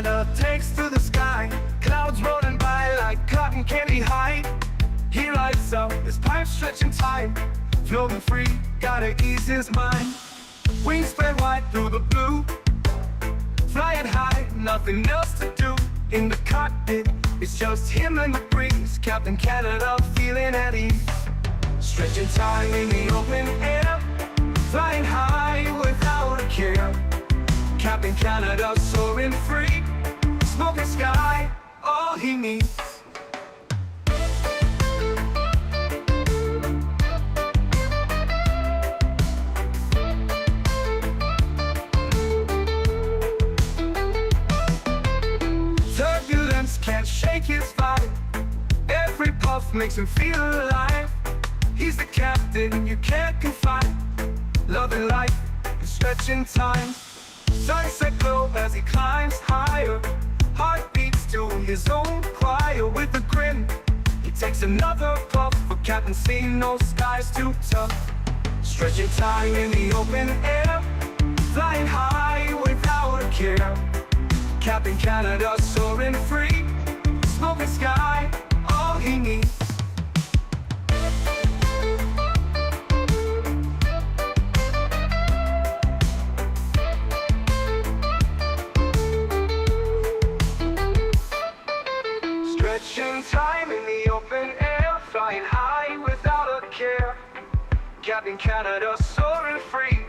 Canada takes to the sky. Clouds rolling by like cotton candy high. He lights up, his pipes stretching tight. Floating free, gotta ease his mind. Wings spread wide through the blue. Flying high, nothing else to do. In the cockpit, it's just him and the breeze. Captain Canada feeling at ease. Stretching time in the open air. Flying high without a care. Captain Canada soaring free. Smoking sky, all he needs. Turbulence can't shake his vibe. Every puff makes him feel alive. He's the captain you can't confide. Loving life, stretching time. Sunset glow as he climbs higher. Heart beats to his own choir. With a grin, he takes another puff. For Captain C, no sky's too tough. Stretching time in the open air. Flying high without a care. Captain Canada soaring free. Smoking sky, all he needs. Stretching time in the open air. Flying high without a care. Captain Canada soaring free.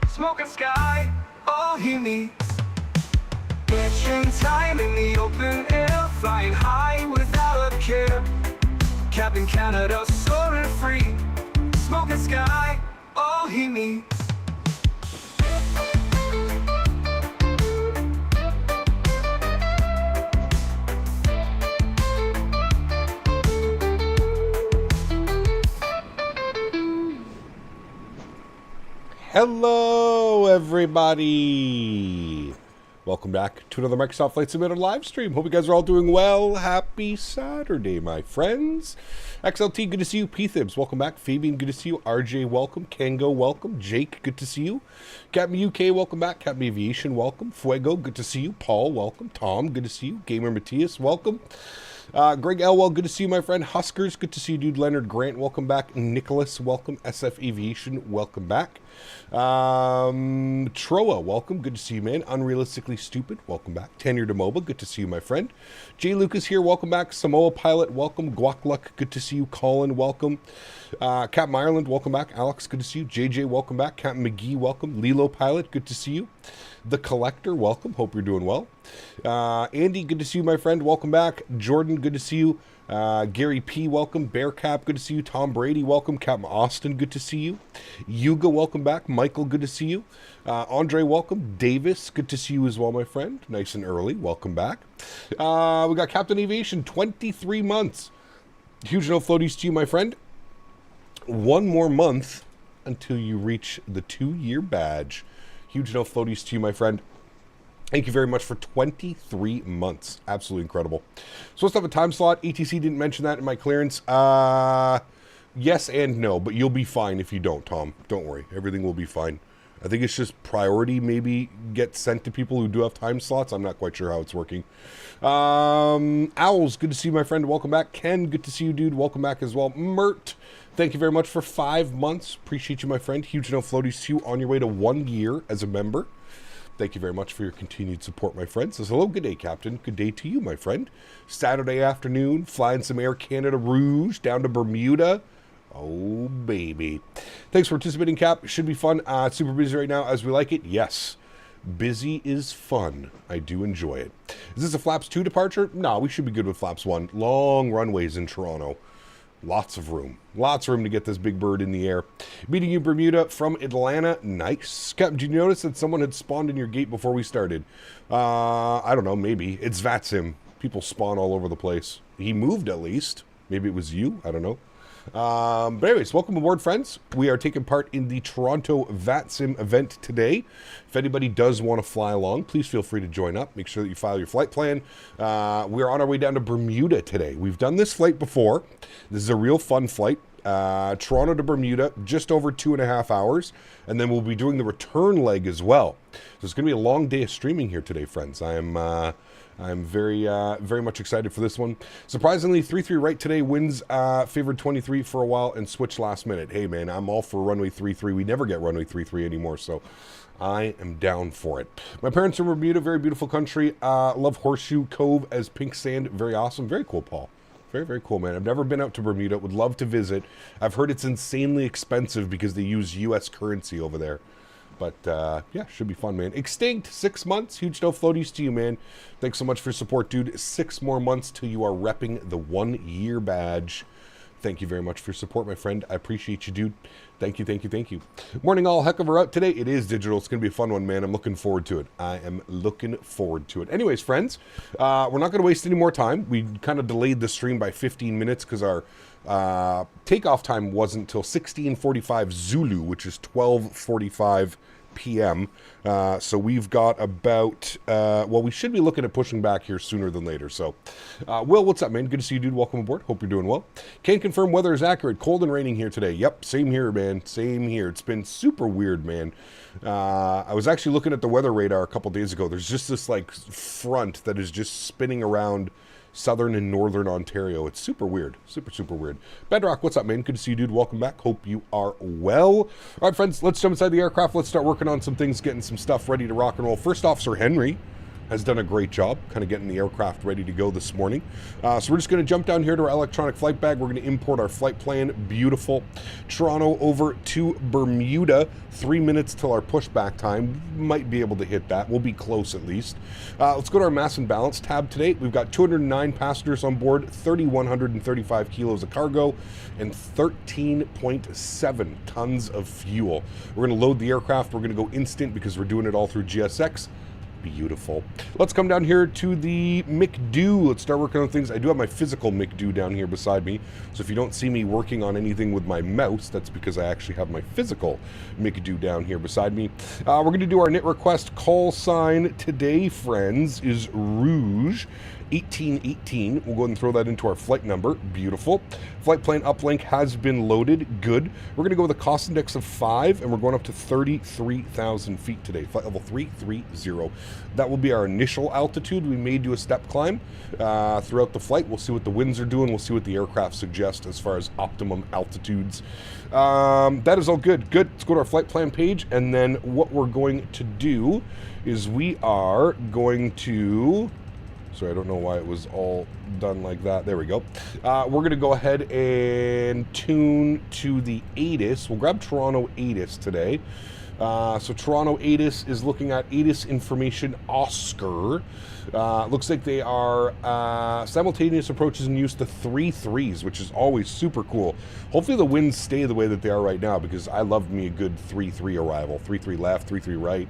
Smoking sky, all he needs. Stretching time in the open air. Flying high without a care. Captain Canada soaring free. Smoking sky, all he needs. Hello, everybody. Welcome back to another Microsoft Flight Simulator live stream. Hope you guys are all doing well. Happy Saturday, my friends. XLT, good to see you. P-Thibs, welcome back. Fabian, good to see you. RJ, welcome. Kango, welcome. Jake, good to see you. Captain UK, welcome back. Captain Aviation, welcome. Fuego, good to see you. Paul, welcome. Tom, good to see you. Gamer Matthias, welcome. Greg Elwell, good to see you, my friend. Huskers, good to see you, dude. Leonard Grant, welcome back. Nicholas, welcome. SF Aviation, welcome back. Troa, welcome. Good to see you, man. Unrealistically Stupid, welcome back. Tenure to MOBA, good to see you, my friend. Jay Lucas here, welcome back. Samoa Pilot, welcome. Guacluck, good to see you. Colin, welcome. Captain Ireland, welcome back. Alex, good to see you. JJ, welcome back. Captain McGee, welcome. Lilo Pilot, good to see you. The Collector, welcome. Hope you're doing well. Andy, good to see you, my friend. Welcome back. Jordan, good to see you. Gary P, welcome. Bearcap, good to see you. Tom Brady, welcome. Captain Austin, good to see you. Yuga, welcome back. Michael, good to see you. Andre, welcome. Davis, good to see you as well, my friend. Nice and early. Welcome back. We got Captain Aviation, 23 months. Huge no floaties to you, my friend. One more month until you reach the 2-year badge. Huge no floaties to you, my friend. Thank you very much for 23 months. Absolutely incredible. Supposed to have a time slot. ATC didn't mention that in my clearance. Yes and no, but you'll be fine if you don't, Tom. Don't worry. Everything will be fine. I think it's just priority maybe gets sent to people who do have time slots. I'm not quite sure how it's working. Owls, good to see you, my friend. Welcome back. Ken, good to see you, dude. Welcome back as well. Mert, thank you very much for 5 months. Appreciate you, my friend. Huge no floaties to you on your way to 1 year as a member. Thank you very much for your continued support, my friend. Says, hello, good day, Captain. Good day to you, my friend. Saturday afternoon, flying some Air Canada Rouge down to Bermuda. Oh, baby. Thanks for participating, Cap. Should be fun. Super busy right now as we like it. Yes. Busy is fun. I do enjoy it. Is this a Flaps 2 departure? No, we should be good with Flaps 1. Long runways in Toronto. Lots of room. Lots of room to get this big bird in the air. Meeting you, Bermuda, from Atlanta. Nice. Captain, did you notice that someone had spawned in your gate before we started? I don't know. Maybe. It's VatSim. People spawn all over the place. He moved, at least. Maybe it was you. I don't know. But anyways, welcome aboard, friends. We are taking part in the Toronto VatSim event today. If anybody does want to fly along, please feel free to join up. Make sure that you file your flight plan. We're on our way down to Bermuda today. We've done this flight before. This is a real fun flight. Toronto to Bermuda, just over 2.5 hours. And then we'll be doing the return leg as well. So it's going to be a long day of streaming here today, friends. I'm very much excited for this one. Surprisingly, 3-3 right today wins favored 23 for a while and switched last minute. Hey, man, I'm all for runway 3-3. We never get runway 3-3 anymore, so I am down for it. My parents are from Bermuda, very beautiful country. Love Horseshoe Cove as pink sand. Very awesome. Very cool, Paul. Very, very cool, man. I've never been out to Bermuda. Would love to visit. I've heard it's insanely expensive because they use U.S. currency over there. But, yeah, should be fun, man. Extinct, 6 months. Huge no floaties to you, man. Thanks so much for your support, dude. 6 more months till you are repping the 1-year badge. Thank you very much for your support, my friend. I appreciate you, dude. Thank you, thank you, thank you. Morning, all. Heck of a out today. It is digital. It's going to be a fun one, man. I'm looking forward to it. I am looking forward to it. Anyways, friends, we're not going to waste any more time. We kind of delayed the stream by 15 minutes because our takeoff time wasn't until 16:45 Zulu, which is 12:45 p.m. So we've got about, well, we should be looking at pushing back here sooner than later. So, Will, what's up, man? Good to see you, dude. Welcome aboard. Hope you're doing well. Can confirm weather is accurate. Cold and raining here today. Yep, same here, man. Same here. It's been super weird, man. I was actually looking at the weather radar a couple days ago. There's just this, like, front that is just spinning around southern and northern Ontario. It's super weird. Super, super weird. Bedrock, what's up, man? Good to see you, dude. Welcome back. Hope you are well. All right, friends, let's jump inside the aircraft. Let's start working on some things, getting some stuff ready to rock and roll. First Officer Henry has done a great job kind of getting the aircraft ready to go this morning. So we're just going to jump down here to our electronic flight bag. We're going to import our flight plan. Beautiful. Toronto over to Bermuda. 3 minutes till our pushback time. Might be able to hit that. We'll be close at least. Let's go to our mass and balance tab today. We've got 209 passengers on board, 3,135 kilos of cargo, and 13.7 tons of fuel. We're going to load the aircraft. We're going to go instant because we're doing it all through GSX. Beautiful. Let's come down here to the McDo. Let's start working on things. I do have my physical McDo down here beside me. So if you don't see me working on anything with my mouse, that's because I actually have my physical McDo down here beside me. We're going to do our knit request. Call sign today, friends, is Rouge 1818. We'll go ahead and throw that into our flight number. Beautiful. Flight plan uplink has been loaded. Good. We're going to go with a cost index of 5, and we're going up to 33,000 feet today. Flight level 330. That will be our initial altitude. We may do a step climb throughout the flight. We'll see what the winds are doing. We'll see what the aircraft suggests as far as optimum altitudes. That is all good. Good. Let's go to our flight plan page, and then what we're going to do is we are going to... Sorry, I don't know why it was all done like that. There we go. We're going to go ahead and tune to the ATIS. We'll grab Toronto ATIS today. So Toronto ATIS is looking at ATIS information Oscar. Looks like they are simultaneous approaches in use to 3-3s, which is always super cool. Hopefully the winds stay the way that they are right now because I love me a good 3-3 arrival. 3-3 left, 3-3 right.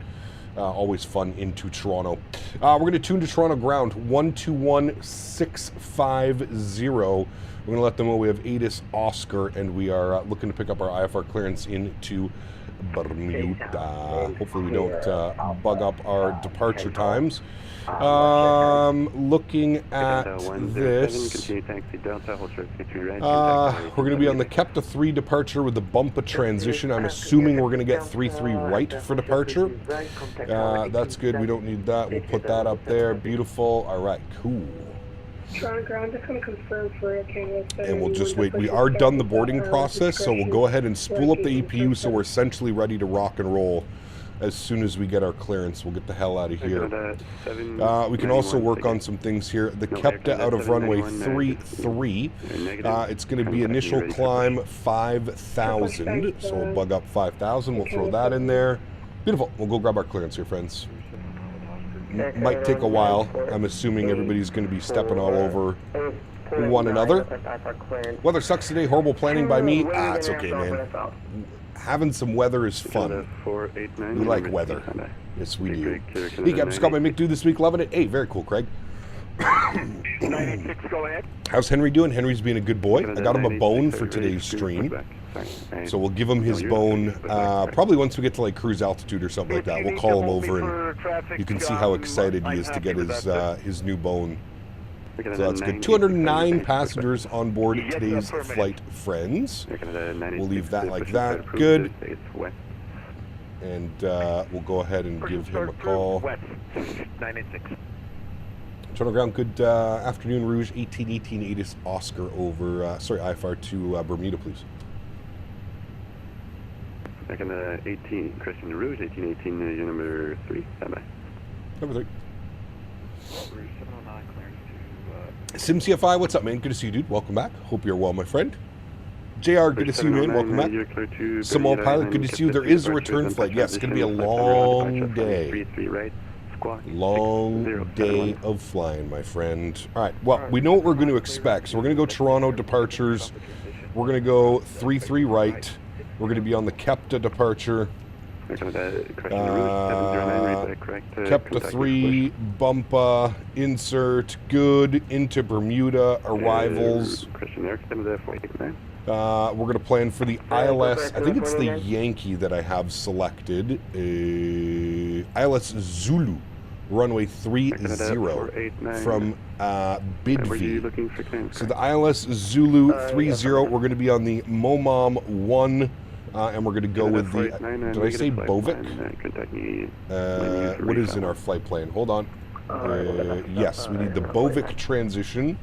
Always fun into Toronto. We're going to tune to Toronto ground 121650. We're going to let them know we have ATIS Oscar, and we are looking to pick up our IFR clearance into Bermuda. Hopefully we don't bug up our departure times. Looking at this, we're going to be on the Kepta 3 departure with the Bumpa transition. I'm assuming we're going to get 3-3 right for departure. That's good. We don't need that. We'll put that up there. Beautiful. All right, cool. Ground, just going to confirm for and we'll just wait. We are done the boarding process, so we'll go ahead and spool up the EPU so we're essentially ready to rock and roll. As soon as we get our clearance, we'll get the hell out of here. We can also work on some things here. The Kepta out of runway 33. It's going to be initial climb 5,000. So we'll bug up 5,000. We'll throw that in there. Beautiful. We'll go grab our clearance here, friends. Might take a while. I'm assuming everybody's going to be stepping all over one another. Weather sucks today. Horrible planning by me. It's okay, man. Having some weather is fun. We like weather. Yes, we do. Hey, I just got my McDo this week. Loving it. Hey, very cool, Craig. How's Henry doing? Henry's being a good boy. I got him a bone for today's stream. So we'll give him his bone probably once we get to like cruise altitude or something like that. We'll call him over and you can see how excited he is to get his new bone. So that's good. 209 passengers on board today's flight, friends. We'll leave that like that. Good. And we'll go ahead and give him a call. 986. Toronto ground, good afternoon, Rouge. 1818 ATIS Oscar over, IFR to Bermuda, please. Second 18, Christian Rouge, 1818, unit number 3, standby. Number 3. Rouge 709, clearance to... SimCFI, what's up, man? Good to see you, dude. Welcome back. Hope you're well, my friend. JR, good to see you, man. Welcome back. Small Pilot, good to see you. There is a return flight. Yes, it's going to be a long day. Long day of flying, my friend. All right, well, we know what we're going to expect. So we're going to go Toronto departures. We're going to go 33 right. We're going to be on the Kepta departure. Kepta 3, Bumpa, insert, good, into Bermuda, arrivals. We're going to plan for the ILS, I think it's the Yankee that I have selected. ILS Zulu, runway 30 from Bidvi. So the ILS Zulu 30, we're going to be on the Momom 1. And we're going to go with the, did I say Bovik? What is in our flight plan? Hold on. Yes, we need the Bovik transition.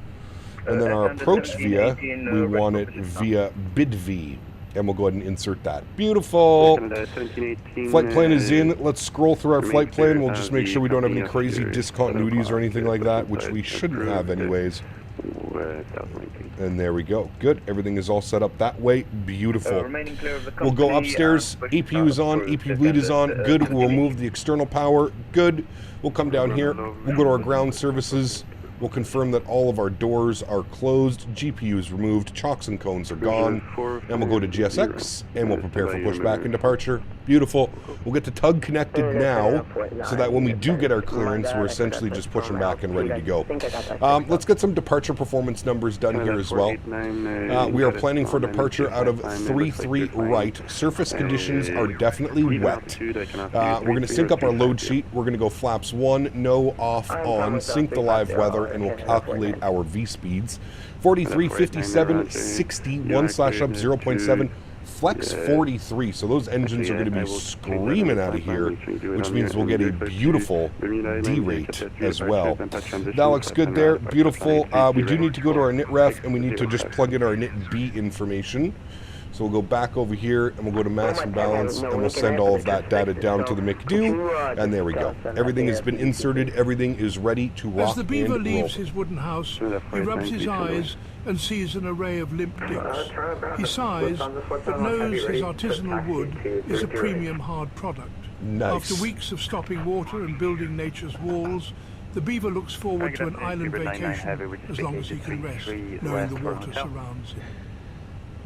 And then our approach via, we want it via Bidvi. And we'll go ahead and insert that. Beautiful. Flight plan is in. Let's scroll through our flight plan. We'll just make sure we don't have any crazy discontinuities or anything like that, which we shouldn't have anyways. And there we go. Good. Everything is all set up that way. Beautiful. We'll go upstairs. APU is on. APU bleed is on. Good. We'll remove the external power. Good. We'll come down here. We'll go to our ground services. We'll confirm that all of our doors are closed. GPU is removed. Chocks and cones are gone. And we'll go to GSX and we'll prepare for pushback and departure. Beautiful. We'll get the tug connected now so that when we do get our clearance, we're essentially just pushing back and ready to go. Let's get some departure performance numbers done here as well. We are planning for departure out of 33 right. Surface conditions are definitely wet. We're going to sync up our load sheet. We're going to go flaps 1, no, off, on, sync the live weather, and we'll calculate our V speeds. 43, 57, 60, 1/up 0.7. Flex 43, so those engines are going to be screaming out of here, which means we'll get a beautiful D-rate as well. That looks good there, beautiful. We do need to go to our knit ref, and we need to just plug in our knit B information. So we'll go back over here, and we'll go to mass and balance, and we'll send all of that data down to the McDo, and there we go. Everything has been inserted, everything is ready to rock. As the beaver leaves his wooden house, he rubs his eyes and sees an array of limp dicks. He sighs, but knows his artisanal wood is a premium hard product. Nice. After weeks of stopping water and building nature's walls, the beaver looks forward to an island vacation as long as he can rest, knowing the water surrounds him.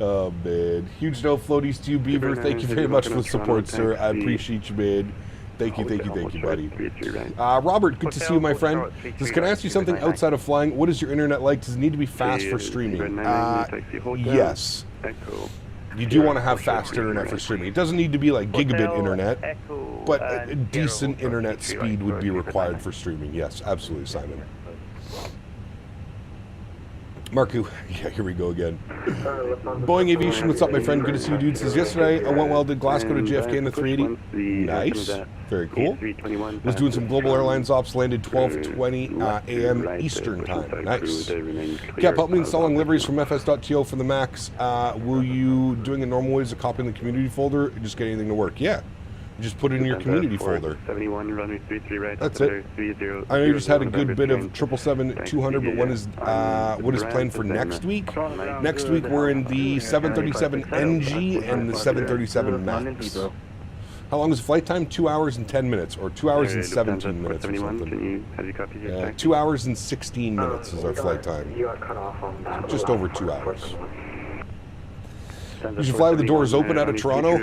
Oh, man. Huge no floaties to you, Beaver. Thank you very much for the support, sir. I appreciate you, man. Thank you, buddy. Robert, good to see you, my friend. Can I ask you something outside of flying? What is your internet like? Does it need to be fast for streaming? Yes. You do want to have fast internet for streaming. It doesn't need to be like gigabit internet, but a decent internet speed would be required for streaming. Yes, absolutely, Simon. Marku, yeah, here we go again. Boeing Aviation, what's up, my friend? Good to see you, dude. Says yesterday I went well, did Glasgow to JFK in the 380. Nice, very cool. Was doing some global airlines ops, landed 12:20 a.m. Eastern time. Nice. Cap, help me installing liveries from fs.to for the Max. Will you doing a normal way as a copy in the community folder? Just get anything to work? Yeah. Just put it in your community folder. That's it. I know you just had a good bit of 777-200, but what is planned for next week? Next week we're in the 737 NG and the 737 MAX. How long is the flight time? 2 hours and 10 minutes, or 2 hours and 17 minutes or something. 2 hours and 16 minutes is our flight time. Just over 2 hours. You should fly with the doors open out of Toronto?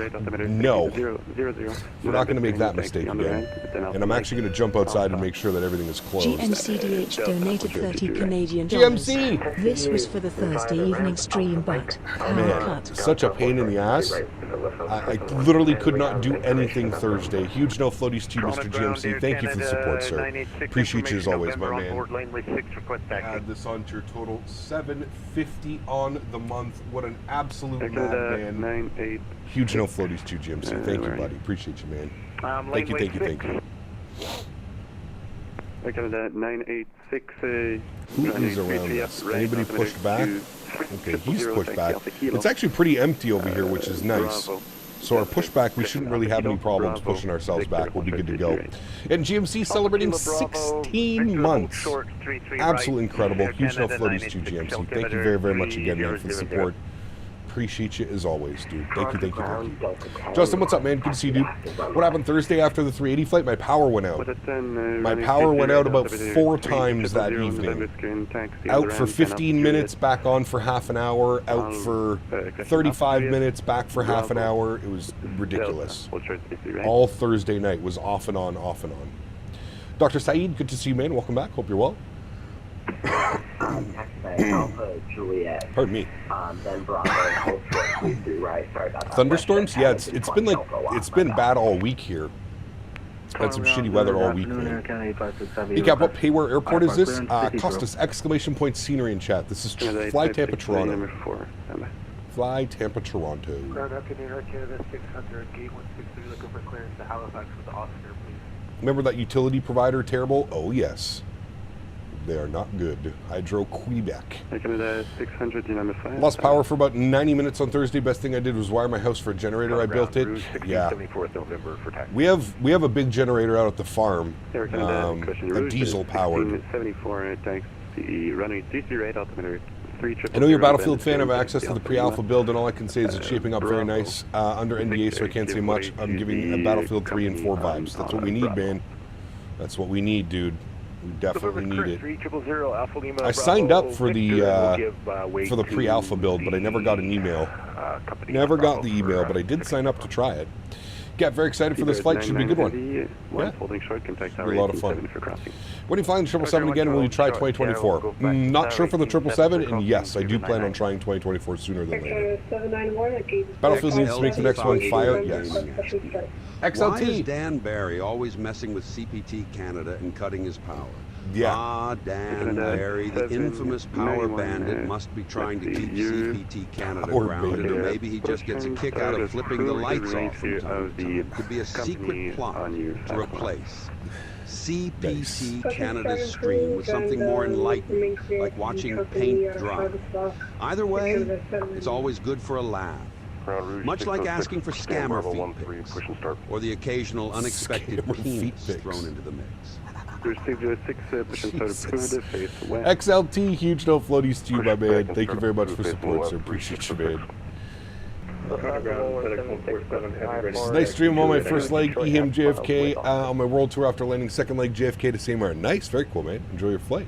No. We're not going to make that mistake again. And I'm actually going to jump outside and make sure that everything is closed. GMCDH donated 30 Canadian dollars. GMC! This was for the Thursday evening stream, but Man, cut. such a pain in the ass. I literally could not do anything Thursday. Huge no floaties to you, Mr. GMC. Thank you for the support, sir. Appreciate you as always, my man. Add this on to your total 750 on the month. What an absolute madman. Huge no floaties to GMC. Thank you, buddy. Appreciate you, man. Thank you, thank you, thank you. Canada 986. Who is around us? Anybody pushed back? Okay, he's pushed back. It's actually pretty empty over here, which is nice. So our pushback, we shouldn't really have any problems pushing ourselves back. We'll be good to go. And GMC celebrating 16 months. Absolutely incredible. Huge no floaties to GMC. Thank you very, very much again, man, for the support. Appreciate you as always, dude. Thank you, thank you, thank you. Justin, what's up, man? Good to see you, dude. What happened Thursday after the 380 flight? My power went out. My power went out about 4 times that evening. Out for 15 minutes, back on for half an hour, out for 35 minutes, back for half an hour. It was ridiculous. All Thursday night was off and on, off and on. Dr. Saeed, good to see you, man. Welcome back. Hope you're well. Juliet. Pardon me. Then Bravo and right? Sorry about that. Thunderstorms? Yeah, it's been like it's been bad all week here. Had some shitty weather all week, man. Decap, what Payware Airport is this? Costas, exclamation point scenery in chat. This is Fly Tampa, Toronto. Fly Tampa, Toronto. Ground afternoon, Canada 600, gate 163, looking for clearance to Halifax with the Oscar, please. Remember that utility provider terrible? Oh, yes. They are not good. Hydro Quebec. Lost power for about 90 minutes on Thursday. Best thing I did was wire my house for a generator. I built it. Yeah. We have a big generator out at the farm. A diesel powered. I know you're a Battlefield fan. I have access to the pre-alpha build, and all I can say is it's shaping up very nice. Under NDA, so I can't say much. I'm giving a Battlefield 3 and 4 vibes. That's what we need, man. That's what we need, dude. We definitely need it. I signed up for the pre-alpha build, but I never got an email. Never got the email, but I did sign up to try it. Got very excited for this flight. Should be a good one. Yeah. Be a lot of fun. When are you flying the 777 again? Will you try 2024? Not sure for the 777, and yes, I do plan on trying 2024 sooner than later. Battlefield needs to make the next one fly out. Yes. XLT. Why is Dan Barry always messing with CPT Canada and cutting his power? Yeah. Ah, Dan Barry, the infamous power bandit, must be trying to keep CPT Canada grounded, or maybe he just gets a kick out of flipping the lights off from time to time. It could be a secret plot to replace CPT Canada's stream with something more enlightening, like watching paint dry. Either way, it's always good for a laugh. Much like asking for scammer feet pics, or the occasional unexpected penis thrown into the mix. XLT, huge no floaties to you, my man. Thank you very much for support, sir. Appreciate you, man. Nice stream on my first leg, EM JFK, on my world tour after landing second leg JFK to Samar. Nice, very cool, man. Enjoy your flight.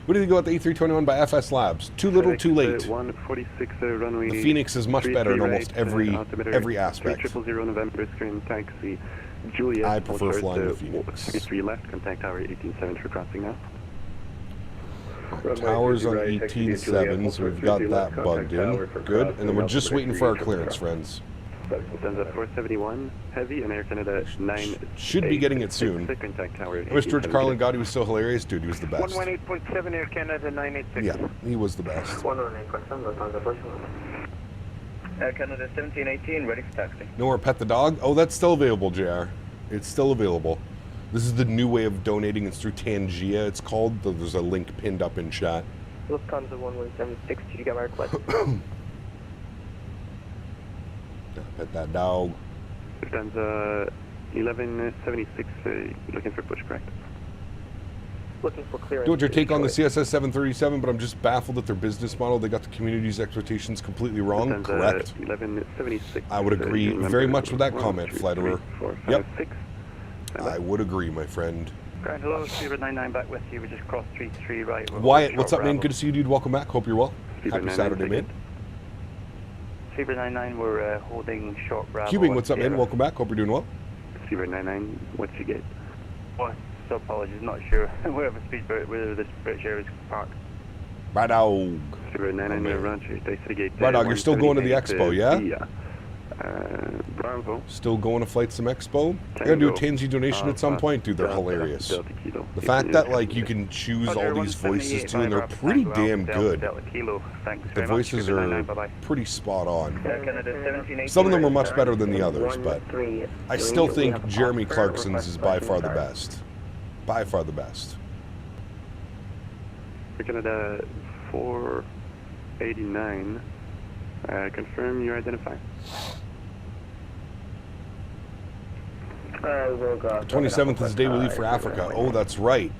What do you think about the A321 by FS Labs? Too little, too late. The Phoenix is much better in almost every aspect. I prefer flying the Phoenix. Towers on 18.7, so we've got that bugged in. Good. And then we're just waiting for our clearance, friends. Lufthansa 471 heavy and Air Canada 9. Should be getting it soon. I wish George Karl and God, he was so hilarious. Dude, he was the best. 118.7 Air Canada 986. Yeah, he was the best. 118.7 Lufthansa 1. Air Canada 1718, ready for taxi. Know where Pet the Dog? Oh, that's still available, JR. It's still available. This is the new way of donating. It's through Tangia, it's called. There's a link pinned up in chat. Lufthansa 1176, did you get my request? Pet that dog. Lufthansa 1176, looking for push, correct? Looking for clearance. Do what your take on the CSS 737, but I'm just baffled at their business model. They got the community's expectations completely wrong. Correct. 1176. I would agree very much with that comment, Fliterer. Yep. I would agree, my friend. Grand, hello, Speedbird 99 back with you. We just crossed 33 right. Wyatt, what's up, man? Good to see you, dude. Welcome back. Hope you're well. Happy Saturday, man. Fever 99, we're holding short Bravo. Cubing, what's up, man? Welcome back. Hope you're doing well. Fever 99, what's your gate? What? So apologies, not sure where the speed, whether this British Airways parked. Right dog. Fever 99, Roger. They say gate. Right dog, you're still going to the expo, yeah? Yeah. Bravo. Still going to Flight Sim Expo? I gotta do a Tansy donation at some point, dude. They're hilarious. The fact that like you can choose all these voices too, and they're pretty damn good. The voices are pretty spot on. Some of them are much better than the others, but I still think Jeremy Clarkson's is by far the best. By far the best. We're Canada 489. Confirm you identify. 27th is the day we leave for Africa. Oh, that's right.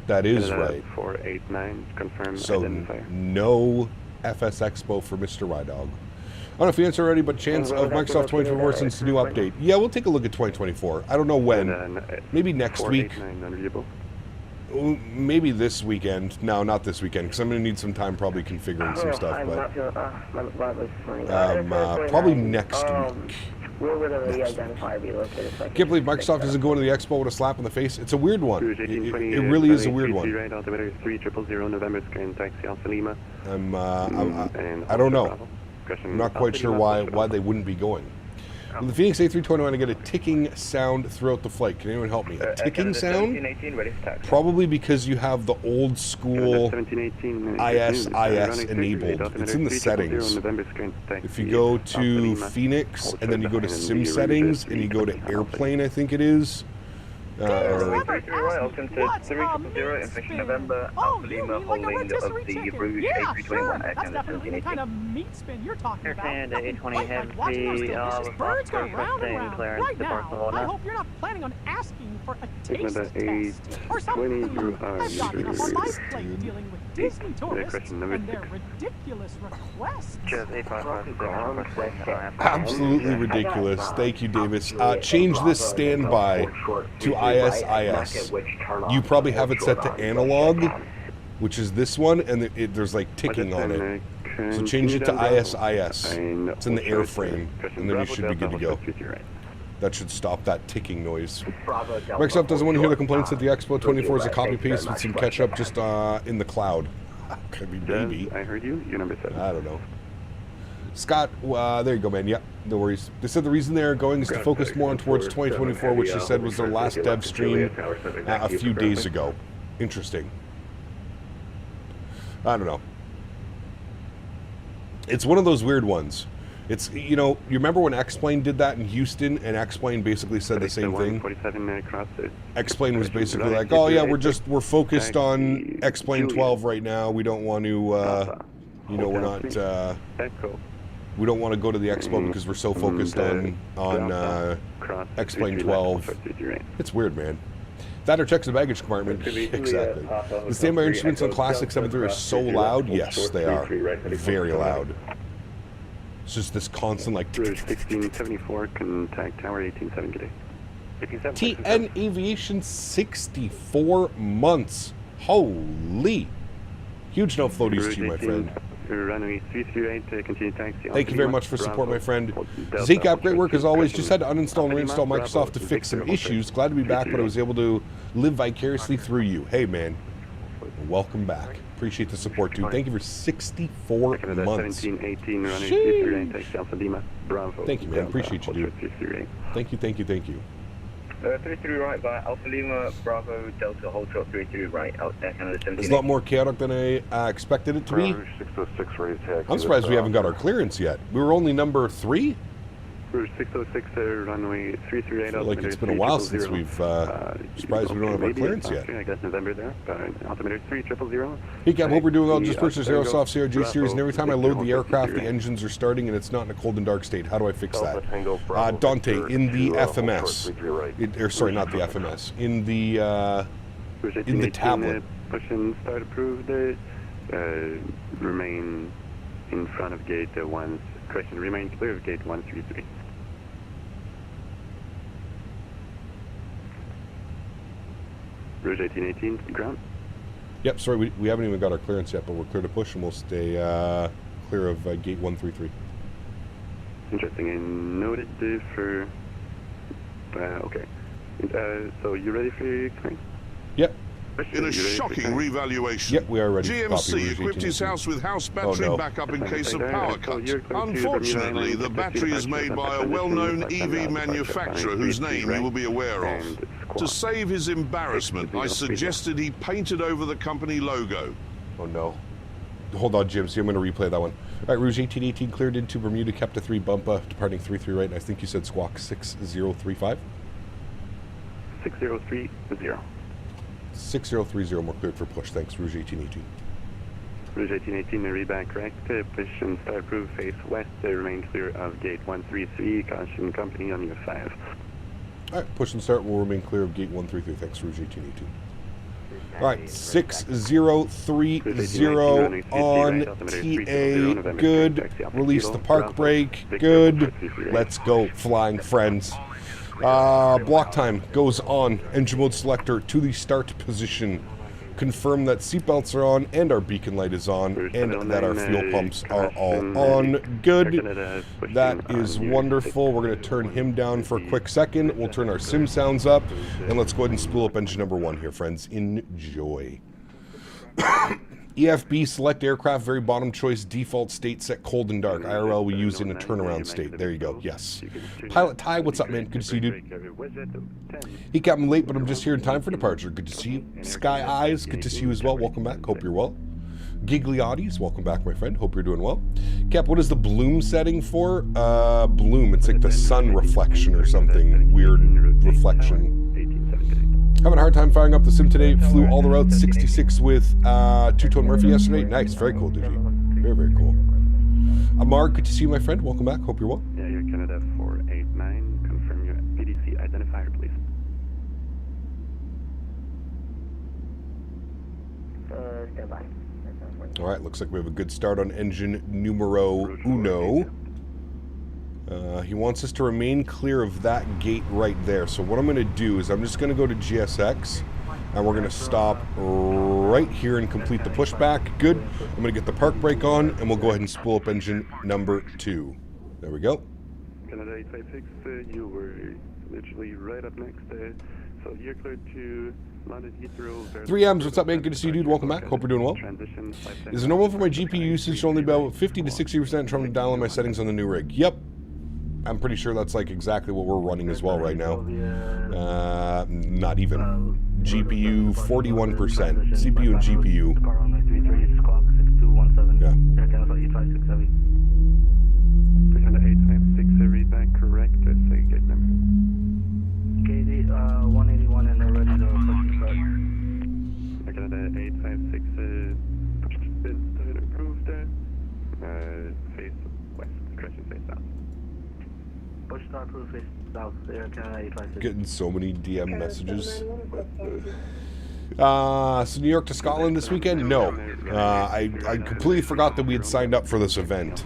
That is right. 489. Confirm. So identify. no FS Expo for Mr. Rydog. I don't know if you answered already, but chance of Microsoft 2024 since the new update. Yeah, we'll take a look at 2024. I don't know when. Maybe next week. Maybe this weekend. No, not this weekend, because I'm going to need some time probably configuring some stuff. But probably next week. Where would the identifier be located? So Can't believe Microsoft isn't going to the expo with a slap in the face. It's a weird one. It really is a weird one. I don't know. I'm not quite sure why they wouldn't be going. With the Phoenix A320, I get a ticking sound throughout the flight. Can anyone help me? A ticking sound? Probably because you have the old school IS enabled. It's in the settings. If you go to Phoenix and then you go to Sim settings and you go to airplane, I think it is. Welcome to 300 Infection November, Alpha Lima, holding of the Rouge A321 Air Canada 1718. Kind of meat spin you're talking Air about. Canada 820 Heavy, birds go round and round. clearance Right to now, Barcelona. I hope you're not planning on asking for a taste test or something. I've got enough on my plate dealing with Disney tourists and their ridiculous requests. Absolutely ridiculous. Thank you, Davis. Change this standby to ISIS. You probably have it set to analog, which is this one, and there's like ticking on it. So change it to ISIS. It's in the airframe, and then you should be good to go. That should stop that ticking noise. Microsoft doesn't want to hear the complaints that the Expo 24 is a copy paste with some catch up just in the cloud. Could be maybe. I heard you. Your number 7. I don't know. Scott, there you go, man. Yep, no worries. They said the reason they're going is to focus more on towards 2024, which they said was their last dev stream a few days ago. Interesting. I don't know. It's one of those weird ones. It's, you know, you remember when X-Plane did that in Houston, and X-Plane basically said the same thing? X-Plane was basically like, oh yeah, we're focused on X-Plane 12 right now. We don't want to, you know, we're not, we don't want to go to the expo because we're so focused on X-Plane 12. It's weird, man. That or checks the baggage compartment. Exactly. The standby instruments on Classic 73 are so loud. Yes, they are. Very loud. It's just this constant like. 1674, contact tower 187 today. TN Aviation 64 months. Holy. Huge no floaties to you, my friend. Runway 338, continue taxi. Thank you very much for support, my friend. Zcap, great work as always. Just had to uninstall and reinstall Microsoft to fix some issues. Glad to be back, but I was able to live vicariously through you. Hey, man. Welcome back. Appreciate the support, dude. Thank you for 64 months. Thank you, man. Appreciate you, dude. Thank you, thank you, thank you. 33 right by Alpha Lima, Bravo, Delta, hold short 33 right, out there, Canada 17. It's a lot more chaotic than I expected it to be. I'm surprised we haven't got our clearance yet. We were only number 3? Rouge 606, runway 338. I feel like it's been a while since we've, surprised we don't have our clearance yet. I got November there, altimeter 3000. Hey Cap, hope we're doing well. Just purchased Aerosoft CRJ series, and every time I load the aircraft, the engines are starting and it's not in a cold and dark state. How do I fix that? Dante, in the FMS. Sorry, not the FMS. In the tablet. Push and start approved. Remain in front of gate 1. Correction, remain clear of gate 133. Rouge 1818, ground. Yep, sorry, we haven't even got our clearance yet, but we're clear to push, and we'll stay clear of gate 133. Interesting. I noted for... okay. So you ready for your claim? Yep. In a shocking revaluation, yep, we are ready. GMC equipped his house with house battery backup in case of power cuts. Unfortunately, the battery is made by a well-known EV manufacturer whose name you will be aware of. To save his embarrassment, I suggested he painted over the company logo. Oh no. Hold on, GMC, I'm going to replay that one. All right, Rouge 1818 cleared into Bermuda, kept a 3 bump, departing 33 right, and I think you said squawk 6035? 6030. 6030, more cleared for push. Thanks, Rouge 1818. Rouge 1818, read back correct. Position star approved, face west, remain clear of gate 133. Caution company on your 5. All right, push and start will remain clear of gate 133. Thanks, Rouge 1818. All right, 6030 on TA. Good. Release the park brake. Good. Let's go, flying friends. Block time goes on. Engine mode selector to the start position. Confirm that seatbelts are on and our beacon light is on and that our fuel pumps are all on. Good. That is wonderful. We're going to turn him down for a quick second. We'll turn our sim sounds up and let's go ahead and spool up engine number 1 here, friends. Enjoy. EFB, select aircraft, very bottom choice, default state set cold and dark. IRL we use in a turnaround state. There you go, yes. Pilot Ty, what's up, man? Good to see you, dude. He got me late, but I'm just here in time for departure. Good to see you. Sky Eyes, good to see you as well. Welcome back, hope you're well. Giggly Oddies, welcome back, my friend. Hope you're doing well. Cap, what is the bloom setting for? Bloom, it's like the sun reflection or something. Weird reflection. Having a hard time firing up the sim today. Flew all the routes, 66 with two-tone Murphy yesterday. Nice, very cool, Digi. Very, very cool. Amar, good to see you, my friend. Welcome back. Hope you're well. Yeah, you're Canada 489. Confirm your PDC identifier, please. Stand by. All right, looks like we have a good start on engine numero uno. He wants us to remain clear of that gate right there. So what I'm going to do is I'm just going to go to GSX and we're going to stop right here and complete the pushback. Good. I'm going to get the park brake on and we'll go ahead and spool up engine number 2. There we go. Canada 856, you were literally right up next. So you're cleared to London Heathrow. 3Ms, what's up, man? Good to see you, dude. Welcome back. Hope you're doing well. Is it normal for my GPU usage to only be about 50 to 60% trying to dial in my settings on the new rig? Yep. I'm pretty sure that's like exactly what we're running as well right now. Not even. GPU 41%. CPU and GPU. Yeah. KD 181 and they're ready to start. Canada 856 approved. Face west, correction, face south. Push start approved, face south. There, Canada 856. Getting so many DM messages. So New York to Scotland this weekend? No. I completely forgot that we had signed up for this event.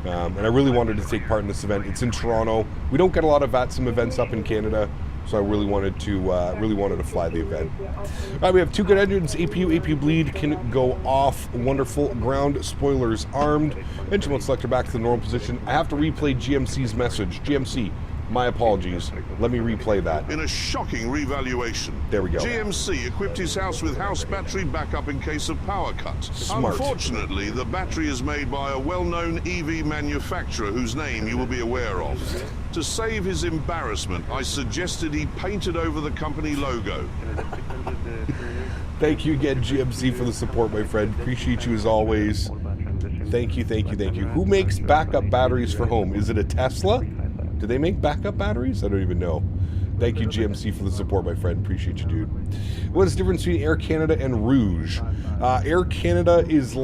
And I really wanted to take part in this event. It's in Toronto. We don't get a lot of VATSIM events up in Canada, so I really wanted to fly the event. All right, we have 2 good engines. APU bleed can go off. Wonderful. Ground spoilers armed. Engine mode selector back to the normal position. I have to replay GMC's message. GMC, my apologies. Let me replay that. In a shocking revaluation, there we go. GMC equipped his house with house battery backup in case of power cuts. Smart. Unfortunately, the battery is made by a well-known EV manufacturer whose name you will be aware of. To save his embarrassment, I suggested he painted over the company logo. Thank you again, GMC, for the support, my friend. Appreciate you as always. Thank you, thank you, thank you. Who makes backup batteries for home? Is it a Tesla? Do they make backup batteries? I don't even know. Thank you, GMC, for the support, my friend. Appreciate you, dude. What is the difference between Air Canada and Rouge? Air Canada Rouge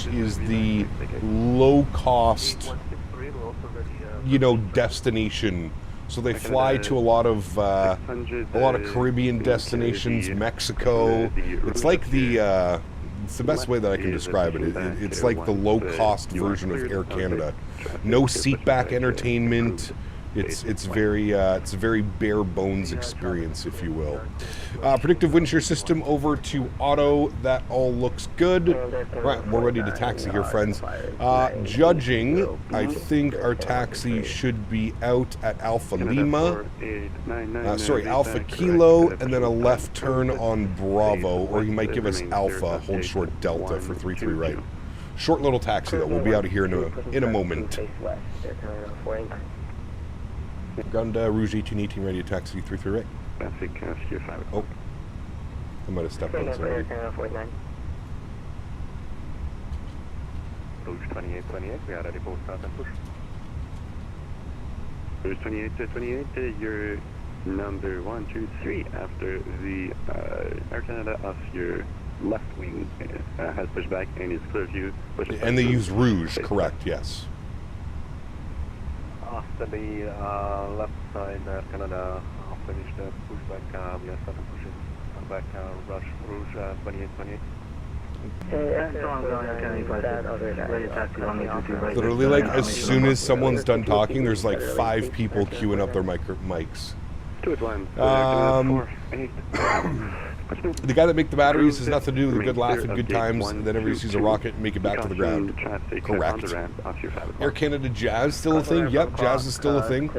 is the low-cost, destination. So they fly to a lot of Caribbean destinations, Mexico. It's like the it's the best way that I can describe it. It's like the low-cost version of Air Canada. No seatback entertainment, It's a very bare bones experience, if you will. Predictive wind shear system over to auto. That all looks good. Right, we're ready to taxi here, friends. Judging, I think our taxi should be out at Alpha Lima. Alpha Kilo, and then a left turn on Bravo, or he might give us Alpha, hold short Delta for 33 right. Short little taxi though. We'll be out of here in a moment. Ground Rouge 1818 ready to taxi 33 right. Oh, I might have stepped on somebody. Rouge 2828, we are ready for start and push. Rouge 2828, you're number 123 after the Air Canada off your left wing has pushed back and is clear view. And they use Rouge, correct, yes. After the left side, Canada finished the pushback. We are starting pushing back Rouge 2828. Literally, like, as soon as someone's done talking, there's like 5 people queuing up their mics. The guy that make the batteries has nothing to do with a good laugh and good times, and then everybody sees a rocket and make it back to the ground. Correct. Air Canada Jazz still a thing? Yep, Jazz is still a thing.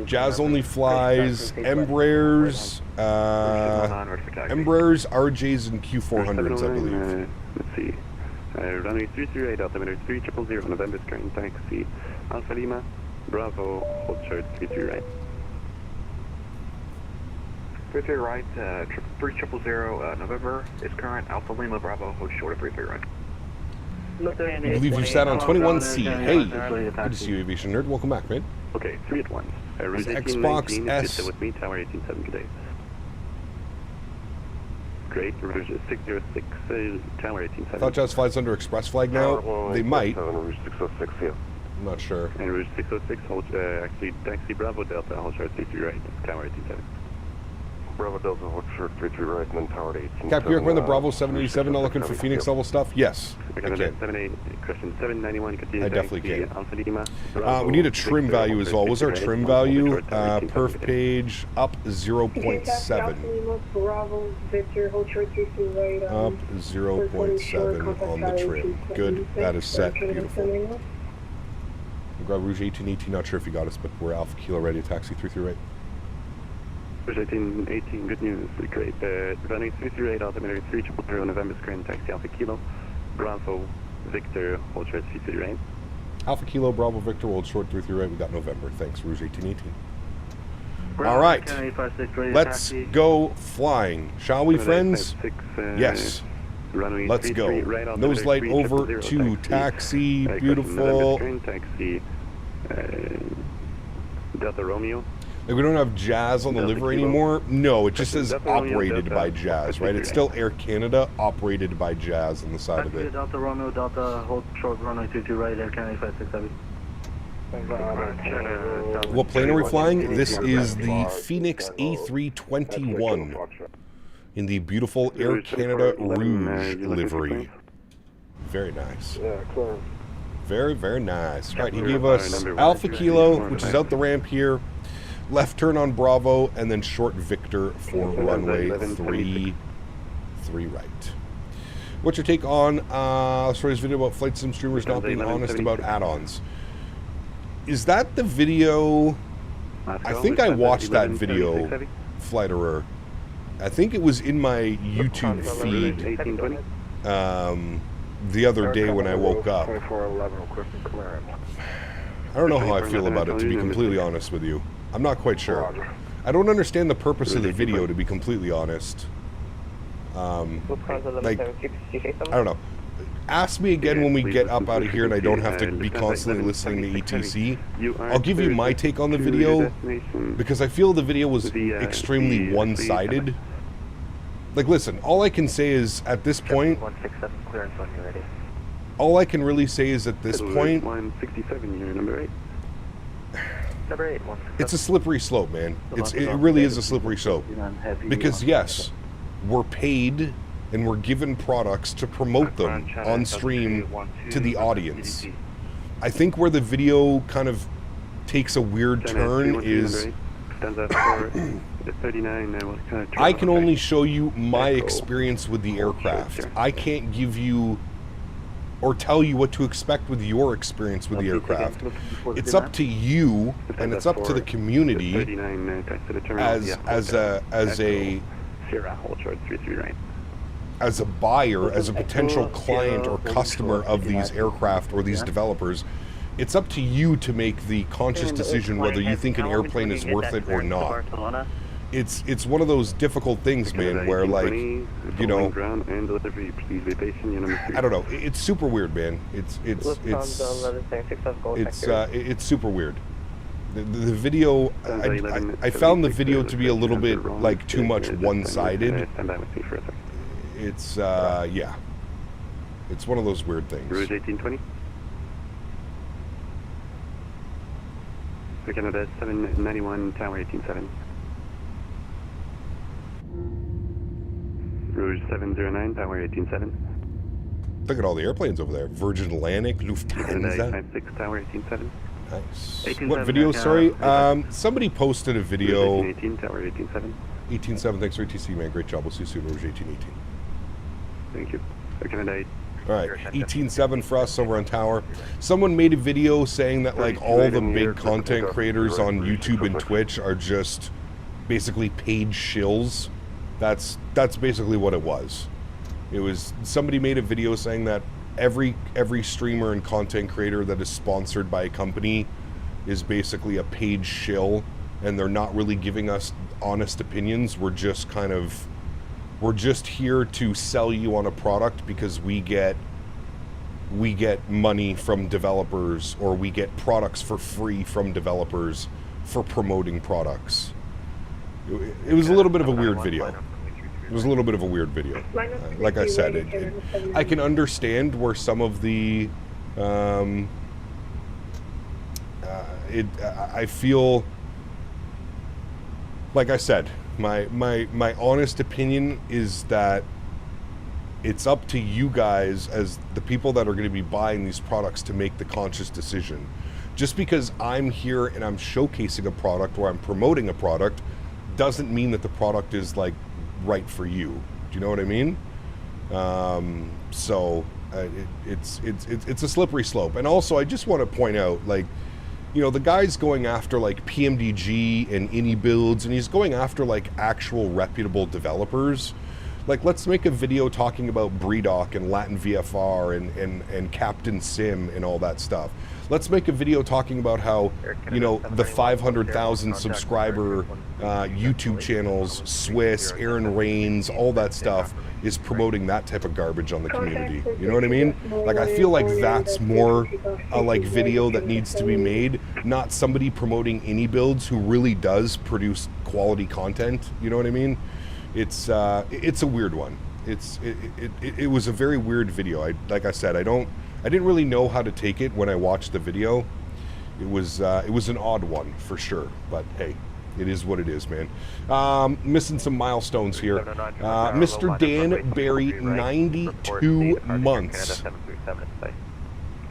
Jazz only flies Embraers, RJs, and Q400s, I believe. Let's see. Runway 338, altimeter 3000, November current taxi, Alpha Lima, Bravo, hold short 33 right. 33 right, 3000, November is current, Alpha Lima, Bravo, hold short of 33 right. I believe you sat on 21C. Hey, good to see you, Aviation Nerd. Welcome back, man. Okay, 3 at 1. Xbox S. With me, Tower 187 today. Great, Rouge 606, Tower 187. I thought Jazz flies under express flag now. They might. Rouge 606, yeah. I'm not sure. And Rouge 606, hold, actually, taxi Bravo Delta, hold short 33 right, Tower 187. Bravo Delta, hold short 33 right, and then Tower 187. Cap, you recommend the Bravo 787 not looking for Phoenix level stuff? Yes, I can. 791, I definitely can. We need a trim value as well. What's our trim value? Perf page up 0.7. Bravo, Victor, hold short 33 right. Up 0.7 on the trim. Good, that is set. Beautiful. We got Rouge 1818, not sure if you got us, but we're Alpha Kilo ready to taxi 33 right. Rouge 1818, good news, great. Running 338, altimeter 3000, November current taxi Alpha Kilo, Bravo, Victor, hold short 33 right. Alpha Kilo, Bravo, Victor, hold short 33 right. We got November. Thanks, Rouge 1818. All right, let's go flying, shall we, friends? Yes. Let's go. Nose light over to taxi. Beautiful. Taxi, Delta Romeo. Like, we don't have Jazz on the livery anymore. No, it just says operated by Jazz, right? It's still Air Canada operated by Jazz on the side of it. Delta Romeo, Delta, hold short runway 22 right, Air Canada 567. What plane are we flying? This is the Phoenix A321 in the beautiful Air Canada Rouge livery. Very nice. Very, very nice. Right, he gave us Alpha Kilo, which is out the ramp here. Left turn on Bravo, and then short Victor for runway 3 right. What's your take on Story's video about flight sim streamers not being honest about add-ons? Is that the video? I think I watched that video, Fliterer. I think it was in my YouTube feed the other day when I woke up. I don't know how I feel about it, to be completely honest with you. I'm not quite sure. I don't understand the purpose of the video, to be completely honest. Like, I don't know. Ask me again when we get up out of here and I don't have to be constantly listening to ETC. I'll give you my take on the video, because I feel the video was extremely one-sided. Like, listen, all I can say is, at this point, all I can really say is, at this point, it's a slippery slope, man. It really is a slippery slope. Because, yes, we're paid and we're given products to promote them on stream to the audience. I think where the video kind of takes a weird turn is I can only show you my experience with the aircraft. I can't give you or tell you what to expect with your experience with the aircraft. It's up to you, and it's up to the community as a buyer, as a potential client or customer of these aircraft or these developers. It's up to you to make the conscious decision whether you think an airplane is worth it or not. It's one of those difficult things, man, where, like, you know, I don't know. It's super weird, man. It's super weird. The video, I found the video to be a little bit, like, too much one-sided. It's yeah. It's one of those weird things. Rouge 1820. Canada 791, Tower 187. Rouge 709, Tower 187. Look at all the airplanes over there. Virgin Atlantic, Lufthansa. 56, Tower 187. Nice. What video, sorry? Somebody posted a video. 18, Tower 187. 187, thanks for ATC, man. Great job. We'll see you soon, Rouge 1818. Thank you. Canada 8. All right, 18.7 for us over on Tower. Someone made a video saying that, like, all the big content creators on YouTube and Twitch are just basically paid shills. That's basically what it was. It was, somebody made a video saying that every streamer and content creator that is sponsored by a company is basically a paid shill, and they're not really giving us honest opinions. We're just kind of, we're just here to sell you on a product because we get money from developers, or we get products for free from developers for promoting products. It was a little bit of a weird video. It was a little bit of a weird video. Like I said, I can understand where some of the I feel, like I said, my honest opinion is that it's up to you guys as the people that are going to be buying these products to make the conscious decision. Just because I'm here and I'm showcasing a product or I'm promoting a product doesn't mean that the product is, like, right for you. Do you know what I mean? It's a slippery slope. And also, I just want to point out, like, you know, the guy's going after, like, PMDG and Ini builds, and he's going after, like, actual reputable developers. Like, let's make a video talking about Breedoc and Latin VFR and Captain Sim and all that stuff. Let's make a video talking about how, you know, the 500,000 subscriber YouTube channels, Swiss, Erin Reigns, all that stuff is promoting that type of garbage on the community. You know what I mean? Like, I feel like that's more a, like, video that needs to be made, not somebody promoting Ini builds who really does produce quality content. You know what I mean? It's a weird one. It was a very weird video. Like I said, I didn't really know how to take it when I watched the video. It was an odd one for sure, but hey, it is what it is, man. Missing some milestones here. Mr. Dan Barry, 92 months.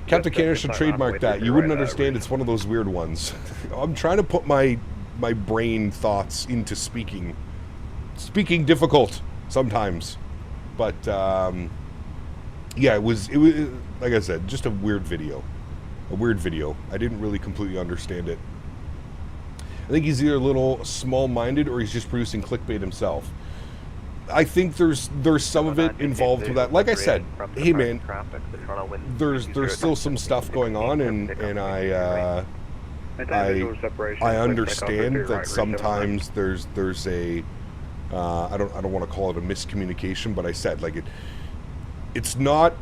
Captain Canada should trademark that. You wouldn't understand. It's one of those weird ones. I'm trying to put my brain thoughts into speaking. Speaking difficult sometimes, but yeah, it was like I said, just a weird video. I didn't really completely understand it. I think he's either a little small-minded or he's just producing clickbait himself. I think there's some of it involved with that. Like I said, hey man, there's still some stuff going on, and I understand that sometimes there's a I don't want to call it a miscommunication, but I said, like, it's not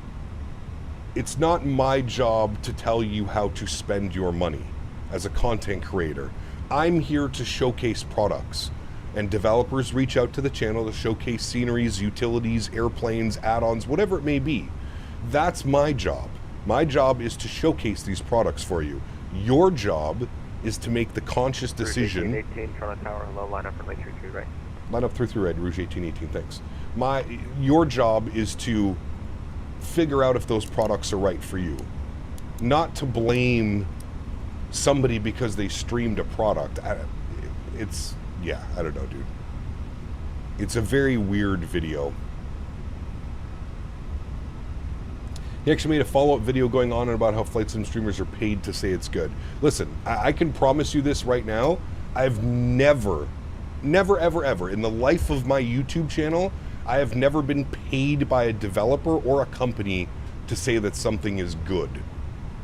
my job to tell you how to spend your money as a content creator. I'm here to showcase products, and developers reach out to the channel to showcase sceneries, utilities, airplanes, add-ons, whatever it may be. That's my job. My job is to showcase these products for you. Your job is to make the conscious decision. 18, Toronto Tower, hello, line up for Lake 33 right. Line up 33 red, Rouge 1818, thanks. Your job is to figure out if those products are right for you. Not to blame somebody because they streamed a product. It's, yeah, I don't know, dude. It's a very weird video. He actually made a follow-up video going on about how flight sim streamers are paid to say it's good. Listen, I can promise you this right now. I've never, ever, in the life of my YouTube channel, I have never been paid by a developer or a company to say that something is good.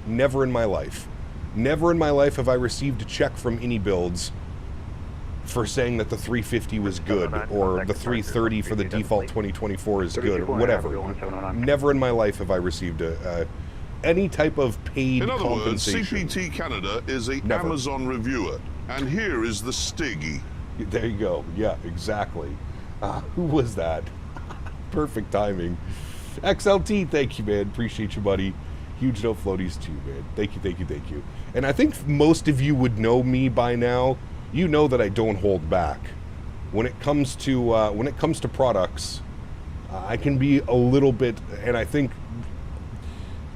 Never in my life. Never in my life have I received a check from AnyBuilds for saying that the 350 was good, or the 330 for the default 2024 is good, or whatever. Never in my life have I received any type of paid compensation. In other words, CPT Canada is a Amazon reviewer, and here is the Stiggy. There you go. Yeah, exactly. Who was that? Perfect timing. XLT, thank you, man. Appreciate you, buddy. Huge no floaties to you, man. Thank you, thank you, thank you. And I think most of you would know me by now. You know that I don't hold back. When it comes to products, I can be a little bit, and I think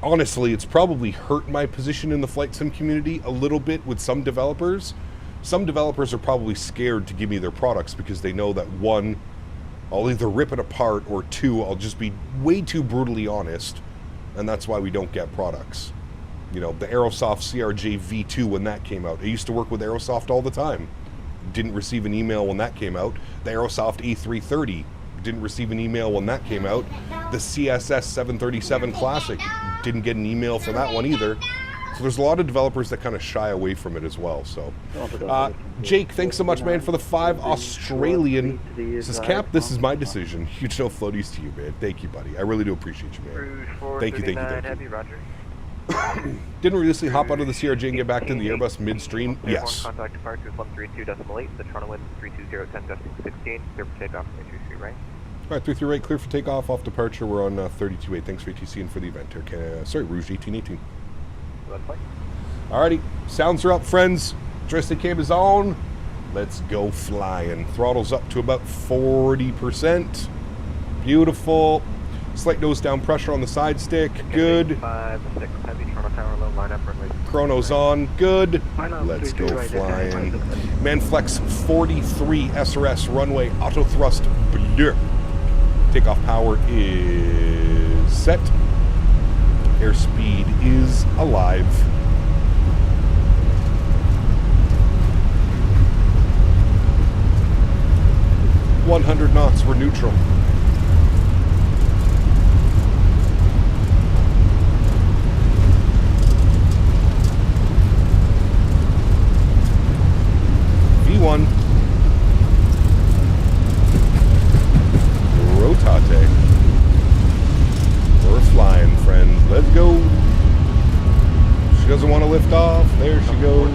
honestly, it's probably hurt my position in the flight sim community a little bit with some developers. Some developers are probably scared to give me their products because they know that, one, I'll either rip it apart, or two, I'll just be way too brutally honest, and that's why we don't get products. You know, the Aerosoft CRJ V2 when that came out. I used to work with Aerosoft all the time. Didn't receive an email when that came out. The Aerosoft A330, didn't receive an email when that came out. The CSS 737 Classic, didn't get an email for that one either. So there's a lot of developers that kind of shy away from it as well. So, Jake, thanks so much, man, for the 5 Australian. Says, Cap, this is my decision. Huge no floaties to you, man. Thank you, buddy. I really do appreciate you, man. Thank you, thank you, thank you. Didn't recently hop out of the CRJ and get back to the Airbus midstream? Yes. Contact departure is 132.8, the Toronto wind 320, 10, 16, clear for takeoff, 333 right. Alright, 33 right, clear for takeoff, off departure, we're on 32.8, thanks for ATC and for the event. Sorry, Rouge 1818. Alrighty, sounds are up, friends. Joystick cam is on. Let's go flying. Throttle's up to about 40%. Beautiful. Slight nose down pressure on the side stick. Good. 5, 6, heavy Toronto tower low, line up, runway. Chrono's on. Good. Let's go flying. Manflex 43 SRS runway auto thrust bleu. Takeoff power is set. Airspeed is alive. 100 knots, we're neutral. V1. Rotate. We're flying, friends. Let's go. She doesn't want to lift off. There she goes.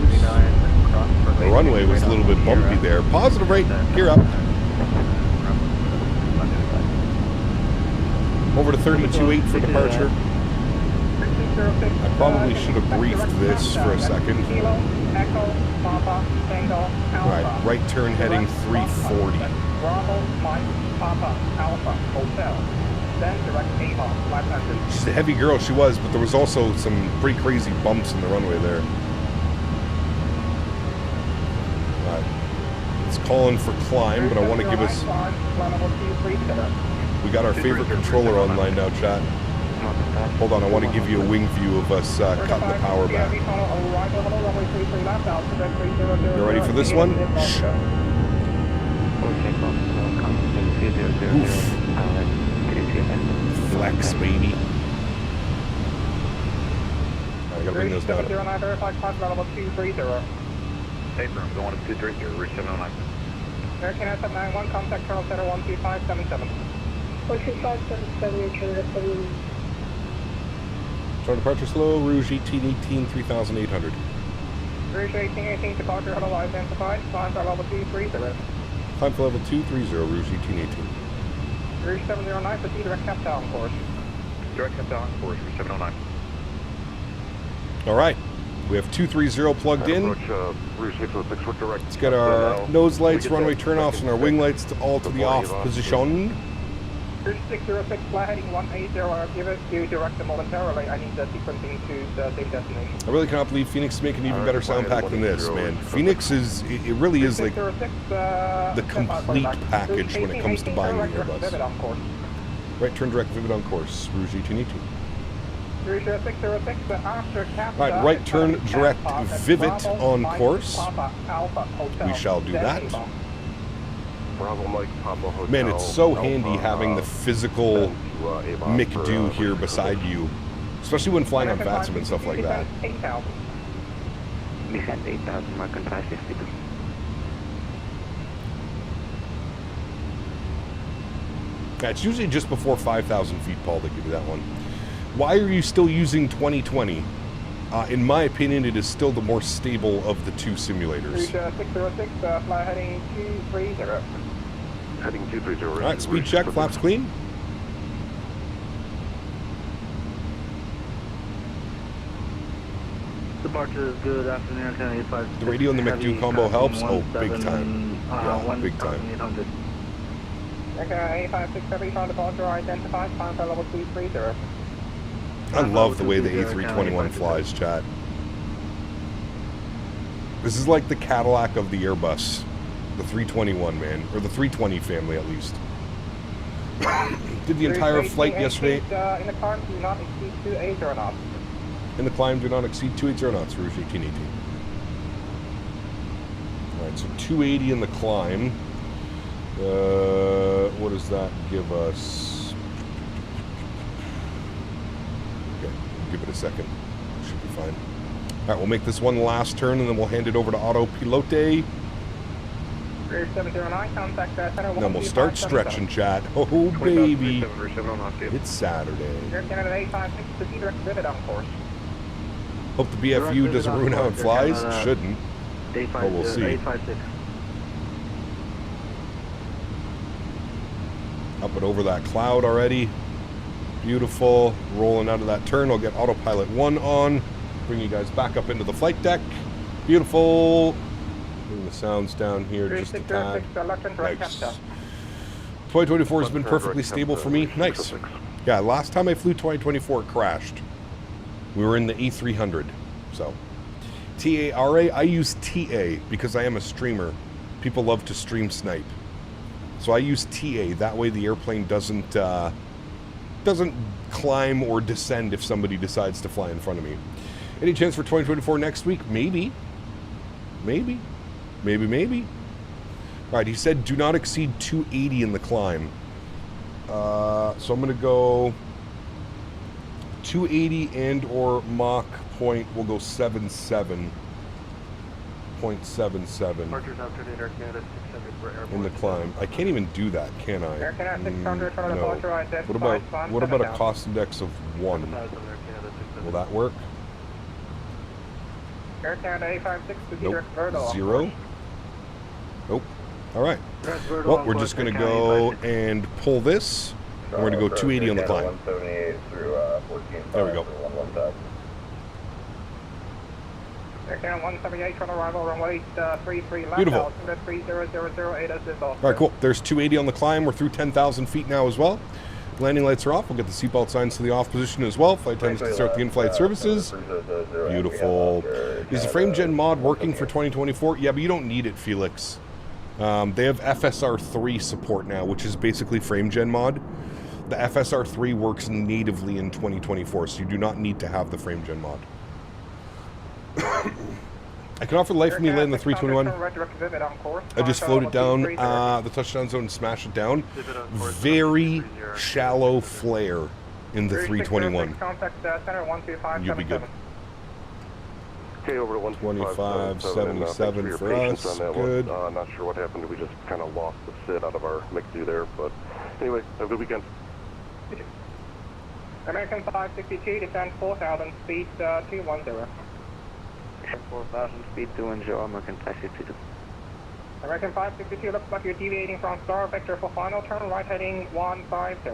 The runway was a little bit bumpy there. Positive rate. Gear up. Over to 32.8 for departure. I probably should have briefed this for a second. Alright, right turn heading 340. She's a heavy girl, she was, but there was also some pretty crazy bumps in the runway there. It's calling for climb, but I want to give us... We got our favorite controller online now, chat. Hold on, I want to give you a wing view of us cutting the power back. You ready for this one? Oof. Flex, baby. I gotta bring those down. Hey, I'm going to 230, Rouge 709. American SF91, contact Charles Center 12577. 12577, Start departure slow, Rouge 1818, 3800. Rouge 1818, departure, hello, identified, climb for level 230. Climb for level 230, Rouge 1818. Rouge 709, proceed direct cap down course. Direct cap down course, Rouge 709. Alright, we have 230 plugged in. Rouge 606, we're direct. Let's get our nose lights, runway turnoffs, and our wing lights all to the off position. Rouge 606, fly heading 180, I'll give it to direct momentarily. I need the sequencing to the same destination. I really cannot believe Phoenix is making an even better sound pack than this, man. Phoenix is, it really is like the complete package when it comes to buying the Airbus. Right turn direct vivid on course, Rouge 1818. Rouge 606, after cap. Alright, right turn direct vivid on course. We shall do that. Bravo Mike, Papa Hotel. Man, it's so handy having the physical McDo here beside you, especially when flying on Faten and stuff like that. Descent 8,000, mark on 560. Yeah, it's usually just before 5,000 feet, Paul, they give you that one. Why are you still using 2020? In my opinion, it is still the more stable of the two simulators. Rouge 606, fly heading 230. Heading 230. Alright, speed check, flaps clean. Departure is good, afternoon, 1085. The radio and the McDo combo helps? Oh, big time. Yeah, big time. Okay, 856 from departure, identified, time for level 230. I love the way the A321 flies, chat. This is like the Cadillac of the Airbus. The 321, man. Or the 320 family, at least. Did the entire flight yesterday. In the climb, do not exceed 280 knots. In the climb, do not exceed 280 knots, Rouge 1818. Alright, so 280 in the climb. What does that give us? Okay, give it a second. Should be fine. Alright, we'll make this one last turn and then we'll hand it over to autopilote. 709, contact center. Then we'll start stretching, chat. Oh, baby. It's Saturday. Air Canada 856, proceed direct vivid on course. Hope the BFU doesn't ruin how it flies. It shouldn't. But we'll see. 856. Up and over that cloud already. Beautiful. Rolling out of that turn. I'll get autopilot 1 on. Bring you guys back up into the flight deck. Beautiful. Bring the sounds down here just a tad. Nice. 2024 has been perfectly stable for me. Nice. Yeah, last time I flew 2024 it crashed. We were in the E300. So TARA, I use TA because I am a streamer. People love to stream snipe. So I use TA. That way the airplane doesn't climb or descend if somebody decides to fly in front of me. Any chance for 2024 next week? Maybe. Maybe. Maybe, maybe. Alright, he said do not exceed 280 in the climb. So I'm going to go 280 and or Mach point. We'll go 77. 0.77 in the climb. I can't even do that, can I? No. What about a cost index of 1? Will that work? Nope. 0? Nope. Alright. Well, we're just going to go and pull this. And we're going to go 280 on the climb. There we go. Air 178 from arrival, runway 33 left. Beautiful. 3008 is off. Alright, cool. There's 280 on the climb. We're through 10,000 feet now as well. Landing lights are off. We'll get the seatbelt signs to the off position as well. Flight attendants can start the in-flight services. Beautiful. Is the frame gen mod working for 2024? Yeah, but you don't need it, Felix. They have FSR3 support now, which is basically frame gen mod. The FSR3 works natively in 2024, so you do not need to have the frame gen mod. I can offer the life of me land the 321. I just floated down the touchdown zone and smashed it down. Very shallow flare in the 321. You'll be good. Okay, over to 125.77 for us. Good. Not sure what happened. We just kind of lost the sit out of our McDo there, but anyway, have a good weekend. American 562, descend 4,000, speed 210. 4,000, speed 210, American 562. American 562, looks like you're deviating from star vector for final turn, right heading 150.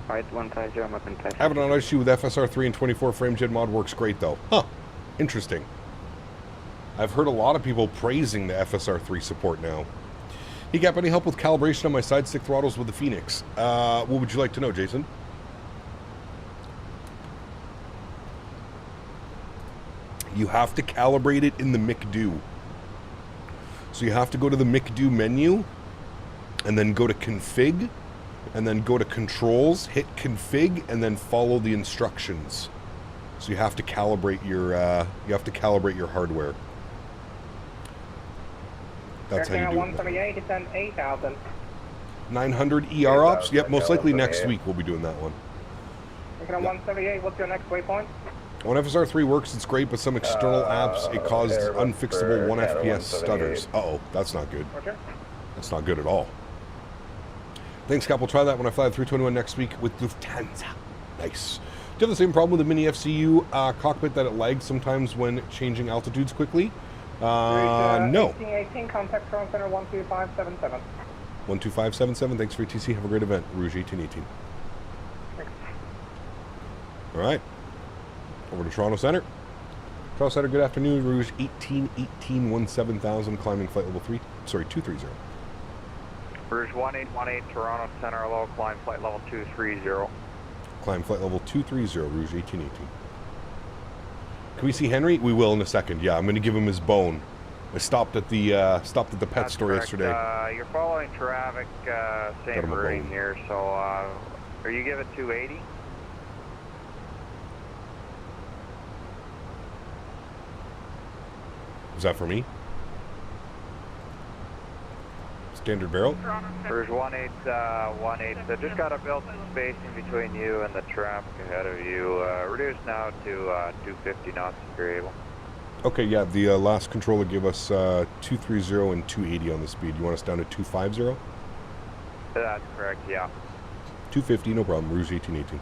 Right, 150, American 562. Having an issue with FSR3 and 24 frame gen mod works great though. Huh, interesting. I've heard a lot of people praising the FSR3 support now. Hey, Cap, any help with calibration on my side stick throttles with the Phoenix? What would you like to know, Jason? You have to calibrate it in the McDo. So you have to go to the McDo menu, and then go to config, and then go to controls, hit config, and then follow the instructions. So you have to calibrate your hardware. That's how you do it. 178, descend 8,000. 900 ER ops? Yep, most likely next week we'll be doing that one. Looking at 178, what's your next waypoint? When FSR3 works, it's great, but some external apps, it caused unfixable 1 FPS stutters. Uh-oh, that's not good. Okay. That's not good at all. Thanks, Cap. We'll try that when I fly the 321 next week with Lufthansa. Nice. Do you have the same problem with the mini FCU cockpit that it lags sometimes when changing altitudes quickly? No. 1818, contact ground center 12577. 12577, thanks for your TC. Have a great event. Rouge 1818. Thanks. All right. Over to Toronto Center. Toronto Center, good afternoon. Rouge 1818 17000, climbing flight level 230. Rouge 1818, Toronto Center, hello, climb flight level 230. Climb flight level 230, Rouge 1818. Can we see Henry? We will in a second. Yeah, I'm going to give him his bone. I stopped at the pet That's store correct. yesterday. You're following traffic, same route here, so are you giving 280? Is that for me? Standard barrel? Rouge 1818, so just got to build some spacing between you and the traffic ahead of you. Reduce now to 250 knots if you're able. Okay, yeah, the last controller gave us 230 and 280 on the speed. You want us down to 250? That's correct, yeah. 250, no problem. Rouge 1818.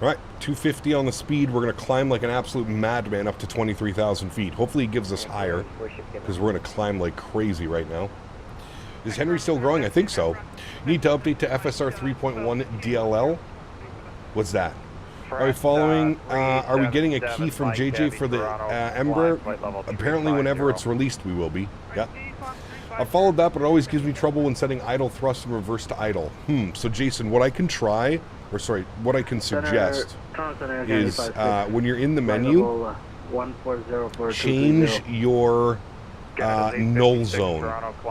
All right, 250 on the speed. We're going to climb like an absolute madman up to 23,000 feet. Hopefully it gives us higher, because we're going to climb like crazy right now. Is Henry still growing? I think so. You need to update to FSR 3.1 DLL. What's that? Are we following, are we getting a key from JJ for the Ember? Apparently whenever it's released we will be. Yeah. I followed that, but it always gives me trouble when setting idle thrust and reverse to idle. So Jason, what I can try, or sorry, what I can suggest is when you're in the menu, change your null zone.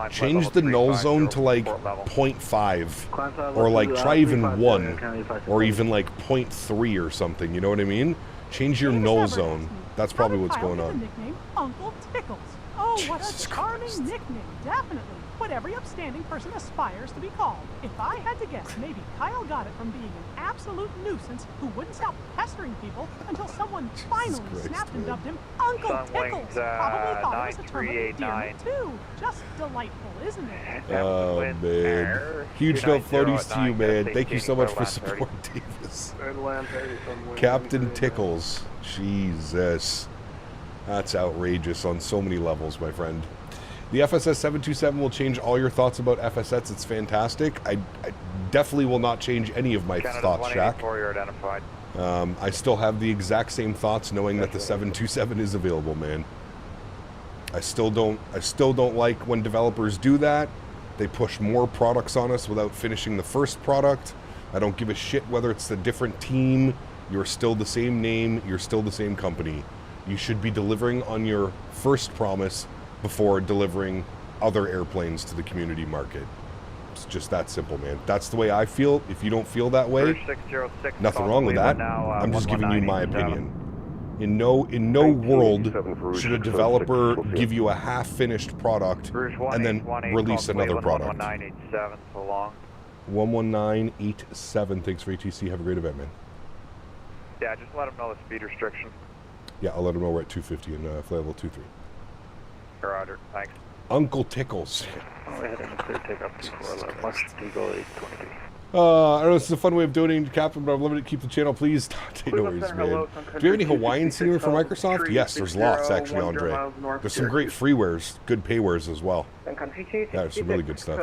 Change the null zone to like 0.5 or like try even 1 or even like 0.3 or something, you know what I mean? Change your null zone. That's probably what's going on. Nickname Uncle Tickles. Oh, what a charming nickname, definitely. What every upstanding person aspires to be called. If I had to guess, maybe Kyle got it from being an absolute nuisance who wouldn't stop pestering people until someone finally snapped and dubbed him Uncle Tickles. Probably thought it was a term of endearment too. Just delightful, isn't it? Oh, man. Huge note floaties to you, man. Thank you so much for support, Davis. Captain Tickles. Jesus. That's outrageous on so many levels, my friend. The FSS 727 will change all your thoughts about FSS. It's fantastic. I definitely will not change any of my thoughts, Shaq. I still have the exact same thoughts knowing that the 727 is available, man. I still don't like when developers do that. They push more products on us without finishing the first product. I don't give a shit whether it's a different team. You're still the same name. You're still the same company. You should be delivering on your first promise before delivering other airplanes to the community market. It's just that simple, man. That's the way I feel. If you don't feel that way, nothing wrong with that. I'm just giving you my opinion. In no world should a developer give you a half-finished product and then release another product. 11987, thanks for ATC. Have a great event, man. Yeah, just let them know the speed restriction. Yeah, I'll let them know we're at 250 and flight level 23. Roger, thanks. Uncle Tickles. Oh, we had a clear takeoff before Mark Eagle 823. I don't know, this is a fun way of donating to Captain, but I'm limited to keep the channel, please. No worries, man. Do you have any Hawaiian scenery for Microsoft? Yes, there's lots, actually, Andre. There's some great freewares, good paywares as well. Yeah, there's some really good stuff.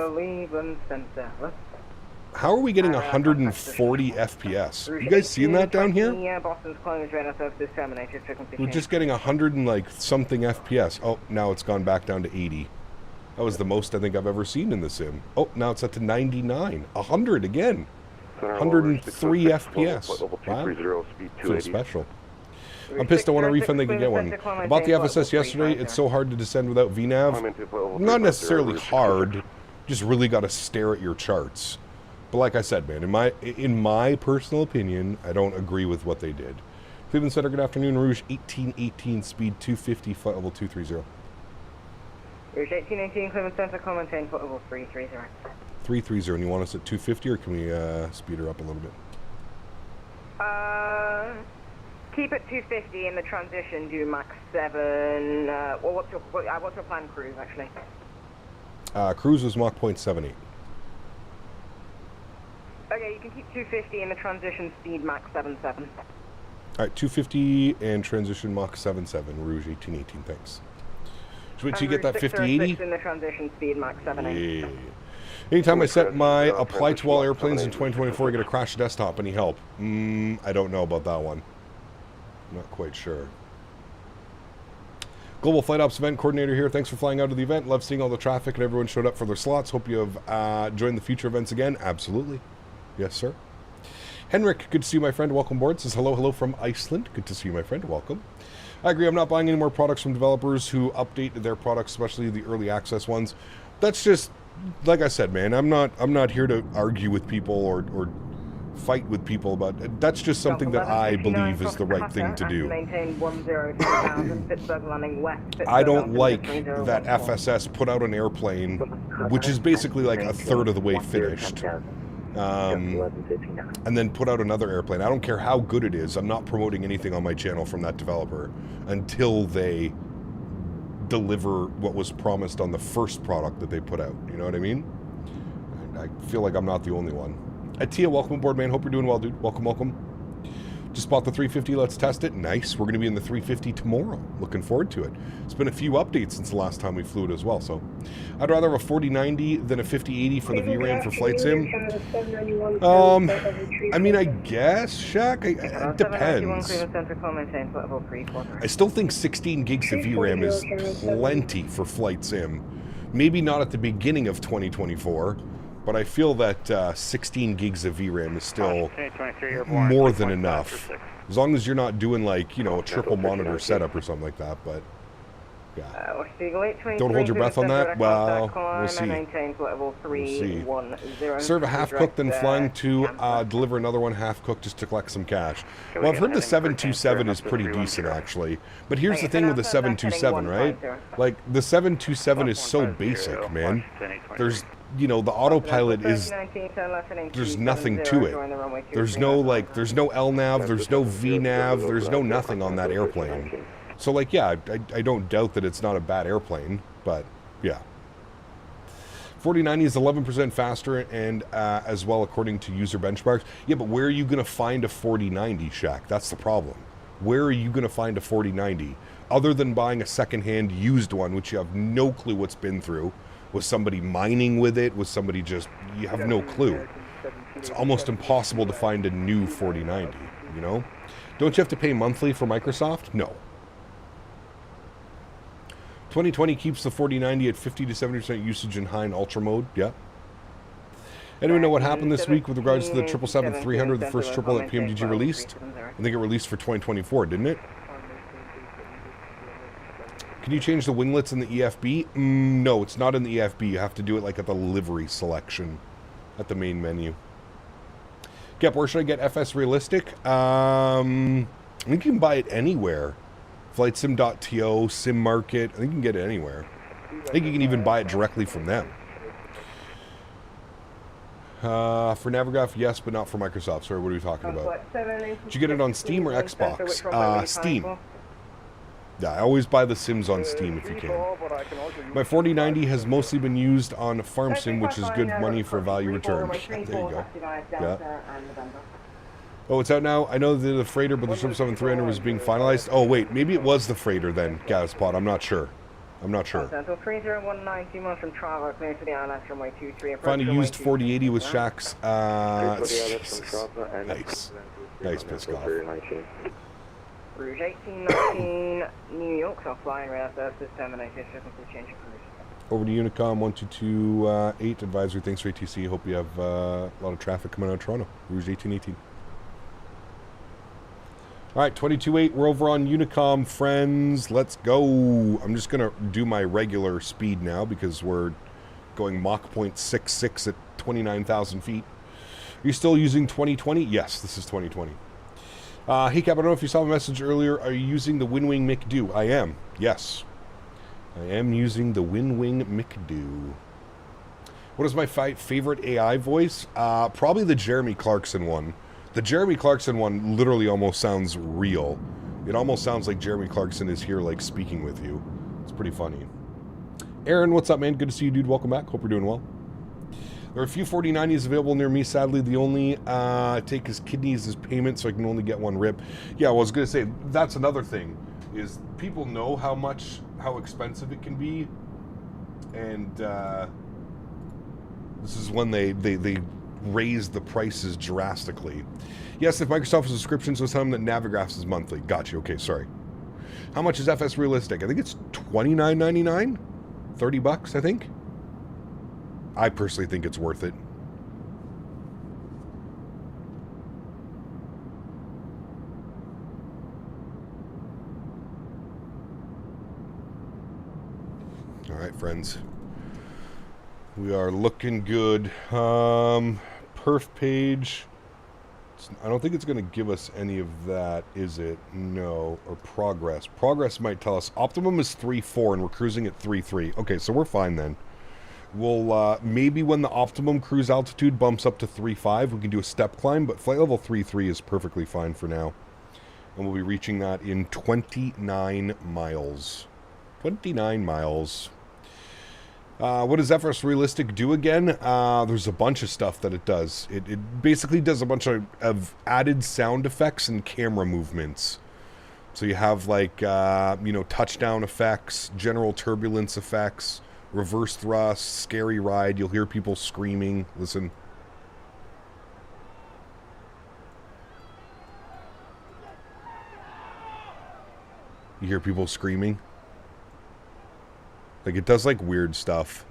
How are we getting 140 FPS? You guys seeing that down here? Boston's closed, radar services terminated. We're just getting 100 and like something FPS. Oh, now it's gone back down to 80. That was the most I think I've ever seen in the sim. Oh, now it's up to 99. 100 again. 103 FPS. Wow. Feels special. I'm pissed I want a refund, they can get one. I bought the FSS yesterday. It's so hard to descend without VNAV. Not necessarily hard. Just really got to stare at your charts. But like I said, man, in my personal opinion, I don't agree with what they did. Cleveland Center, good afternoon. Rouge 1818, speed 250, flight level 230. Rouge 1818, Cleveland Center, call maintain, flight level 330. 330, and you want us at 250, or can we speed her up a little bit? Keep it 250 in the transition, do max 7. Well, what's your plan cruise, actually? Cruise was Mach 0.78. Okay, you can keep 250 in the transition, speed max 77. Alright, 250 and transition Mach 77, Rouge 1818, thanks. Just wait till you get that 5080. In the transition, speed max 78. Yeah. Anytime I set my apply to all airplanes in 2024, I get a crash desktop. Any help? I don't know about that one. Not quite sure. Global Flight Ops event coordinator here. Thanks for flying out to the event. Love seeing all the traffic and everyone showed up for their slots. Hope you have joined the future events again. Absolutely. Yes, sir. Henrik, good to see you, my friend. Welcome aboard. Says hello from Iceland. Good to see you, my friend. Welcome. I agree. I'm not buying any more products from developers who update their products, especially the early access ones. That's just, like I said, man. I'm not here to argue with people or fight with people about it. That's just something that I believe is the right thing to do. I don't like that FSS put out an airplane, which is basically like a third of the way finished, and then put out another airplane. I don't care how good it is. I'm not promoting anything on my channel from that developer until they deliver what was promised on the first product that they put out. You know what I mean? I feel like I'm not the only one. Tia, welcome aboard, man. Hope you're doing well, dude. Welcome, welcome. Just bought the 350. Let's test it. Nice. We're going to be in the 350 tomorrow. Looking forward to it. It's been a few updates since the last time we flew it as well. So I'd rather have a 4090 than a 5080 for the VRAM for Flight Sim. I mean, I guess, Shaq. It depends. I still think 16 gigs of VRAM is plenty for Flight Sim. Maybe not at the beginning of 2024. But I feel that 16 gigs of VRAM is still more than enough. As long as you're not doing, like, you know, a triple monitor setup or something like that, but yeah. Don't hold your breath on that. Well, we'll see. We'll see. Serve a half-cooked, then flying to deliver another one half-cooked just to collect some cash. Well, I've heard the 727 is pretty decent, actually. But here's the thing with the 727, right? Like, the 727 is so basic, man. There's, you know, the autopilot is, there's nothing to it. There's no, like, there's no LNAV, there's no VNAV, there's no nothing on that airplane. So, like, yeah, I don't doubt that it's not a bad airplane, but, yeah. 4090 is 11% faster, and as well, according to user benchmarks. Yeah, but where are you going to find a 4090, Shaq? That's the problem. Where are you going to find a 4090? Other than buying a second-hand used one, which you have no clue what's been through. Was somebody mining with it? Was somebody just... You have no clue. It's almost impossible to find a new 4090, you know? Don't you have to pay monthly for Microsoft? No. 2020 keeps the 4090 at 50 to 70% usage in high and ultra mode. Yeah. Anyone know what happened this week with regards to the 777-300, the first triple that PMDG released? I think it released for 2024, didn't it? Can you change the winglets in the EFB? No, it's not in the EFB. You have to do it like at the livery selection at the main menu. Yep, where should I get FS Realistic? I think you can buy it anywhere. FlightSim.to, Sim Market. I think you can get it anywhere. I think you can even buy it directly from them. For Navigraph, yes, but not for Microsoft. Sorry, what are we talking about? Did you get it on Steam or Xbox? Steam. Yeah, I always buy the Sims on Steam if you can. My 4090 has mostly been used on Farm Sim, which is good money for value return. There you go. Yeah. Oh, it's out now? I know the freighter, but the 777-300 was being finalized. Oh, wait, maybe it was the freighter then, Gaspot. I'm not sure. I'm not sure. Central 3019, 2 miles from Travel, clear to the island from way 23. Find a used 4080 with shacks. Nice. Nice, Piscoff. Rouge 1819, New York, so flying rail services terminated, looking for change of cruise. Over to Unicom 1228 advisory. Thanks for ATC. Hope you have a lot of traffic coming out of Toronto. Rouge 1818. All right, 22.8. We're over on Unicom, friends. Let's go. I'm just going to do my regular speed now because we're going Mach 0.66 at 29,000 feet. Are you still using 2020? Yes, this is 2020. Hey, Cap, I don't know if you saw the message earlier. Are you using the Winwing McDo? I am. Yes. I am using the Winwing McDo. What is my favorite AI voice? Probably the Jeremy Clarkson one. The Jeremy Clarkson one literally almost sounds real. It almost sounds like Jeremy Clarkson is here, like, speaking with you. It's pretty funny. Erin, what's up, man? Good to see you, dude. Welcome back. Hope you're doing well. There are a few 4090s available near me. Sadly, the only take his kidneys as payment, so I can only get one rip. Yeah, well, I was going to say, that's another thing, is people know how expensive it can be, and this is when they raise the prices drastically. Yes, if Microsoft has subscriptions, was telling them that Navigraphs is monthly. Gotcha. Okay, sorry. How much is FS Realistic? I think it's $29.99? $30, I think. I personally think it's worth it. All right, friends. We are looking good. Perf page. I don't think it's going to give us any of that, is it? No. Or progress. Progress might tell us. Optimum is 3.4 and we're cruising at 3.3. Okay, so we're fine then. We'll, maybe when the optimum cruise altitude bumps up to 3.5, we can do a step climb, but flight level 3.3 is perfectly fine for now. And we'll be reaching that in 29 miles. 29 miles. What does FS Realistic do again? There's a bunch of stuff that it does. It basically does a bunch of added sound effects and camera movements. So you have, like, you know, touchdown effects, general turbulence effects, reverse thrust, scary ride. You'll hear people screaming. Listen. You hear people screaming. Like, it does, like, weird stuff.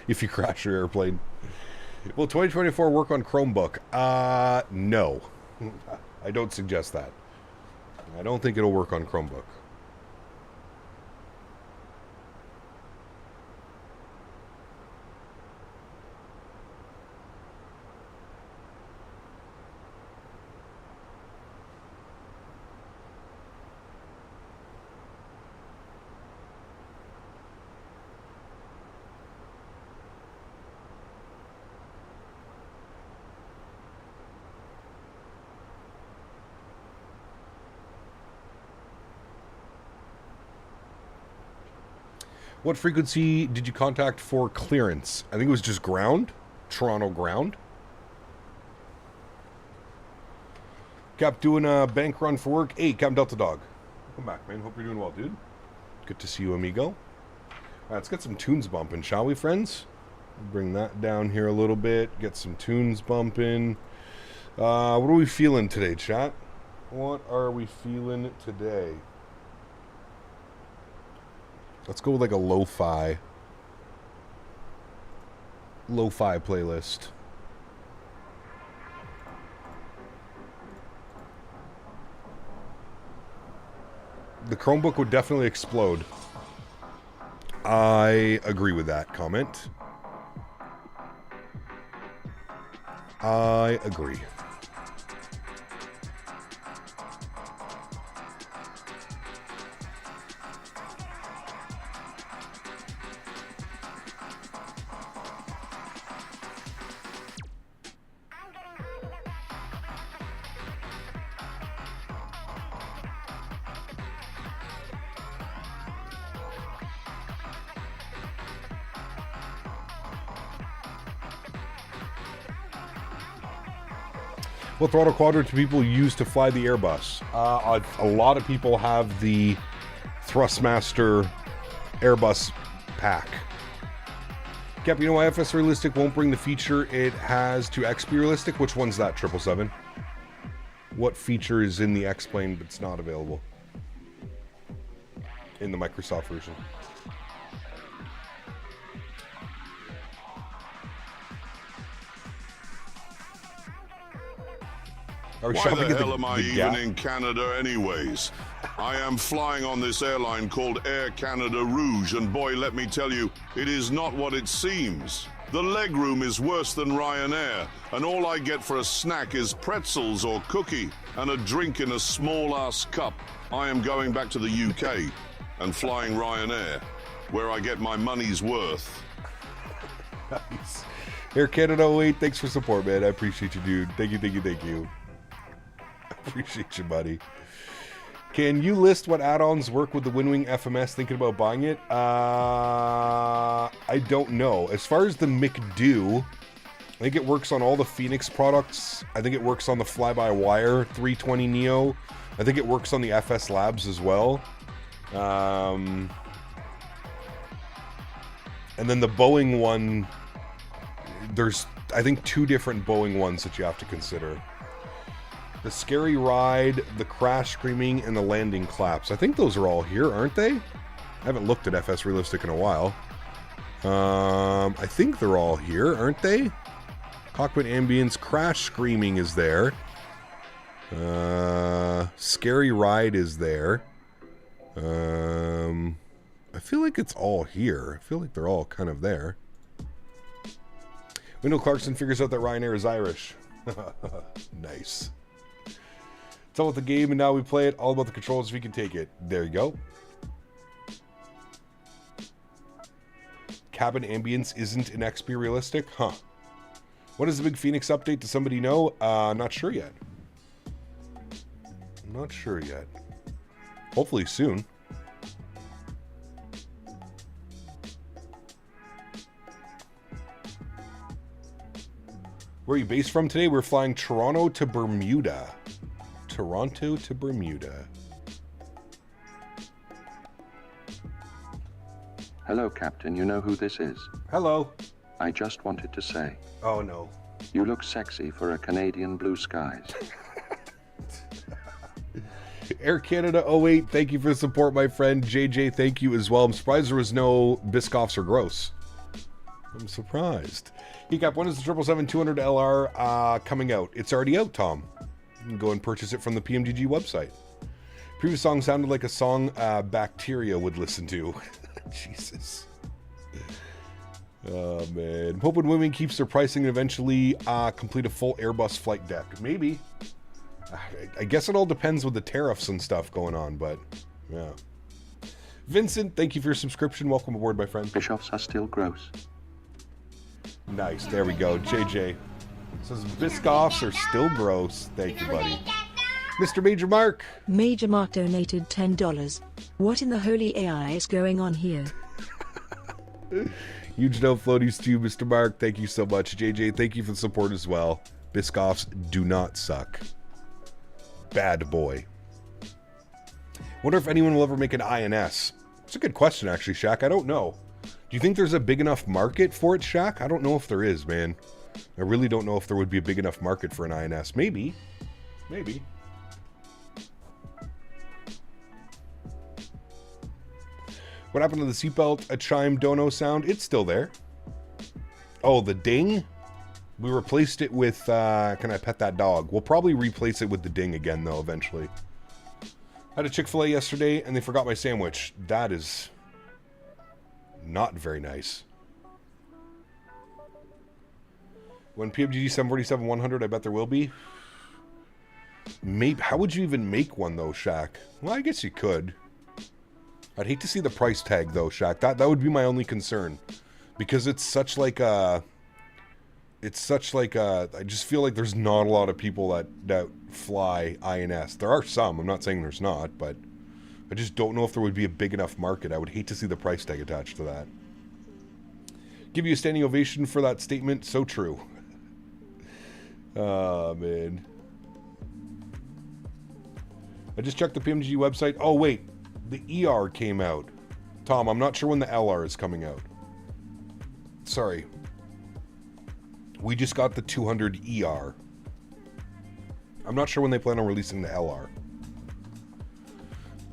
If you crash your airplane. Will 2024 work on Chromebook? No. I don't suggest that. I don't think it'll work on Chromebook. What frequency did you contact for clearance? I think it was just ground. Toronto ground. Cap doing a bank run for work. Hey, Cap Delta Dog. Welcome back, man. Hope you're doing well, dude. Good to see you, amigo. All right, let's get some tunes bumping, shall we, friends? Bring that down here a little bit. Get some tunes bumping. What are we feeling today, chat? What are we feeling today? Let's go with like a lo-fi playlist. The Chromebook would definitely explode. I agree with that comment. I agree. What throttle quadrant do people use to fly the Airbus? A lot of people have the Thrustmaster Airbus pack. Cap, you know why FS Realistic won't bring the feature it has to XP Realistic? Which one's that, 777? What feature is in the X-Plane but it's not available in the Microsoft version? Why the hell am I even in Canada anyways? I am flying on this airline called Air Canada Rouge, and boy, let me tell you, it is not what it seems. The legroom is worse than Ryanair, and all I get for a snack is pretzels or cookie, and a drink in a small-ass cup. I am going back to the UK, and flying Ryanair, where I get my money's worth. Nice. Air Canada 08, thanks for support, man. I appreciate you, dude. Thank you, thank you, thank you. Appreciate you, buddy. Can you list what add-ons work with the Winwing FMS? Thinking about buying it? I don't know. As far as the McDo, I think it works on all the Phoenix products. I think it works on the fly-by-wire 320 Neo. I think it works on the FS Labs as well. And then the Boeing one, there's, I think, 2 different Boeing ones that you have to consider. The Scary Ride, the Crash Screaming, and the Landing Claps. I think those are all here, aren't they? I haven't looked at FS Realistic in a while. I think they're all here, aren't they? Cockpit Ambience, Crash Screaming is there. Scary Ride is there. I feel like it's all here. I feel like they're all kind of there. Wendell Clarkson figures out that Ryanair is Irish. Nice. It's all about the game, and now we play it. All about the controls if you can take it. There you go. Cabin ambience isn't in XP Realistic? Huh. What is the big Phoenix update? Does somebody know? Not sure yet. Not sure yet. Hopefully soon. Where are you based from today? We're flying Toronto to Bermuda. Toronto to Bermuda. Hello, Captain. You know who this is? Hello. I just wanted to say. Oh, no. You look sexy for a Canadian blue skies. Air Canada 08, thank you for the support, my friend. JJ, thank you as well. I'm surprised there was no Biscoffs or Gross. I'm surprised. Ecap, when is the 777-200 LR coming out? It's already out, Tom. You can go and purchase it from the PMGG website. Previous song sounded like a song Bacteria would listen to. Jesus. Oh, man. I'm hoping Winwing keeps their pricing and eventually complete a full Airbus flight deck. Maybe. I guess it all depends with the tariffs and stuff going on, but yeah. Vincent, thank you for your subscription. Welcome aboard, my friend. Bischoffs are still gross. Nice. There we go. JJ says Biscoffs are still gross. Thank you, buddy. Mr. Major Mark. Major Mark donated $10. What in the holy AI is going on here? Huge no floaties to you, Mr. Mark. Thank you so much. JJ, thank you for the support as well. Biscoffs do not suck. Bad boy. Wonder if anyone will ever make an INS. It's a good question, actually, Shaq. I don't know. Do you think there's a big enough market for it, Shaq? I don't know if there is, man. I really don't know if there would be a big enough market for an INS. Maybe. Maybe. What happened to the seatbelt? A chime dono sound? It's still there. Oh, the ding? We replaced it with, can I pet that dog? We'll probably replace it with the ding again, though, eventually. I had a Chick-fil-A yesterday, and they forgot my sandwich. That is not very nice. When PMGG 747-100, I bet there will be. Maybe. How would you even make one, though, Shaq? Well, I guess you could. I'd hate to see the price tag, though, Shaq. That would be my only concern. Because it's such like a... I just feel like there's not a lot of people that fly INS. There are some. I'm not saying there's not, but I just don't know if there would be a big enough market. I would hate to see the price tag attached to that. Give you a standing ovation for that statement. So true. Oh, man. I just checked the PMG website. Oh, wait. The ER came out. Tom, I'm not sure when the LR is coming out. Sorry. We just got the 200 ER. I'm not sure when they plan on releasing the LR.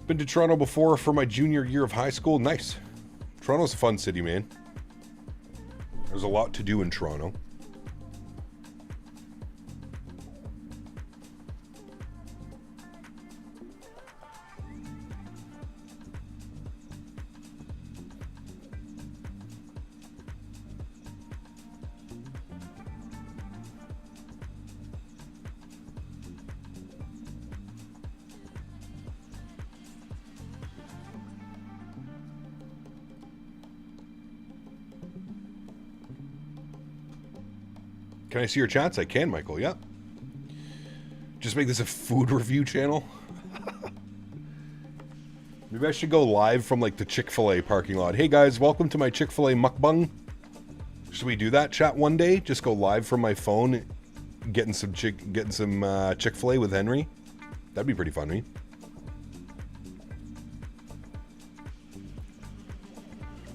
Been to Toronto before for my junior year of high school. Nice. Toronto's a fun city, man. There's a lot to do in Toronto. Can I see your chats? I can, Michael. Yep. Just make this a food review channel. Maybe I should go live from like the Chick-fil-A parking lot. Hey guys, welcome to my Chick-fil-A mukbang. Should we do that chat one day? Just go live from my phone, getting some Chick-fil-A with Henry. That'd be pretty funny.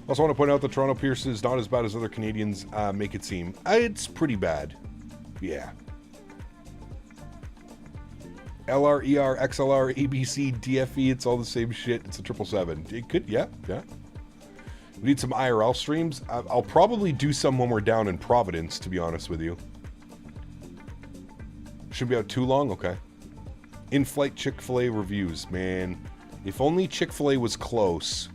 Also want to point out that Toronto Pierce is not as bad as other Canadians make it seem. It's pretty bad. Yeah. LR, ER, XLR, ABC, DFE, it's all the same shit. It's a 777. It could, yeah. We need some IRL streams. I'll probably do some when we're down in Providence, to be honest with you. Shouldn't be out too long? Okay. In-flight Chick-fil-A reviews, man. If only Chick-fil-A was close.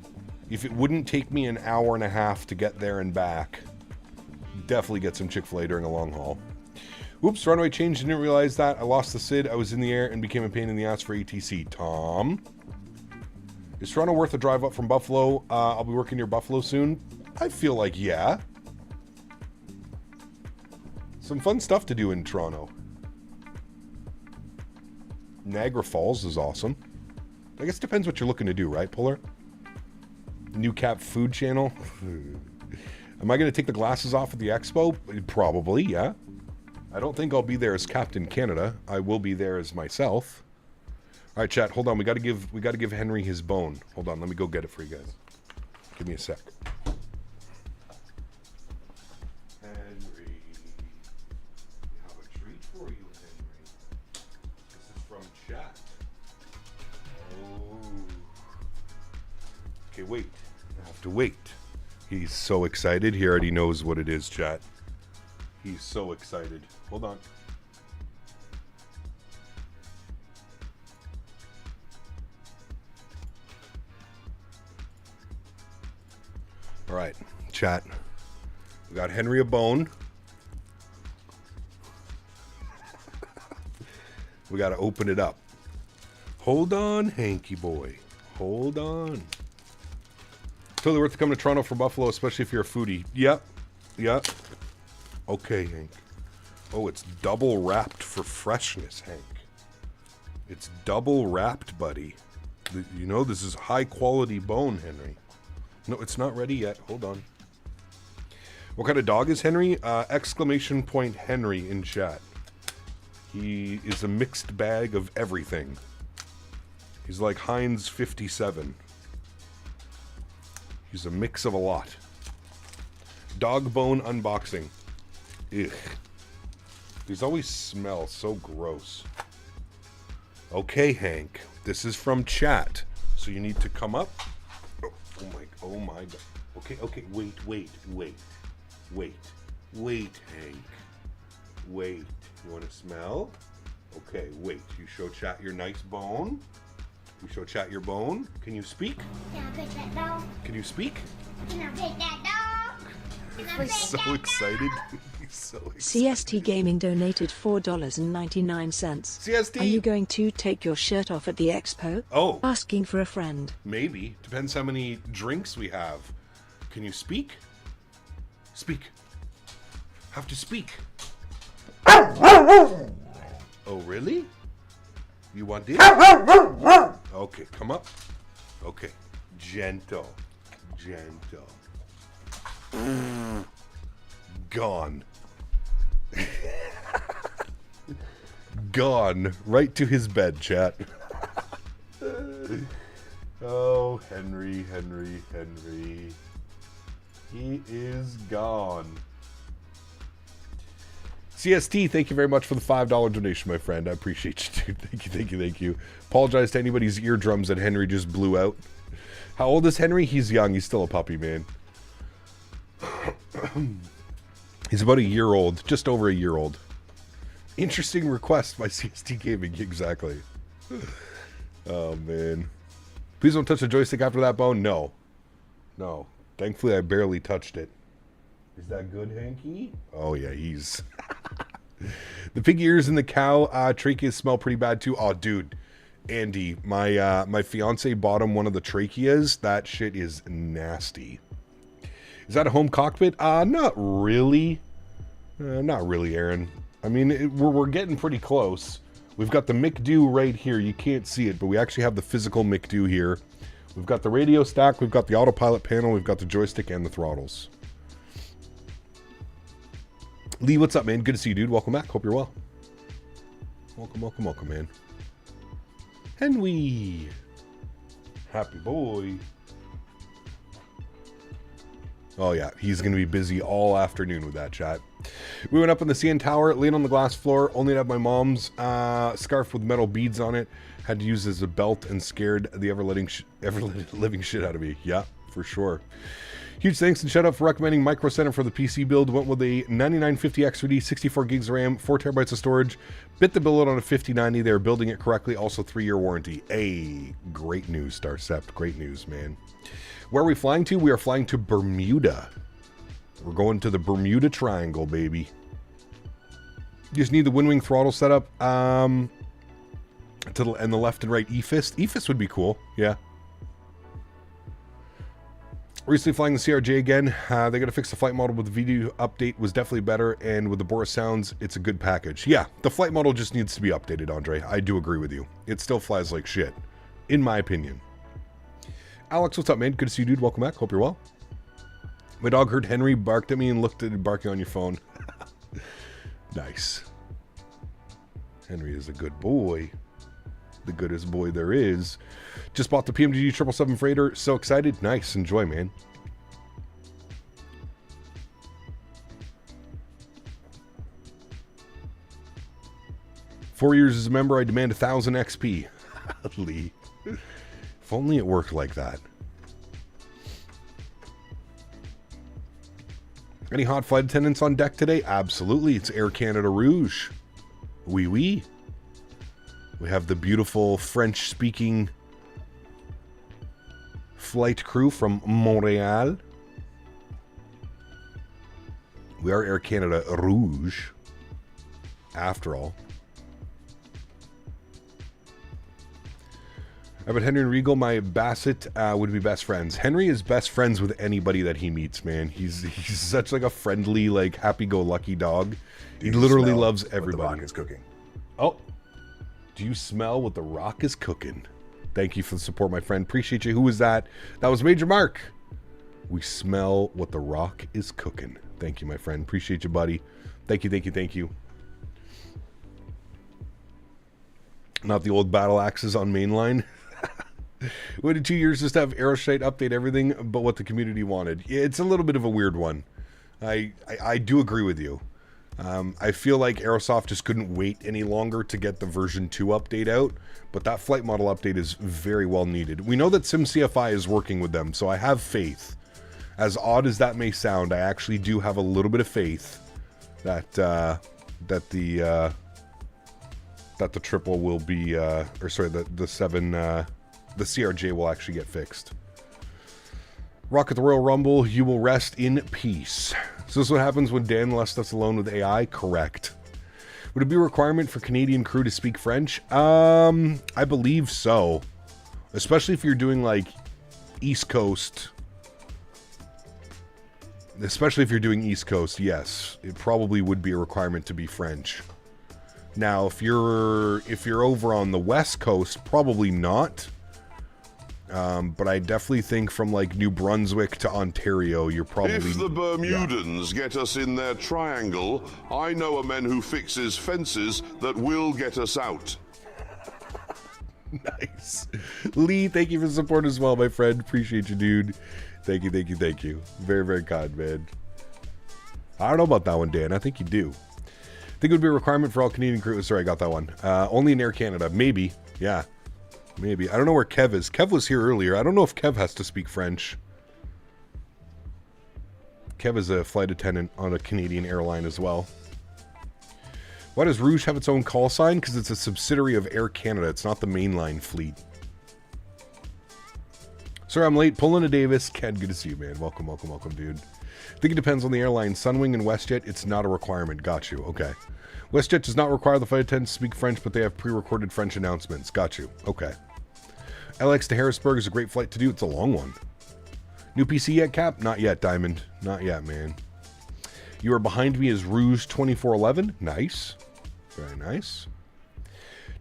If it wouldn't take me an hour and a half to get there and back, definitely get some Chick-fil-A during a long haul. Oops, runway changed, didn't realize that. I lost the SID, I was in the air and became a pain in the ass for ATC. Tom? Is Toronto worth a drive up from Buffalo? I'll be working near Buffalo soon. I feel like, yeah. Some fun stuff to do in Toronto. Niagara Falls is awesome. I guess it depends what you're looking to do, right, Puller? New Cap Food Channel. Am I going to take the glasses off at the expo? Probably, yeah. I don't think I'll be there as Captain Canada. I will be there as myself. All right, chat. Hold on. We got to give Henry his bone. Hold on. Let me go get it for you guys. Give me a sec. Henry, we have a treat for you, Henry. This is from chat. Oh. Okay, wait. I have to wait. He's so excited. He already knows what it is, chat. He's so excited. Hold on. All right, chat. We got Henry a bone. We got to open it up. Hold on, Hanky boy. Hold on. Totally worth it coming to Toronto for Buffalo, especially if you're a foodie. Yep. Okay, Hank. Oh, it's double wrapped for freshness, Hank. It's double wrapped, buddy. You know, this is high quality bone, Henry. No, it's not ready yet. Hold on. What kind of dog is Henry? Exclamation point Henry in chat. He is a mixed bag of everything. He's like Heinz 57. He's a mix of a lot. Dog bone unboxing. Ugh. These always smell so gross. Okay, Hank. This is from chat. So you need to come up. Oh my god. Okay, wait, Hank. Wait. You want to smell? Okay, wait. You show chat your nice bone. You show chat your bone. Can you speak? Can I pet that dog? Can you speak? Can I pet that dog? He's so excited. He's so excited. CST Gaming donated $4.99. CST? Are you going to take your shirt off at the expo? Oh. Asking for a friend. Maybe. Depends how many drinks we have. Can you speak? Speak. Have to speak. Oh, really? You want this? Okay, come up. Okay. Gentle. Gone. Gone. Right to his bed, chat. Oh, Henry. He is gone. CST, thank you very much for the $5 donation, my friend. I appreciate you, dude. Thank you. Apologize to anybody's eardrums that Henry just blew out. How old is Henry? He's young. He's still a puppy, man. He's about a year old. Just over a year old. Interesting request by CST Gaming. Exactly. Oh, man. Please don't touch the joystick after that, Bone. No. Thankfully, I barely touched it. Is that good, Hanky? Oh, yeah, he's... The pig ears and the cow tracheas smell pretty bad, too. Oh, dude. Andy, my fiance bought him one of the tracheas. That shit is nasty. Is that a home cockpit? Not really. Not really, Erin. I mean, we're getting pretty close. We've got the McDo right here. You can't see it, but we actually have the physical McDo here. We've got the radio stack. We've got the autopilot panel. We've got the joystick and the throttles. Lee, what's up, man? Good to see you, dude. Welcome back. Hope you're well. Welcome, man. Henry. Happy boy. Oh, yeah. He's going to be busy all afternoon with that chat. We went up in the CN tower, laid on the glass floor, only to have my mom's scarf with metal beads on it. Had to use it as a belt and scared the ever-living shit out of me. Yeah, for sure. Huge thanks and shout out for recommending Micro Center for the PC build. Went with a 9950X3D, 64 gigs of RAM, 4 terabytes of storage. Bit the bill out on a 5090. They were building it correctly. Also 3-year warranty. Hey, great news, Starcept. Great news, man. Where are we flying to? We are flying to Bermuda. We're going to the Bermuda Triangle, baby. You just need the wind wing throttle setup. And the left and right E-Fist. E-Fist would be cool, yeah. Recently flying the CRJ again. They got to fix the flight model, but the video update was definitely better, and with the Boris sounds, it's a good package. Yeah, the flight model just needs to be updated, Andre. I do agree with you. It still flies like shit, in my opinion. Alex, what's up, man? Good to see you, dude. Welcome back. Hope you're well. My dog heard Henry barked at me and looked at it barking on your phone. Nice. Henry is a good boy. The goodest boy there is. Just bought the PMDG 777 freighter. So excited. Nice. Enjoy, man. "4 years as a member, I demand 1,000 XP. Lee. If only it worked like that. Any hot flight attendants on deck today? Absolutely. It's Air Canada Rouge. Oui, oui. We have the beautiful French-speaking flight crew from Montreal. We are Air Canada Rouge, after all. But Henry and Regal, my Bassett, would be best friends. Henry is best friends with anybody that he meets, man. He's such like a friendly, like happy-go-lucky dog. He literally loves everybody. What the Rock is cooking. Oh, do you smell what the Rock is cooking? Thank you for the support, my friend. Appreciate you. Who was that? That was Major Mark. We smell what the Rock is cooking. Thank you, my friend. Appreciate you, buddy. Thank you. Not the old battle axes on mainline. Waited 2 years just to have Aeroshite update everything but what the community wanted. It's a little bit of a weird one. I do agree with you. I feel like Aerosoft just couldn't wait any longer to get the version 2 update out, but that flight model update is very well needed. We know that SimCFI is working with them, so I have faith. As odd as that may sound, I actually do have a little bit of faith that the triple will be, the CRJ will actually get fixed. Rocket the Royal Rumble, you will rest in peace. So this is what happens when Dan left us alone with AI? Correct. Would it be a requirement for Canadian crew to speak French? I believe so. Especially if you're doing like East Coast. Especially if you're doing East Coast, yes. It probably would be a requirement to be French. Now, if you're over on the West Coast, probably not. But I definitely think from like New Brunswick to Ontario, you're probably... If the Bermudans get us in their triangle, I know a man who fixes fences that will get us out. Nice. Lee, thank you for the support as well, my friend. Appreciate you, dude. Thank you, thank you, thank you. Very, very kind, man. I don't know about that one, Dan. I think you do. I think it would be a requirement for all Canadian crews. Sorry, I got that one. Only in Air Canada. Maybe. Yeah. Maybe. I don't know where Kev is. Kev was here earlier. I don't know if Kev has to speak French. Kev is a flight attendant on a Canadian airline as well. Why does Rouge have its own call sign? Because it's a subsidiary of Air Canada. It's not the mainline fleet. Sorry, I'm late. Pulling to Davis. Ken, good to see you, man. Welcome, welcome, welcome, dude. I think it depends on the airline. Sunwing and WestJet, it's not a requirement. Got you. Okay. WestJet does not require the flight attendants to speak French, but they have pre-recorded French announcements. Got you. Okay. LX to Harrisburg is a great flight to do. It's a long one. New PC yet, Cap? Not yet, Diamond. Not yet, man. You are behind me as Rouge 2411. Nice. Very nice.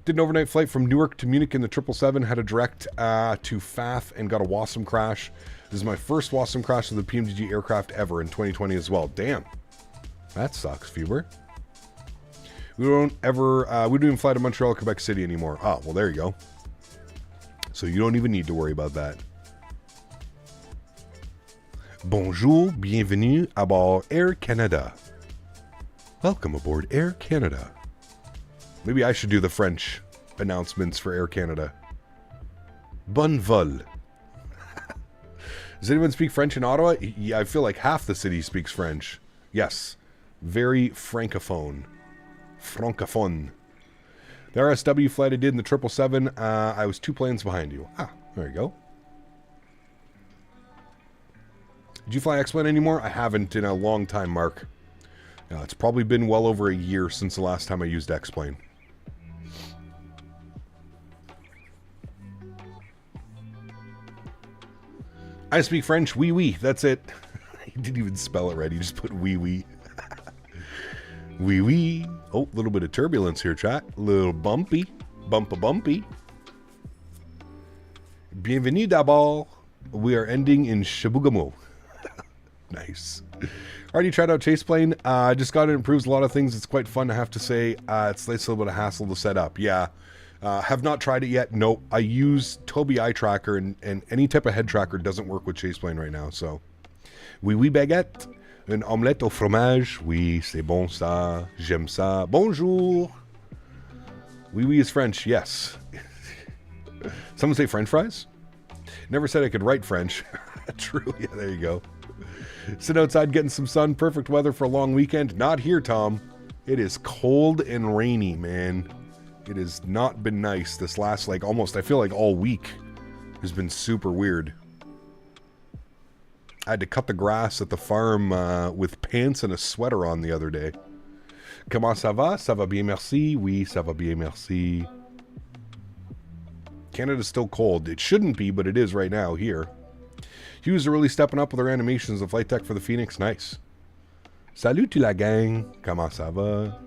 Did an overnight flight from Newark to Munich in the 777. Had a direct to FAF and got a WASM crash. This is my first WASM crash of the PMDG aircraft ever in 2020 as well. Damn. That sucks, Fuber. We don't even fly to Montreal or Quebec City anymore. Oh, well, there you go. So you don't even need to worry about that. Bonjour, bienvenue à bord Air Canada. Welcome aboard Air Canada. Maybe I should do the French announcements for Air Canada. Bon vol. Does anyone speak French in Ottawa? Yeah, I feel like half the city speaks French. Yes. Very francophone. Francophone. The RSW flight I did in the 777, I was 2 planes behind you. Ah, there you go. Did you fly X-Plane anymore? I haven't in a long time, Mark. It's probably been well over a year since the last time I used X-Plane. I speak French, oui, oui. That's it. He didn't even spell it right. He just put oui, oui. Oui, oui. Oh, a little bit of turbulence here, chat. A little bumpy. Bumpy. Bienvenue d'abord. We are ending in Chibougamau. Nice. Already tried out Chaseplane. I just got it. Improves a lot of things. It's quite fun, I have to say. It's a little bit of hassle to set up. Yeah. Have not tried it yet. Nope. I use Tobii eye tracker, and any type of head tracker doesn't work with Chaseplane right now. So, oui, oui, baguette. Une omelette au fromage. Oui, c'est bon ça. J'aime ça. Bonjour. Oui, oui is French. Yes. Someone say French fries? Never said I could write French. True. Yeah, there you go. Sit outside getting some sun. Perfect weather for a long weekend. Not here, Tom. It is cold and rainy, man. It has not been nice this last, I feel like all week has been super weird. I had to cut the grass at the farm with pants and a sweater on the other day. Comment ça va? Ça va bien, merci. Oui, ça va bien, merci. Canada's still cold. It shouldn't be, but it is right now here. Hughes are really stepping up with their animations of flight tech for the Phoenix. Nice. Salut to la gang. Comment ça va?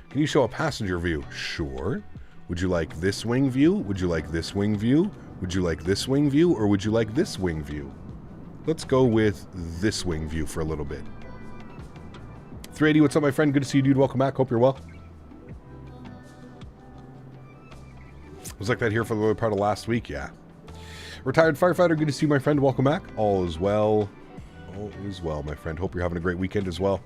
Can you show a passenger view? Sure. Would you like this wing view? Would you like this wing view? Would you like this wing view? Or would you like this wing view? Let's go with this wing view for a little bit. 380, what's up, my friend? Good to see you, dude. Welcome back. Hope you're well. It was like that here for the early part of last week, yeah. Retired firefighter, good to see you, my friend. Welcome back. All is well. All is well, my friend. Hope you're having a great weekend as well.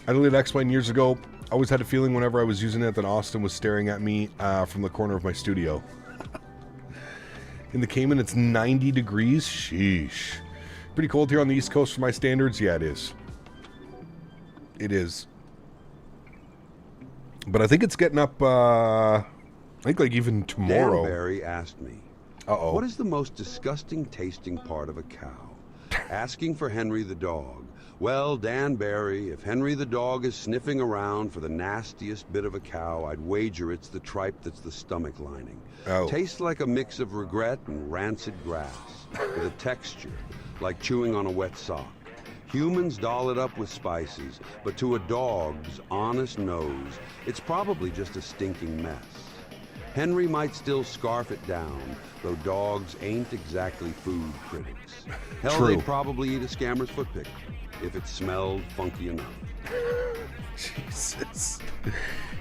I deleted X-Plane years ago. I always had a feeling whenever I was using it that Austin was staring at me from the corner of my studio. In the Cayman, it's 90 degrees. Sheesh. Pretty cold here on the East Coast for my standards. Yeah, it is. It is. But I think it's getting up, I think like even tomorrow. Dan Barry asked me, what is the most disgusting tasting part of a cow? Asking for Henry the dog. Well, Dan Barry, if Henry the dog is sniffing around for the nastiest bit of a cow, I'd wager it's the tripe that's the stomach lining. Tastes like a mix of regret and rancid grass, with a texture like chewing on a wet sock. Humans doll it up with spices, but to a dog's honest nose, it's probably just a stinking mess. Henry might still scarf it down, though dogs ain't exactly food critics. Hell, they'd probably eat a scammer's foot pick if it smelled funky enough. Jesus.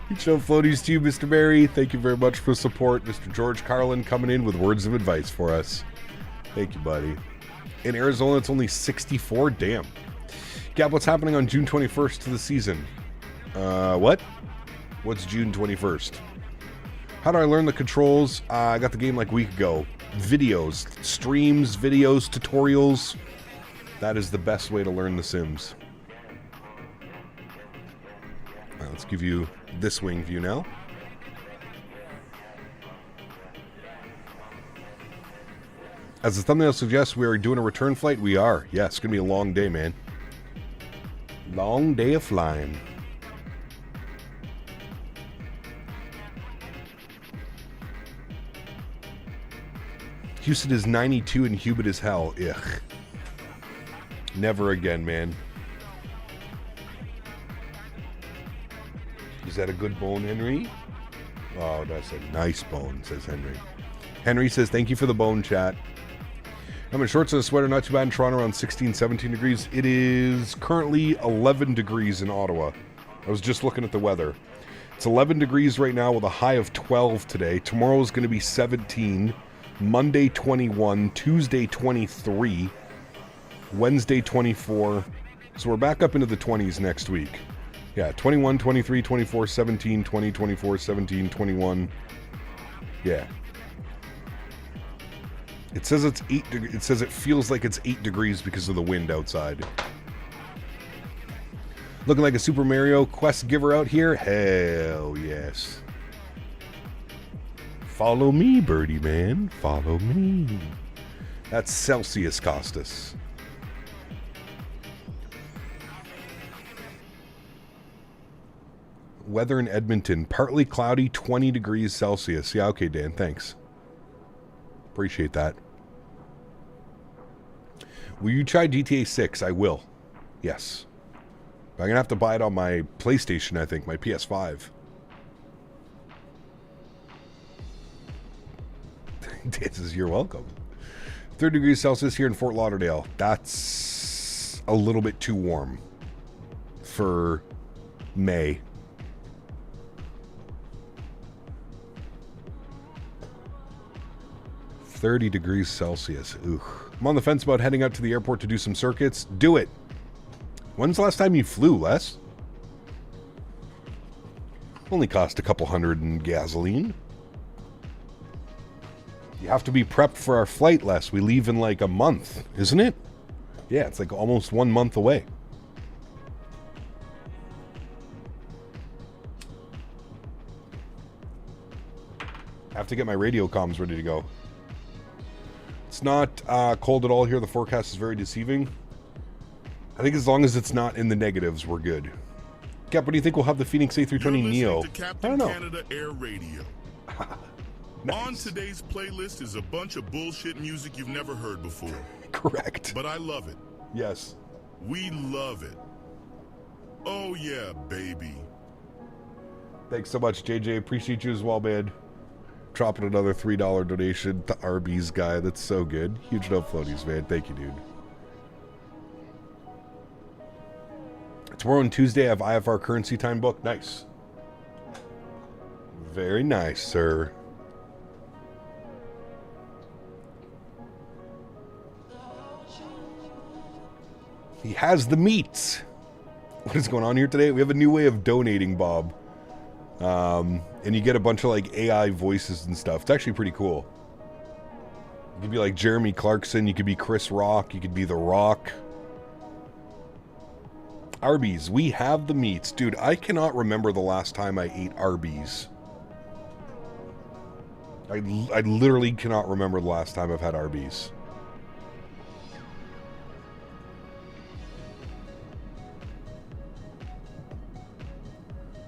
Huge no floaties to you, Mr. Barry. Thank you very much for support. Mr. George Carlin coming in with words of advice for us. Thank you, buddy. In Arizona, it's only 64. Damn. Gab, what's happening on June 21st to the season? What? What's June 21st? How do I learn the controls? I got the game like a week ago. Videos, streams, videos, tutorials. That is the best way to learn The Sims. All right, let's give you this wing view now. As the thumbnail suggests, we are doing a return flight. We are. Yeah, it's going to be a long day, man. Long day of flying. Houston is 92 and humid as hell. Ugh. Never again, man. Is that a good bone, Henry? Oh, that's a nice bone, says Henry. Henry says, thank you for the bone, chat. I'm in shorts and a sweater, not too bad in Toronto, around 16, 17 degrees. It is currently 11 degrees in Ottawa. I was just looking at the weather. It's 11 degrees right now with a high of 12 today. Tomorrow is going to be 17. Monday 21, Tuesday 23, Wednesday 24. So we're back up into the 20s next week. Yeah, 21, 23, 24, 17, 20, 24, 17, 21. Yeah. It says it's 8 it says it feels like it's 8 degrees because of the wind outside. Looking like a Super Mario Quest giver out here? Hell yes. Follow me, birdie man. Follow me. That's Celsius Costas. Weather in Edmonton. Partly cloudy, 20 degrees Celsius. Yeah, okay, Dan. Thanks. Appreciate that. Will you try GTA 6? I will. Yes. I'm going to have to buy it on my PlayStation, I think. My PS5. Dan says, you're welcome. 30 degrees Celsius here in Fort Lauderdale. That's a little bit too warm for May. $30 degrees Celsius. Ooh. I'm on the fence about heading out to the airport to do some circuits. Do it. When's the last time you flew, Les? Only cost a couple hundred in gasoline. You have to be prepped for our flight, Les. We leave in like a month, isn't it? Yeah, it's like almost 1 month away. I have to get my radio comms ready to go. It's not cold at all here. The forecast is very deceiving. I think as long as it's not in the negatives, we're good. Cap, what do you think we'll have the Phoenix A320 Neo? I don't know. Canada Air Radio. Nice. On today's playlist is a bunch of bullshit music you've never heard before. Correct. But I love it. Yes. We love it. Oh yeah, baby. Thanks so much, JJ. Appreciate you as well, man. Dropping another $3 donation to Arby's guy. That's so good. Huge no floaties, man. Thank you, dude. Tomorrow and Tuesday, I have IFR currency time booked. Nice. Very nice, sir. He has the meats. What is going on here today? We have a new way of donating, Bob. And you get a bunch of like AI voices and stuff. It's actually pretty cool. You could be like Jeremy Clarkson. You could be Chris Rock. You could be The Rock. Arby's. We have the meats. Dude, I cannot remember the last time I ate Arby's. I literally cannot remember the last time I've had Arby's.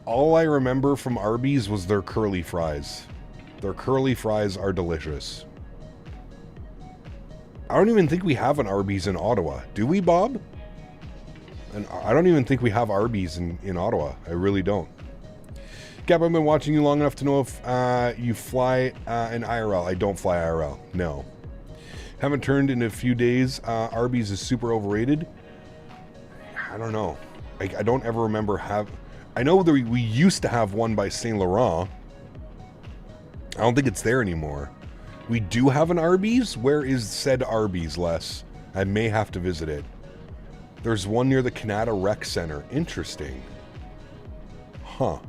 All I remember from Arby's was their curly fries. Their curly fries are delicious. I don't even think we have an Arby's in Ottawa. Do we, Bob? And I don't even think we have Arby's in Ottawa. I really don't. Gab, I've been watching you long enough to know if you fly in IRL. I don't fly IRL. No. Haven't turned in a few days. Arby's is super overrated. I don't know. I don't ever remember I know that we used to have one by Saint Laurent. I don't think it's there anymore. We do have an Arby's. Where is said Arby's, Les? I may have to visit it. There's one near the Canada Rec Center. Interesting. Huh.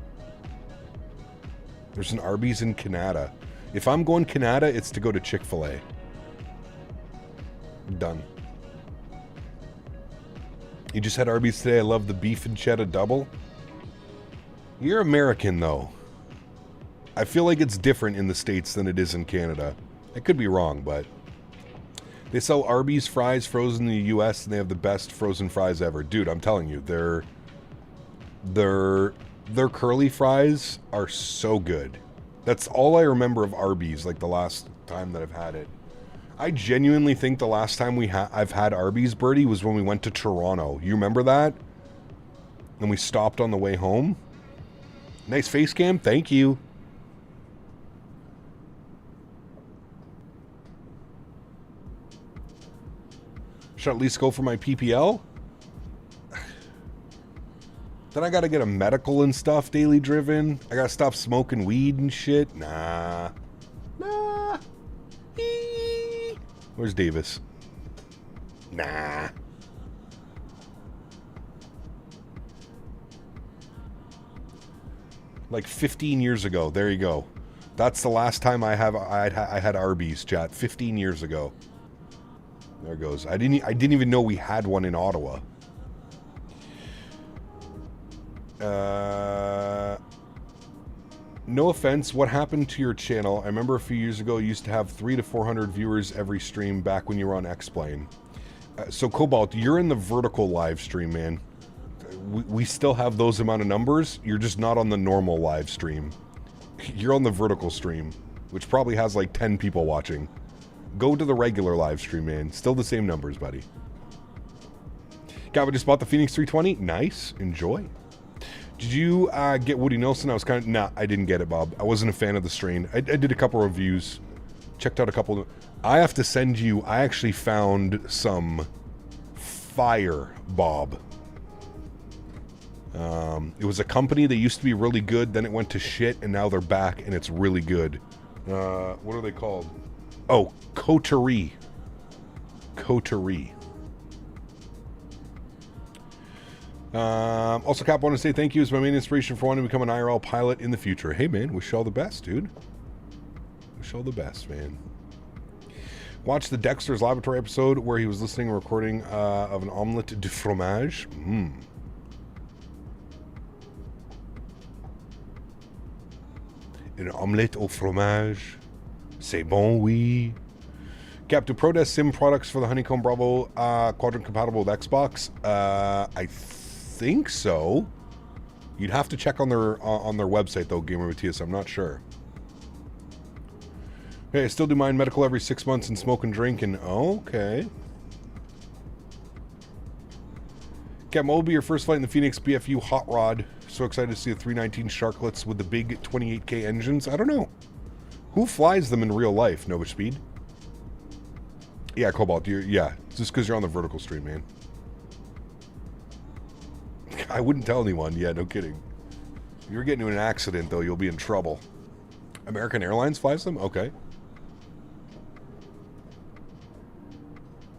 There's an Arby's in Canada. If I'm going Canada, it's to go to Chick-fil-A. Done. You just had Arby's today. I love the beef and cheddar double. You're American, though. I feel like it's different in the States than it is in Canada. I could be wrong, but they sell Arby's fries frozen in the U.S. and they have the best frozen fries ever. Dude, I'm telling you, their curly fries are so good. That's all I remember of Arby's, like the last time that I've had it. I genuinely think the last time I've had Arby's, Birdie, was when we went to Toronto. You remember that? And we stopped on the way home. Nice face cam, thank you. Should I at least go for my PPL? Then I gotta get a medical and stuff daily driven. I gotta stop smoking weed and shit. Nah. Nah. Where's Davis? Nah. Like 15 years ago. There you go. That's the last time I had Arby's, chat. 15 years ago. There it goes. I didn't even know we had one in Ottawa. No offense, what happened to your channel? I remember a few years ago you used to have 300 to 400 viewers every stream back when you were on X-Plane. So Cobalt, you're in the vertical live stream, man. We still have those amount of numbers. You're just not on the normal live stream. You're on the vertical stream, which probably has like 10 people watching. Go to the regular live stream, man. Still the same numbers, buddy. Gavin just bought the Phoenix 320. Nice. Enjoy. Did you get Woody Nelson? I was kind of... Nah, I didn't get it, Bob. I wasn't a fan of the strain. I did a couple reviews. Checked out a couple... I have to send you... I actually found some fire, Bob. It was a company that used to be really good, then it went to shit, and now they're back, and it's really good. What are they called? Oh, Coterie. Coterie. Also, Cap, I want to say thank you as my main inspiration for wanting to become an IRL pilot in the future. Hey, man, wish you all the best, dude. Wish you all the best, man. Watch the Dexter's Laboratory episode where he was listening and recording of an omelette de fromage. Une omelette au fromage. C'est bon, oui. Cap, do ProDesk Sim products for the Honeycomb Bravo quadrant compatible with Xbox? I think so. You'd have to check on their website though, Gamer Matthias. I'm not sure. Hey, I still do mine medical every 6 months and smoke and drink and okay. Cap, what will be your first flight in the Phoenix BFU Hot Rod? So excited to see the 319 Sharklets with the big 28K engines. I don't know. Who flies them in real life? Nova Speed? Yeah, Cobalt, yeah. It's just because you're on the vertical stream, man. I wouldn't tell anyone. Yeah, no kidding. If you're getting into an accident, though, you'll be in trouble. American Airlines flies them? Okay.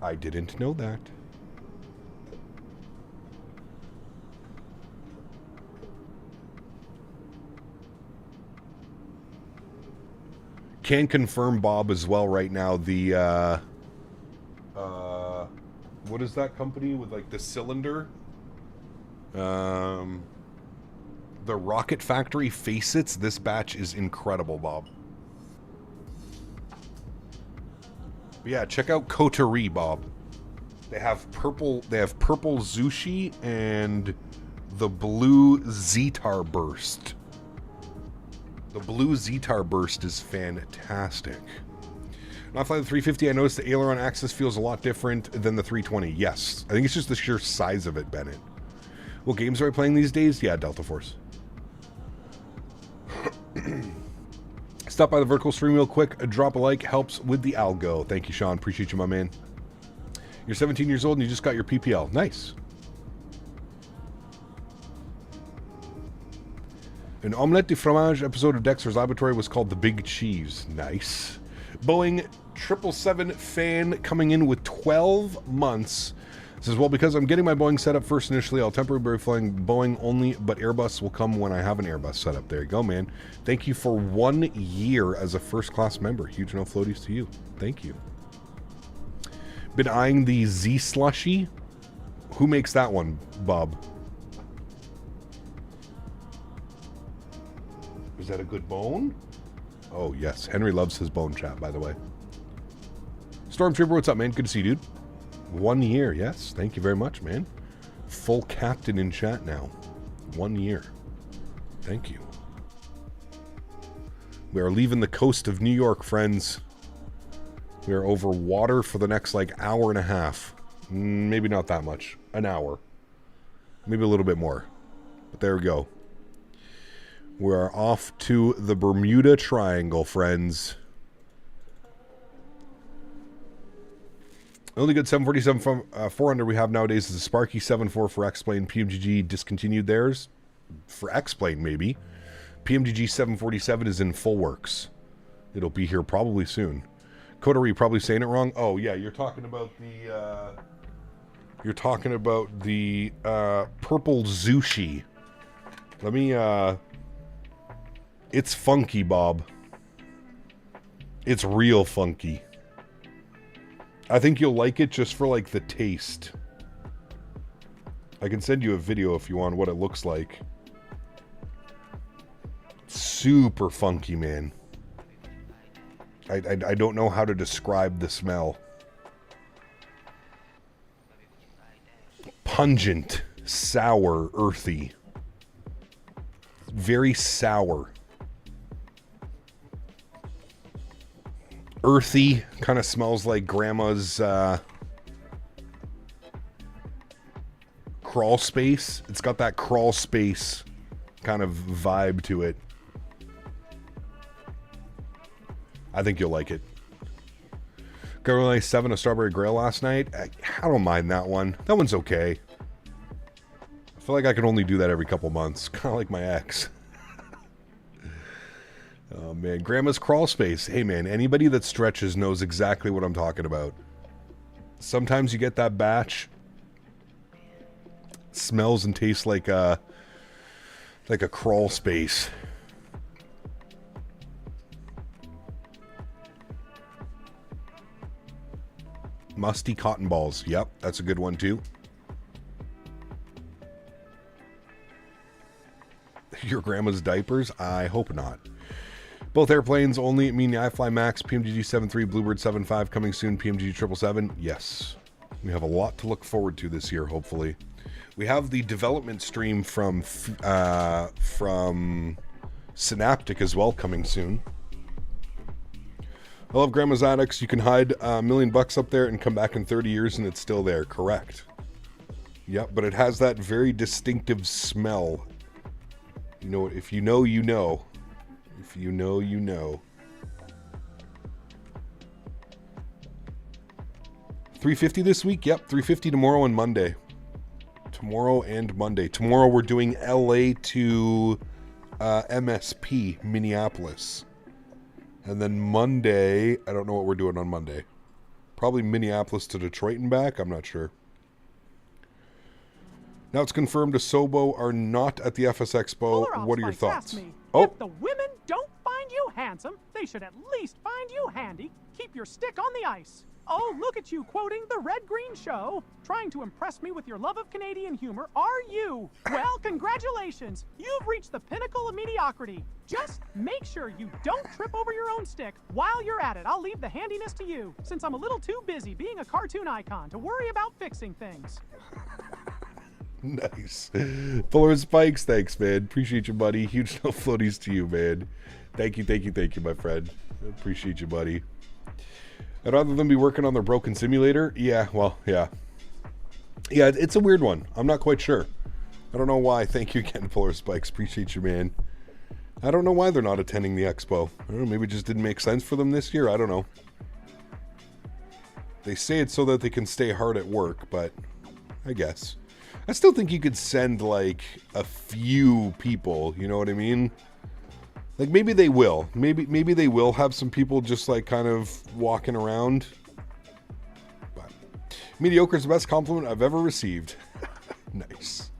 I didn't know that. Can confirm, Bob, as well right now, the, what is that company with, like, the cylinder? The Rocket Factory Facets. This batch is incredible, Bob. But yeah, check out Coterie, Bob. They have purple Zushi and the blue Zetar Burst. The blue Zetar Burst is fantastic. Not flying the 350, I noticed the aileron axis feels a lot different than the 320. Yes. I think it's just the sheer size of it, Bennett. What games are I playing these days? Yeah, Delta Force. Stop by the vertical stream real quick. A drop a like helps with the algo. Thank you, Sean. Appreciate you, my man. You're 17 years old and you just got your PPL. Nice. An omelette de fromage episode of Dexter's Laboratory was called The Big Cheese. Nice. Boeing 777 fan coming in with 12 months. Says, well, because I'm getting my Boeing set up first initially, I'll temporarily be flying Boeing only, but Airbus will come when I have an Airbus set up. There you go, man. Thank you for 1 year as a first-class member. Huge no floaties to you. Thank you. Been eyeing the Z Slushy. Who makes that one, Bob? Is that a good bone? Oh, yes. Henry loves his bone chat, by the way. Stormtrooper, what's up, man? Good to see you, dude. 1 year, yes. Thank you very much, man. Full captain in chat now. 1 year. Thank you. We are leaving the coast of New York, friends. We are over water for the next, like, hour and a half. Maybe not that much. An hour. Maybe a little bit more. But there we go. We are off to the Bermuda Triangle, friends. The only good 747 from 400 we have nowadays is the Sparky 74 for X-Plane. PMGG discontinued theirs. For X-Plane, maybe. PMGG 747 is in full works. It'll be here probably soon. Coterie, probably saying it wrong. Oh, yeah, you're talking about the... purple Zushi. Let me, It's funky, Bob. It's real funky. I think you'll like it just for, like, the taste. I can send you a video if you want what it looks like. Super funky, man. I don't know how to describe the smell. Pungent, sour, earthy. Very sour. Earthy, kind of smells like grandma's crawl space. It's got that crawl space kind of vibe to it. I think you'll like it. Got really nice 7 of Strawberry Grail last night. I don't mind that one. That one's okay. I feel like I can only do that every couple months. Kind of like my ex. Oh, man. Grandma's crawl space. Hey, man. Anybody that stretches knows exactly what I'm talking about. Sometimes you get that batch. Smells and tastes like a crawl space. Musty cotton balls. Yep, that's a good one too. Your grandma's diapers? I hope not. Both airplanes only mean the iFly Max, PMGG 73, Bluebird 75 coming soon, PMGG 777. Yes. We have a lot to look forward to this year, hopefully. We have the development stream from Synaptic as well coming soon. I love Grandma's Attics. You can hide $1 million up there and come back in 30 years and it's still there. Correct. Yep, but it has that very distinctive smell. You know, if you know, you know. If you know, you know. 350 this week? Yep, 350 tomorrow and Monday. Tomorrow and Monday. Tomorrow we're doing LA to MSP, Minneapolis. And then Monday, I don't know what we're doing on Monday. Probably Minneapolis to Detroit and back. I'm not sure. Now it's confirmed Asobo are not at the FS Expo. What are your thoughts? Oh. If the women don't find you handsome, they should at least find you handy. Keep your stick on the ice. Oh, look at you quoting the Red Green Show. Trying to impress me with your love of Canadian humor, are you? Well, congratulations. You've reached the pinnacle of mediocrity. Just make sure you don't trip over your own stick. While you're at it, I'll leave the handiness to you, since I'm a little too busy being a cartoon icon to worry about fixing things. Nice. Fuller Spikes, thanks, man. Appreciate you, buddy. Huge no floaties to you, man. Thank you, my friend. Appreciate you, buddy. I'd rather than be working on their broken simulator. Yeah, well, yeah. Yeah, it's a weird one. I'm not quite sure. I don't know why. Thank you again, Fuller Spikes. Appreciate you, man. I don't know why they're not attending the expo. I don't know, maybe it just didn't make sense for them this year. I don't know. They say it's so that they can stay hard at work, but I guess. I still think you could send, like, a few people, you know what I mean? Like, maybe they will. Maybe they will have some people just, like, kind of walking around. But mediocre is the best compliment I've ever received. Nice.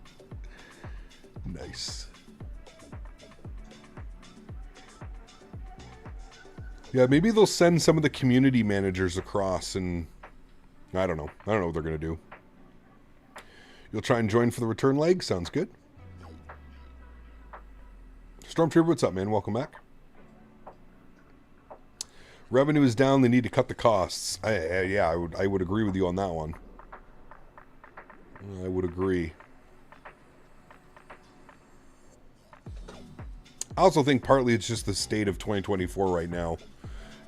Nice. Yeah, maybe they'll send some of the community managers across and... I don't know. I don't know what they're going to do. You'll try and join for the return leg? Sounds good. Stormtrooper, what's up, man? Welcome back. Revenue is down. They need to cut the costs. Yeah, I would agree with you on that one. I would agree. I also think partly it's just the state of 2024 right now.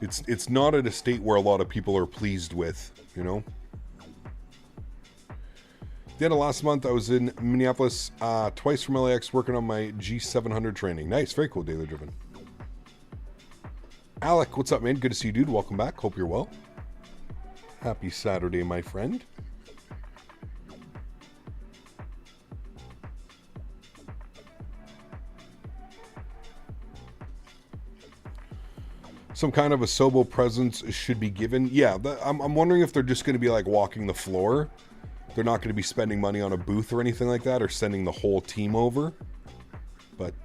It's not at a state where a lot of people are pleased with, you know? The end of last month, I was in Minneapolis twice from LAX working on my G700 training. Nice, very cool, daily driven. Alec, what's up, man? Good to see you, dude. Welcome back. Hope you're well. Happy Saturday, my friend. Some kind of a Sobo presence should be given. Yeah, I'm wondering if they're just going to be like walking the floor. They're not going to be spending money on a booth or anything like that, or sending the whole team over. But,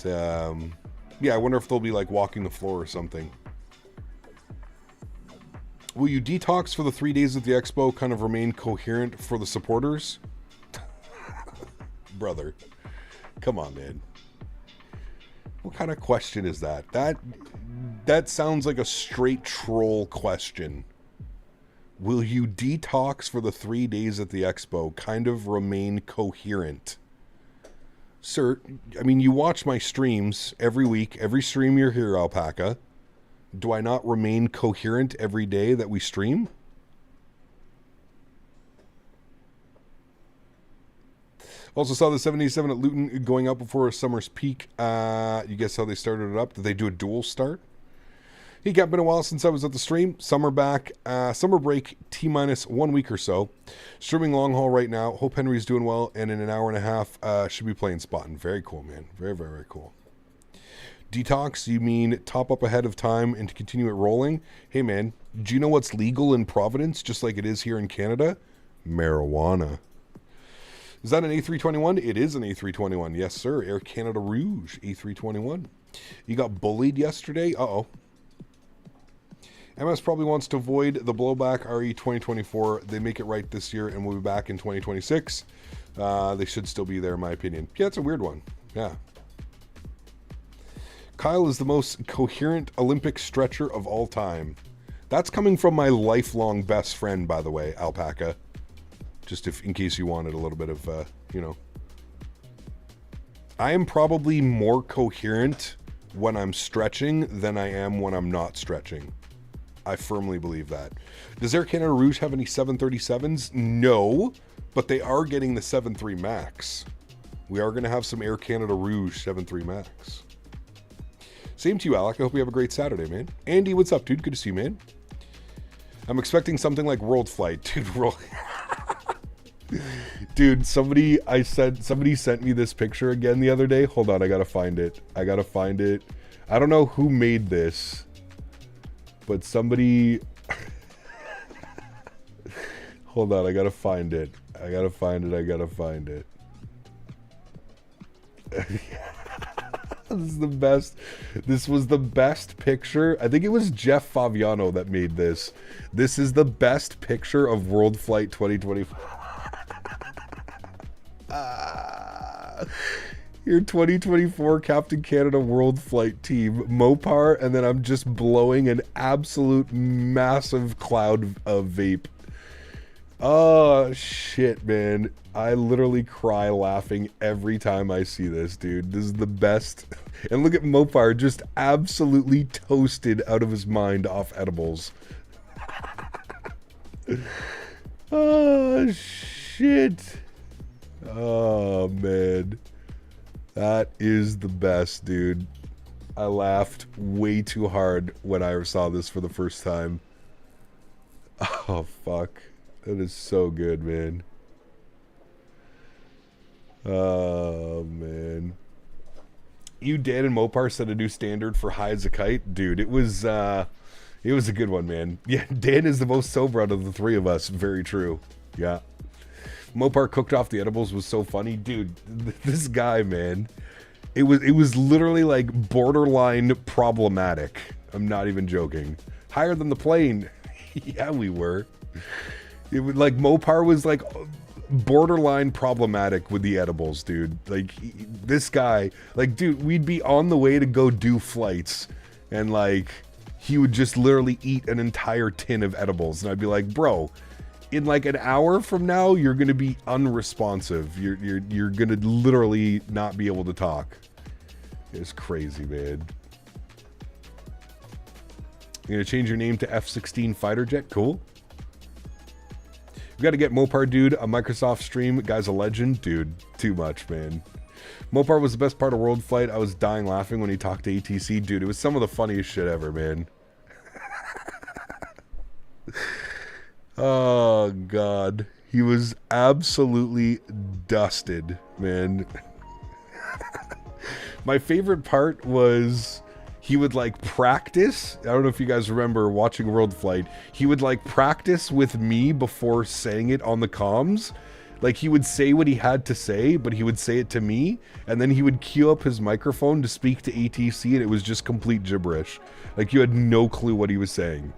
yeah, I wonder if they'll be, like, walking the floor or something. Will you detox for the 3 days at the expo, kind of remain coherent for the supporters? Brother. Come on, man. What kind of question is that? That sounds like a straight troll question. Will you detox for the 3 days at the expo, kind of remain coherent? Sir, I mean, you watch my streams every week. Every stream you're here, Alpaca. Do I not remain coherent every day that we stream? Also saw the 77 at Luton going up before summer's peak. You guess how they started it up? Did they do a dual start? Hey, Cap, been a while since I was at the stream. Summer back. Summer break, T-minus 1 week or so. Streaming long haul right now. Hope Henry's doing well. And in an hour and a half, should be playing Spotting. Very cool, man. Very, very, very cool. Detox, you mean top up ahead of time and to continue it rolling? Hey, man, do you know what's legal in Providence, just like it is here in Canada? Marijuana. Is that an A321? It is an A321. Yes, sir. Air Canada Rouge, A321. You got bullied yesterday? Uh-oh. MS probably wants to avoid the blowback RE 2024. They make it right this year and we'll be back in 2026. They should still be there, in my opinion. Yeah, it's a weird one. Yeah. Kyle is the most coherent Olympic stretcher of all time. That's coming from my lifelong best friend, by the way, Alpaca. Just in case you wanted a little bit of, you know. I am probably more coherent when I'm stretching than I am when I'm not stretching. I firmly believe that. Does Air Canada Rouge have any 737s? No, but they are getting the 737 MAX. We are going to have some Air Canada Rouge 737 MAX. Same to you, Alec. I hope you have a great Saturday, man. Andy, what's up, dude? Good to see you, man. I'm expecting something like World Flight. Dude, dude, somebody sent me this picture again the other day. Hold on, I gotta find it. I don't know who made this, but somebody... Hold on, I gotta find it. This was the best picture. I think it was Jeff Faviano that made this. This is the best picture of World Flight 2024. Your 2024 Captain Canada World Flight team, Mopar, and then I'm just blowing an absolute massive cloud of vape. Oh, shit, man. I literally cry laughing every time I see this, dude. This is the best. And look at Mopar, just absolutely toasted out of his mind off edibles. Oh, shit. Oh, man. That is the best, dude. I laughed way too hard when I saw this for the first time. Oh, fuck. That is so good, man. Oh, man. You, Dan, and Mopar set a new standard for high as a kite. Dude, it was a good one, man. Yeah, Dan is the most sober out of the three of us. Very true. Yeah. Mopar cooked off the edibles was so funny. Dude, this guy, man. It was literally like borderline problematic. I'm not even joking. Higher than the plane. Yeah, we were. It was like Mopar was like borderline problematic with the edibles, dude. Like this guy, like, dude, we'd be on the way to go do flights and like he would just literally eat an entire tin of edibles and I'd be like, bro, in like an hour from now you're gonna be unresponsive. You're gonna literally not be able to talk. It's crazy, man. You're gonna change your name to F-16 fighter jet? Cool. We got to get Mopar, dude. A Microsoft stream. Guy's a legend. Dude, too much, man. Mopar was the best part of World Flight. I was dying laughing when he talked to ATC. Dude, it was some of the funniest shit ever, man. Oh, God. He was absolutely dusted, man. My favorite part was he would like practice. I don't know if you guys remember watching World Flight. He would like practice with me before saying it on the comms. Like he would say what he had to say, but he would say it to me. And then he would queue up his microphone to speak to ATC and it was just complete gibberish. Like you had no clue what he was saying.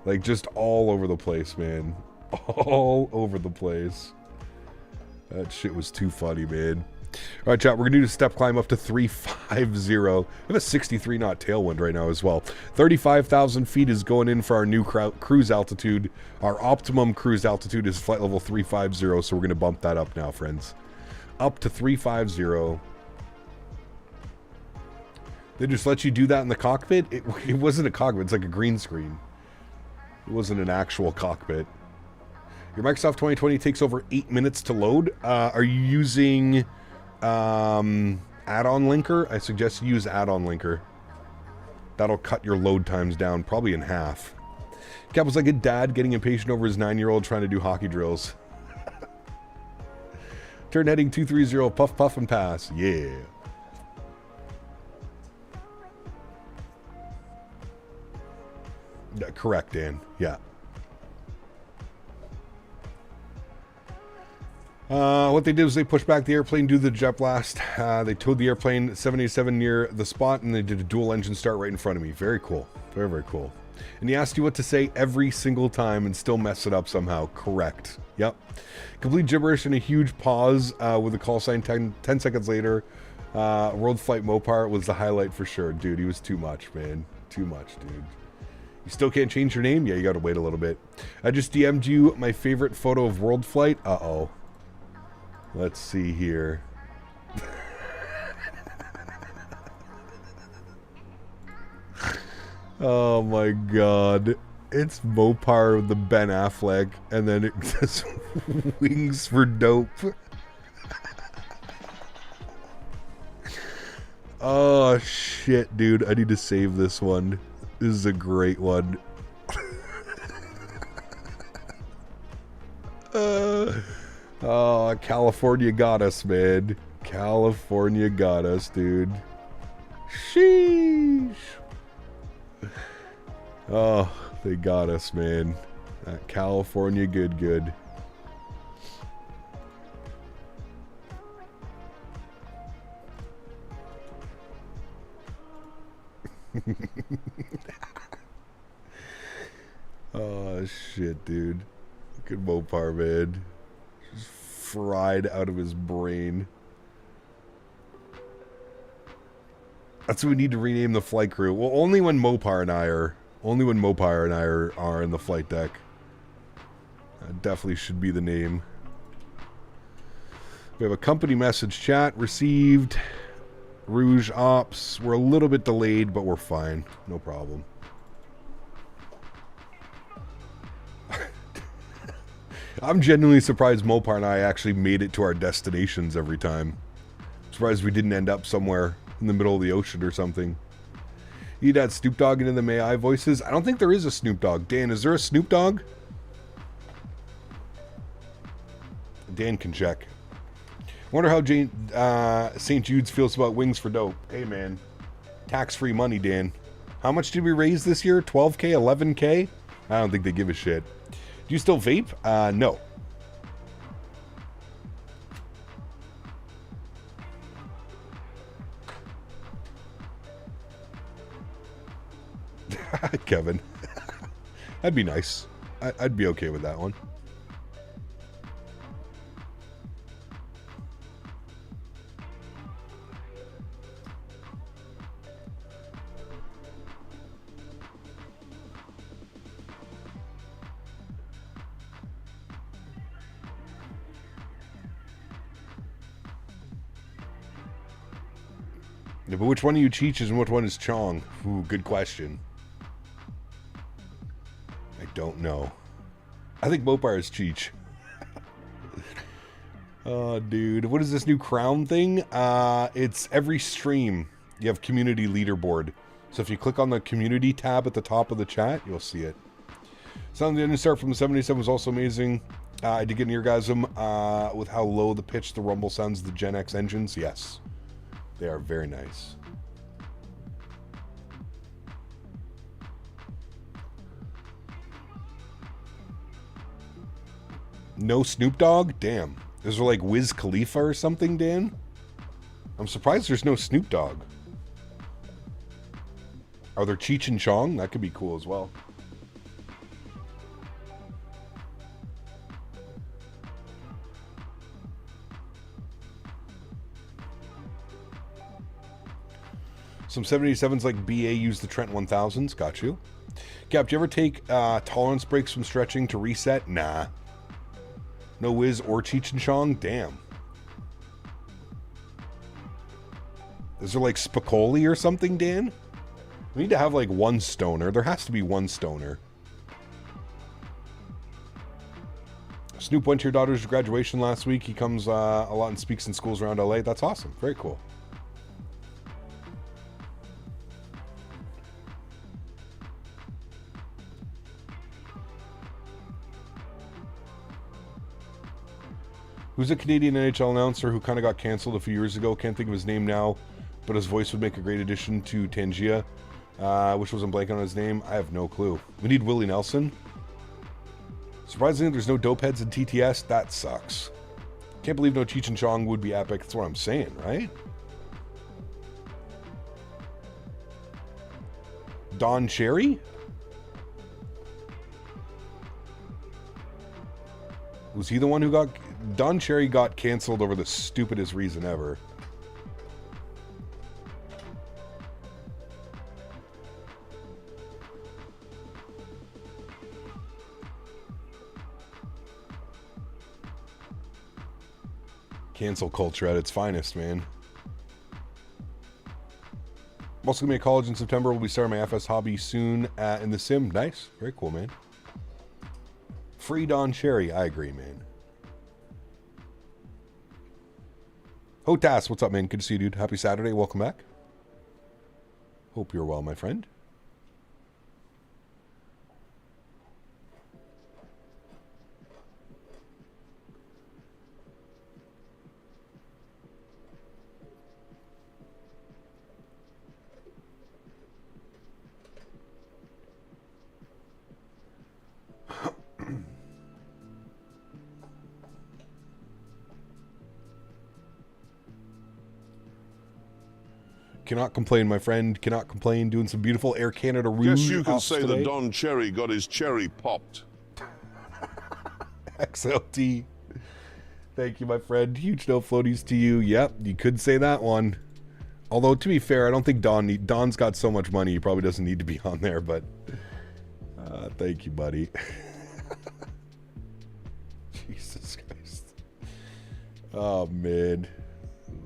Like just all over the place, man. All over the place. That shit was too funny, man. All right, chat, we're going to do a step climb up to 350. We have a 63 knot tailwind right now as well. 35,000 feet is going in for our new cruise altitude. Our optimum cruise altitude is flight level 350, so we're going to bump that up now, friends. Up to 350. They just let you do that in the cockpit? It wasn't a cockpit, it's like a green screen. It wasn't an actual cockpit. Your Microsoft 2020 takes over 8 minutes to load. Are you using add-on linker? I suggest you use add-on linker. That'll cut your load times down probably in half. Cap was like a dad getting impatient over his 9-year-old trying to do hockey drills. Turn heading 230, puff, puff, and pass. Yeah. Correct, Dan. Yeah. What they did was they pushed back the airplane due to the jet blast. They towed the airplane 787 near the spot, and they did a dual engine start right in front of me. Very cool. Very, very cool. And he asked you what to say every single time and still mess it up somehow. Correct. Yep. Complete gibberish and a huge pause with the call sign 10 seconds later. World Flight Mopar was the highlight for sure. Dude, he was too much, man. Too much, dude. You still can't change your name? Yeah, you gotta wait a little bit. I just DM'd you my favorite photo of World Flight. Uh-oh. Let's see here. Oh my god. It's Mopar with the Ben Affleck, and then it says wings for dope. Oh shit, dude. I need to save this one. This is a great one. Oh, California got us, man. California got us, dude. Sheesh. Oh, they got us, man. California good. Oh, shit, dude. Look at Mopar, man. Just fried out of his brain. That's what we need to rename the flight crew. Well, only when Mopar and I are in the flight deck. That definitely should be the name. We have a company message chat received. Rouge ops. We're a little bit delayed, but we're fine. No problem. I'm genuinely surprised Mopar and I actually made it to our destinations every time. Surprised we didn't end up somewhere in the middle of the ocean or something. You'd add Snoop Dogg into the May I voices? I don't think there is a Snoop Dogg. Dan, is there a Snoop Dogg? Dan can check. Wonder how St. Jude's feels about wings for dope. Hey, man. Tax-free money, Dan. How much did we raise this year? 12K? 11K? I don't think they give a shit. Do you still vape? No. Kevin. That'd be nice. I'd be okay with that one. Yeah, but which one of you Cheeches and which one is Chong? Ooh, good question. I don't know. I think Mopar is Cheech. Oh, dude. What is this new crown thing? It's every stream. You have community leaderboard. So if you click on the community tab at the top of the chat, you'll see it. Sound the engine start from the 77 was also amazing. I did get an orgasm with how low the pitch the rumble sounds of the Gen X engines. Yes. They are very nice. No Snoop Dogg? Damn. Is there like Wiz Khalifa or something, Dan? I'm surprised there's no Snoop Dogg. Are there Cheech and Chong? That could be cool as well. Some 787s like BA use the Trent 1000s. Got you. Cap, do you ever take tolerance breaks from stretching to reset? Nah. No Wiz or Cheech and Chong? Damn. Is there like Spicoli or something, Dan? We need to have like one stoner. There has to be one stoner. Snoop went to your daughter's graduation last week. He comes a lot and speaks in schools around LA. That's awesome. Very cool. Who's a Canadian NHL announcer who kind of got canceled a few years ago? Can't think of his name now, but his voice would make a great addition to Tangia. Which wasn't blank on his name. I have no clue. We need Willie Nelson. Surprisingly, there's no dope heads in TTS. That sucks. Can't believe no Cheech and Chong would be epic. That's what I'm saying, right? Don Cherry? Was he the one who got... Don Cherry got canceled over the stupidest reason ever. Cancel culture at its finest, man. I'm also going to be at college in September. We'll be starting my FS hobby soon in the sim. Nice. Very cool, man. Free Don Cherry. I agree, man. Hotas, what's up, man? Good to see you, dude. Happy Saturday. Welcome back. Hope you're well, my friend. Cannot complain, my friend. Cannot complain. Doing some beautiful Air Canada Rouge. Guess you can say today. that Don Cherry got his cherry popped. XLT. Thank you, my friend. Huge no floaties to you. Yep, you could say that one. Although, to be fair, I don't think Don's got so much money, he probably doesn't need to be on there, but... thank you, buddy. Jesus Christ. Oh, man.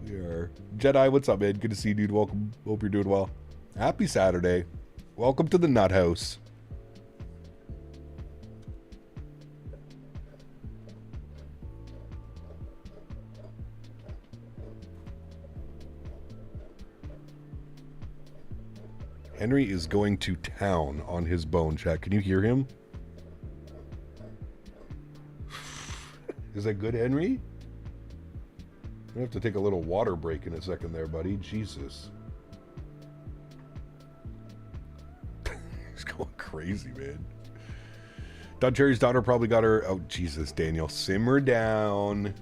We are... Jedi, what's up, man? Good to see you, dude. Welcome. Hope you're doing well. Happy Saturday. Welcome to the Nut House. Henry is going to town on his bone, chat. Can you hear him? Is that good, Henry? I have to take a little water break in a second there, buddy. Jesus. He's going crazy, man. Don Cherry's daughter probably got her... Oh, Jesus, Daniel. Simmer down.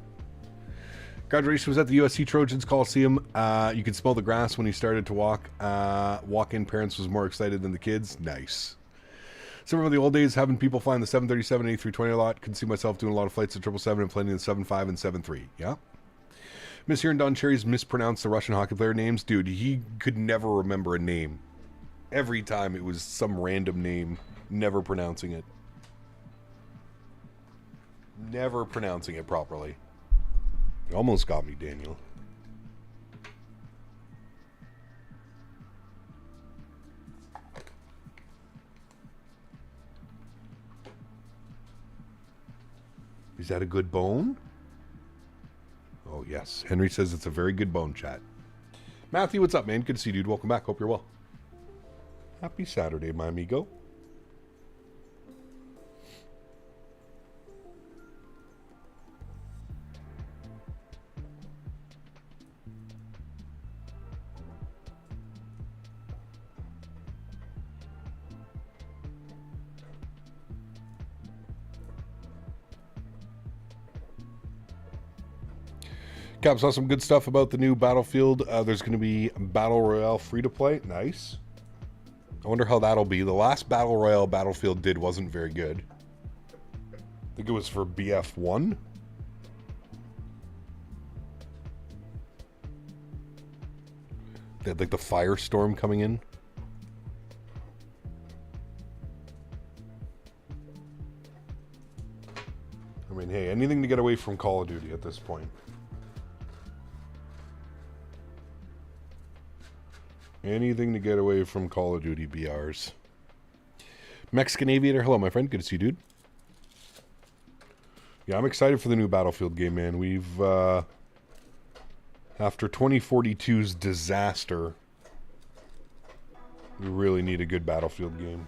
Graduation was at the USC Trojans Coliseum. You could smell the grass when he started to walk. Walk-in parents was more excited than the kids. Nice. Some of the old days, having people flying the 737 and A320 a lot. Can see myself doing a lot of flights at 777 and plenty of the 75 and 73. Yeah. Miss hearing Don Cherry's mispronounce the Russian hockey player names. Dude, he could never remember a name. Every time it was some random name. Never pronouncing it. Never pronouncing it properly. You almost got me, Daniel. Is that a good bone? Oh, yes. Henry says it's a very good bone, chat. Matthew, what's up, man? Good to see you, dude. Welcome back. Hope you're well. Happy Saturday, my amigo. Cap saw some good stuff about the new Battlefield. There's going to be Battle Royale free-to-play. Nice. I wonder how that'll be. The last Battle Royale Battlefield did wasn't very good. I think it was for BF1. They had like the firestorm coming in. I mean, hey, anything to get away from Call of Duty at this point. Anything to get away from Call of Duty BRs. Mexican Aviator, hello, my friend. Good to see you, dude. Yeah, I'm excited for the new Battlefield game, man. We've, after 2042's disaster, we really need a good Battlefield game.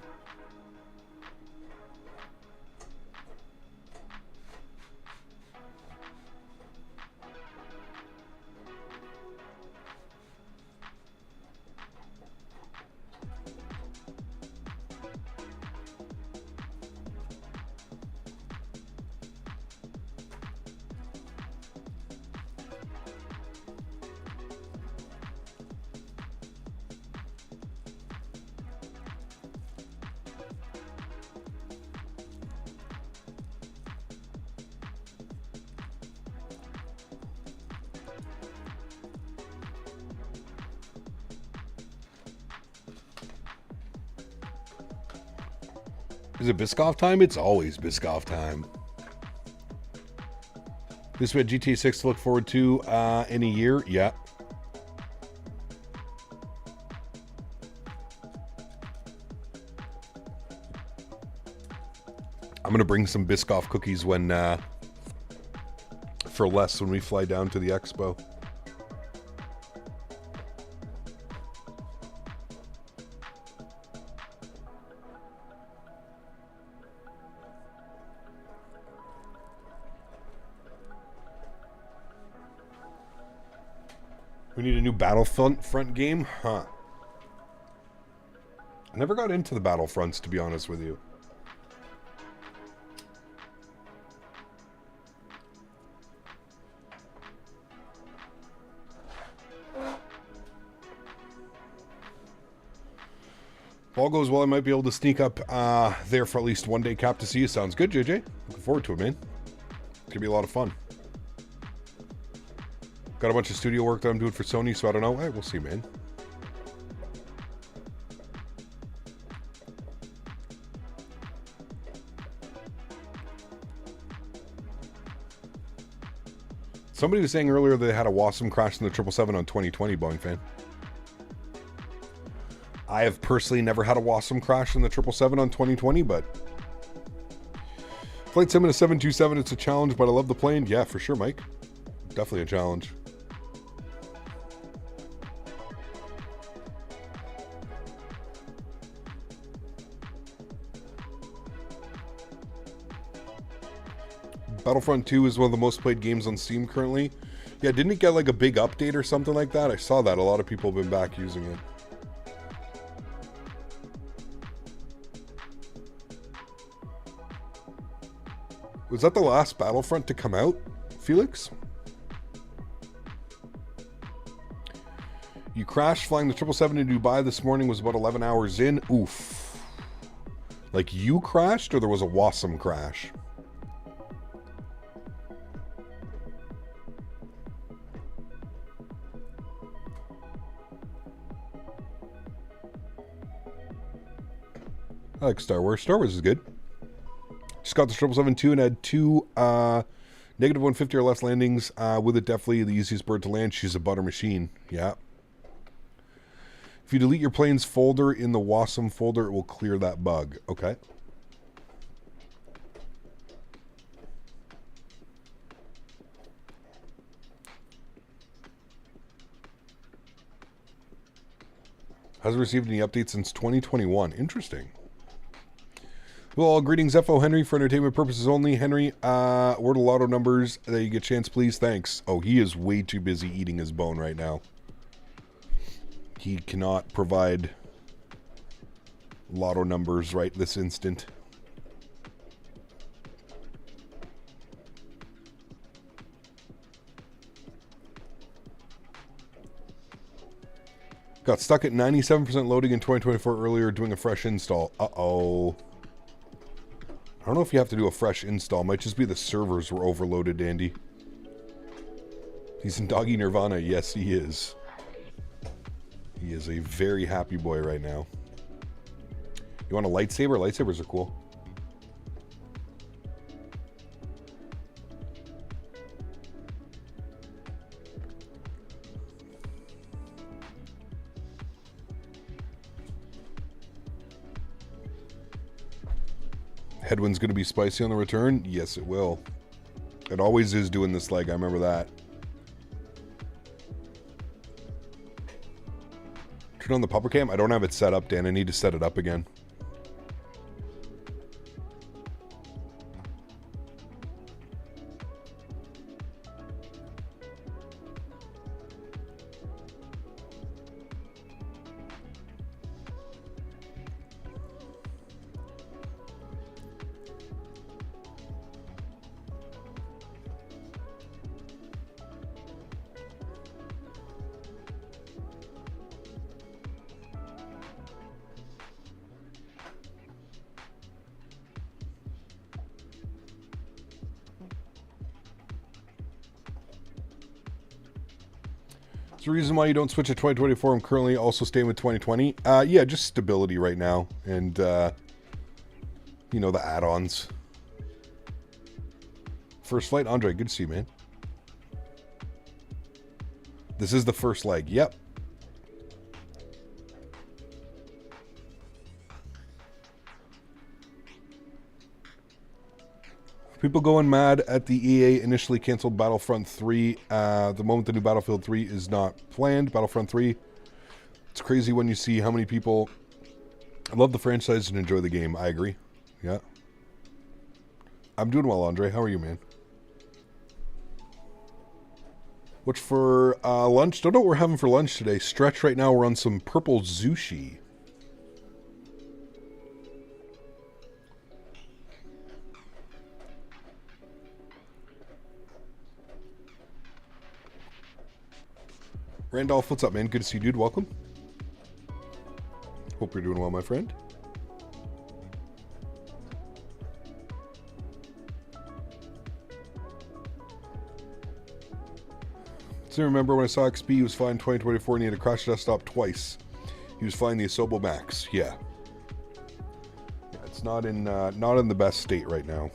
Is it Biscoff time? It's always Biscoff time. This we had GTA 6 to look forward to in a year. Yeah. I'm going to bring some Biscoff cookies when, for less when we fly down to the expo. We need a new Battlefront game? Huh. I never got into the Battlefronts, to be honest with you. If all goes well, I might be able to sneak up there for at least one day, Cap, to see you. Sounds good, JJ. Looking forward to it, man. It's going to be a lot of fun. Got a bunch of studio work that I'm doing for Sony, so I don't know. Hey, we'll see, man. Somebody was saying earlier they had a Wasm crash in the 777 on 2020, Boeing fan. I have personally never had a Wasm crash in the 777 on 2020, but... Flight sim in a 727, it's a challenge, but I love the plane. Yeah, for sure, Mike. Definitely a challenge. Battlefront 2 is one of the most played games on Steam currently. Yeah, didn't it get like a big update or something like that? I saw that. A lot of people have been back using it. Was that the last Battlefront to come out, Felix? You crashed flying the 777 to Dubai this morning, was about 11 hours in. Oof. Like you crashed, or there was a Wasm crash? I like Star Wars. Star Wars is good. Just got the 777-2 and had two negative 150 or less landings. With it, definitely the easiest bird to land. She's a butter machine. Yeah. If you delete your plane's folder in the Wasm folder, it will clear that bug. Okay. Hasn't received any updates since 2021. Interesting. Well, greetings, FO Henry, for entertainment purposes only. Henry, word of lotto numbers that you get a chance, please. Thanks. Oh, he is way too busy eating his bone right now. He cannot provide lotto numbers right this instant. Got stuck at 97% loading in 2024 earlier doing a fresh install. Uh-oh. I don't know if you have to do a fresh install. Might just be the servers were overloaded, Andy. He's in doggy nirvana. Yes, he is. He is a very happy boy right now. You want a lightsaber? Lightsabers are cool. Headwind's going to be spicy on the return? Yes, it will. It always is doing this leg. I remember that. Turn on the pupper cam? I don't have it set up, Dan. I need to set it up again. It's the reason why you don't switch to 2024. I'm currently also staying with 2020. Yeah, just stability right now. And, you know, the add-ons. First flight, Andre, good to see you, man. This is the first leg. Yep. People going mad at the EA initially canceled Battlefront 3. The moment the new Battlefield 3 is not planned, Battlefront 3, it's crazy when you see how many people love the franchise and enjoy the game. I agree. Yeah. I'm doing well, Andre. How are you, man? What's for lunch? Don't know what we're having for lunch today. Stretch right now. We're on some purple sushi. Randolph, what's up, man? Good to see you, dude. Welcome. Hope you're doing well, my friend. So remember when I saw XP, he was flying 2024 and he had to crash desktop twice. He was flying the Asobo Max. Yeah. Yeah, it's not in the best state right now.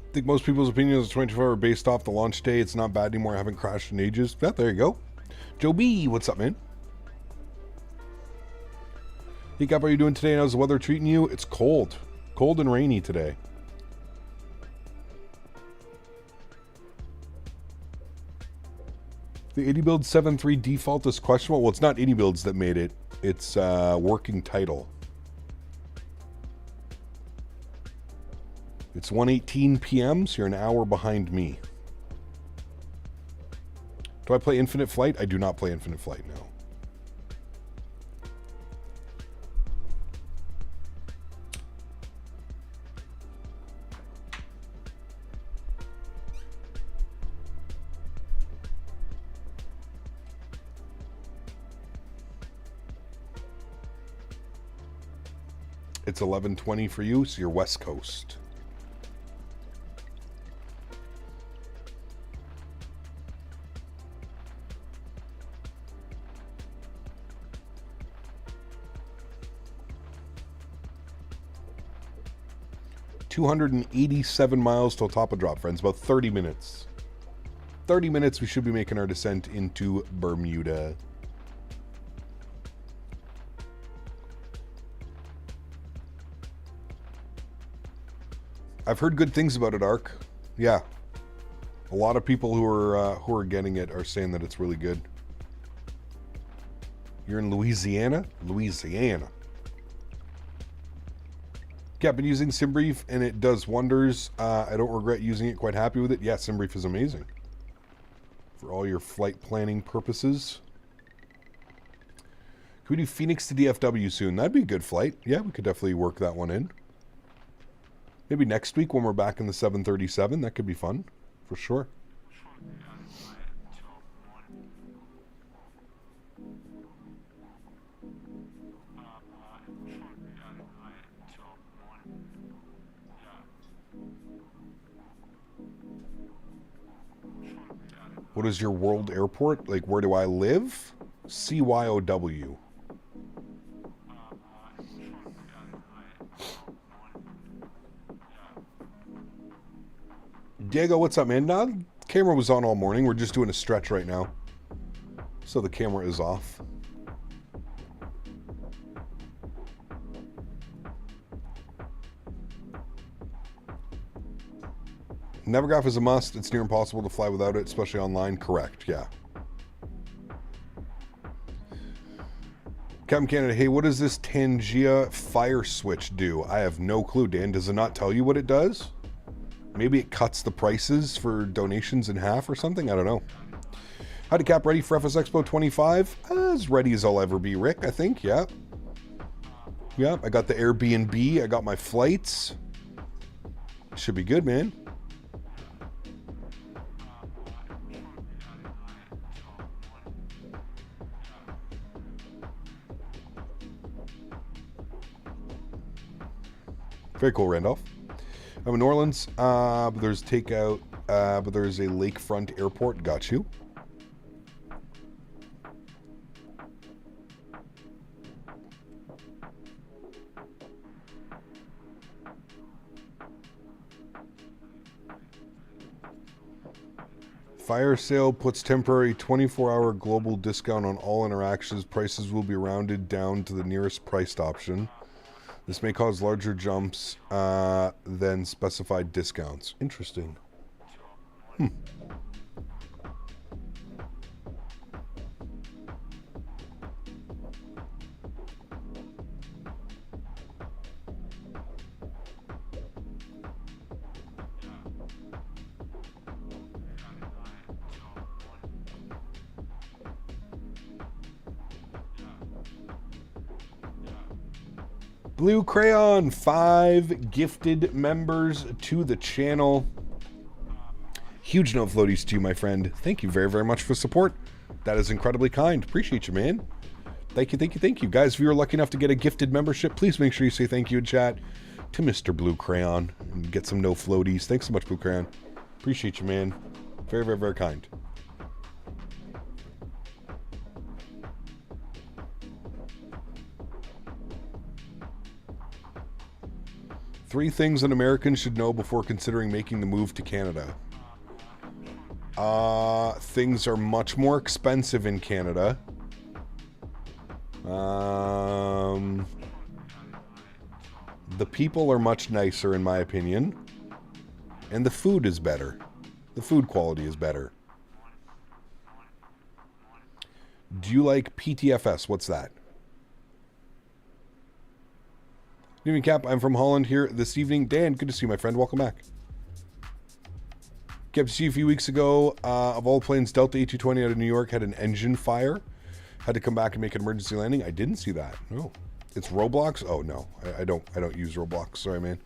I think most people's opinions of 24 are based off the launch day. It's not bad anymore. I haven't crashed in ages. Yeah, there you go. Joe B, what's up, man? Hey, Cap, how are you doing today? How's the weather treating you? It's cold. Cold and rainy today. The 80 build 7.3 default is questionable. Well, it's not 80 builds that made it. It's working title. It's 1:18 p.m., so you're an hour behind me. Do I play Infinite Flight? I do not play Infinite Flight, no. It's 11:20 for you, so you're West Coast. $287 miles till top of drop, friends. About 30 minutes. 30 minutes, we should be making our descent into Bermuda. I've heard good things about it, Ark. Yeah. A lot of people who are getting it are saying that it's really good. You're in Louisiana? Louisiana. Yeah, I've been using SimBrief and it does wonders. I don't regret using it. Quite happy with it. Yeah, SimBrief is amazing. For all your flight planning purposes. Can we do Phoenix to DFW soon? That'd be a good flight. Yeah, we could definitely work that one in. Maybe next week when we're back in the 737. That could be fun. For sure. What is your world airport? Like, where do I live? CYOW. Diego, what's up, man? Nah, the camera was on all morning. We're just doing a stretch right now. So the camera is off. Nevergraph is a must. It's near impossible to fly without it, especially online. Correct, yeah. Captain Canada, hey, what does this Tangia fire switch do? I have no clue, Dan. Does it not tell you what it does? Maybe it cuts the prices for donations in half or something? I don't know. Howdy, Cap. Ready for FS Expo 25? As ready as I'll ever be, Rick, I think. Yeah. Yeah, I got the Airbnb. I got my flights. Should be good, man. Very cool, Randolph. I'm in New Orleans, but there's takeout, but there's a lakefront airport. Got you. Fire sale puts temporary 24-hour global discount on all interactions. Prices will be rounded down to the nearest priced option. This may cause larger jumps than specified discounts. Interesting. Blue Crayon, 5 gifted members to the channel. Huge note floaties to you, my friend. Thank you very, very much for support. That is incredibly kind. Appreciate you, man. Thank you, thank you, thank you. Guys, if you were lucky enough to get a gifted membership, please make sure you say thank you in chat to Mr. Blue Crayon and get some no floaties. Thanks so much, Blue Crayon. Appreciate you, man. Very, very, very kind. 3 things an American should know before considering making the move to Canada. Things are much more expensive in Canada. The people are much nicer, in my opinion. And the food is better. The food quality is better. Do you like PTFS? What's that? Good evening, Cap. I'm from Holland here this evening. Dan, good to see you, my friend. Welcome back. Kept to see you a few weeks ago. Of all planes, Delta A220 out of New York had an engine fire. Had to come back and make an emergency landing. I didn't see that. No. It's Roblox? Oh, no. I don't use Roblox. Sorry, man.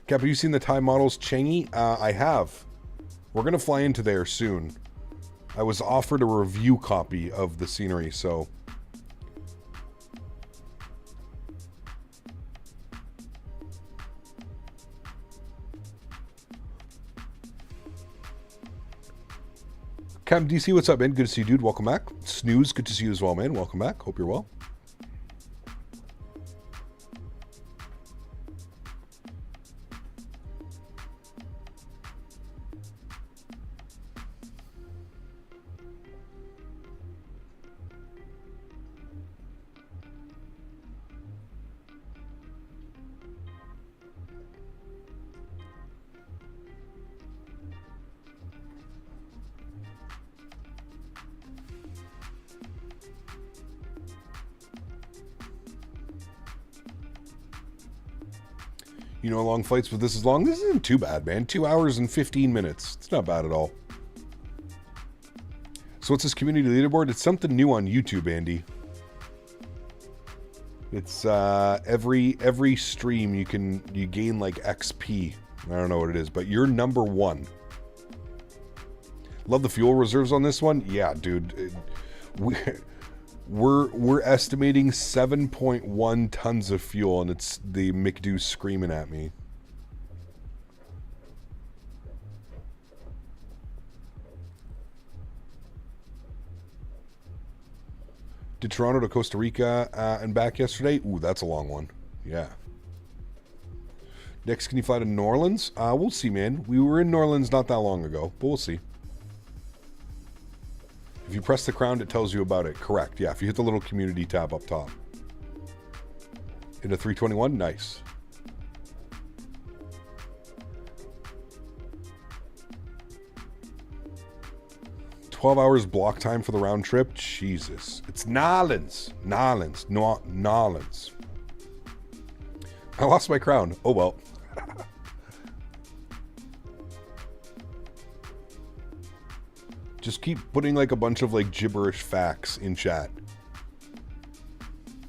Cap, have you seen the Thai models Changi? I have. We're going to fly into there soon. I was offered a review copy of the scenery, so... Captain DC, what's up, man? Good to see you, dude. Welcome back. Snooze, good to see you as well, man. Welcome back. Hope you're well. You know, long flights with this is long. This isn't too bad, man. 2 hours and 15 minutes. It's not bad at all. So what's this community leaderboard? It's something new on YouTube, Andy. It's every stream you gain like XP. I don't know what it is, but you're number 1. Love the fuel reserves on this one. Yeah, dude. We're estimating 7.1 tons of fuel, and it's the McDo screaming at me. Did Toronto to Costa Rica and back yesterday? Ooh, that's a long one. Yeah. Next, can you fly to New Orleans? We'll see, man. We were in New Orleans not that long ago, but we'll see. If you press the crown, it tells you about it. Correct. Yeah, if you hit the little community tab up top. Into 321, nice. $12 hours block time for the round trip. Jesus. It's Nolans. Nolans. I lost my crown. Oh well. Just keep putting like a bunch of like gibberish facts in chat.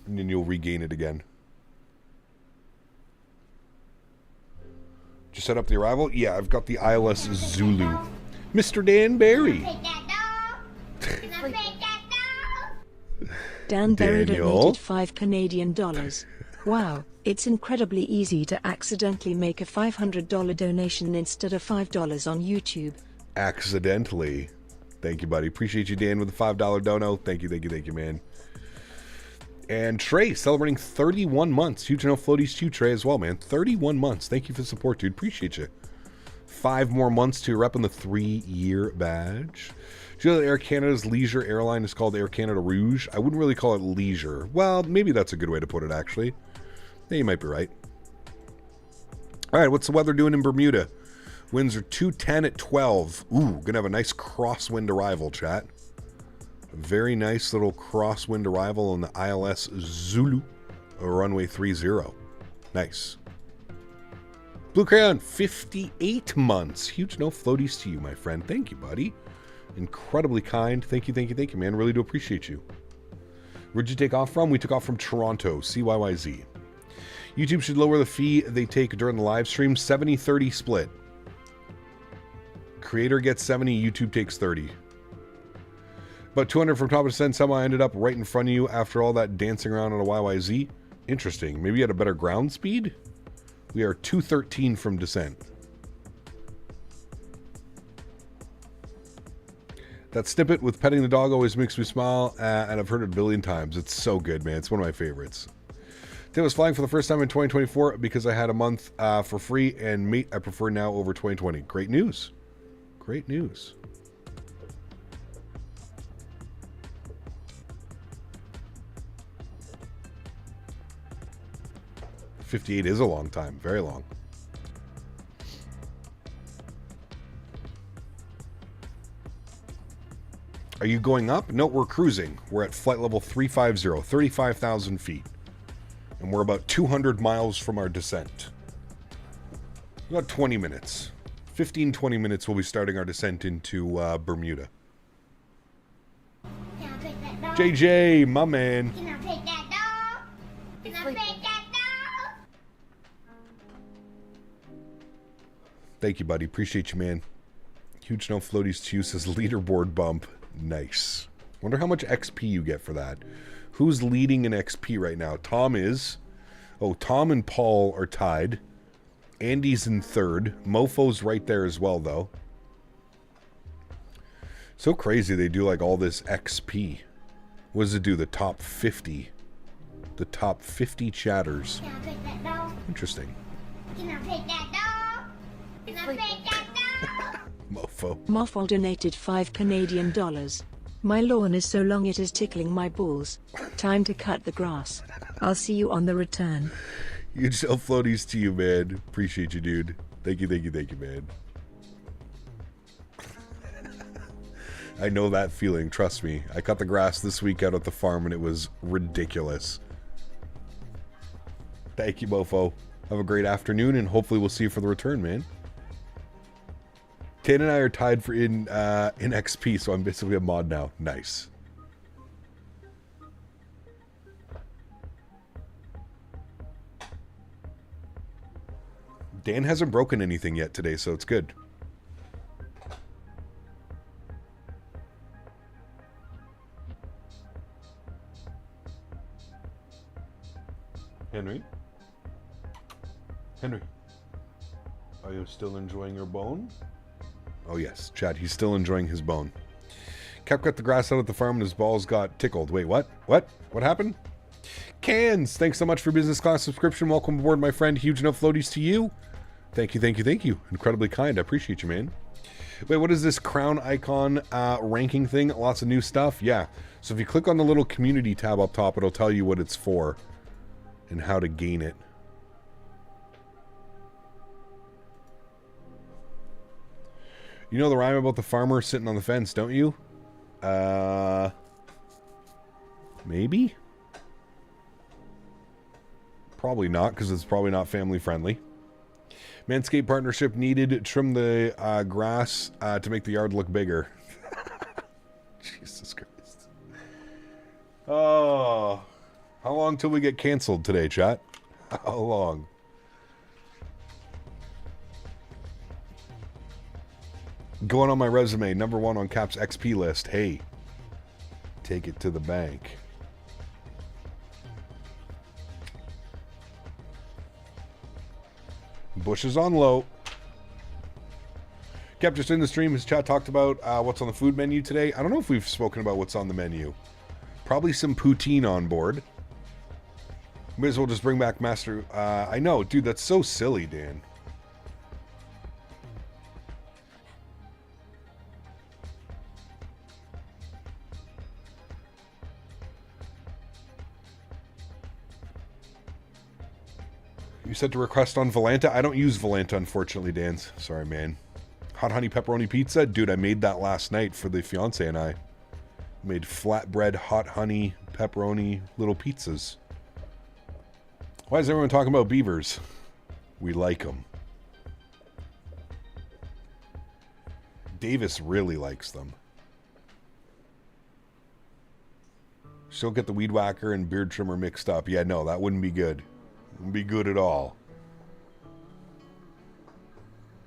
And then you'll regain it again. Just set up the arrival? Yeah, I've got the ILS Zulu. Mr. Dan Barry. Dan Barry donated $5 Wow, it's incredibly easy to accidentally make a $500 donation instead of $5 on YouTube. Accidentally. Thank you, buddy. Appreciate you, Dan, with the $5 dono. Thank you, man. And Trey, celebrating 31 months. Huge enough floaties to you, Trey, as well, man. 31 months. Thank you for the support, dude. Appreciate you. 5 more months to rep on the 3-year badge. Do you know that Air Canada's leisure airline is called Air Canada Rouge? I wouldn't really call it leisure. Well, maybe that's a good way to put it, actually. Yeah, you might be right. All right, what's the weather doing in Bermuda? Winds are 210 at 12. Ooh, gonna have a nice crosswind arrival, chat. A very nice little crosswind arrival on the ILS Zulu, runway 30. Nice. Blue Crayon, 58 months. Huge no floaties to you, my friend. Thank you, buddy. Incredibly kind. Thank you, man. Really do appreciate you. Where'd you take off from? We took off from Toronto, CYYZ. YouTube should lower the fee they take during the live stream. 70-30 split. Creator gets 70, YouTube takes 30. About 200 from top of descent. Somehow ended up right in front of you after all that dancing around on a YYZ. Interesting. Maybe you had a better ground speed? We are 213 from descent. That snippet with petting the dog always makes me smile, and I've heard it a billion times. It's so good, man. It's one of my favorites. Today was flying for the first time in 2024 because I had a month for free, and mate, I prefer now over 2020. Great news. Great news. $58 is a long time. Very long. Are you going up? No, we're cruising. We're at flight level 350, 35,000 feet. And we're about 200 miles from our descent. About 20 minutes. 15, 20 minutes we'll be starting our descent into Bermuda. Can I pick that dog? JJ, my man. Can I pick that dog? Can I pick that dog? Thank you, buddy. Appreciate you, man. Huge no floaties to you says leaderboard bump. Nice. Wonder how much XP you get for that. Who's leading in XP right now? Tom is. Oh, Tom and Paul are tied. Andy's in third. Mofo's right there as well, though. So crazy they do like all this XP. What does it do? The top 50. The top 50 chatters. Can I pick that dog? Interesting. Can I pick that dog? Can I pick that dog? Mofo. Moffel donated $5 My lawn is so long it is tickling my balls. Time to cut the grass. I'll see you on the return. Huge self floaties to you, man. Appreciate you, dude. Thank you, man. I know that feeling, trust me. I cut the grass this week out at the farm and it was ridiculous. Thank you, Mofo. Have a great afternoon and hopefully we'll see you for the return, man. Tan and I are tied for in XP, so I'm basically a mod now. Nice. Dan hasn't broken anything yet today, so it's good. Henry? Henry? Are you still enjoying your bone? Oh yes, Chad, he's still enjoying his bone. Cap cut the grass out at the farm and his balls got tickled. Wait, what? What? What happened? Cans, thanks so much for business class subscription. Welcome aboard, my friend. Huge enough floaties to you. Thank you. Incredibly kind. I appreciate you, man. Wait, what is this crown icon ranking thing? Lots of new stuff? Yeah. So if you click on the little community tab up top, it'll tell you what it's for and how to gain it. You know the rhyme about the farmer sitting on the fence, don't you? Maybe? Probably not, because it's probably not family friendly. Manscaped partnership needed. Trim the grass to make the yard look bigger. Jesus Christ. Oh. How long till we get canceled today, chat? How long? Going on my resume, #1 on Cap's XP list. Hey, take it to the bank. Bush is on low. Cap, just in the stream, his chat talked about what's on the food menu today. I don't know if we've spoken about what's on the menu. Probably some poutine on board. May as well just bring back Master... I know, dude, that's so silly, Dan. You said to request on Volanta? I don't use Volanta, unfortunately, Dan. Sorry, man. Hot honey pepperoni pizza? Dude, I made that last night for the fiance and I. Made flatbread, hot honey, pepperoni, little pizzas. Why is everyone talking about beavers? We like them. Davis really likes them. She'll get the weed whacker and beard trimmer mixed up. Yeah, no, that wouldn't be good. Wouldn't be good at all.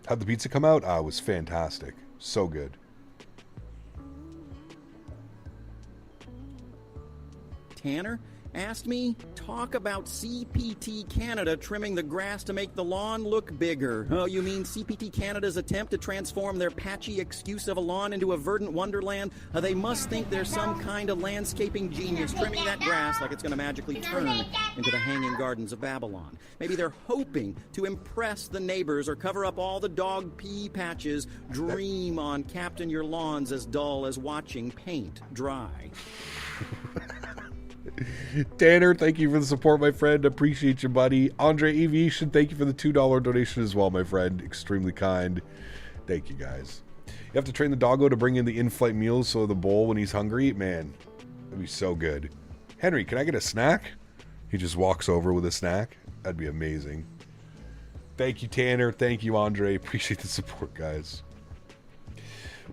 How'd the pizza come out? Ah, it was fantastic. So good. Tanner, Asked me? Talk about CPT Canada trimming the grass to make the lawn look bigger. Oh, you mean CPT Canada's attempt to transform their patchy excuse of a lawn into a verdant wonderland? They must think they're some kind of landscaping genius trimming that grass like it's going to magically turn into the hanging gardens of Babylon. Maybe they're hoping to impress the neighbors or cover up all the dog pee patches. Dream on, Captain, your lawn's as dull as watching paint dry. Tanner, thank you for the support, my friend. Appreciate you, buddy. Andre Aviation, thank you for the $2 donation as well, my friend. Extremely kind. Thank you, guys. You have to train the doggo to bring in the in-flight meals so the bowl when he's hungry. Man, that'd be so good. Henry, can I get a snack? He just walks over with a snack. That'd be amazing. Thank you, Tanner. Thank you, Andre. Appreciate the support, guys.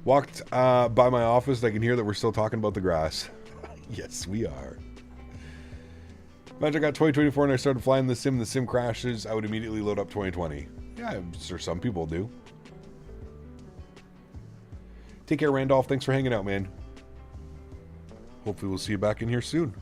Walked by my office. I can hear that we're still talking about the grass. Yes, we are. Imagine I got 2024 and I started flying the sim crashes, I would immediately load up 2020. Yeah, I'm sure some people do. Take care, Randolph. Thanks for hanging out, man. Hopefully we'll see you back in here soon.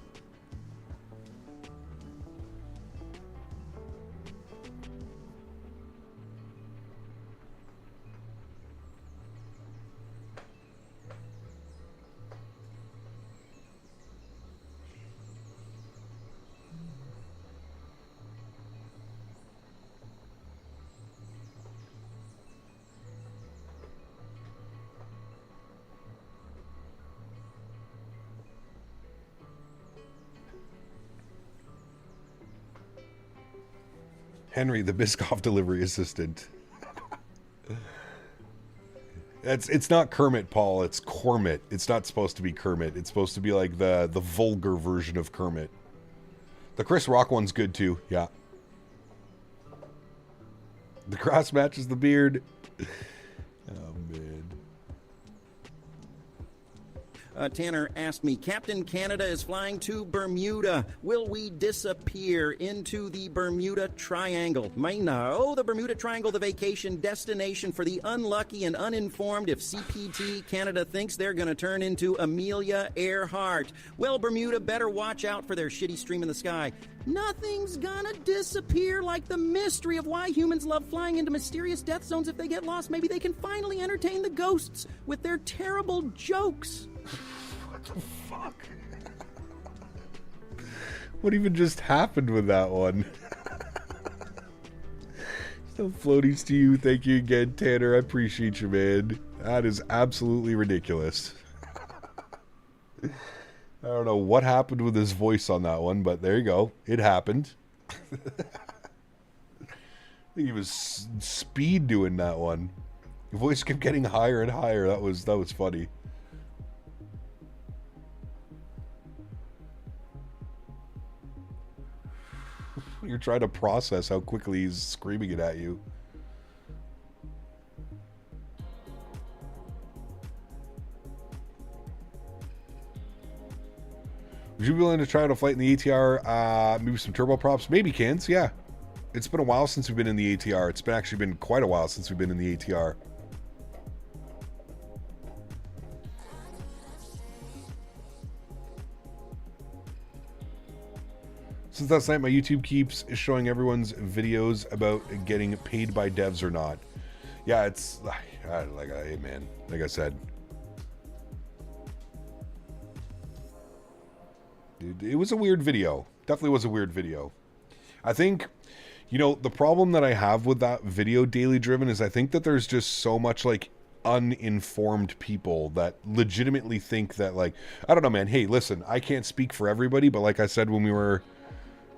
Henry, the Biscoff delivery assistant. It's not Kermit, Paul. It's Cormit. It's not supposed to be Kermit. It's supposed to be like the vulgar version of Kermit. The Chris Rock one's good too. Yeah. The grass matches the beard. Oh, man. Tanner asked me, Captain Canada is flying to Bermuda. Will we disappear into the Bermuda Triangle? No, the Bermuda Triangle, the vacation destination for the unlucky and uninformed if CPT Canada thinks they're going to turn into Amelia Earhart. Well, Bermuda better watch out for their shitty stream in the sky. Nothing's gonna disappear like the mystery of why humans love flying into mysterious death zones if they get lost. Maybe they can finally entertain the ghosts with their terrible jokes. What the fuck? What even just happened with that one? So floaties to you. Thank you again, Tanner. I appreciate you, man. That is absolutely ridiculous. I don't know what happened with his voice on that one, but there you go. It happened. I think he was speed doing that one. The voice kept getting higher and higher. That was funny. You're trying to process how quickly he's screaming it at you. Would you be willing to try out a flight in the ATR? Maybe some turboprops? Maybe, Cans, yeah. It's been a while since we've been in the ATR. It's actually been quite a while since we've been in the ATR. Since last night, my YouTube keeps showing everyone's videos about getting paid by devs or not. Yeah, it's hey man, like I said. It was a weird video. Definitely was a weird video. I think, you know, the problem that I have with that video, Daily Driven, is I think that there's just so much, like, uninformed people that legitimately think that, like, I don't know, man. Hey, listen, I can't speak for everybody, but like I said when we were,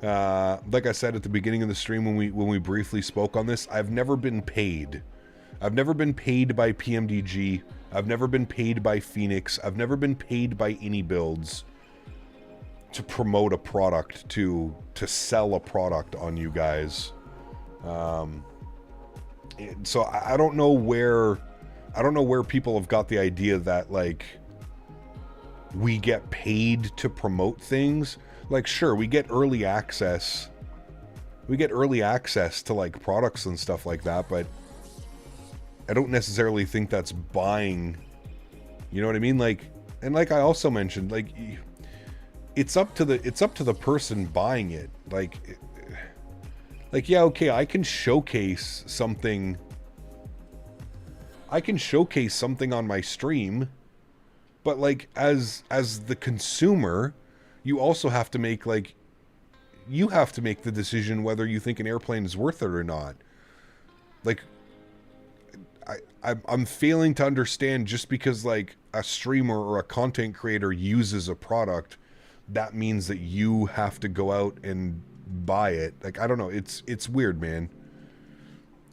like I said at the beginning of the stream when we briefly spoke on this, I've never been paid. I've never been paid by PMDG. I've never been paid by Phoenix. I've never been paid by any builds to promote a product, to sell a product on you guys. So I don't know where people have got the idea that, like, we get paid to promote things. Like, sure, we get early access. We get early access to, like, products and stuff like that, but I don't necessarily think that's buying. You know what I mean? Like, and like I also mentioned, like, it's up to the person buying it. Like yeah, okay, I can showcase something on my stream, but like as the consumer, you also have to make the decision whether you think an airplane is worth it or not. Like I'm failing to understand, just because like a streamer or a content creator uses a product, that means that you have to go out and buy it. Like, I don't know. It's weird, man.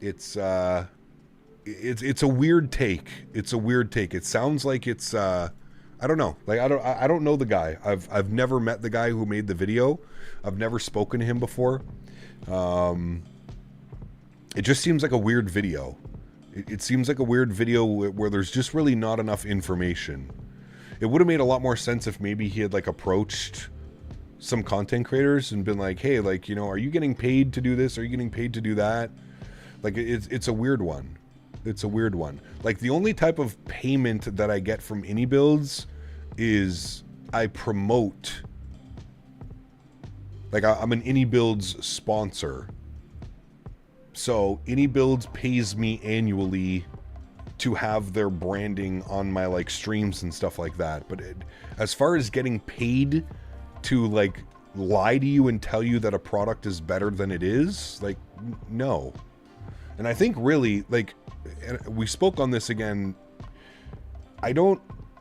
It's a weird take. It's a weird take. It sounds like it's I don't know. Like, I don't know the guy. I've never met the guy who made the video. I've never spoken to him before. It just seems like a weird video. It seems like a weird video where there's just really not enough information. It would have made a lot more sense if maybe he had like approached some content creators and been like, hey, like, you know, are you getting paid to do this? Are you getting paid to do that? Like, it's a weird one. It's a weird one. Like, the only type of payment that I get from AnyBuilds is I promote. Like, I'm an AnyBuilds sponsor. So AnyBuilds pays me annually to have their branding on my like streams and stuff like that. But as far as getting paid to like lie to you and tell you that a product is better than it is, like, no. And I think really, like, we spoke on this again.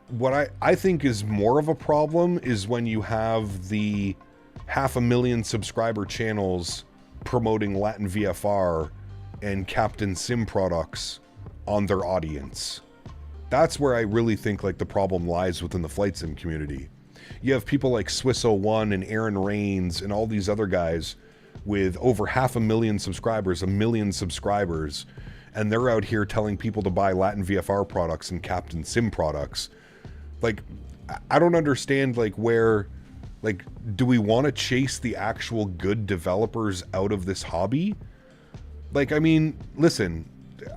What I think is more of a problem is when you have the 500,000 subscriber channels promoting Latin VFR and Captain Sim products on their audience. That's where I really think like the problem lies within the flight sim community. You have people like Swiss01 and Erin Rains and all these other guys with over 500,000 subscribers, 1 million subscribers, and they're out here telling people to buy Latin VFR products and Captain Sim products. Like, I don't understand, like, where, like, do we want to chase the actual good developers out of this hobby? Like, I mean, listen,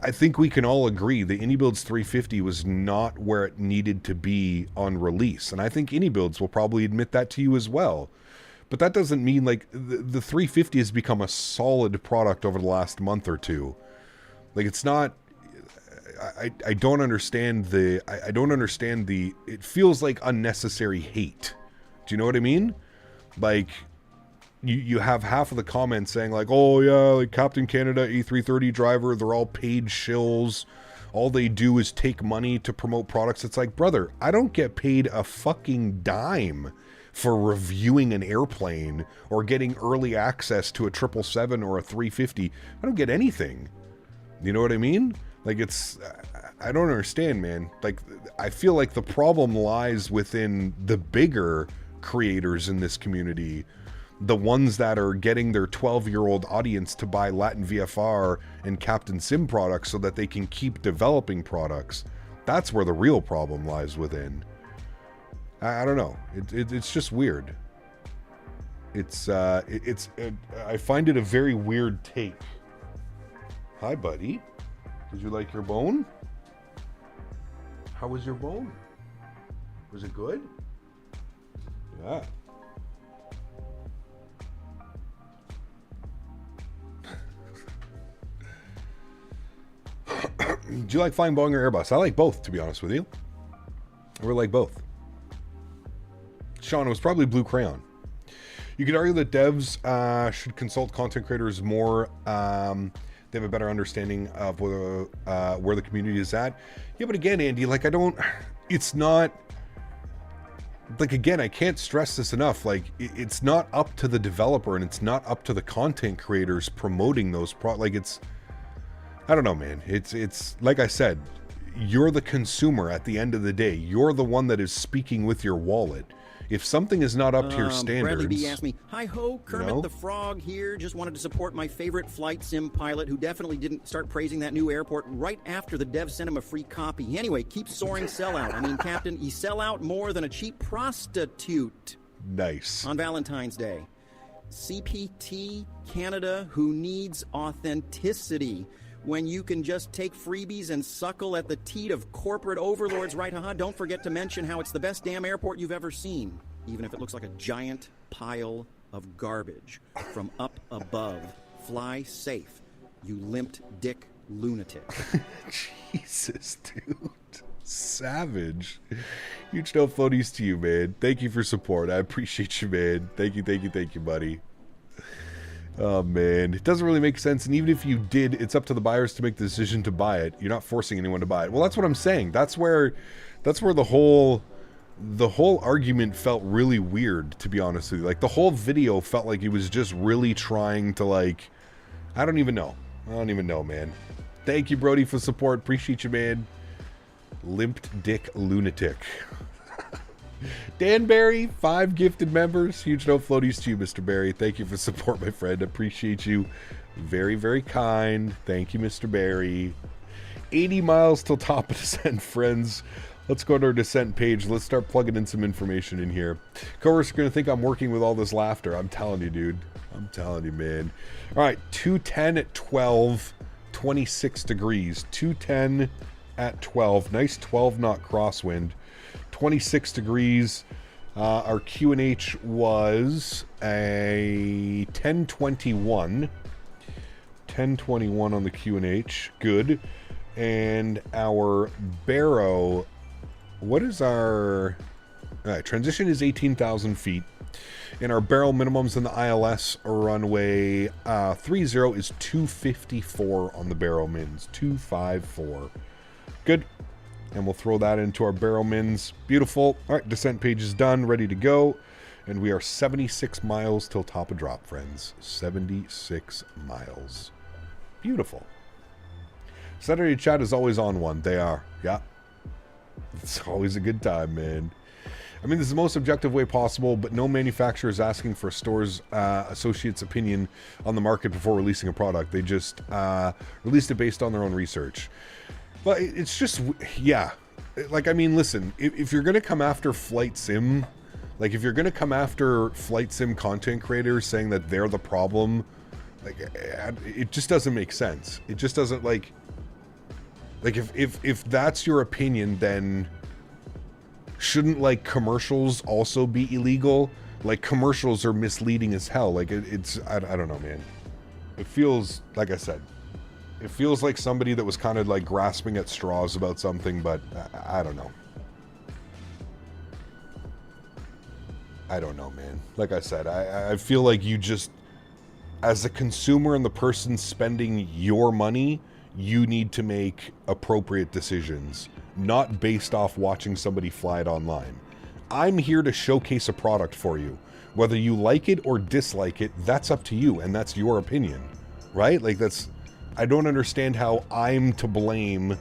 I think we can all agree the AnyBuilds 350 was not where it needed to be on release. And I think AnyBuilds will probably admit that to you as well. But that doesn't mean, like, the 350 has become a solid product over the last month or two. Like, it's not... I don't understand the... I don't understand the... It feels like unnecessary hate. Do you know what I mean? Like, you have half of the comments saying like, oh yeah, like Captain Canada, A330 driver, they're all paid shills. All they do is take money to promote products. It's like, brother, I don't get paid a fucking dime for reviewing an airplane or getting early access to a 777 or a 350. I don't get anything. You know what I mean? Like, it's... I don't understand, man. Like, I feel like the problem lies within the bigger creators in this community, the ones that are getting their 12-year-old audience to buy Latin VFR and Captain Sim products so that they can keep developing products. That's where the real problem lies within. I don't know. It's just weird. I find it a very weird take. Hi, buddy. Did you like your bone? How was your bone? Was it good? Yeah. Do you like flying Boeing or Airbus? I like both, to be honest with you. I really like both. Sean, it was probably Blue Crayon. You could argue that devs should consult content creators more. They have a better understanding of where the community is at. Yeah, but again, Andy, like, it's not... Like, again, I can't stress this enough. Like, it's not up to the developer and it's not up to the content creators promoting those like, it's... I don't know, man. It's like I said, you're the consumer at the end of the day. You're the one that is speaking with your wallet. If something is not up to your standards... Bradley B asked me, hi-ho, Kermit the Frog here. Just wanted to support my favorite flight sim pilot who definitely didn't start praising that new airport right after the dev sent him a free copy. Anyway, keep soaring sellout. I mean, Captain, you sell out more than a cheap prostitute. Nice. On Valentine's Day. CPT Canada, who needs authenticity. When you can just take freebies and suckle at the teat of corporate overlords, right? Haha, don't forget to mention how it's the best damn airport you've ever seen. even if it looks like a giant pile of garbage. From up above, fly safe, you limped dick lunatic. Jesus, dude. Savage. Huge no floaties to you, man. Thank you for support. I appreciate you, man. Thank you, buddy. Oh, man. It doesn't really make sense. And even if you did, it's up to the buyers to make the decision to buy it. You're not forcing anyone to buy it. Well, that's what I'm saying. That's where the whole argument felt really weird, to be honest with you. Like, the whole video felt like he was just really trying to, like, I don't even know, man. Thank you, Brody, for support. Appreciate you, man. Limped dick lunatic. Dan Barry, 5 gifted members. Huge no floaties to you, Mr. Barry. Thank you for support, my friend. Appreciate you. Very, very kind. Thank you, Mr. Barry. 80 miles till top of descent, friends. Let's go to our descent page. Let's start plugging in some information in here. Coworkers are going to think I'm working with all this laughter. I'm telling you, dude. I'm telling you, man. All right, 210 at 12, 26 degrees. 210 at 12. Nice 12-knot crosswind. 26 degrees. Our QNH was a 1021. 1021 on the QNH. Good. And our baro, what is our... All right, transition is 18,000 feet. And our barrel minimums in the ILS runway 30 is 254 on the barrel mins. 254. Good. And we'll throw that into our barrel mins. Beautiful. All right, descent page is done, ready to go. And we are 76 miles till top of drop, friends. 76 miles. Beautiful. Saturday chat is always on one. They are. Yeah. It's always a good time, man. I mean, this is the most objective way possible, but no manufacturer is asking for a store's associate's opinion on the market before releasing a product. They just released it based on their own research. But it's just, yeah. Like, I mean, listen, if you're going to come after Flight Sim, like, if you're going to come after Flight Sim content creators saying that they're the problem, like, it just doesn't make sense. It just doesn't, like if that's your opinion, then shouldn't, like, commercials also be illegal? Like, commercials are misleading as hell. Like, it's, I don't know, man. It feels, like I said, it feels like somebody that was kind of, like, grasping at straws about something, but I don't know. I don't know, man. Like I said, I feel like you just, as a consumer and the person spending your money, you need to make appropriate decisions, not based off watching somebody fly it online. I'm here to showcase a product for you. Whether you like it or dislike it, that's up to you, and that's your opinion, right? Like, that's... I don't understand how I'm to blame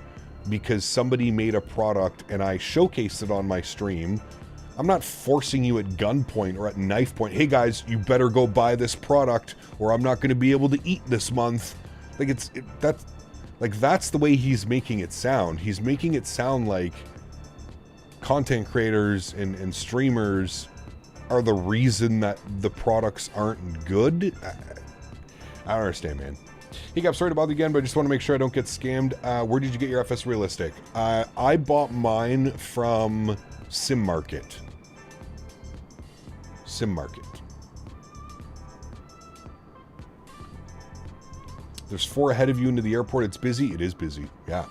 because somebody made a product and I showcased it on my stream. I'm not forcing you at gunpoint or at knife point. Hey guys, you better go buy this product or I'm not going to be able to eat this month. Like, that's the way he's making it sound. He's making it sound like content creators and streamers are the reason that the products aren't good. I don't understand, man. Hey, Cap, sorry to bother you again, but I just want to make sure I don't get scammed. Where did you get your FS Realistic? I bought mine from Sim Market. Sim Market. There's 4 ahead of you into the airport. It's busy. It is busy. Yeah.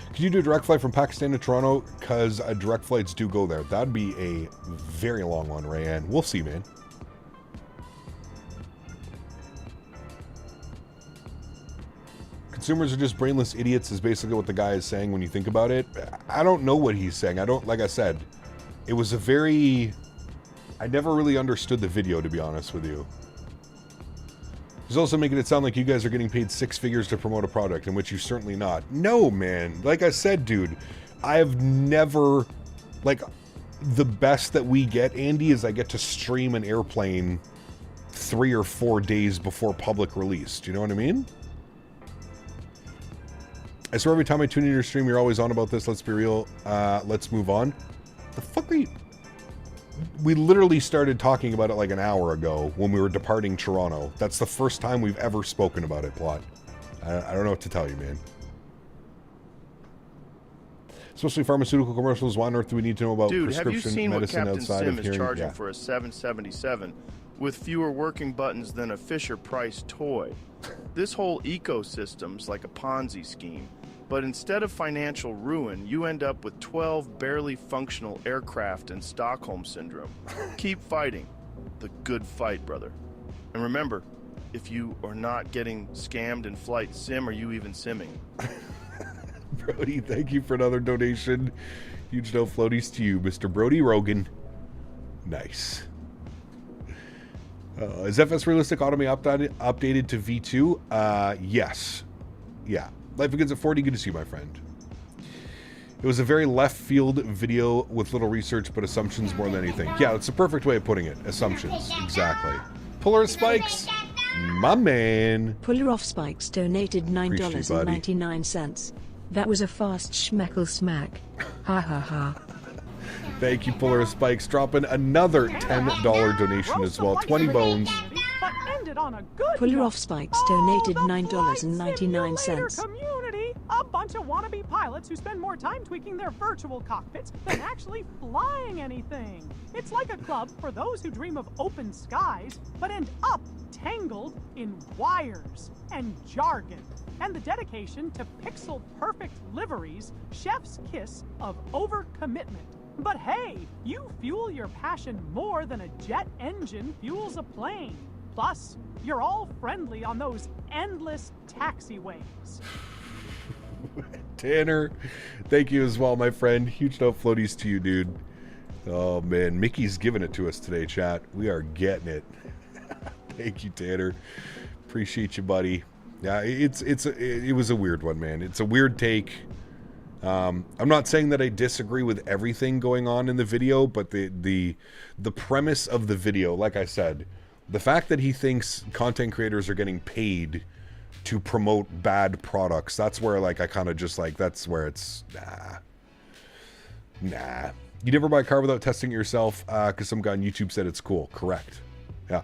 Could you do a direct flight from Pakistan to Toronto? Because direct flights do go there. That'd be a very long one, Rayanne. We'll see, man. Consumers are just brainless idiots is basically what the guy is saying when you think about it. I don't know what he's saying. Like I said, it was a very... I never really understood the video, to be honest with you. He's also making it sound like you guys are getting paid 6 figures to promote a product, in which you're certainly not. No, man. Like I said, dude, I have never... Like, the best that we get, Andy, is I get to stream an airplane 3 or 4 days before public release. Do you know what I mean? I swear every time I tune in your stream, you're always on about this. Let's be real. Let's move on. The fuck are you... We literally started talking about it like an hour ago when we were departing Toronto. That's the first time we've ever spoken about it, Plot. I don't know what to tell you, man. Especially pharmaceutical commercials. Why on earth do we need to know about Dude, have you prescription seen what medicine Captain outside Sim of is hearing? charging Yeah. for a 777 with fewer working buttons than a Fisher-Price toy? This whole ecosystem's like a Ponzi scheme, but instead of financial ruin, you end up with 12 barely functional aircraft and Stockholm Syndrome. Keep fighting. The good fight, brother. And remember, if you are not getting scammed in flight sim, are you even simming? Brody, thank you for another donation. Huge no floaties to you, Mr. Brody Rogan. Nice. Is FS Realistic Autonomy updated to V2? Yes. Yeah. Life Begins at 40. Good to see you, my friend. It was a very left field video with little research, but assumptions more than anything. Yeah, that's the perfect way of putting it. Assumptions. Exactly. Puller Spikes. My man. Puller Off Spikes donated $9.99. That was a fast schmeckle smack. Ha ha ha. Thank you, Puller Spikes. Dropping another $10 donation as well. 20 bones. But ended on a good Puller note. Off Spikes donated $9.99. Community, a bunch of wannabe pilots who spend more time tweaking their virtual cockpits than actually flying anything. It's like a club for those who dream of open skies, but end up tangled in wires and jargon. And the dedication to pixel-perfect liveries, chef's kiss of overcommitment. But hey, you fuel your passion more than a jet engine fuels a plane. Plus, you're all friendly on those endless taxiways. Tanner, thank you as well, my friend. Huge no floaties to you, dude. Oh, man. Mickey's giving it to us today, chat. We are getting it. Thank you, Tanner. Appreciate you, buddy. Yeah, it was a weird one, man. It's a weird take. I'm not saying that I disagree with everything going on in the video, but the premise of the video, like I said, the fact that he thinks content creators are getting paid to promote bad products, that's where, like, I kind of just, like, that's where it's, nah. You never buy a car without testing it yourself, because some guy on YouTube said it's cool. Correct. Yeah.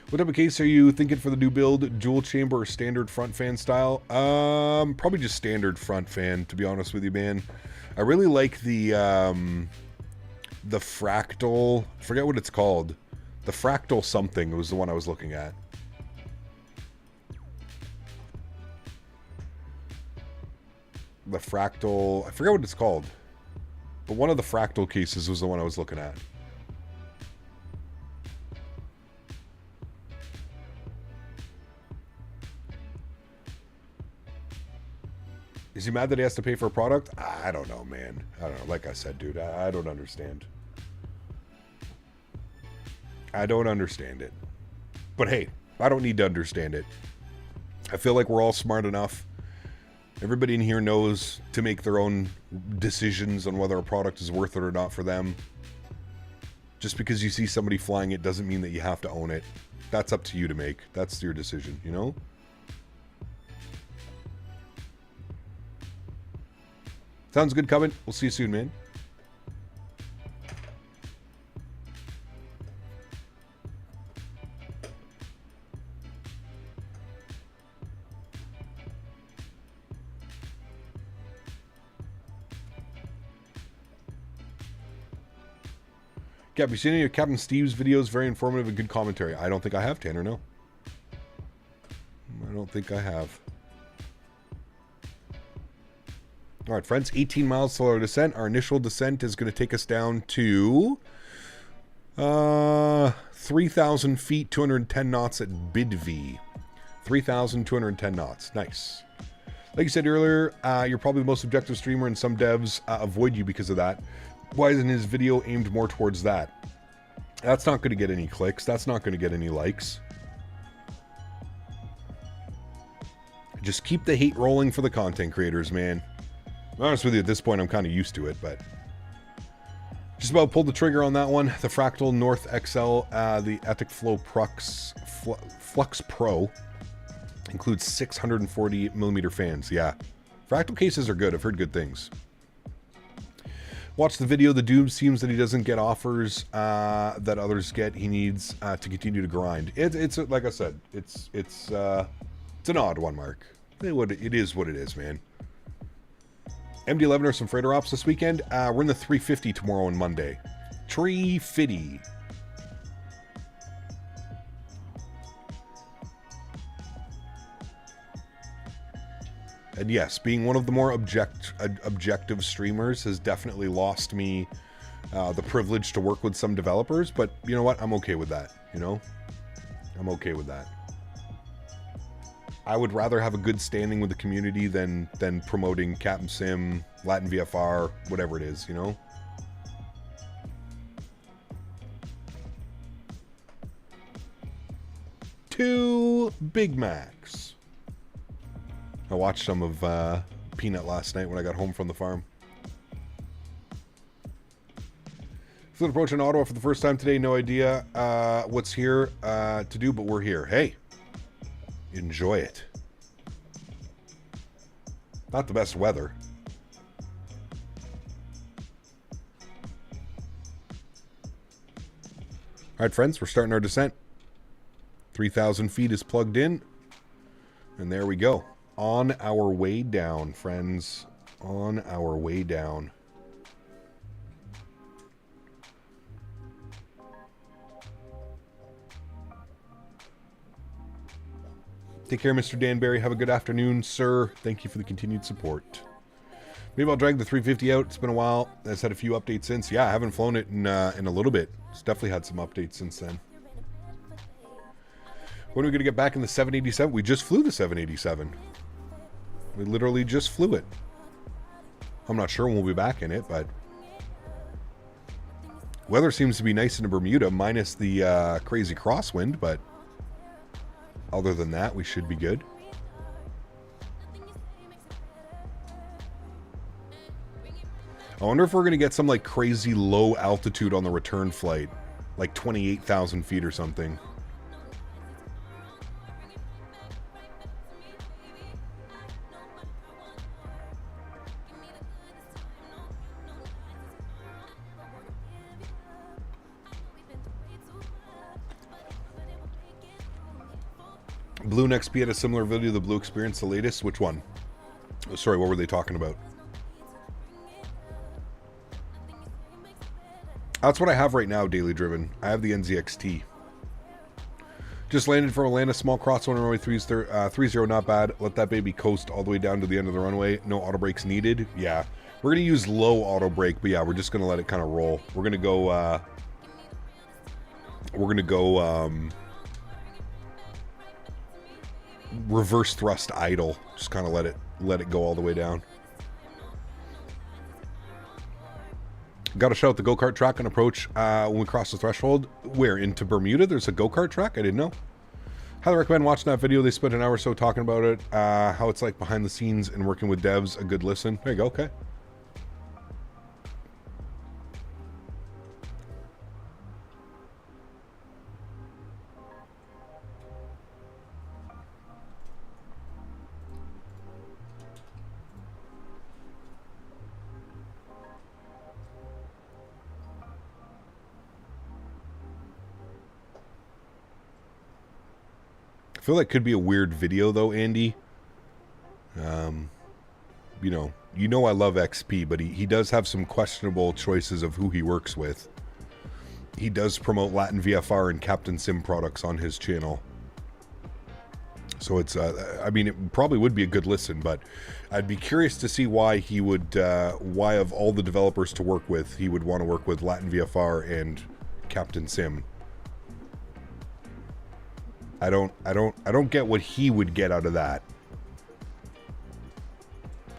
What type of case are you thinking for the new build? Dual chamber or standard front fan style? Probably just standard front fan, to be honest with you, man. I really like the fractal, I forget what it's called. The fractal something was the one I was looking at. The fractal, I forget what it's called. But one of the fractal cases was the one I was looking at. Is he mad that he has to pay for a product? I don't know, man. I don't know. Like I said, dude, I don't understand. I don't understand it. But hey, I don't need to understand it. I feel like we're all smart enough. Everybody in here knows to make their own decisions on whether a product is worth it or not for them. Just because you see somebody flying it doesn't mean that you have to own it. That's up to you to make. That's your decision, you know? Sounds good, Coven. We'll see you soon, man. Cap, you seen any of Captain Steve's videos? Very informative and good commentary. I don't think I have, Tanner, no. I don't think I have. All right, friends, 18 miles till our descent. Our initial descent is going to take us down to 3,000 feet, 210 knots at Bidv. 3,210 knots. Nice. Like you said earlier, you're probably the most objective streamer, and some devs avoid you because of that. Why isn't his video aimed more towards that? That's not going to get any clicks. That's not going to get any likes. Just keep the hate rolling for the content creators, man. To be honest with you, at this point, I'm kind of used to it, but just about pulled the trigger on that one. The Fractal North XL, the Ethic Flow Flux Pro includes 640 millimeter fans. Yeah, Fractal cases are good. I've heard good things. Watch the video. The dude seems that he doesn't get offers that others get. He needs to continue to grind. It's like I said, it's an odd one, Mark. It is what it is, man. MD11 or some freighter ops this weekend. We're in the 350 tomorrow and Monday. 350. And yes, being one of the more objective streamers has definitely lost me the privilege to work with some developers, but you know what? I'm okay with that, you know? I'm okay with that. I would rather have a good standing with the community than promoting Captain Sim, Latin VFR, whatever it is, you know? Two Big Macs. I watched some of Peanut last night when I got home from the farm. Fleet approach in Ottawa for the first time today. No idea what's here to do, but we're here. Hey, enjoy it. Not the best weather. All right, friends, we're starting our descent. 3,000 feet is plugged in. And there we go. On our way down, friends. On our way down. Take care, Mr. Danbury. Have a good afternoon, sir. Thank you for the continued support. Maybe I'll drag the 350 out. It's been a while. It's had a few updates since. Yeah, I haven't flown it in a little bit. It's definitely had some updates since then. When are we going to get back in the 787? We just flew the 787. We literally just flew it. I'm not sure when we'll be back in it, but weather seems to be nice in Bermuda, minus the crazy crosswind, but other than that, we should be good. I wonder if we're going to get some like crazy low altitude on the return flight, like 28,000 feet or something. Blue and XP had a similar video to the Blue Experience, the latest. Which one? Oh, sorry, what were they talking about? That's what I have right now, Daily Driven. I have the NZXT. Just landed from Atlanta, small cross on runway 30, not bad. Let that baby coast all the way down to the end of the runway. No auto brakes needed. Yeah, we're gonna use low auto brake, but yeah, we're just gonna let it kind of roll. We're gonna go. Reverse thrust idle. Just kind of let it go all the way down. Got to shout out the go-kart track on approach when we cross the threshold. Where? Into Bermuda? There's a go-kart track? I didn't know. Highly recommend watching that video. They spent an hour or so talking about it. How it's like behind the scenes and working with devs. A good listen. There you go. Okay. I feel like could be a weird video though, Andy. You know I love XP, but he does have some questionable choices of who he works with. He does promote Latin VFR and Captain Sim products on his channel. So it's, I mean, it probably would be a good listen, but I'd be curious to see why he would, why of all the developers to work with, he would want to work with Latin VFR and Captain Sim. I don't get what he would get out of that.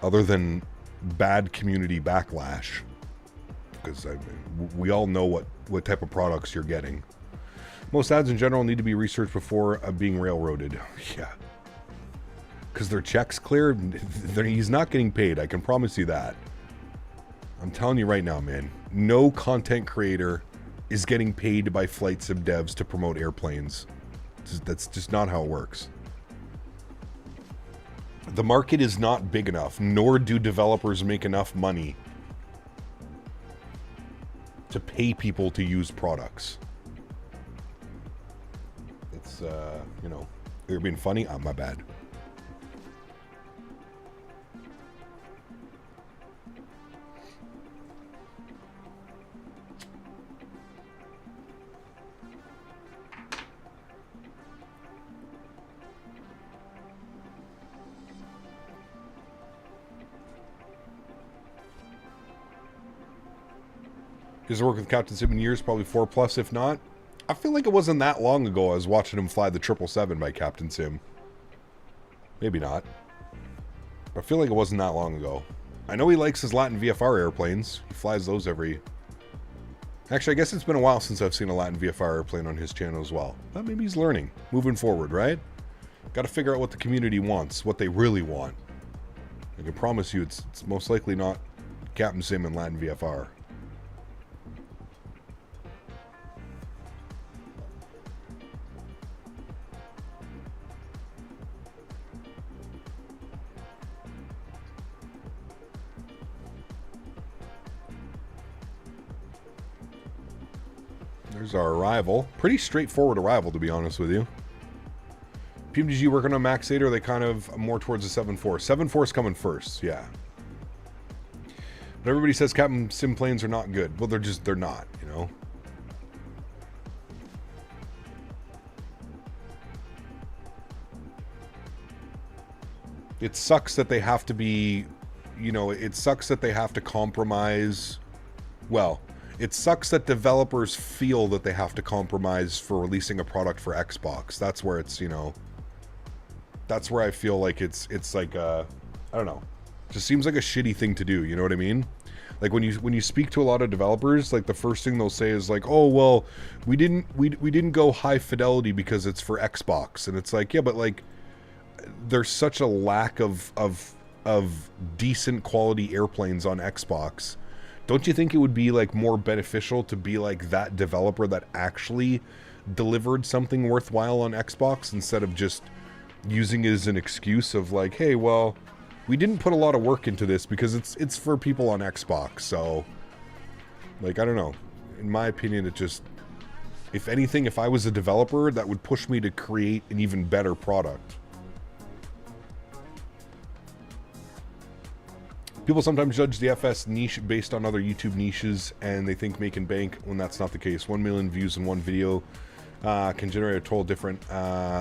Other than bad community backlash. Because we all know what type of products you're getting. Most ads in general need to be researched before being railroaded. Yeah. Because their checks clear, he's not getting paid. I can promise you that. I'm telling you right now, man. No content creator is getting paid by flight sim devs to promote airplanes. That's just not how it works. The market is not big enough, nor do developers make enough money to pay people to use products. It's, you know, you're being funny. My bad. He's worked with Captain Sim in years, probably 4+, if not. I feel like it wasn't that long ago I was watching him fly the 777 by Captain Sim. Maybe not. I feel like it wasn't that long ago. I know he likes his Latin VFR airplanes. He flies those every... Actually, I guess it's been a while since I've seen a Latin VFR airplane on his channel as well. But maybe he's learning. Moving forward, right? Got to figure out what the community wants. What they really want. I can promise you it's most likely not Captain Sim and Latin VFR. There's our arrival. Pretty straightforward arrival, to be honest with you. PMDG working on Max 8, or are they kind of more towards the 7.4? 7.4 is coming first, yeah. But everybody says Captain Sim planes are not good. Well, they're not, you know. It sucks that they have to be, you know, it sucks that they have to compromise. Well, it sucks that developers feel that they have to compromise for releasing a product for Xbox. That's where it's, you know, that's where I feel like it's like I don't know. It just seems like a shitty thing to do, you know what I mean? Like when you speak to a lot of developers, like the first thing they'll say is like, "Oh, well, we didn't go high fidelity because it's for Xbox." And it's like, "Yeah, but like there's such a lack of decent quality airplanes on Xbox. Don't you think it would be like more beneficial to be like that developer that actually delivered something worthwhile on Xbox instead of just using it as an excuse of like, hey, well, we didn't put a lot of work into this because it's for people on Xbox." So like, I don't know. In my opinion, it just, if anything, if I was a developer, that would push me to create an even better product. People sometimes judge the FS niche based on other YouTube niches, and they think making bank when that's not the case. 1 million views in one video can generate a total different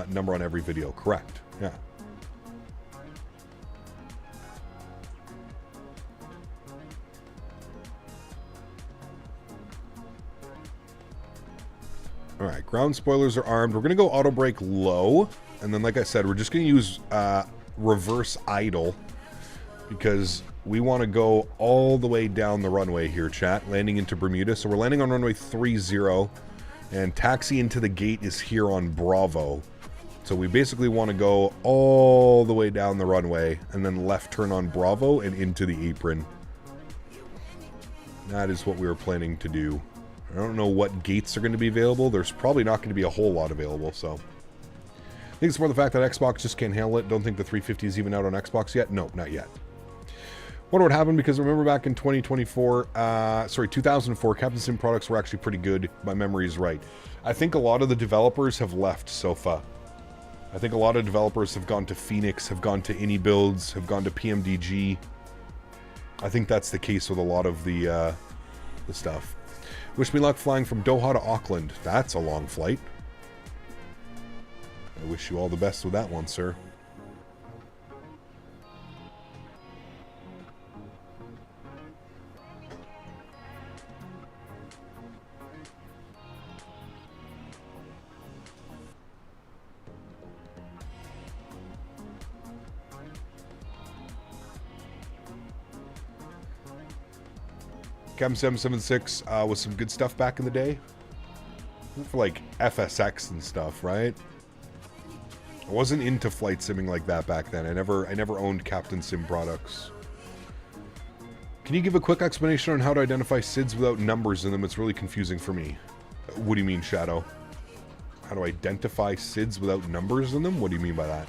number on every video. Correct. Yeah. All right, ground spoilers are armed. We're going to go auto brake low, and then like I said, we're just going to use reverse idle because we want to go all the way down the runway here, chat, landing into Bermuda. So we're landing on runway 30, and taxi into the gate is here on Bravo. So we basically want to go all the way down the runway and then left turn on Bravo and into the apron. That is what we were planning to do. I don't know what gates are going to be available. There's probably not going to be a whole lot available, so I think it's more the fact that Xbox just can't handle it. Don't think the 350 is even out on Xbox yet. No, not yet. Wonder what happened, because remember back in 2004, Captain Sim products were actually pretty good. My memory is right. I think a lot of the developers have left SOFA. I think a lot of developers have gone to Phoenix, have gone to AnyBuilds, have gone to PMDG. I think that's the case with a lot of the stuff. Wish me luck flying from Doha to Auckland. That's a long flight. I wish you all the best with that one, sir. Cam 776 was some good stuff back in the day. For like FSX and stuff, right? I wasn't into flight simming like that back then. I never owned Captain Sim products. Can you give a quick explanation on how to identify SIDs without numbers in them? It's really confusing for me. What do you mean, Shadow? How to identify SIDs without numbers in them? What do you mean by that?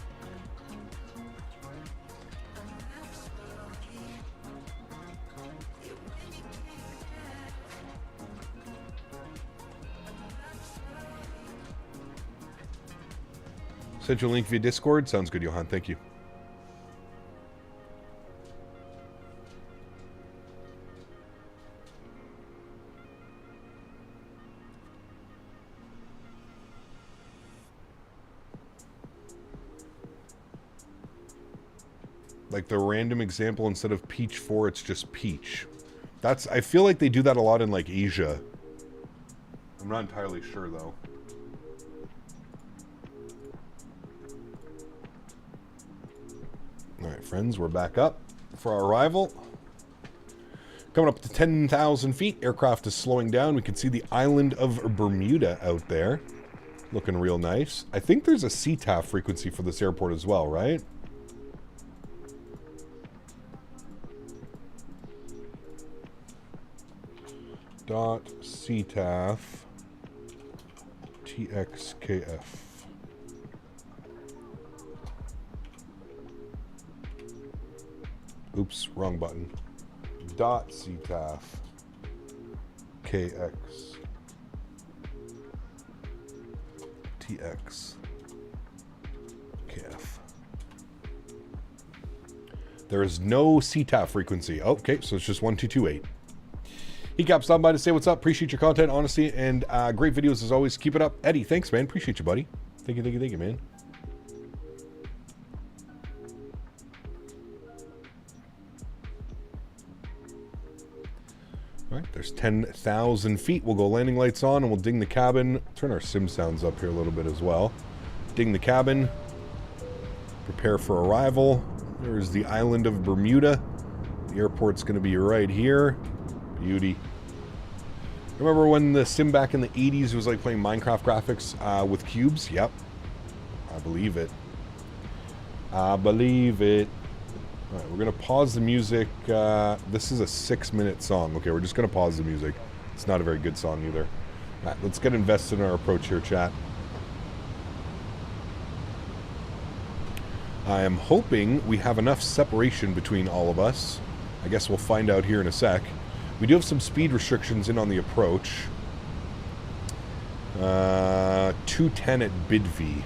Sent you a link via Discord. Sounds good, Johan. Thank you. Like the random example, instead of peach 4, it's just peach. That's, I feel like they do that a lot in like Asia. I'm not entirely sure though. Alright friends, we're back up for our arrival. Coming up to 10,000 feet, aircraft is slowing down. We can see the island of Bermuda out there. Looking real nice. I think there's a CTAF frequency for this airport as well, right? Dot CTAF TXKF. Oops, wrong button. Dot CTAF KX TX KF. There is no CTAF frequency. Okay, so it's just 1228. Ecap stopping by to say what's up. Appreciate your content, honesty, and great videos as always. Keep it up. Eddie, thanks, man. Appreciate you, buddy. Thank you, man. All right, there's 10,000 feet. We'll go landing lights on, and we'll ding the cabin. Turn our sim sounds up here a little bit as well. Ding the cabin. Prepare for arrival. There's the island of Bermuda. The airport's going to be right here. Beauty. Remember when the sim back in the 80s was like playing Minecraft graphics with cubes? Yep. I believe it. I believe it. Alright, we're going to pause the music. This is a 6-minute song. Okay, we're just going to pause the music. It's not a very good song either. Alright, let's get invested in our approach here, chat. I am hoping we have enough separation between all of us. I guess we'll find out here in a sec. We do have some speed restrictions in on the approach. 210 at bid V. So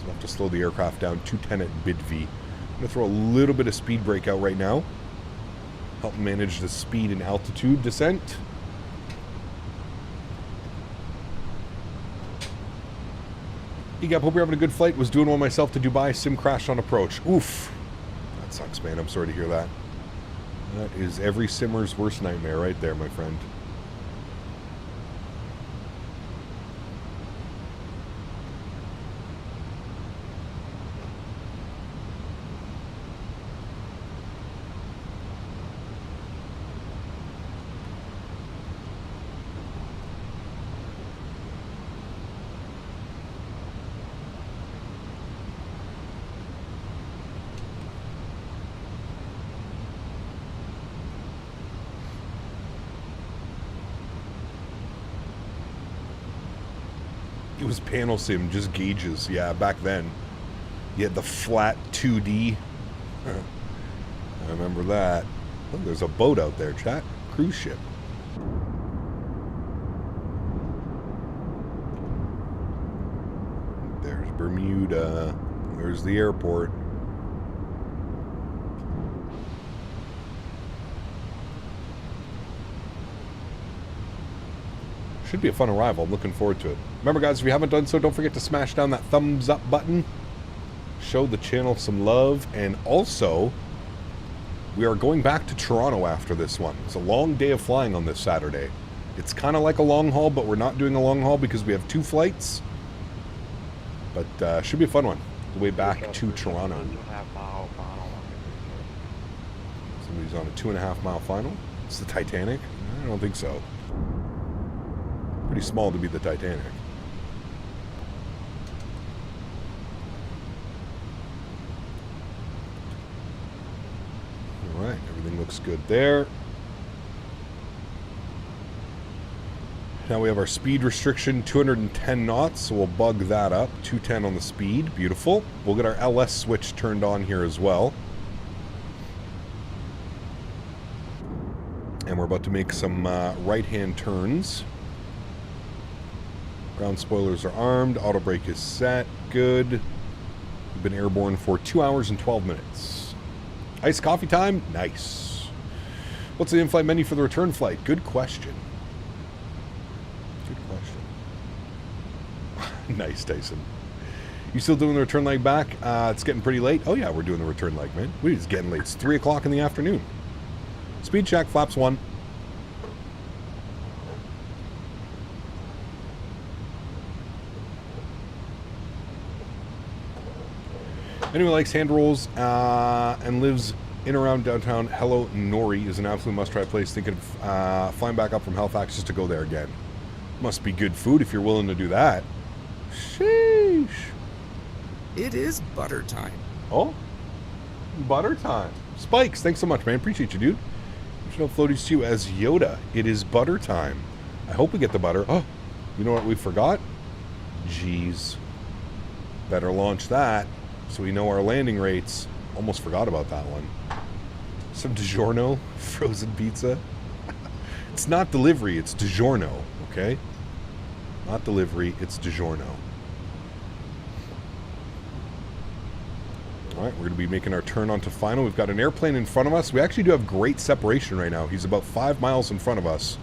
we'll have to slow the aircraft down. 210 at bid V. I'm going to throw a little bit of speed brake out right now. Help manage the speed and altitude descent. Egap, hope you're having a good flight. Was doing one myself to Dubai. Sim crashed on approach. Oof. That sucks, man. I'm sorry to hear that. That is every simmer's worst nightmare right there, my friend. It was panel sim, just gauges. Yeah, back then. You had the flat 2D. I remember that. Oh, there's a boat out there, chat. Cruise ship. There's Bermuda. There's the airport. Should be a fun arrival. I'm looking forward to it. Remember, guys, if you haven't done so, don't forget to smash down that thumbs up button. Show the channel some love. And also, we are going back to Toronto after this one. It's a long day of flying on this Saturday. It's kind of like a long haul, but we're not doing a long haul because we have 2 flights. But should be a fun one. The way back to Toronto. Somebody's on a 2.5-mile final. It's the Titanic? I don't think so. Pretty small to be the Titanic. Alright, everything looks good there. Now we have our speed restriction, 210 knots, so we'll bug that up. 210 on the speed, beautiful. We'll get our LS switch turned on here as well. And we're about to make some right-hand turns. Ground spoilers are armed. Auto brake is set. Good. been airborne for 2 hours and 12 minutes. Iced coffee time? Nice. What's the in-flight menu for the return flight? Good question. Good question. Nice, Tyson. You still doing the return leg back? It's getting pretty late. Oh yeah, we're doing the return leg, man. It's getting late. It's 3 o'clock in the afternoon. Speed check, flaps 1. Anyone likes hand rolls and lives in around downtown, hello, Nori is an absolute must-try place. Thinking of flying back up from Halifax just to go there again. Must be good food if you're willing to do that. Sheesh. It is butter time. Oh? Butter time. Spikes, thanks so much, man. Appreciate you, dude. You should know Floaties too as Yoda. It is butter time. I hope we get the butter. Oh, you know what we forgot? Jeez. Better launch that so we know our landing rates. Almost forgot about that one. Some DiGiorno frozen pizza. It's not delivery, it's DiGiorno, okay? Not delivery, it's DiGiorno. All right, we're going to be making our turn onto final. We've got an airplane in front of us. We actually do have great separation right now. He's about 5 miles in front of us.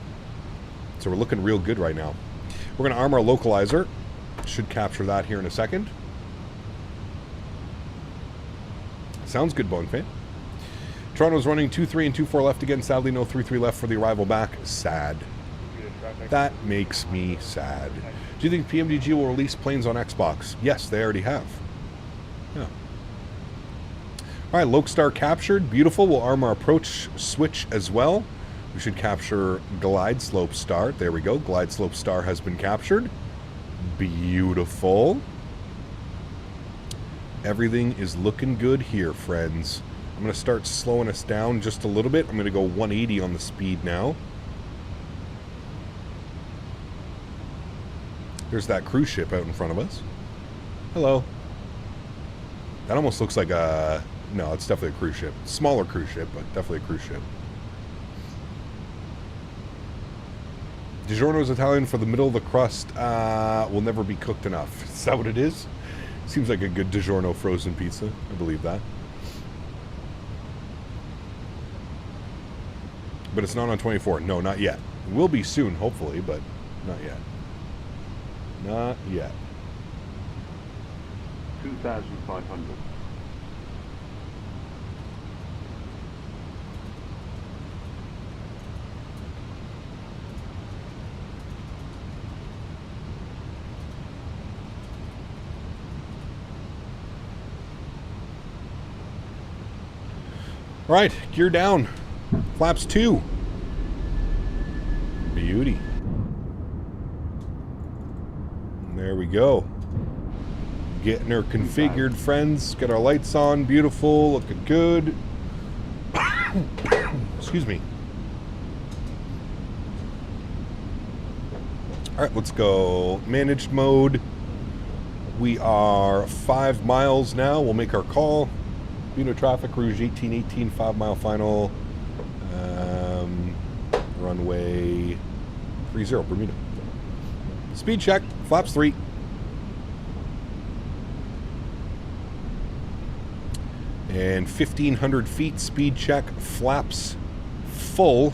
So we're looking real good right now. We're going to arm our localizer. Should capture that here in a second. Sounds good, Bone Fan. Toronto's running 2-3 and 2-4 left again. Sadly, no 3-3 left for the arrival back. Sad. That makes me sad. Do you think PMDG will release planes on Xbox? Yes, they already have. Yeah. All right, Lokestar captured. Beautiful. We'll arm our approach switch as well. We should capture Glide Slope Star. There we go. Glide Slope Star has been captured. Beautiful. Everything is looking good here, friends. I'm going to start slowing us down just a little bit. I'm going to go 180 on the speed now. There's that cruise ship out in front of us. Hello. That almost looks like a... No, it's definitely a cruise ship. Smaller cruise ship, but definitely a cruise ship. DiGiorno's Italian for the middle of the crust will never be cooked enough. Is that what it is? Seems like a good DiGiorno frozen pizza. I believe that. But it's not on 24. No, not yet. It will be soon, hopefully, but not yet. Not yet. 2,500. All right, gear down. Flaps 2. Beauty. There we go. Getting her configured, friends. Get our lights on. Beautiful. Looking good. Excuse me. All right, let's go. Managed mode. We are 5 miles now. We'll make our call. Bermuda traffic, Rouge 1818, 5 mile final. Runway 30, Bermuda. Speed check, flaps 3. And 1,500 feet, speed check, flaps full,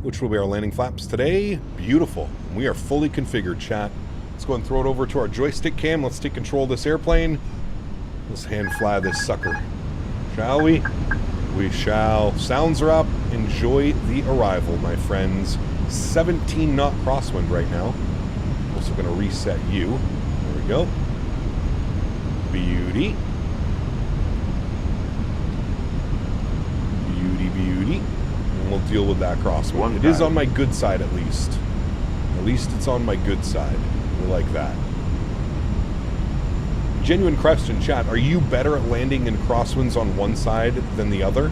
which will be our landing flaps today. Beautiful. We are fully configured, chat. Let's go and throw it over to our joystick cam. Let's take control of this airplane. Let's hand fly this sucker. Shall we? We shall. Sounds are up. Enjoy the arrival, my friends. 17 knot crosswind right now. Also going to reset you. There we go. Beauty. Beauty, beauty. And we'll deal with that crosswind. It is on my good side, at least. At least it's on my good side. We like that. Genuine question, chat. Are you better at landing in crosswinds on one side than the other?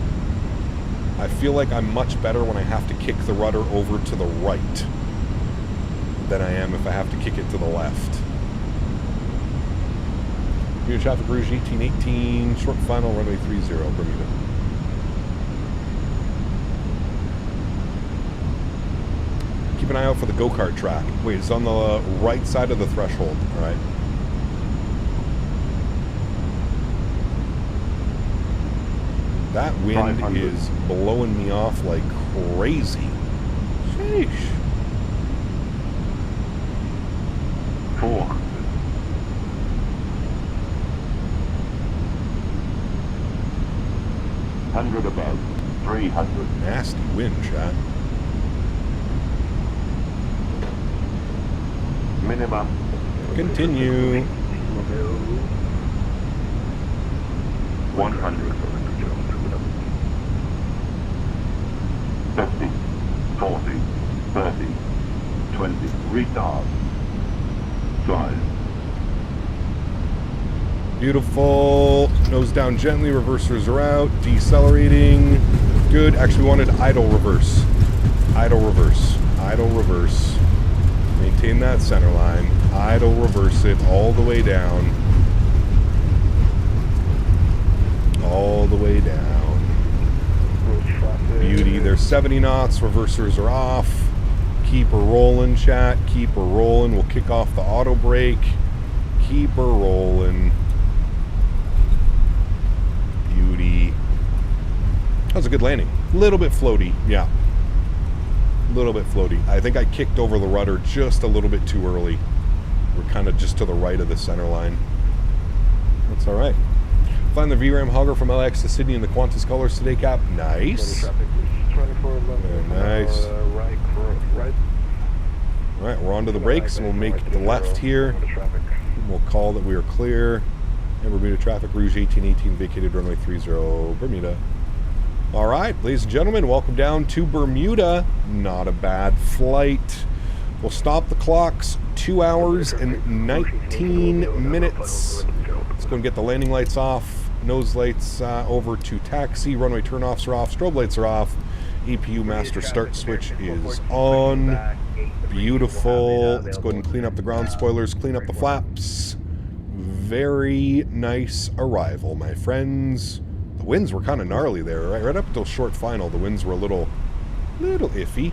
I feel like I'm much better when I have to kick the rudder over to the right than I am if I have to kick it to the left. Bermuda traffic, Rouge 1818, short final, runway 30, Bermuda. Keep an eye out for the go-kart track. Wait, it's on the right side of the threshold, all right? That wind is blowing me off like crazy. Sheesh. 400. 100 above. 300. Nasty wind, chat. Minimum. Continue. 100. 50. 40. 30. 20. Retard. Slide. Beautiful. Nose down gently. Reversers are out. Decelerating. Good. Actually, we wanted idle reverse. Idle reverse. Idle reverse. Maintain that center line. Idle reverse it all the way down. All the way down. Beauty. There's 70 knots. Reversers are off. Keep her rolling, chat. Keep her rolling. We'll kick off the auto brake. Keep her rolling. Beauty. That was a good landing. A little bit floaty, yeah. A little bit floaty. I think I kicked over the rudder just a little bit too early. We're kind of just to the right of the center line. That's all right. Find the VRAM hogger from LX to Sydney in the Qantas colors today, Cap. Nice. Very nice. Right. All right, we're on to the brakes, and we'll make the left here. We'll call that we are clear. And Bermuda traffic, Rouge 1818, vacated runway 30, Bermuda. All right, ladies and gentlemen, welcome down to Bermuda. Not a bad flight. We'll stop the clocks. 2 hours and 19 minutes. Let's go and get the landing lights off. Nose lights over to taxi. Runway turnoffs are off. Strobe lights are off. EPU master start switch is on. Beautiful. Let's go ahead and clean up the ground spoilers. Clean up the flaps. Very nice arrival, my friends. The winds were kind of gnarly there, right? Right up until short final, the winds were a little iffy.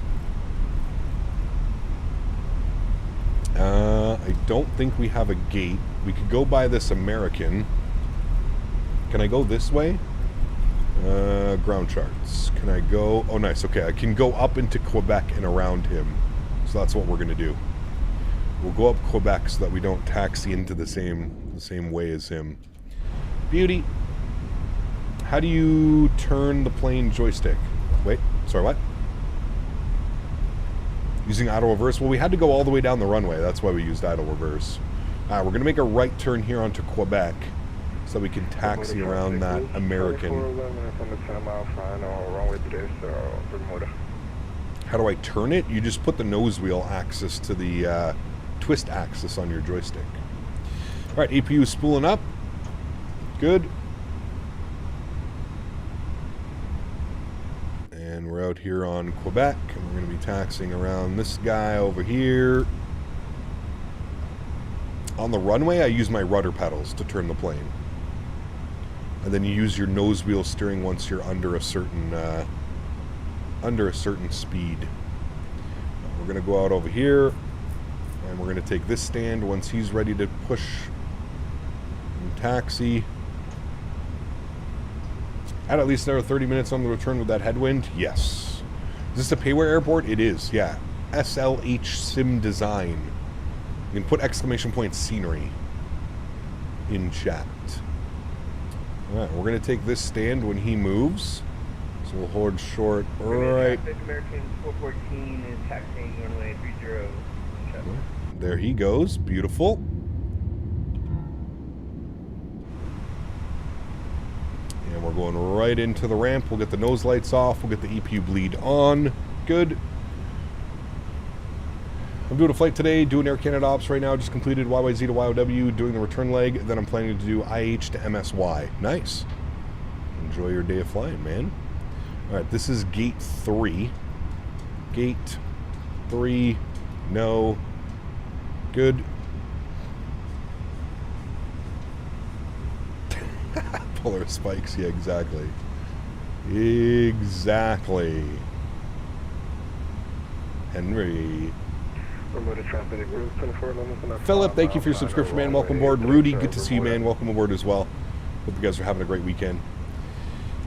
I don't think we have a gate. We could go by this American. Can I go this way? Ground charts. Can I go? Oh, nice. Okay, I can go up into Quebec and around him. So that's what we're going to do. We'll go up Quebec so that we don't taxi into the same way as him. Beauty. How do you turn the plane joystick? Wait, sorry, what? Using idle reverse? Well, we had to go all the way down the runway. That's why we used idle reverse. We're going to make a right turn here onto Quebec so that we can taxi around that American. How do I turn it? You just put the nose wheel axis to the twist axis on your joystick. All right, APU is spooling up. Good. And we're out here on Quebec, and we're going to be taxiing around this guy over here. On the runway, I use my rudder pedals to turn the plane. And then you use your nose wheel steering once you're under a certain speed. We're going to go out over here, and we're going to take this stand once he's ready to push and taxi. At least another 30 minutes on the return with that headwind? Yes. Is this a Payware airport? It is, yeah. SLH Sim Design. You can put exclamation point scenery in chat. Alright, we're going to take this stand when he moves. So we'll hold short right. American 414 is taxiing runway 30. There he goes. Beautiful. And we're going right into the ramp. We'll get the nose lights off. We'll get the EPU bleed on. Good. I'm doing a flight today, doing Air Canada ops right now. Just completed YYZ to YOW, doing the return leg. Then I'm planning to do IH to MSY. Nice. Enjoy your day of flying, man. All right, this is gate 3. Gate 3. No. Good. Polar spikes, yeah, exactly. Exactly. Henry. Philip, thank you for your subscription, man. Welcome aboard. Rudy, good to see you, man. Welcome aboard as well. Hope you guys are having a great weekend.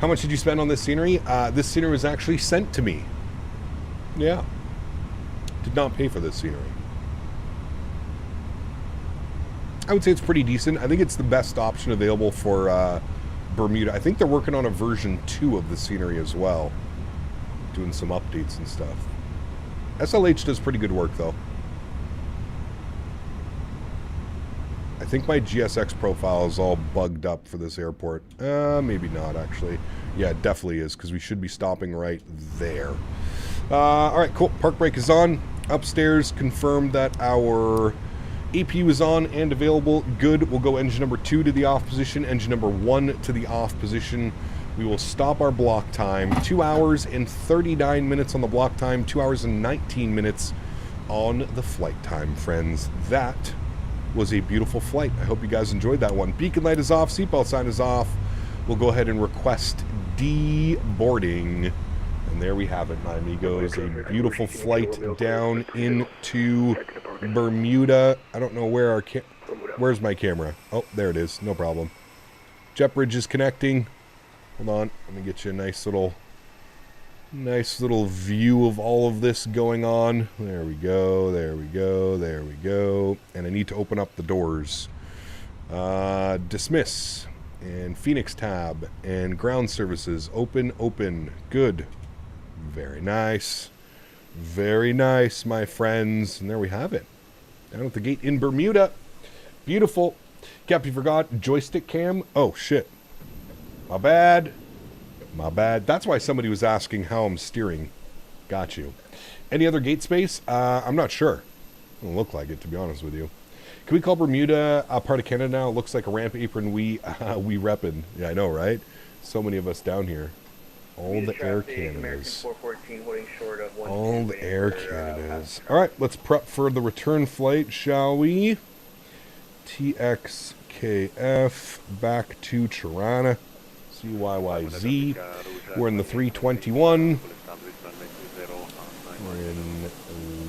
How much did you spend on this scenery? This scenery was actually sent to me. Yeah. Did not pay for this scenery. I would say it's pretty decent. I think it's the best option available for Bermuda. I think they're working on a version 2 of the scenery as well. Doing some updates and stuff. SLH does pretty good work though. I think my GSX profile is all bugged up for this airport. Maybe not actually. Yeah, it definitely is because we should be stopping right there. Alright, cool. Park brake is on. Upstairs confirmed that our APU is on and available. Good. We'll go engine number 2 to the off position, engine number 1 to the off position. We will stop our block time. 2 hours and 39 minutes on the block time, 2 hours and 19 minutes on the flight time, friends. That was a beautiful flight. I hope you guys enjoyed that one. Beacon light is off, seatbelt sign is off. We'll go ahead and request deboarding. And there we have it, my amigos. A beautiful flight down into Bermuda. I don't know where our where's my camera? Oh, there it is. No problem. Jet bridge is connecting. Hold on. Let me get you a nice little view of all of this going on. There we go. There we go. There we go. And I need to open up the doors. Dismiss. And Phoenix tab. And ground services. Open, open. Good. Very nice. Very nice, my friends. And there we have it. Down at the gate in Bermuda. Beautiful. Captain, you forgot joystick cam. Oh, shit. My bad. My bad. That's why somebody was asking how I'm steering. Got you. Any other gate space? I'm not sure. Doesn't look like it, to be honest with you. Can we call Bermuda a part of Canada now? It looks like a ramp apron we reppin'. Yeah, I know, right? So many of us down here. All the Air Canadas. All the Air Canadas. Alright, let's prep for the return flight, shall we? TXKF back to Tirana. CYYZ. We're in the 321. We're in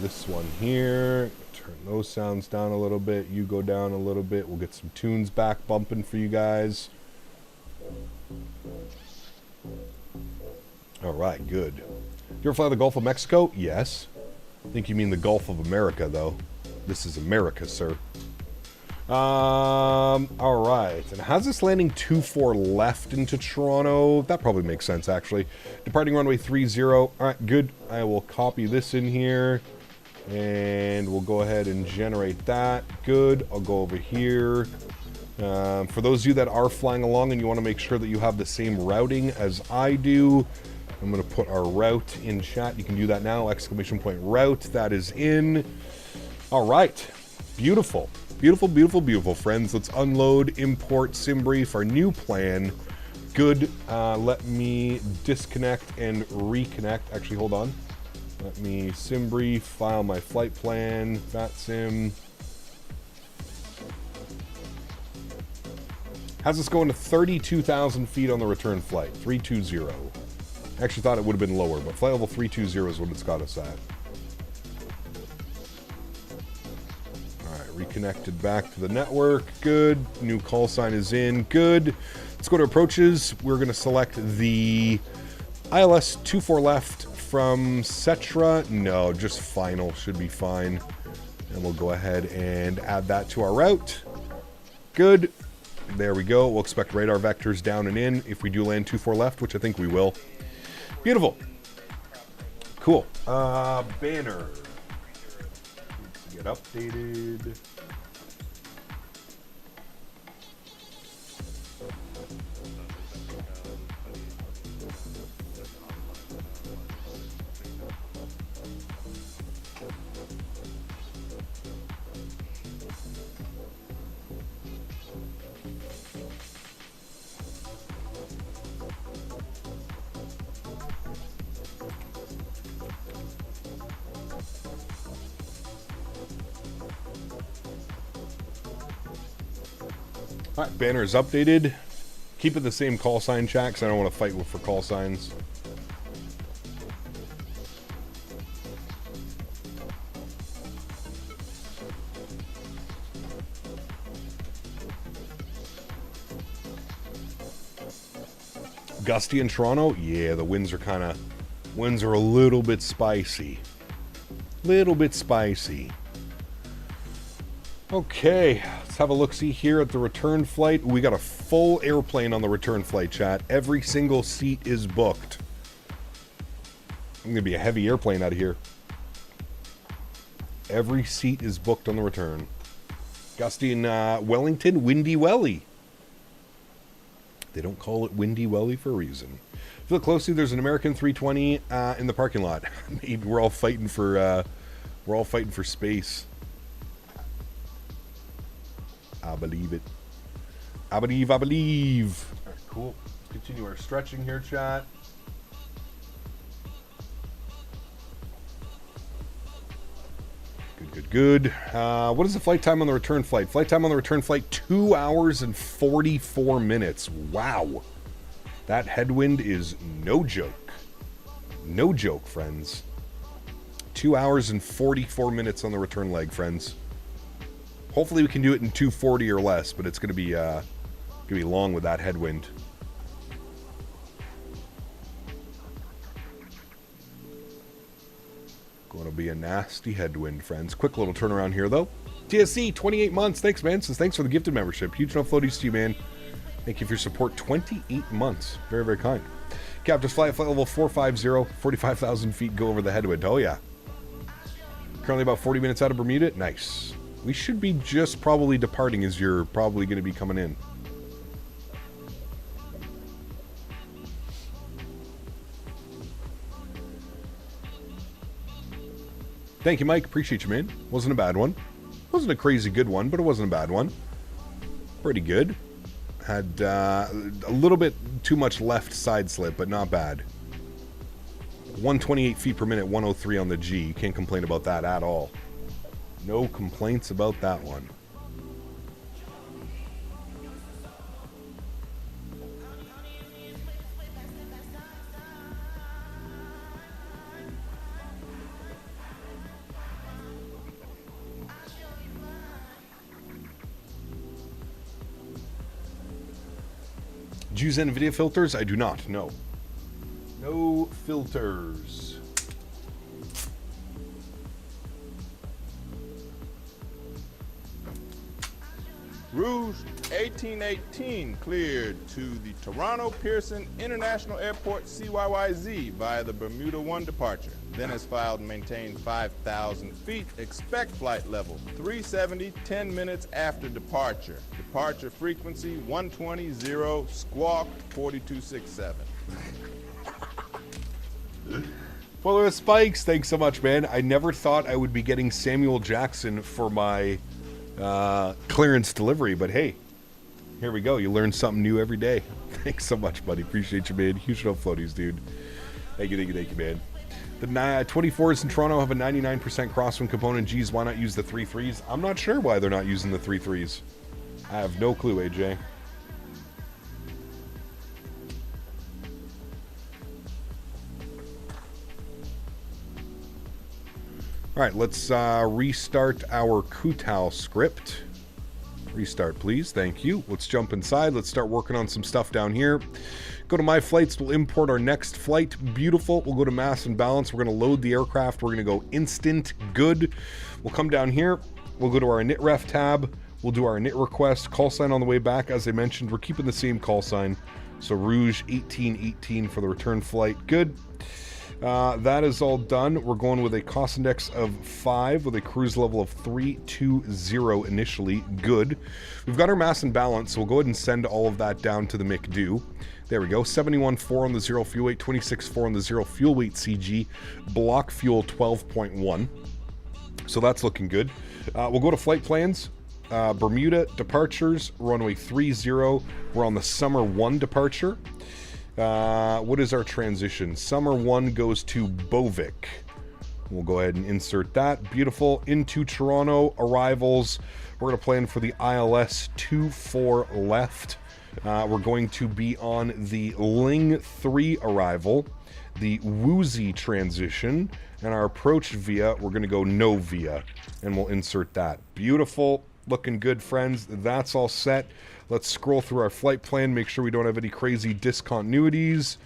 this one here. Turn those sounds down a little bit. You go down a little bit. We'll get some tunes back bumping for you guys. Alright, good. You ever fly the Gulf of Mexico? Yes. I think you mean the Gulf of America, though. This is America, sir. Alright. And how's this landing 24 left into Toronto? That probably makes sense, actually. Departing runway 30. Alright, good. I will copy this in here. And we'll go ahead and generate that. Good. I'll go over here. For those of you that are flying along and you want to make sure that you have the same routing as I do, I'm going to put our route in chat. You can do that now. Exclamation point route. That is in. All right. Beautiful. Beautiful, beautiful, beautiful, friends. Let's unload, import, sim brief, our new plan. Good. Let me disconnect and reconnect. Actually, hold on. Let me sim brief, file my flight plan, FatSim. How's this going to 32,000 feet on the return flight? 320. I actually thought it would have been lower, but flight level 320 is what it's got us at. Alright, reconnected back to the network. Good. New call sign is in. Good. Let's go to approaches. We're going to select the ILS 24 left from Cetra. No, just final. Should be fine. And we'll go ahead and add that to our route. Good. There we go. We'll expect radar vectors down and in if we do land 24 left, which I think we will. Beautiful. Cool. Banner. Get updated. Alright, banner is updated. Keep it the same call sign chat because I don't want to fight for call signs. gusty in Toronto? Yeah, the winds are a little bit spicy. Little bit spicy. Okay, let's have a look-see here at the return flight. We got a full airplane on the return flight, chat. Every single seat is booked. I'm gonna be a heavy airplane out of here. Every seat is booked on the return. Gusty in Wellington, Windy Welly. They don't call it Windy Welly for a reason. If you look closely, there's an American 320 in the parking lot. Maybe we're all fighting for space. I believe it. I believe. All right, cool. Let's continue our stretching here, chat. Good. What is the flight time on the return flight? Flight time on the return flight, 2 hours and 44 minutes. Wow. That headwind is no joke. No joke, friends. 2 hours and 44 minutes on the return leg, friends. Hopefully we can do it in 240 or less, but it's gonna be long with that headwind. Going to be a nasty headwind, friends. Quick little turnaround here, though. TSC, 28 months. Thanks, man. Thanks for the gifted membership. Huge enough floaties to you, man. Thank you for your support. 28 months. Very, very kind. Captain's flight level 450. 45,000 feet. Go over the headwind. Oh, yeah. Currently about 40 minutes out of Bermuda. Nice. We should be just probably departing as you're probably going to be coming in. Thank you, Mike. Appreciate you, man. Wasn't a bad one. Wasn't a crazy good one, but it wasn't a bad one. Pretty good. Had a little bit too much left side slip, but not bad. 128 feet per minute, 103 on the G. You can't complain about that at all. No complaints about that one. Do you use NVIDIA filters? I do not, no. No filters. Rouge 1818 cleared to the Toronto Pearson International Airport CYYZ via the Bermuda 1 departure. Then has filed and maintained 5,000 feet. Expect flight level 370, 10 minutes after departure. Departure frequency 120, squawk 4267. Follow the spikes. Thanks so much, man. I never thought I would be getting Samuel Jackson for my clearance delivery, but hey, here we go. You learn something new every day. Thanks so much, buddy. Appreciate you, man. Huge no floaties, dude. Thank you, man. The 24s in Toronto have a 99% crosswind component. Geez, why not use the 3.3s? I'm not sure why they're not using the 3.3s. I have no clue, AJ. All right, let's restart our Kutao script. Restart, please. Thank you. Let's jump inside. Let's start working on some stuff down here. Go to My Flights. We'll import our next flight. Beautiful. We'll go to Mass and Balance. We're going to load the aircraft. We're going to go Instant Good. We'll come down here. We'll go to our InitRef tab. We'll do our init request. Call sign on the way back. As I mentioned, we're keeping the same call sign. So Rouge 1818 for the return flight. Good. That is all done. We're going with a cost index of 5 with a cruise level of 320 initially. Good. We've got our mass and balance, so we'll go ahead and send all of that down to the McDo. There we go. 71.4 on the 0 fuel weight, 26.4 on the 0 fuel weight CG, block fuel 12.1. So that's looking good. We'll go to flight plans. Bermuda departures, runway 30. We're on the summer 1 departure. What is our transition? Summer 1 goes to Bovik. We'll go ahead and insert that. Beautiful. Into Toronto arrivals. We're going to plan for the ILS 24 left. We're going to be on the Ling 3 arrival, the Woozy transition, and our approach via, we're going to go no via, and we'll insert that. Beautiful. Looking good, friends. That's all set. Let's scroll through our flight plan, make sure we don't have any crazy discontinuities,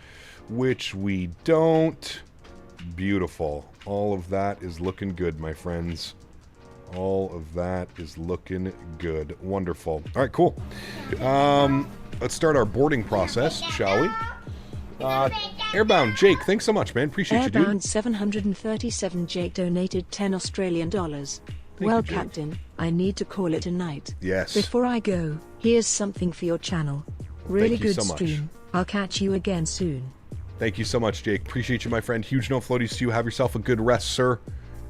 which we don't. Beautiful. All of that is looking good, my friends. All of that is looking good. Wonderful. All right, cool. Let's start our boarding process, shall we? Airbound Jake, thanks so much, man. Appreciate you, dude. Airbound 737 Jake donated 10 Australian dollars. Well, you, Jake. Captain, I need to call it a night. Yes. Before I go, here's something for your channel. Really Thank you good so much. stream. I'll catch you again soon. Thank you so much, Jake. Appreciate you, my friend. Huge no floaties to you. Have yourself a good rest, sir.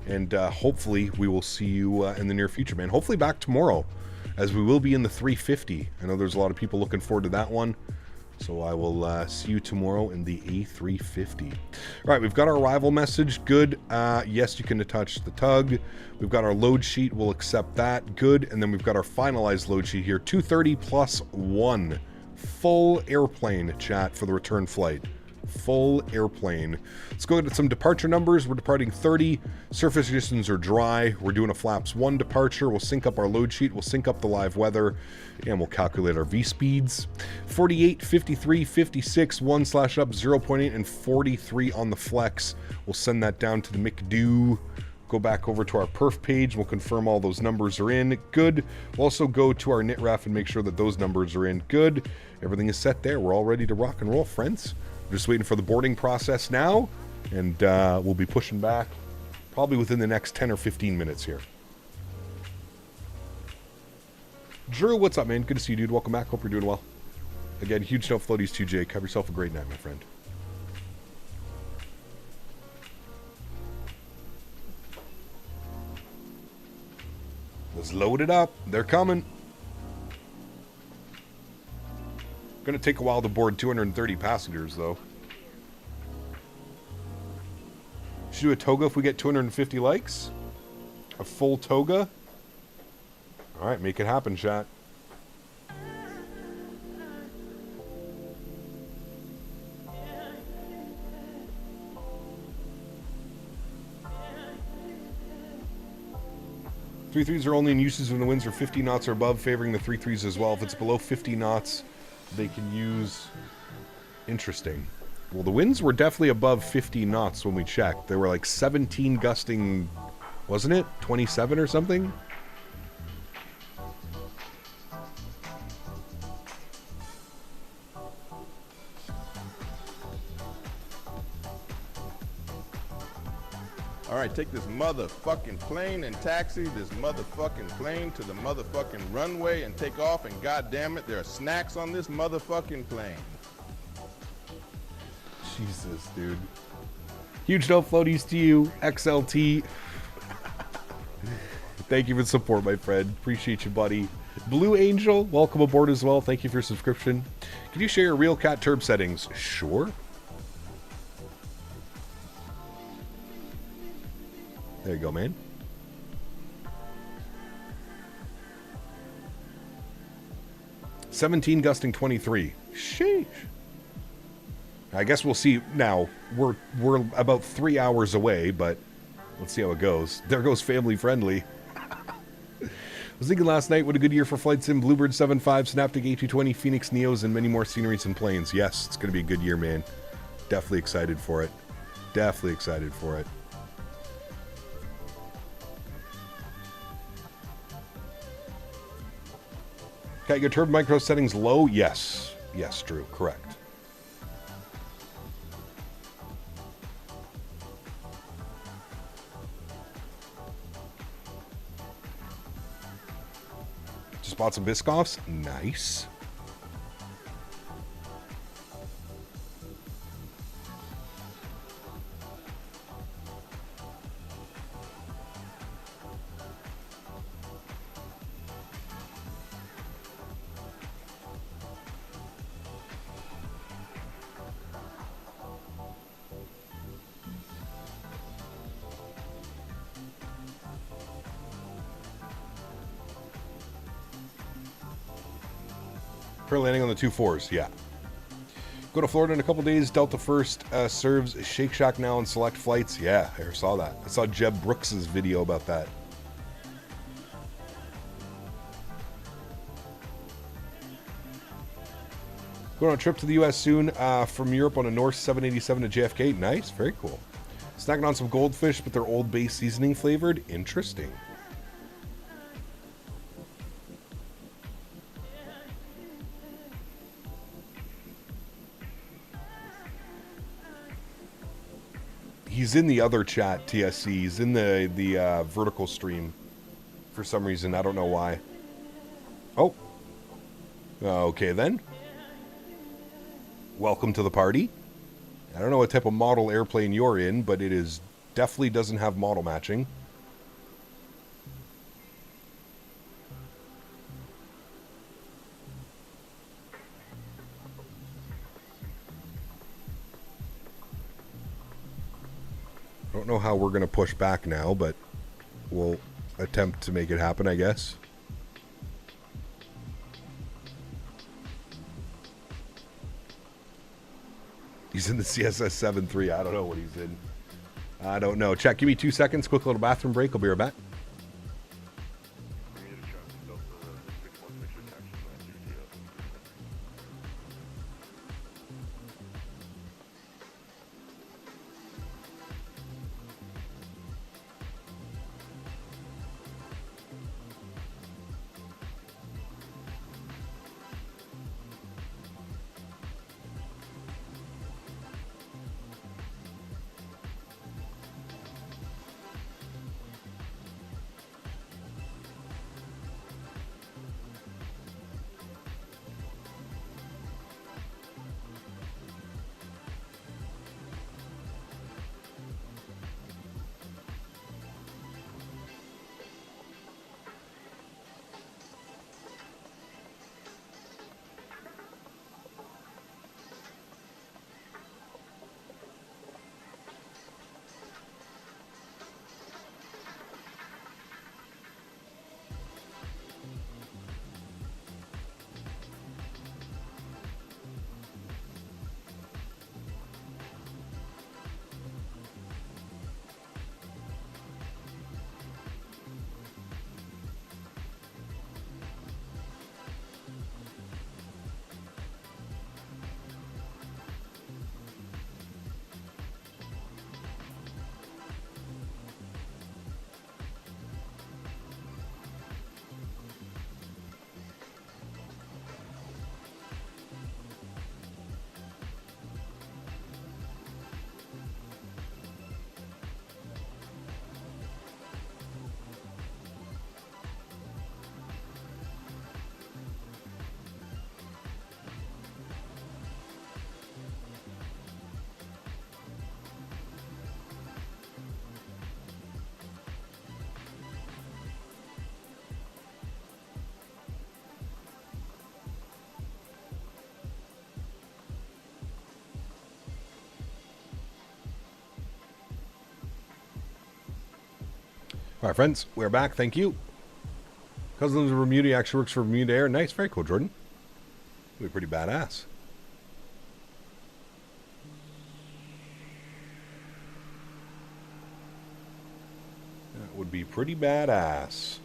And hopefully we will see you in the near future, man. Hopefully back tomorrow, as we will be in the 350. I know there's a lot of people looking forward to that one. So I will see you tomorrow in the A350. All right, we've got our arrival message. Good. Yes, you can attach the tug. We've got our load sheet. We'll accept that. Good. And then we've got our finalized load sheet here. 230 plus 1. Full airplane, chat, for the return flight. Full airplane. Let's go into some departure numbers. We're departing 30. Surface conditions are dry. We're doing a flaps 1 departure. We'll sync up our load sheet. We'll sync up the live weather. And we'll calculate our V-speeds. 48, 53, 56, 1/up, 0.8, and 43 on the flex. We'll send that down to the McDo. Go back over to our perf page. We'll confirm all those numbers are in. Good. We'll also go to our NITRAF and make sure that those numbers are in. Good. Everything is set there. We're all ready to rock and roll, friends. We're just waiting for the boarding process now. And we'll be pushing back probably within the next 10 or 15 minutes here. Drew, what's up, man? Good to see you, dude. Welcome back. Hope you're doing well. Again, huge no floaties to you, Jake. Have yourself a great night, my friend. Let's load it up. They're coming. Gonna take a while to board 230 passengers, though. Should do a toga if we get 250 likes. A full toga. All right, make it happen, chat. Three threes are only in uses when the winds are 50 knots or above, favoring the 3-3s as well. If it's below 50 knots, they can use... Interesting. Well, the winds were definitely above 50 knots when we checked. They were like 17 gusting, wasn't it? 27 or something? All right, take this motherfucking plane and taxi this motherfucking plane to the motherfucking runway and take off, and goddamn it, there are snacks on this motherfucking plane. Jesus, dude. Huge no floaties to you, XLT. Thank you for the support, my friend. Appreciate you, buddy. Blue Angel, welcome aboard as well. Thank you for your subscription. Can you share your real cat turb settings? Sure. There you go, man. $17 gusting 23. Sheesh. I guess we'll see. Now we're about 3 hours away, but let's see how it goes. There goes family friendly. I was thinking last night, what a good year for flight sim. Bluebird 7.5, Synaptic A220, Phoenix Neos, and many more sceneries and planes. Yes, it's going to be a good year, man. Definitely excited for it. Definitely excited for it. Okay, your turbo micro settings low? Yes. Yes, Drew. Correct. Just bought some Biscoffs. Nice. Landing on the 2-4s, yeah. Go to Florida in a couple days. Delta First serves Shake Shack now on select flights. Yeah, I saw that. I saw Jeb Brooks's video about that. Going on a trip to the U.S. soon from Europe on a North 787 to JFK. Nice, very cool. Snacking on some goldfish, but they're Old Bay seasoning flavored. Interesting. He's in the other chat, TSC. He's in the vertical stream for some reason. I don't know why. Oh. Okay, then. Welcome to the party. I don't know what type of model airplane you're in, but it is definitely doesn't have model matching. I don't know how we're going to push back now, but we'll attempt to make it happen, I guess. He's in the CSS 7-3. I don't know what he's in. I don't know. Chat, give me 2 seconds. Quick little bathroom break. I'll be right back. All right, friends, we're back. Thank you. Cousins of Bermuda actually works for Bermuda Air. Nice, very cool, Jordan. Be pretty badass. That would be pretty badass.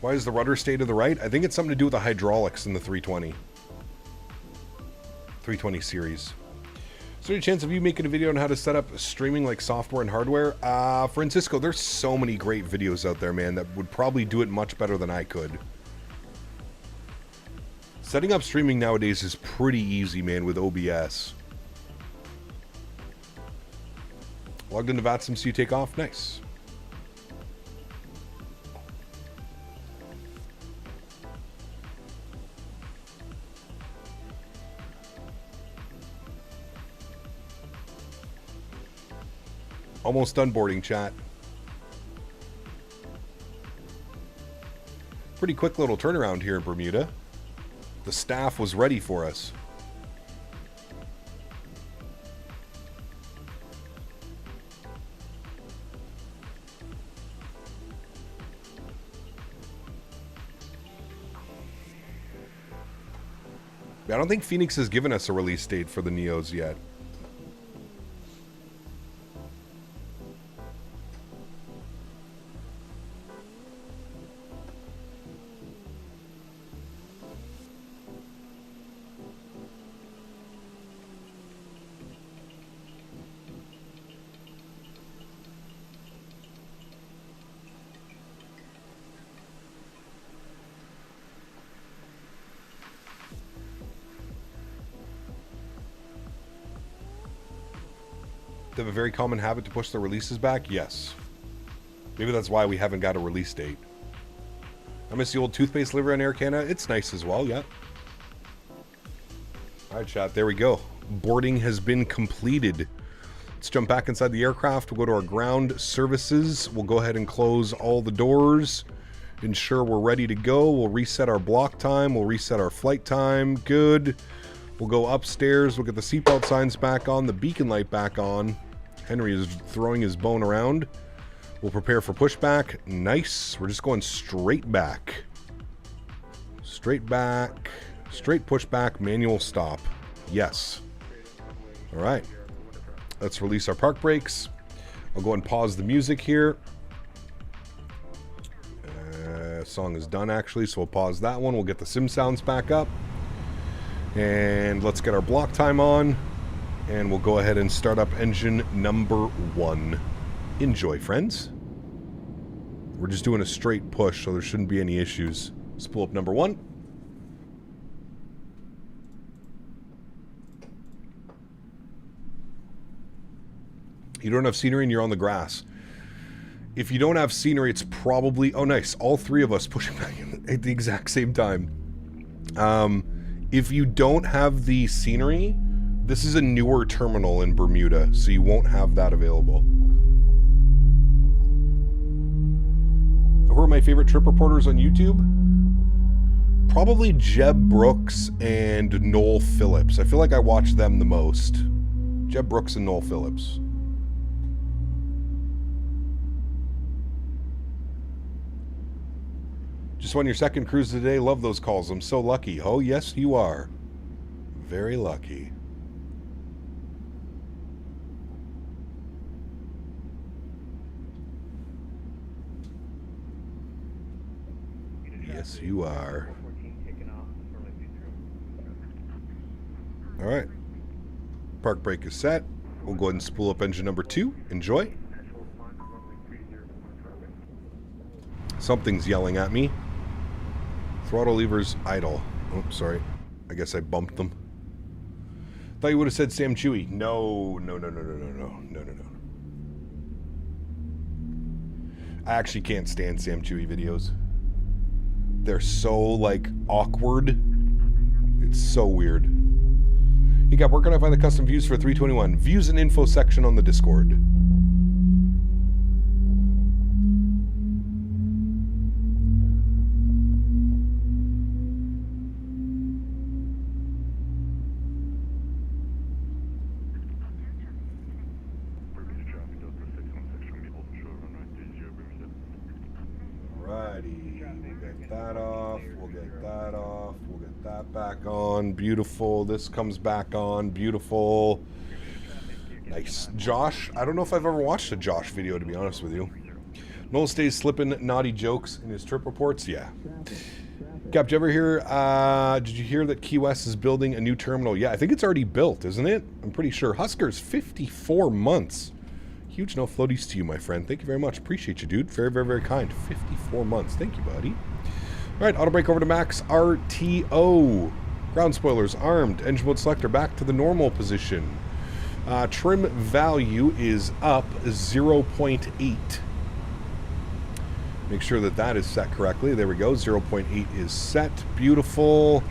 Why is the rudder stay to the right? I think it's something to do with the hydraulics in the 320 series. Is there any chance of you making a video on how to set up streaming like software and hardware? Francisco, there's so many great videos out there, man, that would probably do it much better than I could. Setting up streaming nowadays is pretty easy, man, with OBS. Logged into AlexSiu Takeoff. Nice. Almost done boarding, chat. Pretty quick little turnaround here in Bermuda. The staff was ready for us. I don't think Phoenix has given us a release date for the Neos yet. They have a very common habit to push the releases back? Yes. Maybe that's why we haven't got a release date. I miss the old toothpaste livery on Air Canada. It's nice as well, yeah. Alright, chat, there we go. Boarding has been completed. Let's jump back inside the aircraft. We'll go to our ground services. We'll go ahead and close all the doors. Ensure we're ready to go. We'll reset our block time. We'll reset our flight time. Good. We'll go upstairs. We'll get the seatbelt signs back on. The beacon light back on. Henry is throwing his bone around. We'll prepare for pushback. Nice. We're just going straight back. Straight back. Straight pushback. Manual stop. Yes. All right. Let's release our park brakes. I'll go and pause the music here. Song is done actually, so we'll pause that one. We'll get the sim sounds back up. And let's get our block time on. And we'll go ahead and start up engine number 1. Enjoy, friends. We're just doing a straight push, so there shouldn't be any issues. Spool up number 1. You don't have scenery and you're on the grass. If you don't have scenery, it's probably... Oh, nice. All 3 of us pushing back at the exact same time. If you don't have the scenery, this is a newer terminal in Bermuda, so you won't have that available. Who are my favorite trip reporters on YouTube? Probably Jeb Brooks and Noel Phillips. I feel like I watch them the most. Jeb Brooks and Noel Phillips. Just on your second cruise today. Love those calls. I'm so lucky. Oh, yes, you are. Very lucky. Yes, you are. All right. Park brake is set. We'll go ahead and spool up engine number 2. Enjoy. Something's yelling at me. Throttle levers idle. Oh, sorry. I guess I bumped them. Thought you would have said Sam Chewy. No. I actually can't stand Sam Chewy videos. They're so, like, awkward. It's so weird. Hey, Gab, where can I find the custom views for 321? Views and info section on the Discord. Back on. Beautiful. This comes back on. Beautiful. Nice. Josh. I don't know if I've ever watched a Josh video, to be honest with you. Noel stays slipping naughty jokes in his trip reports. Yeah. Cap, did you ever hear, did you hear that Key West is building a new terminal? Yeah, I think it's already built, isn't it? I'm pretty sure. Husker's 54 months. Huge no floaties to you, my friend. Thank you very much. Appreciate you, dude. Very, very, very kind. 54 months. Thank you, buddy. All right, auto brake over to max RTO. Ground spoilers armed. Engine mode selector back to the normal position. Trim value is up 0.8. Make sure that that is set correctly. There we go. 0.8 is set. Beautiful.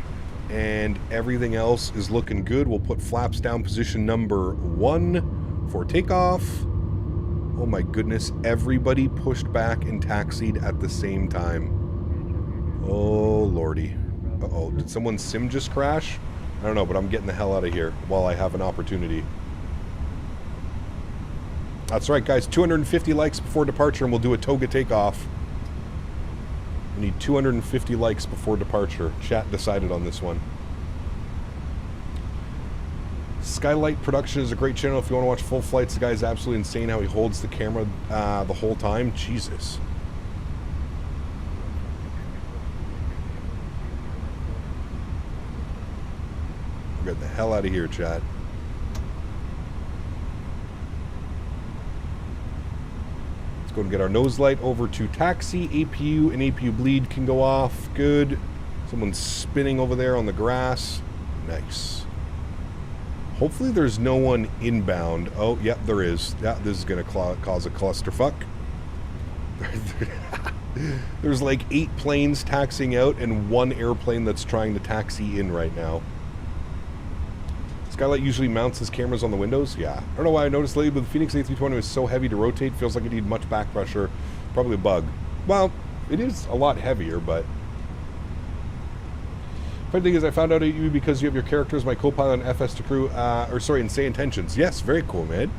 And everything else is looking good. We'll put flaps down position number 1 for takeoff. Oh my goodness. Everybody pushed back and taxied at the same time. Oh, lordy. Uh-oh. Did someone's sim just crash? I don't know, but I'm getting the hell out of here while I have an opportunity. That's right, guys. 250 likes before departure, and we'll do a toga takeoff. We need 250 likes before departure. Chat decided on this one. Skylight Production is a great channel if you want to watch full flights. The guy's absolutely insane how he holds the camera the whole time. Jesus. We're getting the hell out of here, chat. Let's go and get our nose light over to taxi. APU and APU bleed can go off. Good. Someone's spinning over there on the grass. Nice. Hopefully there's no one inbound. Oh, yep, there is. Yeah, this is going to cause a clusterfuck. There's like 8 planes taxiing out and 1 airplane that's trying to taxi in right now. Skylight usually mounts his cameras on the windows. Yeah. I don't know why I noticed lately, but the Phoenix A320 was so heavy to rotate. Feels like it needed much back pressure. Probably a bug. Well, it is a lot heavier, but... Funny thing is, I found out at you because you have your characters, my co-pilot and FS to crew, and Say Intentions. Yes, very cool, man.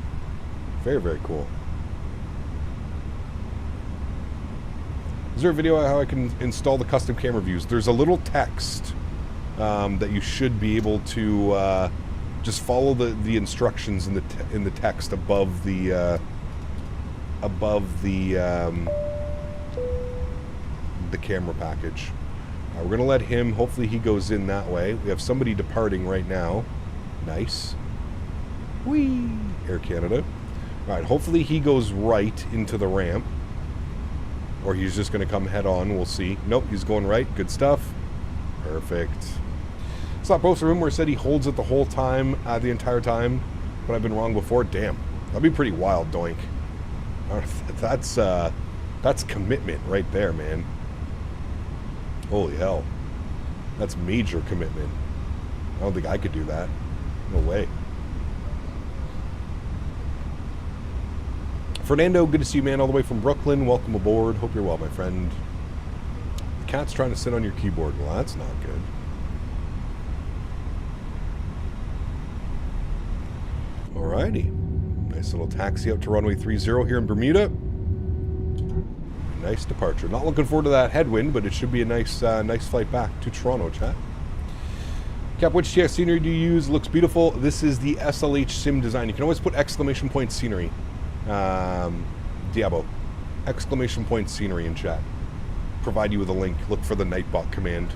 Very, very cool. Is there a video on how I can install the custom camera views? There's a little text that you should be able to just follow the instructions in the text above the camera package. We're going to let him, hopefully he goes in that way. We have somebody departing right now. Nice. Whee! Air Canada. Alright, hopefully he goes right into the ramp. Or he's just going to come head on, we'll see. Nope, he's going right. Good stuff. Perfect. Slot poster room where it said he holds it the whole time, the entire time. But I've been wrong before. Damn. That'd be pretty wild, doink. That's commitment right there, man. Holy hell. That's major commitment. I don't think I could do that. No way. Fernando, good to see you, man, all the way from Brooklyn. Welcome aboard. Hope you're well, my friend. The cat's trying to sit on your keyboard. Well, that's not good. Alrighty. Nice little taxi out to runway 30 here in Bermuda. Nice departure. Not looking forward to that headwind, but it should be a nice nice flight back to Toronto, chat. Cap, which TX scenery do you use? Looks beautiful. This is the SLH sim design. You can always put exclamation point scenery. Diabo. Exclamation point scenery in chat. Provide you with a link. Look for the Nightbot command.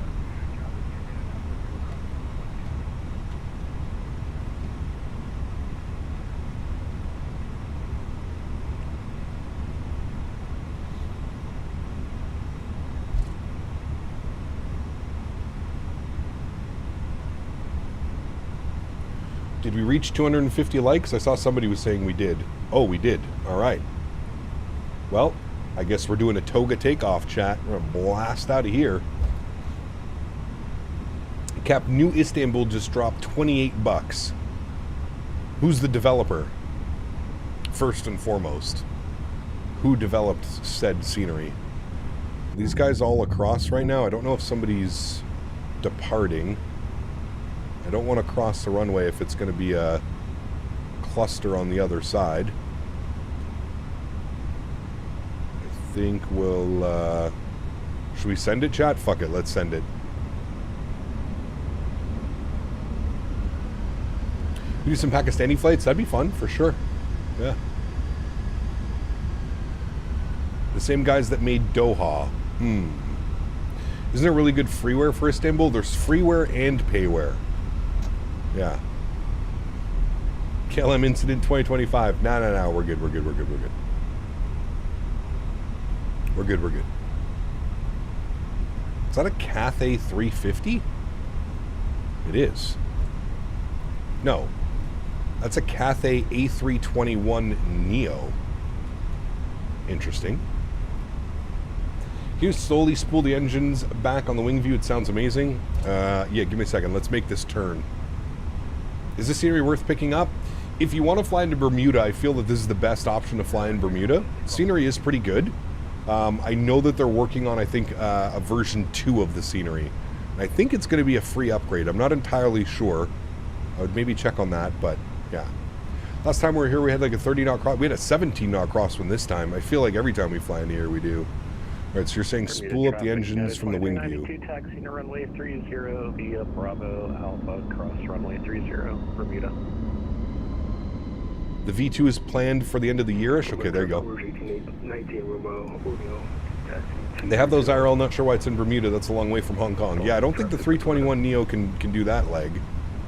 Did we reach 250 likes? I saw somebody was saying we did. Oh, we did. All right. Well, I guess we're doing a toga takeoff, chat. We're going to blast out of here. Cap, New Istanbul just dropped 28 bucks. Who's the developer? First and foremost. Who developed said scenery? These guys all across right now. I don't know if somebody's departing. I don't want to cross the runway if it's going to be a cluster on the other side. I think we'll... should we send it, chat? Fuck it, let's send it. We do some Pakistani flights? That'd be fun, for sure. Yeah. The same guys that made Doha. Isn't there really good freeware for Istanbul? There's freeware and payware. Yeah. KLM incident 2025. No. We're good. We're good. Is that a Cathay 350? It is. No. That's a Cathay A321 Neo. Interesting. Can you slowly spool the engines back on the wing view? It sounds amazing. Yeah, give me a second. Let's make this turn. Is this scenery worth picking up? If you want to fly into Bermuda, I feel that this is the best option to fly in Bermuda. Scenery is pretty good. I know that they're working on, I think, a version 2 of the scenery. I think it's going to be a free upgrade. I'm not entirely sure. I would maybe check on that, but yeah. Last time we were here, we had like a 30 knot cross. We had a 17 knot crosswind this time. I feel like every time we fly into here, we do. All right, so you're saying spool up the engines from the wing view. Taxi to runway 30 via Bravo Alpha, cross runway 30, Bermuda. The V2 is planned for the end of the year-ish. Okay, there you go. They have those IRL, not sure why it's in Bermuda. That's a long way from Hong Kong. Yeah, I don't think the 321neo can do that leg.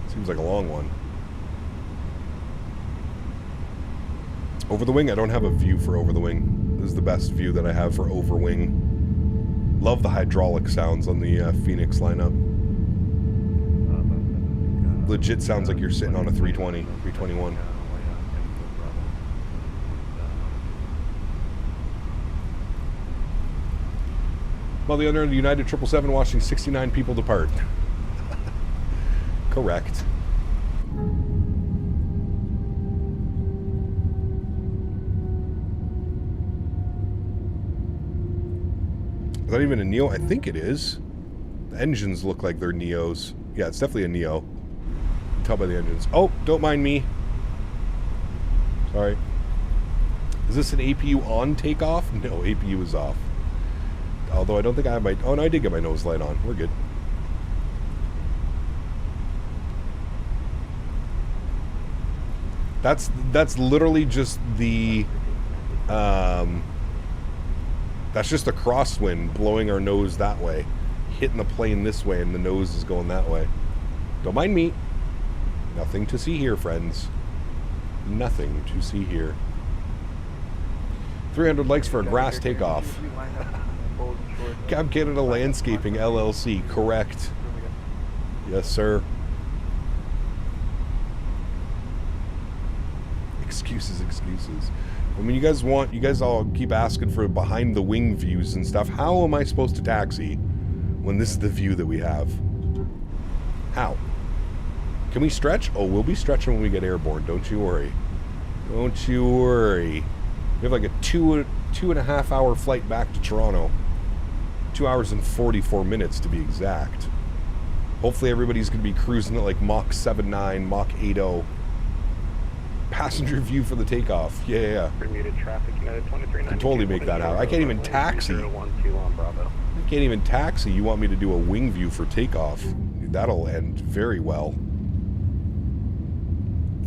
Seems like a long one. Over the wing, I don't have a view for over the wing. This is the best view that I have for over wing. Love the hydraulic sounds on the Phoenix lineup. Legit sounds like you're sitting on a 320, 321. Well, the under the United 777 watching 69 people depart. Correct. Is that even a Neo? I think it is. The engines look like they're Neos. Yeah, it's definitely a Neo. Tell by the engines. Oh, don't mind me. Sorry. Is this an APU on takeoff? No, APU is off. Although I don't think I have my... Oh, no, I did get my nose light on. We're good. That's literally just the... that's just a crosswind blowing our nose that way. Hitting the plane this way and the nose is going that way. Don't mind me. Nothing to see here, friends. Nothing to see here. 300 likes for a grass takeoff. Cab Canada Landscaping LLC, correct. Yes, sir. Excuses. I mean, you guys all keep asking for behind the wing views and stuff. How am I supposed to taxi when this is the view that we have? How? Can we stretch? Oh, we'll be stretching when we get airborne. Don't you worry. Don't you worry. We have like a two and a half hour flight back to Toronto. 2 hours and 44 minutes to be exact. Hopefully everybody's going to be cruising at like Mach 7.9, Mach 8.0. Passenger view for the takeoff. Yeah. Bermuda traffic, United 2392. Can totally make that out. I can't even taxi. I can't even taxi. You want me to do a wing view for takeoff? That'll end very well.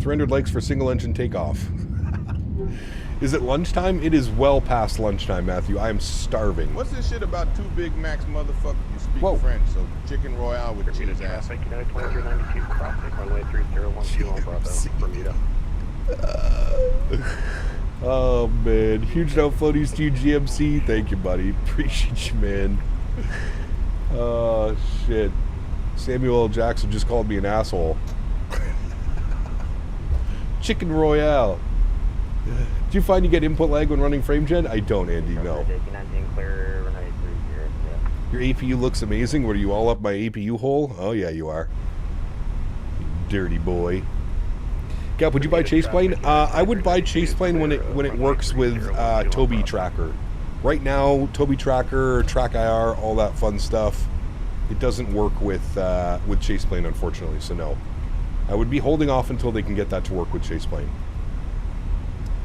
300 likes for single engine takeoff. Is it lunchtime? It is well past lunchtime, Matthew. I am starving. What's this shit about 2 Big Macs, motherfucker? You speak French, so chicken royale with cheese ass. United 2392, crossing runway 3012 on Bravo, Bermuda. Oh, man. Huge note floaties to you, GMC. Thank you, buddy. Appreciate you, man. Oh, shit. Samuel L. Jackson just called me an asshole. Chicken royale. Do you find you get input lag when running frame gen? I don't, Andy, no. Your APU looks amazing. What, are you all up my APU hole? Oh, yeah, you are. You dirty boy. Gap, would you buy Chaseplane? I would buy Chaseplane when it works with Toby Tracker. Right now, Toby Tracker, Track IR, all that fun stuff, it doesn't work with Chaseplane, unfortunately, so no. I would be holding off until they can get that to work with Chaseplane.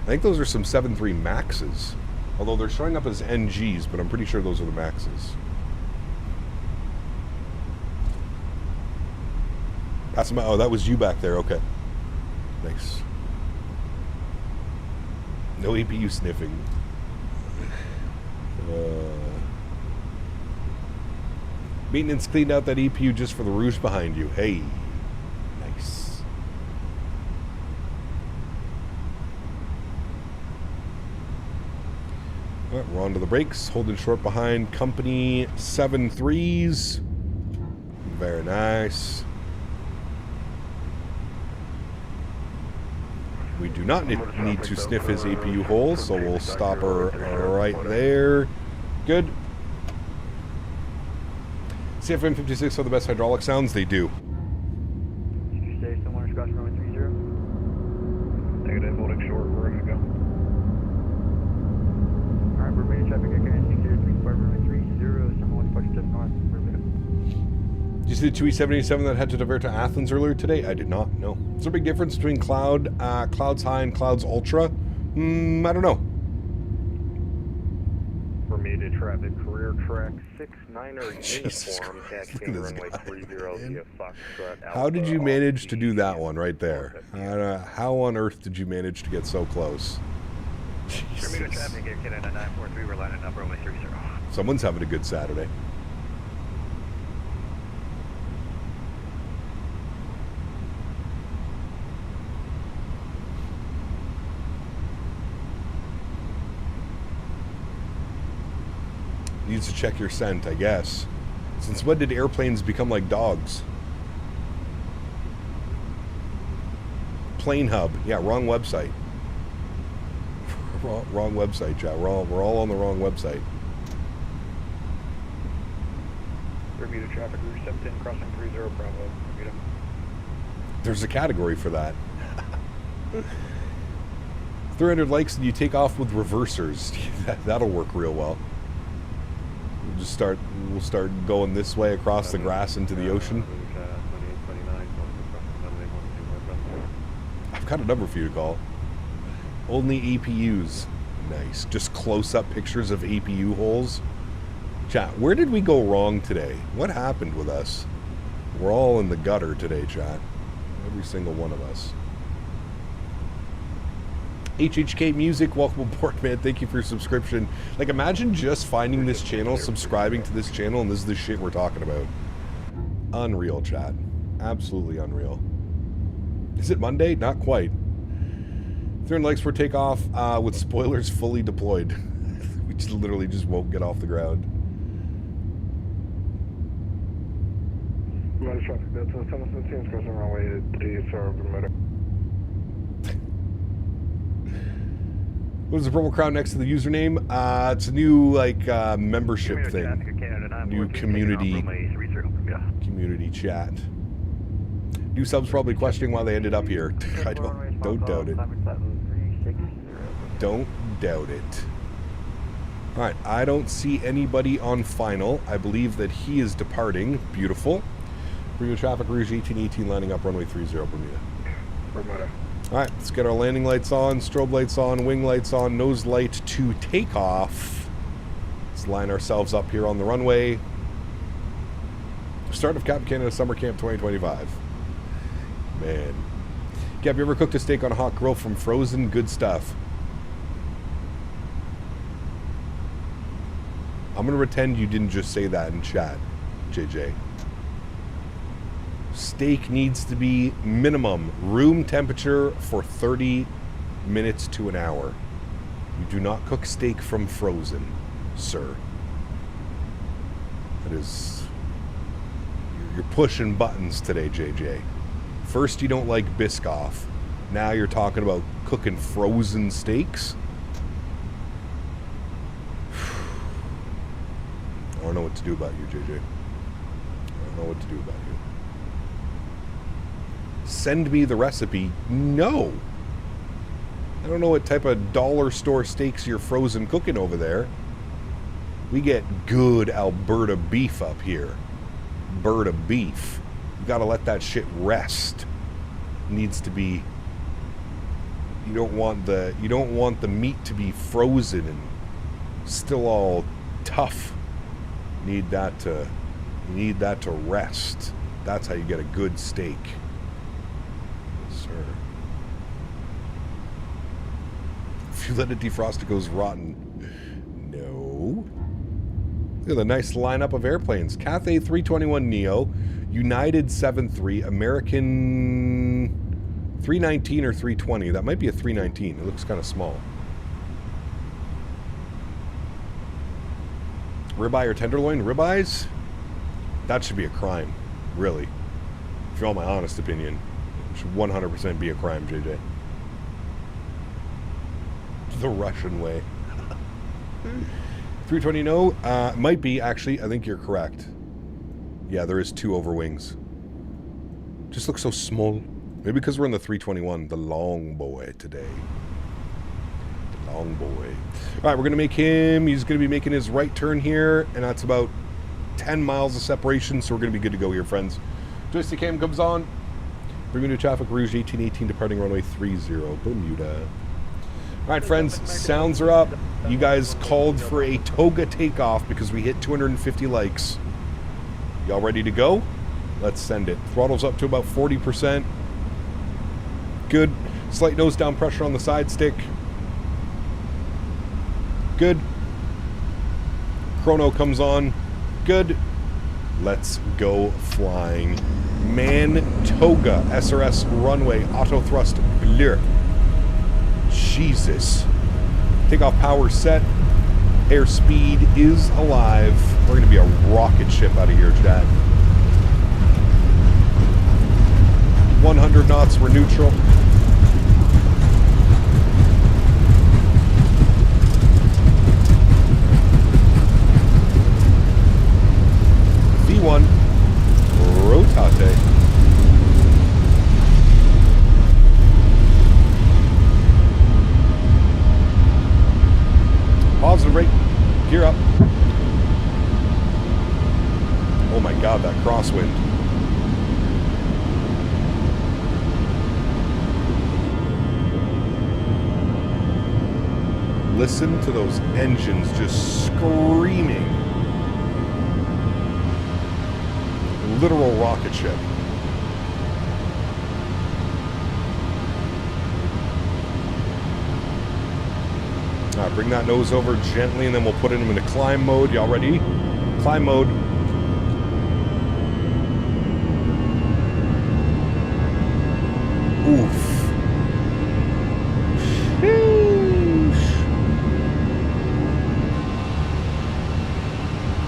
I think those are some 7.3 Maxes. Although they're showing up as NGs, but I'm pretty sure those are the Maxes. Pass them out. Oh, that was you back there. Okay. Nice. No APU sniffing. Maintenance cleaned out that APU just for the Rouge behind you. Hey. Nice. All right, we're on to the brakes. Holding short behind company 7.3s. Very nice. We do not need to sniff his APU hole, so we'll stop her right there. Good. CFM 56 are the best hydraulic sounds. They do. Did you stay somewhere across runway 30? Negative, holding short. We're ready to go. Alright, we're ready to traffic. I 603, runway 30, someone push to north. Did you see the 2E787 that had to divert to Athens earlier today? I did not, no. Is there a big difference between Clouds High and Clouds Ultra? I don't know. Bermuda traffic, career track 69er Jesus uniform, Christ, taxiing look at runway this guy, 30 via Foxtrot. How did you manage to do that one right there? How on earth did you manage to get so close? Bermuda Jesus. traffic, Air Canada 943, we're lining up runway 30. Someone's having a good Saturday. Needs to check your scent, I guess. Since when did airplanes become like dogs? Plane Hub. Yeah, wrong website. wrong website, chat. We're all on the wrong website. Bermuda traffic, Rouge 17, crossing 30 Bravo, Bermuda. There's a category for that. 300 likes and you take off with reversers. That'll work real well. We'll start going this way across the grass into the ocean. I've got a number for you to call. Only APUs. Nice. Just close-up pictures of APU holes. Chat, where did we go wrong today? What happened with us? We're all in the gutter today, chat. Every single one of us. HHK Music, welcome aboard, man. Thank you for your subscription. Like, imagine just finding this channel, subscribing to this channel, and this is the shit we're talking about. Unreal, chat. Absolutely unreal. Is it Monday? Not quite. 300 likes for takeoff with spoilers fully deployed. We just literally just won't get off the ground. Bermuda traffic, that's 717, crossing runway 30 Bermuda. What is the purple crown next to the username? It's a new like membership thing. New community chat. New subs probably questioning why they ended up here. I don't doubt it. Don't doubt it. All right, I don't see anybody on final. I believe that he is departing. Beautiful. Bermuda traffic, Rouge 1818, landing up runway 30 Bermuda. Bermuda. All right, let's get our landing lights on, strobe lights on, wing lights on, nose light to takeoff. Let's line ourselves up here on the runway. Start of Captain Canada Summer Camp 2025. Man. Cap, you ever cooked a steak on a hot grill from frozen? Good stuff. I'm going to pretend you didn't just say that in chat, JJ. Steak needs to be minimum room temperature for 30 minutes to an hour. You do not cook steak from frozen, sir. That is... You're pushing buttons today, JJ. First you don't like Biscoff. Now you're talking about cooking frozen steaks? I don't know what to do about you, JJ. I don't know what to do about you. Send me the recipe. No. I don't know what type of dollar store steaks you're frozen cooking over there. We get good Alberta beef up here. Alberta beef. You gotta let that shit rest. Needs to be... You don't want the meat to be frozen and still all tough. You need that to rest. That's how you get a good steak. Sir. If you let it defrost, it goes rotten. No. Look at the nice lineup of airplanes. Cathay 321 Neo, United 73, American 319 or 320. That might be a 319. It looks kind of small. Ribeye or tenderloin? Ribeyes? That should be a crime, really. If you want my honest opinion. It should 100% be a crime, JJ. The Russian way. 320 no? Might be, actually. I think you're correct. Yeah, there is 2 over wings. Just looks so small. Maybe because we're in the 321, the long boy today. The long boy. All right, we're going to make him, he's going to be making his right turn here, and that's about 10 miles of separation, so we're going to be good to go here, friends. Joystick cam comes on. Bermuda traffic, Rouge 1818, departing runway 30, Bermuda. All right, friends, sounds are up. You guys called for a toga takeoff because we hit 250 likes. Y'all ready to go? Let's send it. Throttle's up to about 40%. Good. Slight nose down pressure on the side stick. Good. Chrono comes on. Good. Let's go flying. Mantoga SRS runway auto thrust blur. Jesus. Takeoff power set. Airspeed is alive. We're going to be a rocket ship out of here, chat. 100 knots, we're neutral. V1. Rotate. Positive rate. Gear up. Oh my god, that crosswind. Listen to those engines just screaming. Literal rocket ship. All right, bring that nose over gently, and then we'll put him into climb mode. Y'all ready? Climb mode. Oof.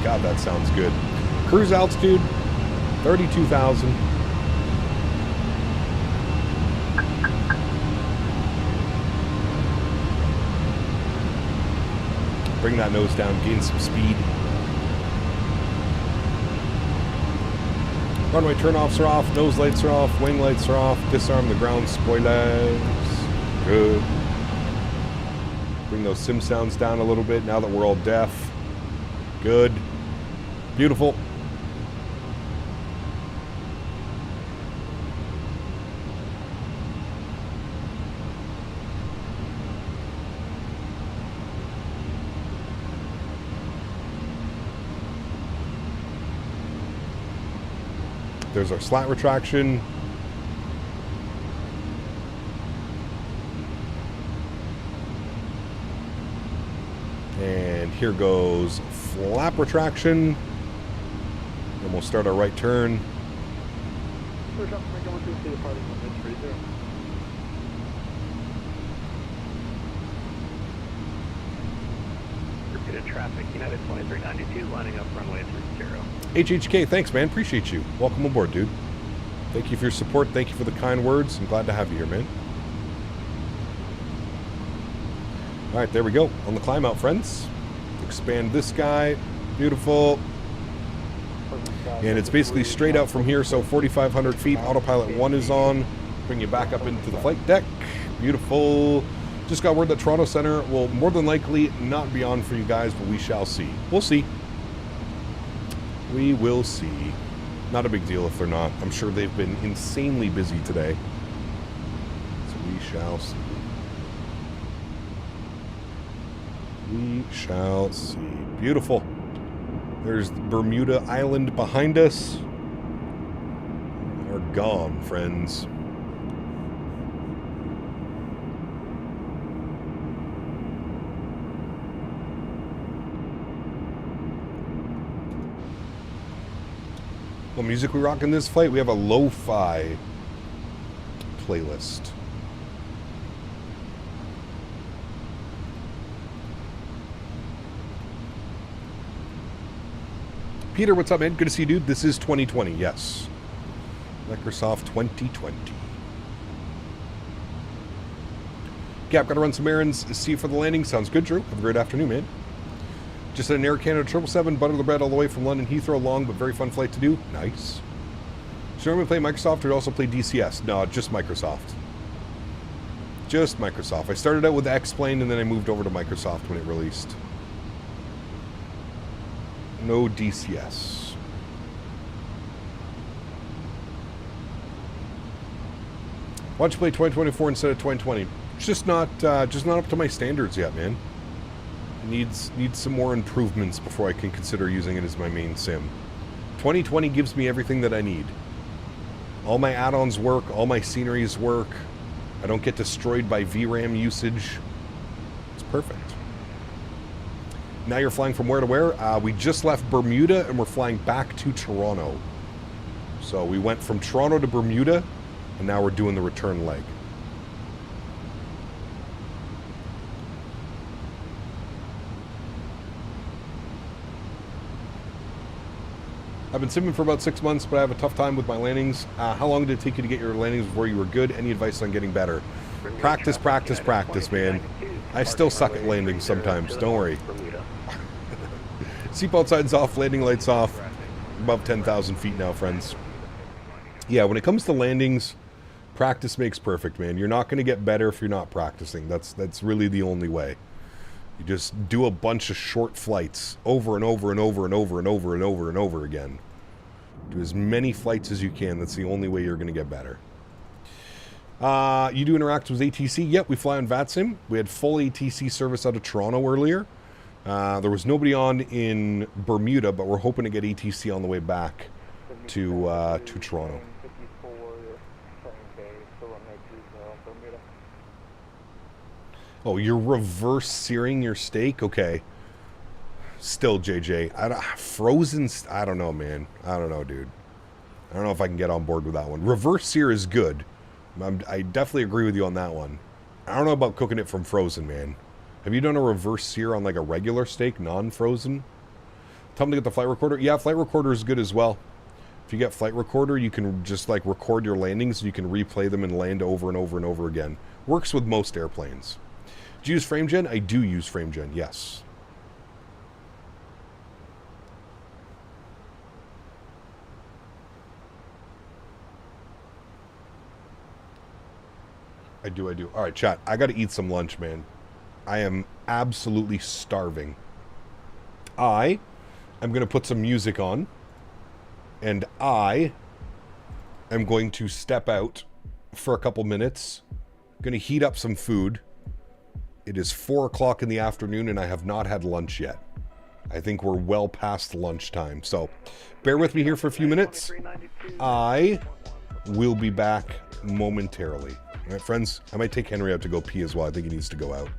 God, that sounds good. Cruise altitude, 32,000. Bring that nose down, gain some speed. Runway turnoffs are off, nose lights are off, wing lights are off, disarm the ground spoilers. Good. Bring those sim sounds down a little bit now that we're all deaf. Good. Beautiful. There's our slat retraction. And here goes flap retraction. And we'll start our right turn. Repeated traffic, United 2392, lining up runway 30. HHK, thanks, man. Appreciate you. Welcome aboard, dude. Thank you for your support. Thank you for the kind words. I'm glad to have you here, man. All right, there we go. On the climb out, friends. Expand this guy. Beautiful. And it's basically straight out from here, so 4,500 feet. Autopilot 1 is on. Bring you back up into the flight deck. Beautiful. Just got word that Toronto Center will more than likely not be on for you guys, but we shall see. We'll see. We will see. Not a big deal if they're not. I'm sure they've been insanely busy today. So we shall see. We shall see. Beautiful. There's Bermuda Island behind us. We're gone, friends. What music we rock in this flight? We have a lo-fi playlist. Peter, what's up, man? Good to see you, dude. This is 2020, yes. Microsoft 2020. Gap, gotta run some errands. See you for the landing. Sounds good, Drew. Have a great afternoon, man. Just an Air Canada 777, butter the bread all the way from London Heathrow. Long but very fun flight to do. Nice. Should normally play Microsoft or also play DCS? No, just Microsoft. Just Microsoft. I started out with X-Plane and then I moved over to Microsoft when it released. No DCS. Why don't you play 2024 instead of 2020? It's just not up to my standards yet, man. It needs some more improvements before I can consider using it as my main sim. 2020 gives me everything that I need. All my add-ons work, all my sceneries work. I don't get destroyed by VRAM usage. It's perfect. Now you're flying from where to where? We just left Bermuda and we're flying back to Toronto. So we went from Toronto to Bermuda and now we're doing the return leg. I've been simming for about 6 months, but I have a tough time with my landings. How long did it take you to get your landings before you were good? Any advice on getting better? Practice, practice, practice, man. I still suck at landings sometimes. Don't worry. Seatbelt signs off, landing lights off. Above 10,000 feet now, friends. Yeah, when it comes to landings, practice makes perfect, man. You're not going to get better if you're not practicing. That's really the only way. You just do a bunch of short flights over and over and over and over and over and over and over again. Do as many flights as you can. That's the only way you're going to get better. You do interact with ATC? Yep, we fly on VATSIM. We had full ATC service out of Toronto earlier. There was nobody on in Bermuda, but we're hoping to get ATC on the way back to Toronto. Oh, you're reverse searing your steak? Okay. Still, JJ. Frozen... I don't know, man. I don't know, dude. I don't know if I can get on board with that one. Reverse sear is good. I definitely agree with you on that one. I don't know about cooking it from frozen, man. Have you done a reverse sear on like a regular steak, non-frozen? Tell me to get the flight recorder. Yeah, flight recorder is good as well. If you get flight recorder, you can just like record your landings. You can replay them and land over and over and over again. Works with most airplanes. Do you use FrameGen? I do use FrameGen, yes. I do. All right, chat. I got to eat some lunch, man. I am absolutely starving. I am going to put some music on. And I am going to step out for a couple minutes. Going to heat up some food. It is 4 o'clock in the afternoon and I have not had lunch yet. I think we're well past lunchtime. So bear with me here for a few minutes. I will be back momentarily. All right, friends, I might take Henry out to go pee as well. I think he needs to go out.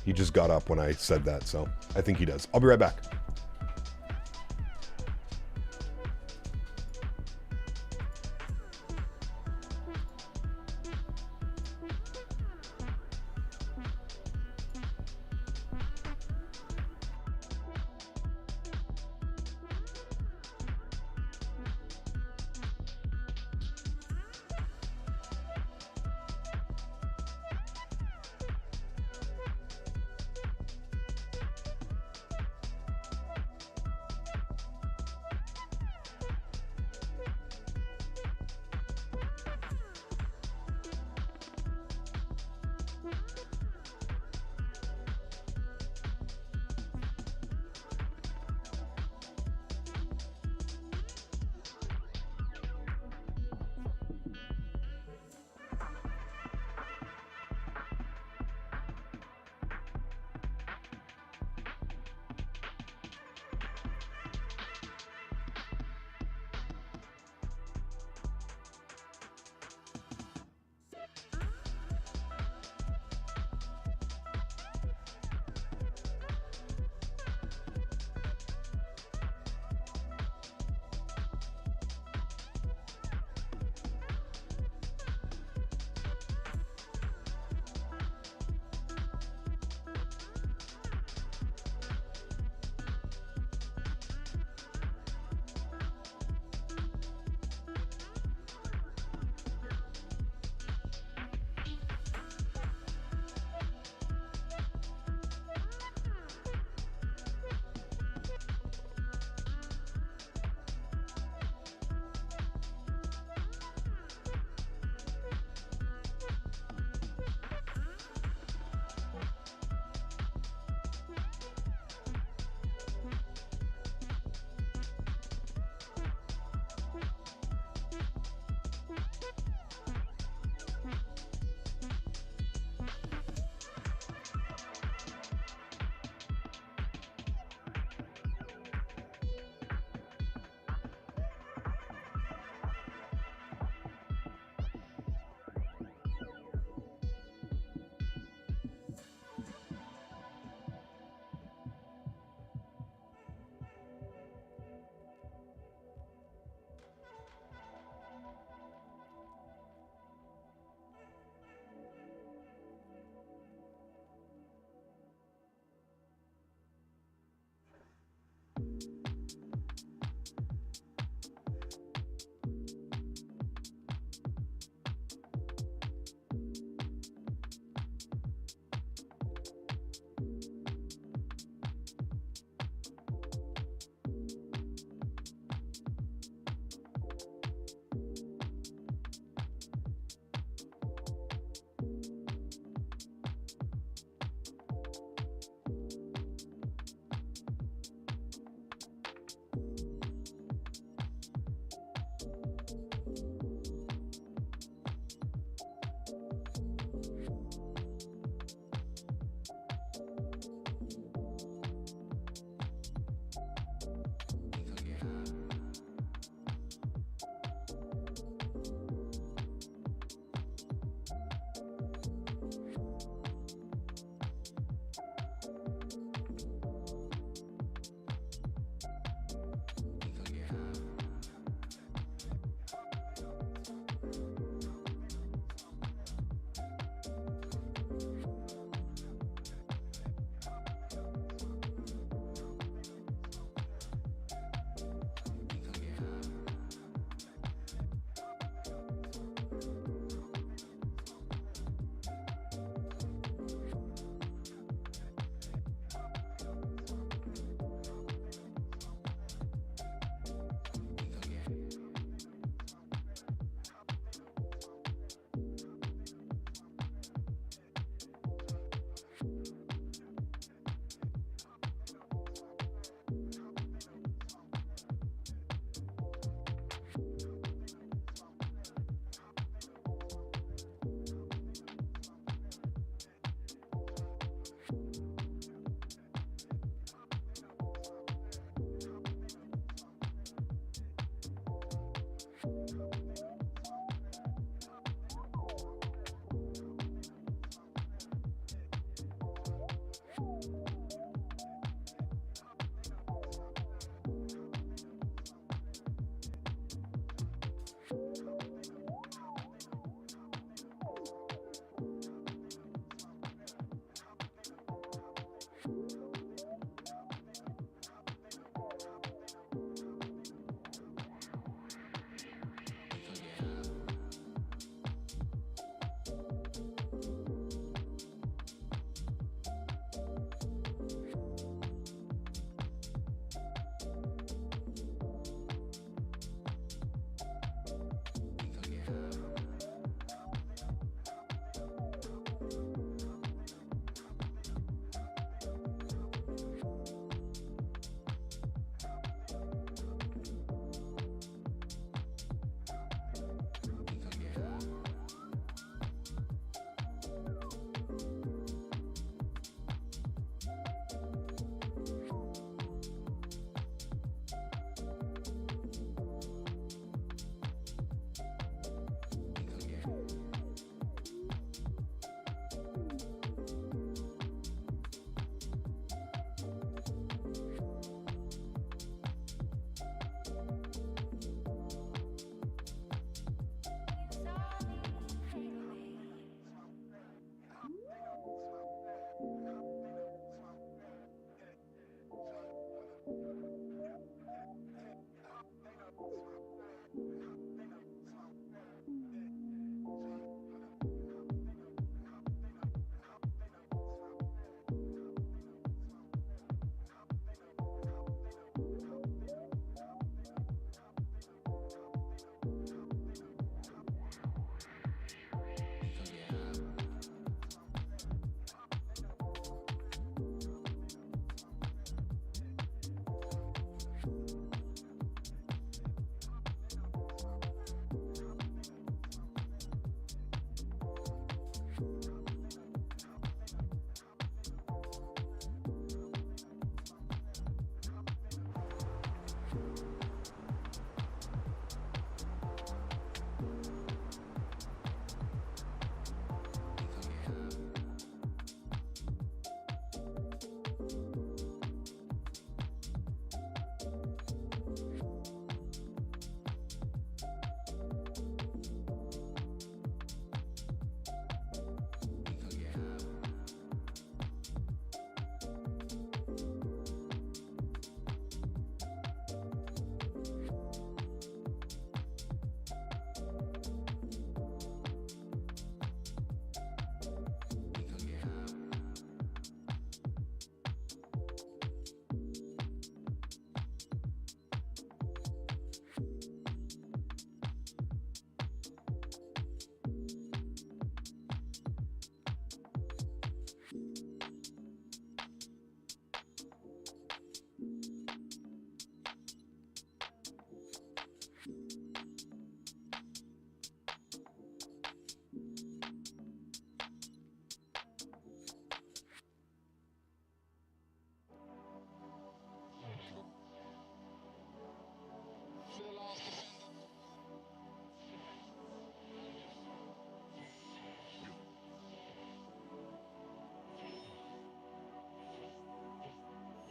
He just got up when I said that, so I think he does. I'll be right back.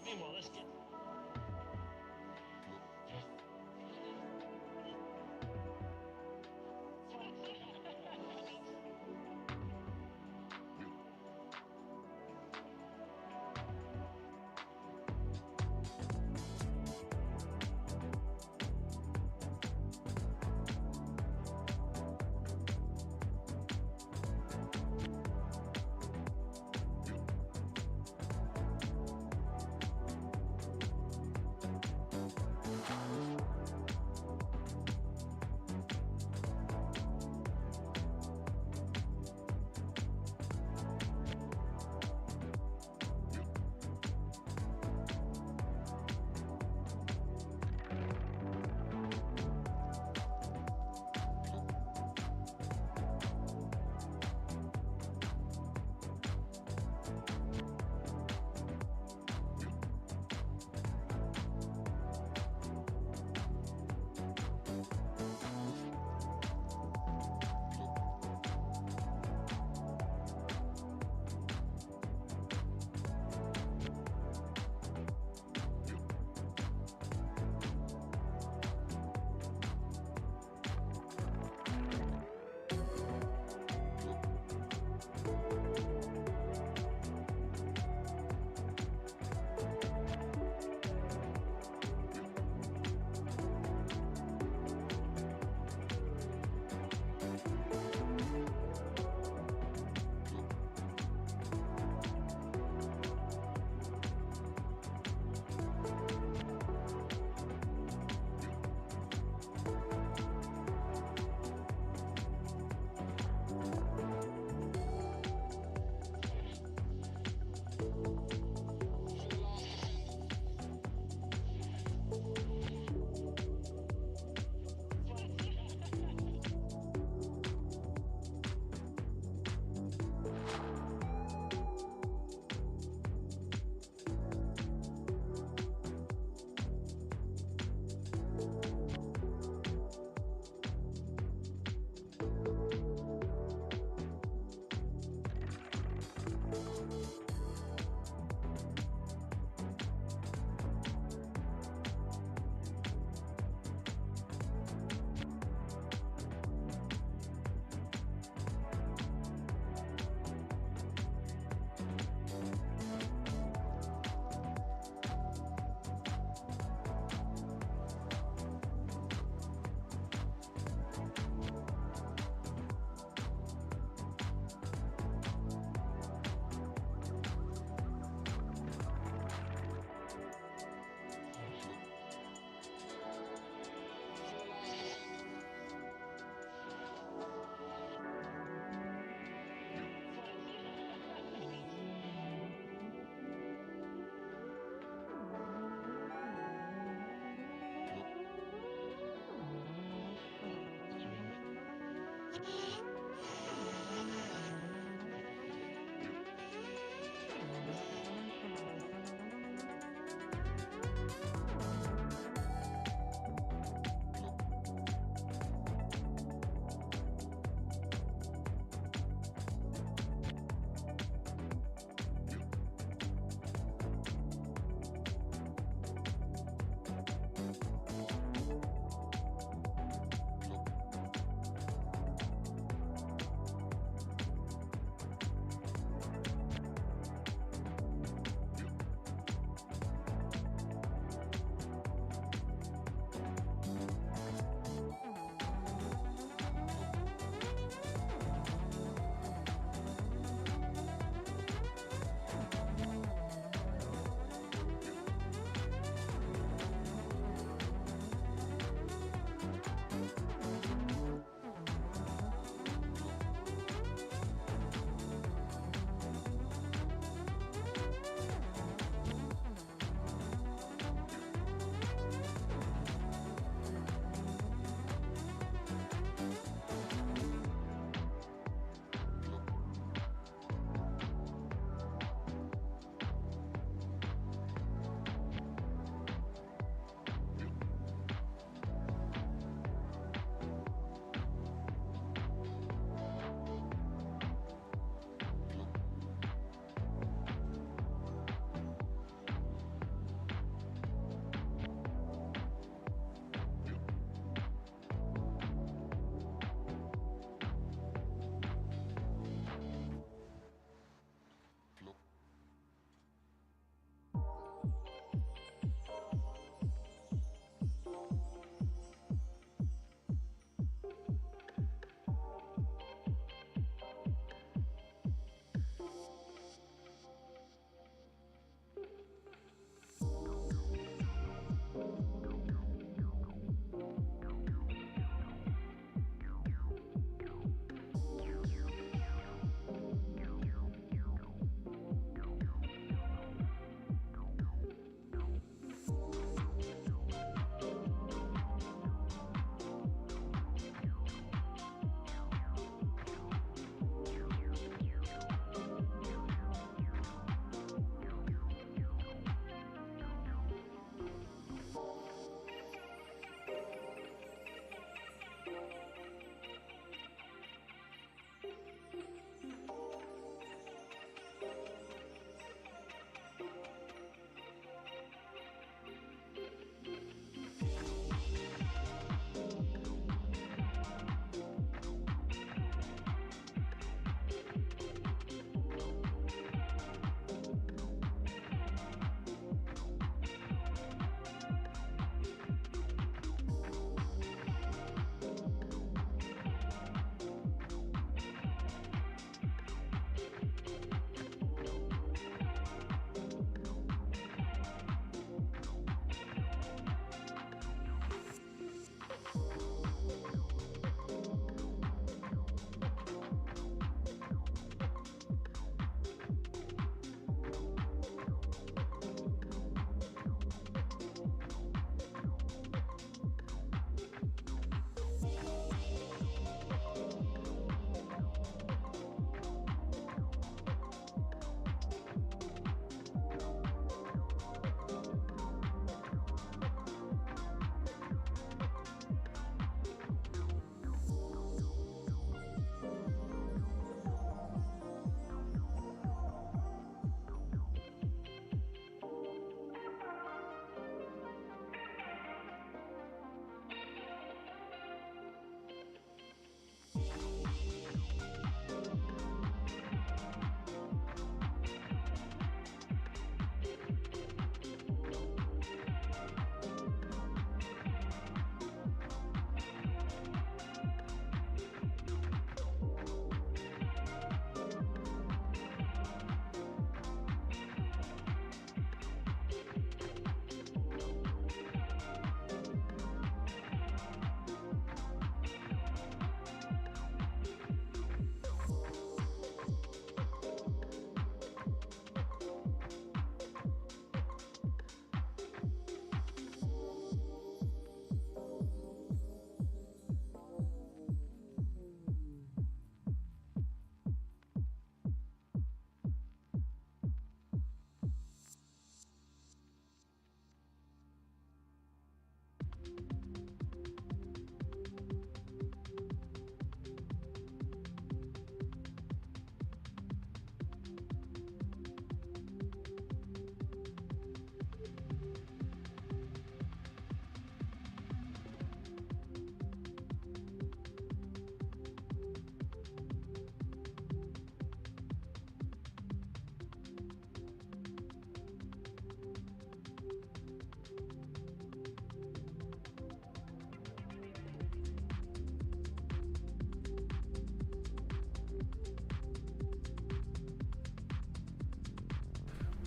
Meanwhile, let's get...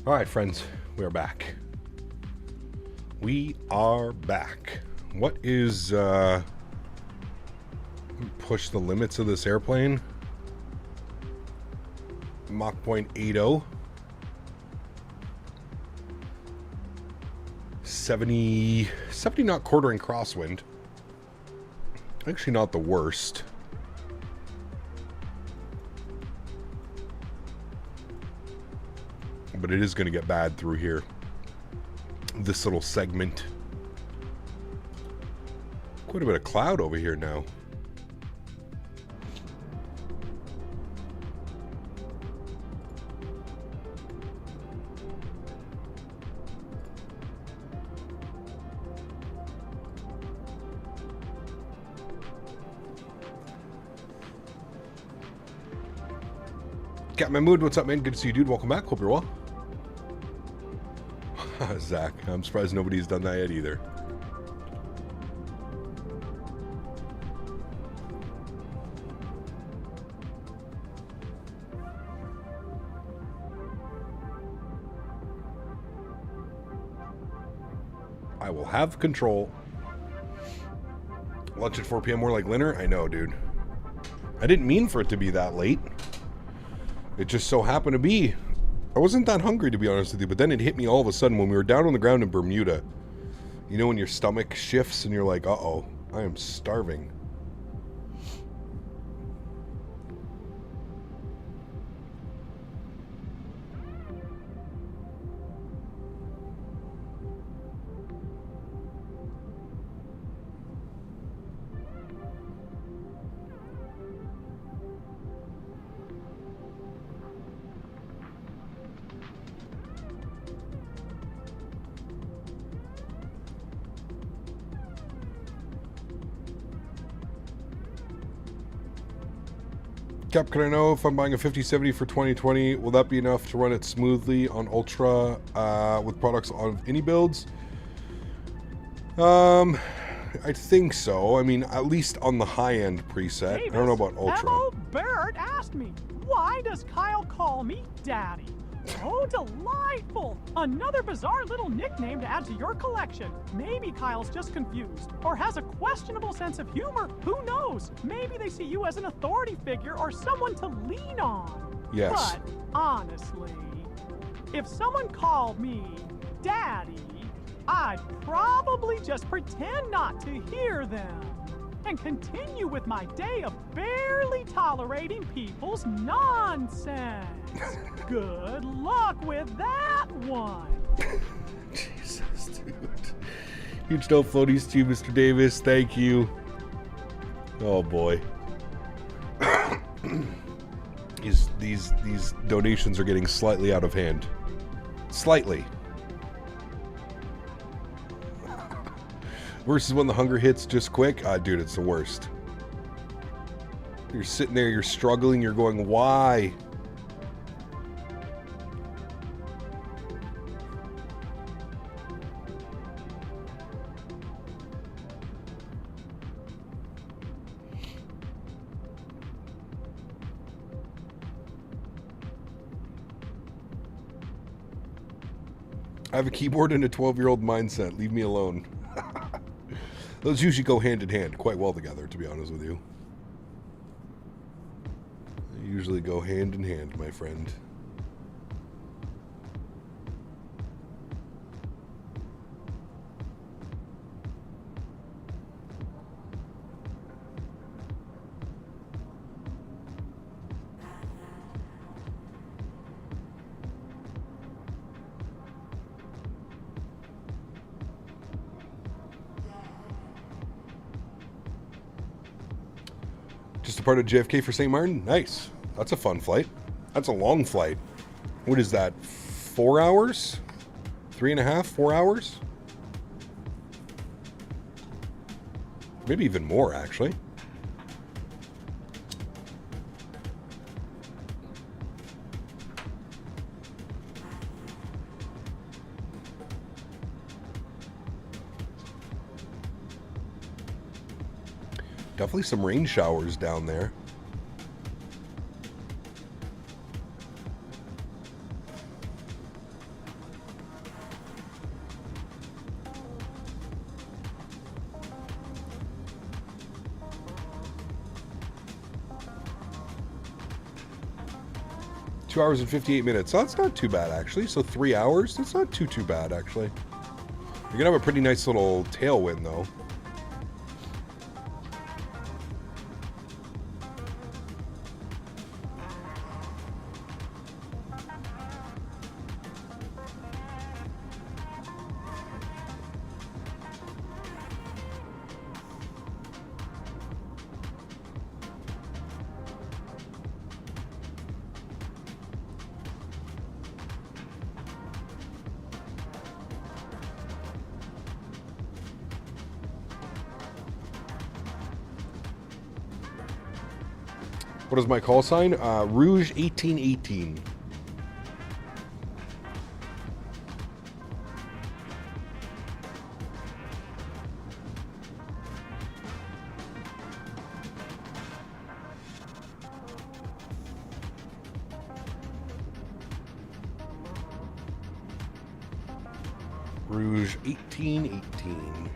All right, friends, we are back. We are back. What is, push the limits of this airplane. Mach 0.80. 70 knot quartering crosswind. Actually not the worst. But it is going to get bad through here. This little segment. Quite a bit of cloud over here now. Got my mood. What's up, man? Good to see you, dude. Welcome back. Hope you're well. Zach, I'm surprised nobody's done that yet either. I will have control. Lunch at 4 p.m. more like dinner? I know, dude. I didn't mean for it to be that late. It just so happened to be. I wasn't that hungry, to be honest with you, but then it hit me all of a sudden when we were down on the ground in Bermuda. You know when your stomach shifts and you're like, uh-oh, I am starving. Cap, can I know if I'm buying a 5070 for 2020, will that be enough to run it smoothly on Ultra with products of any builds? I think so. I mean, at least on the high-end preset. Davis, I don't know about Ultra. Emma Barrett asked me, why does Kyle call me Daddy? Oh, delightful! Another bizarre little nickname to add to your collection. Maybe Kyle's just confused, or has a questionable sense of humor. Who knows? Maybe they see you as an authority figure or someone to lean on. Yes. But honestly, if someone called me Daddy, I'd probably just pretend not to hear them and continue with my day of barely tolerating people's nonsense. Good luck with that one. Jesus, dude. Huge no floaties to you, Mr. Davis. Thank you. Oh boy. These donations are getting slightly out of hand. Slightly. Versus when the hunger hits just quick. Dude, it's the worst. You're sitting there, you're struggling, you're going, why? I have a keyboard and a 12-year-old mindset. Leave me alone. Those usually go hand in hand quite well together, to be honest with you. They usually go hand in hand, my friend. Just a part of JFK for St. Martin? Nice. That's a fun flight. That's a long flight. What is that? 4 hours? 3.5? 4 hours? Maybe even more, actually. Definitely some rain showers down there. 2 hours and 58 minutes. So that's not too bad, actually. So 3 hours. That's not too bad, actually. You're going to have a pretty nice little tailwind, though. What is my call sign? Rouge 1818. Rouge 1818.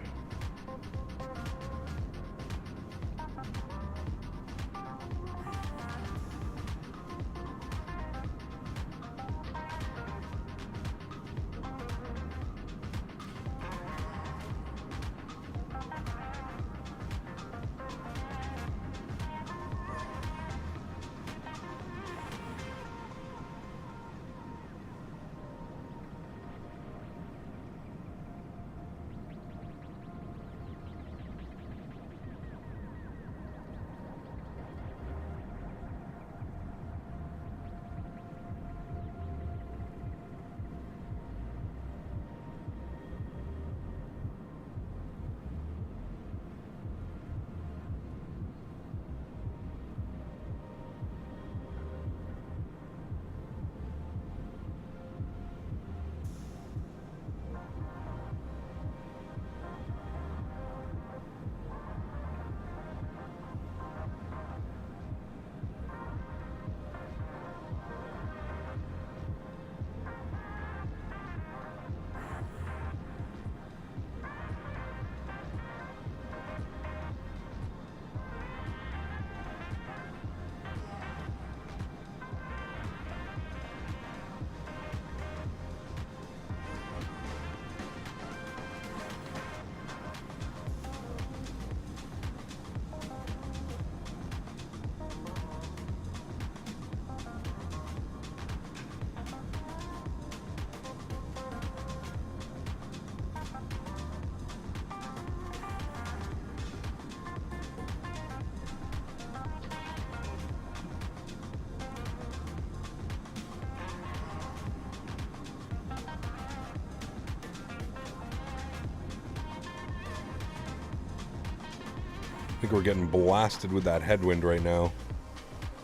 I think we're getting blasted with that headwind right now.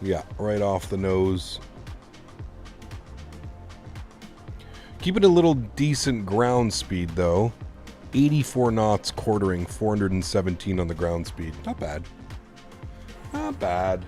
Yeah, right off the nose. Keeping a little decent ground speed, though. 84 knots quartering, 417 on the ground speed. Not bad. Not bad.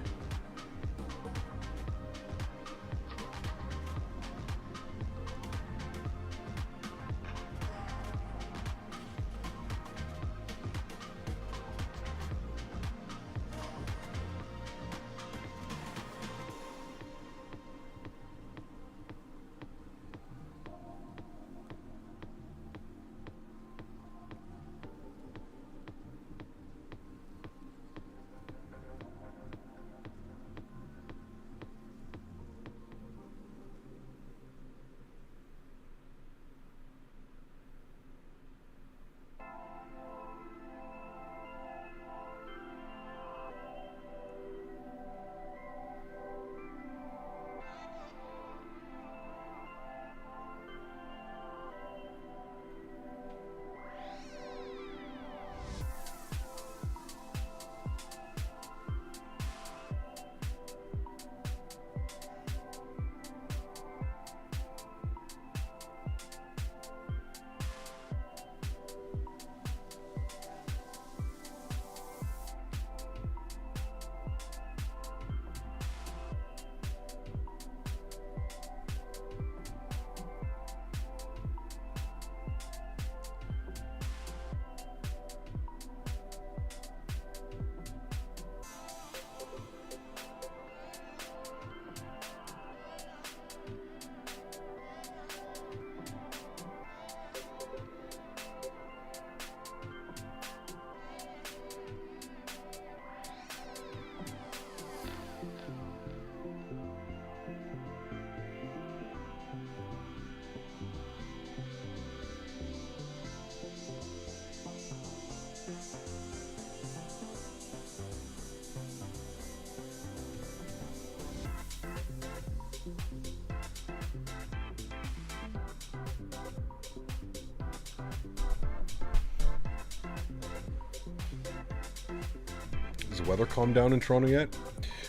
Has the weather calmed down in Toronto yet?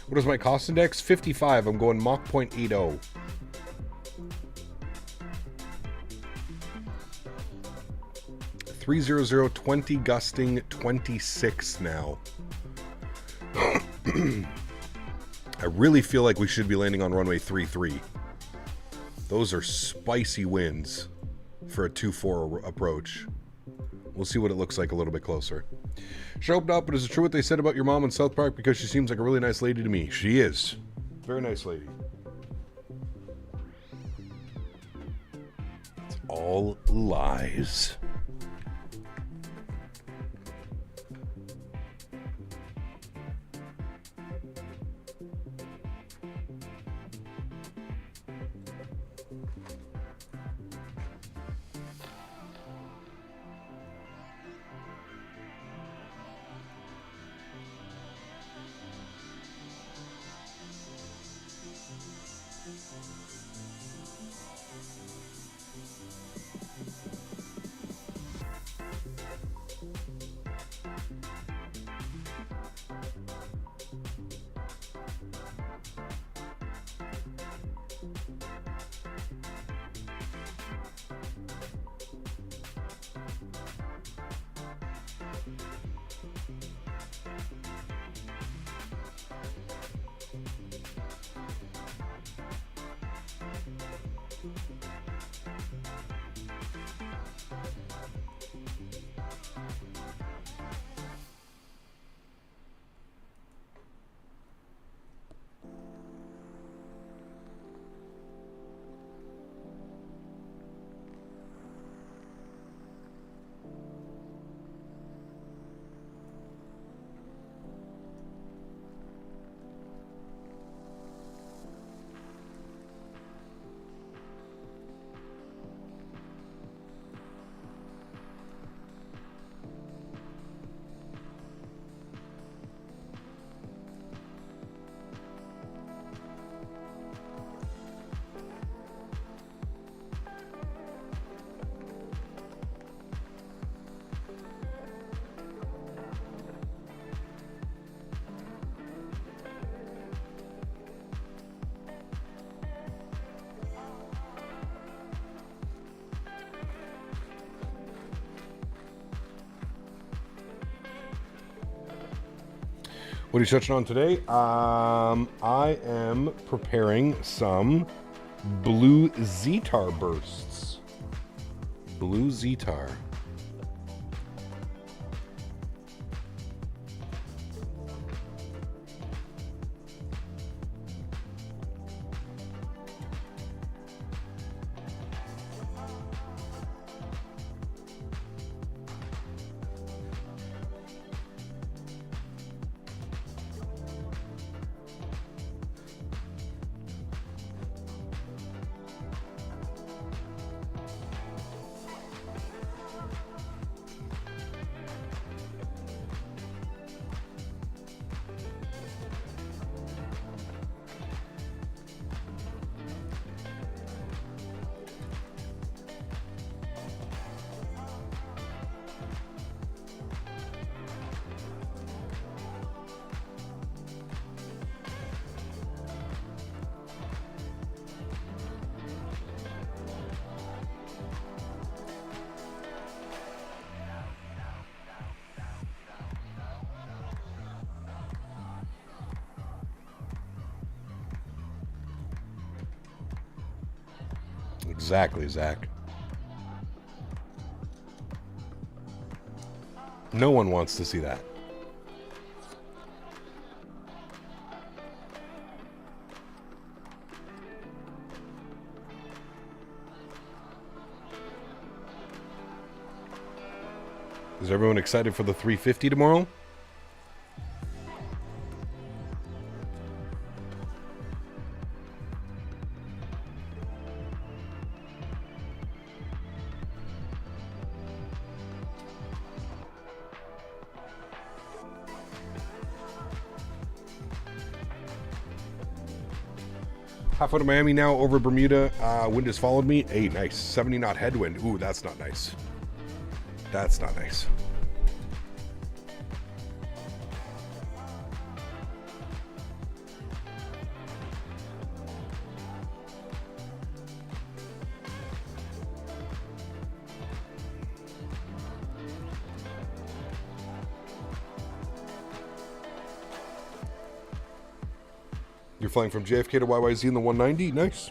What is my cost index? 55. I'm going Mach 0.80. $30020 gusting 26 now. I really feel like we should be landing on runway 33. Those are spicy winds for a 2-4 approach. We'll see what it looks like a little bit closer. Showed up, but is it true what they said about your mom in South Park? Because she seems like a really nice lady to me. She is. Very nice lady. It's all lies. What are you touching on today? I am preparing some blue Zetar bursts. Blue Zetar. Exactly, Zach. No one wants to see that. Is everyone excited for the 350 tomorrow? Half out of Miami now, over Bermuda. Wind has followed me. Hey, nice. 70 knot headwind. Ooh, that's not nice. That's not nice. You're flying from JFK to YYZ in the 190? Nice.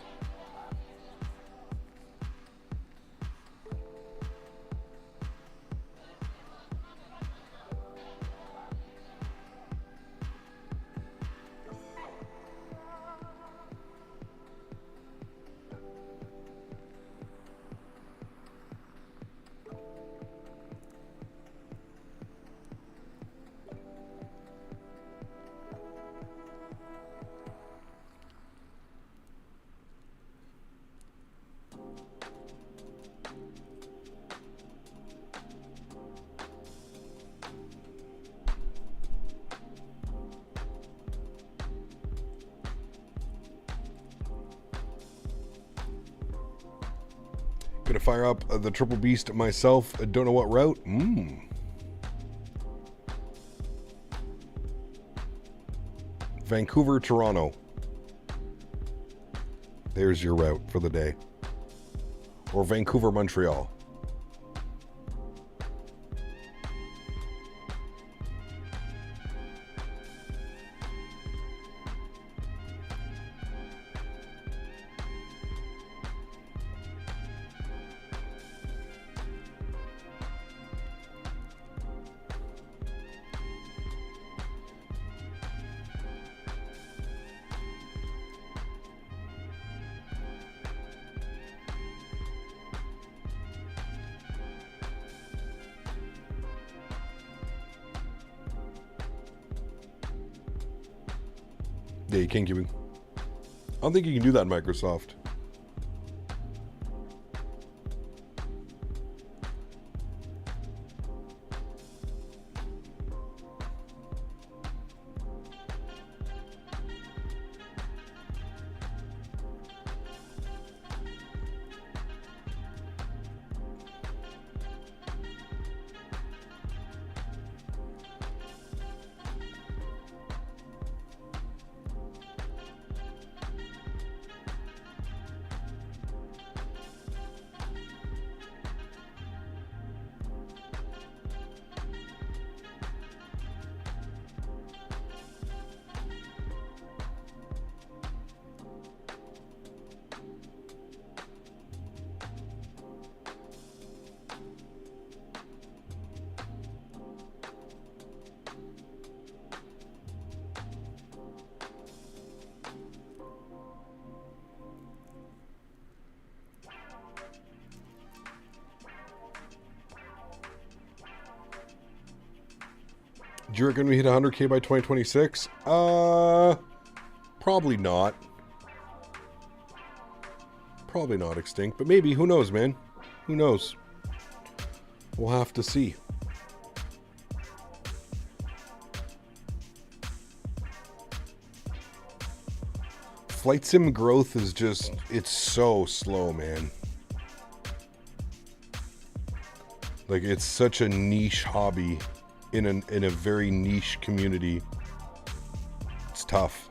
Gonna fire up the Triple Beast myself. Don't know what route. Vancouver, Toronto. There's your route for the day. Or Vancouver, Montreal. Yeah, you can't give me. I don't think you can do that in Microsoft. Do you reckon we hit 100K by 2026? Probably not. Probably not, Extinct. But maybe. Who knows, man? Who knows? We'll have to see. Flight sim growth is just... It's so slow, man. Like, it's such a niche hobby. In a very niche community. It's tough.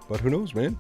But who knows, man?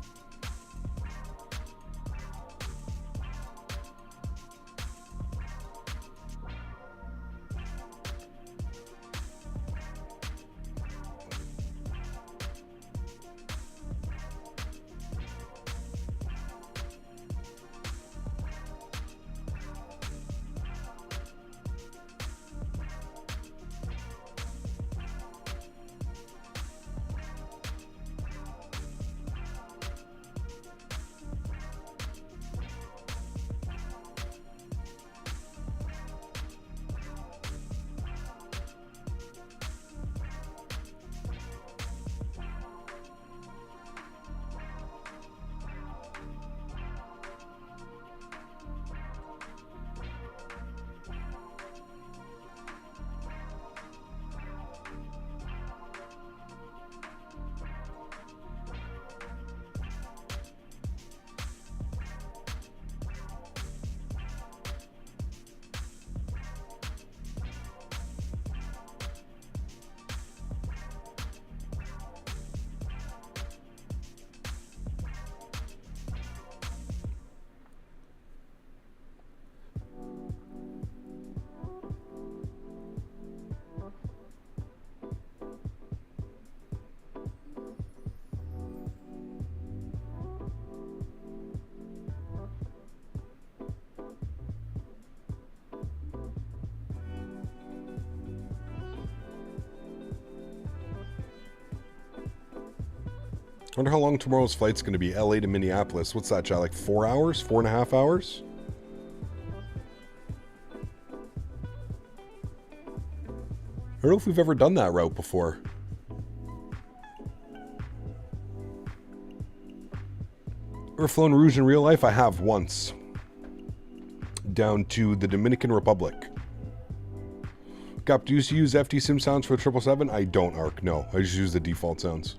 Wonder how long tomorrow's flight's going to be. LA to Minneapolis. What's that, Jack? Like 4 hours? 4.5 hours? I don't know if we've ever done that route before. Ever flown Rouge in real life? I have once. Down to the Dominican Republic. Gap, do you use FT sim sounds for the 777? I don't, Arc. No, I just use the default sounds.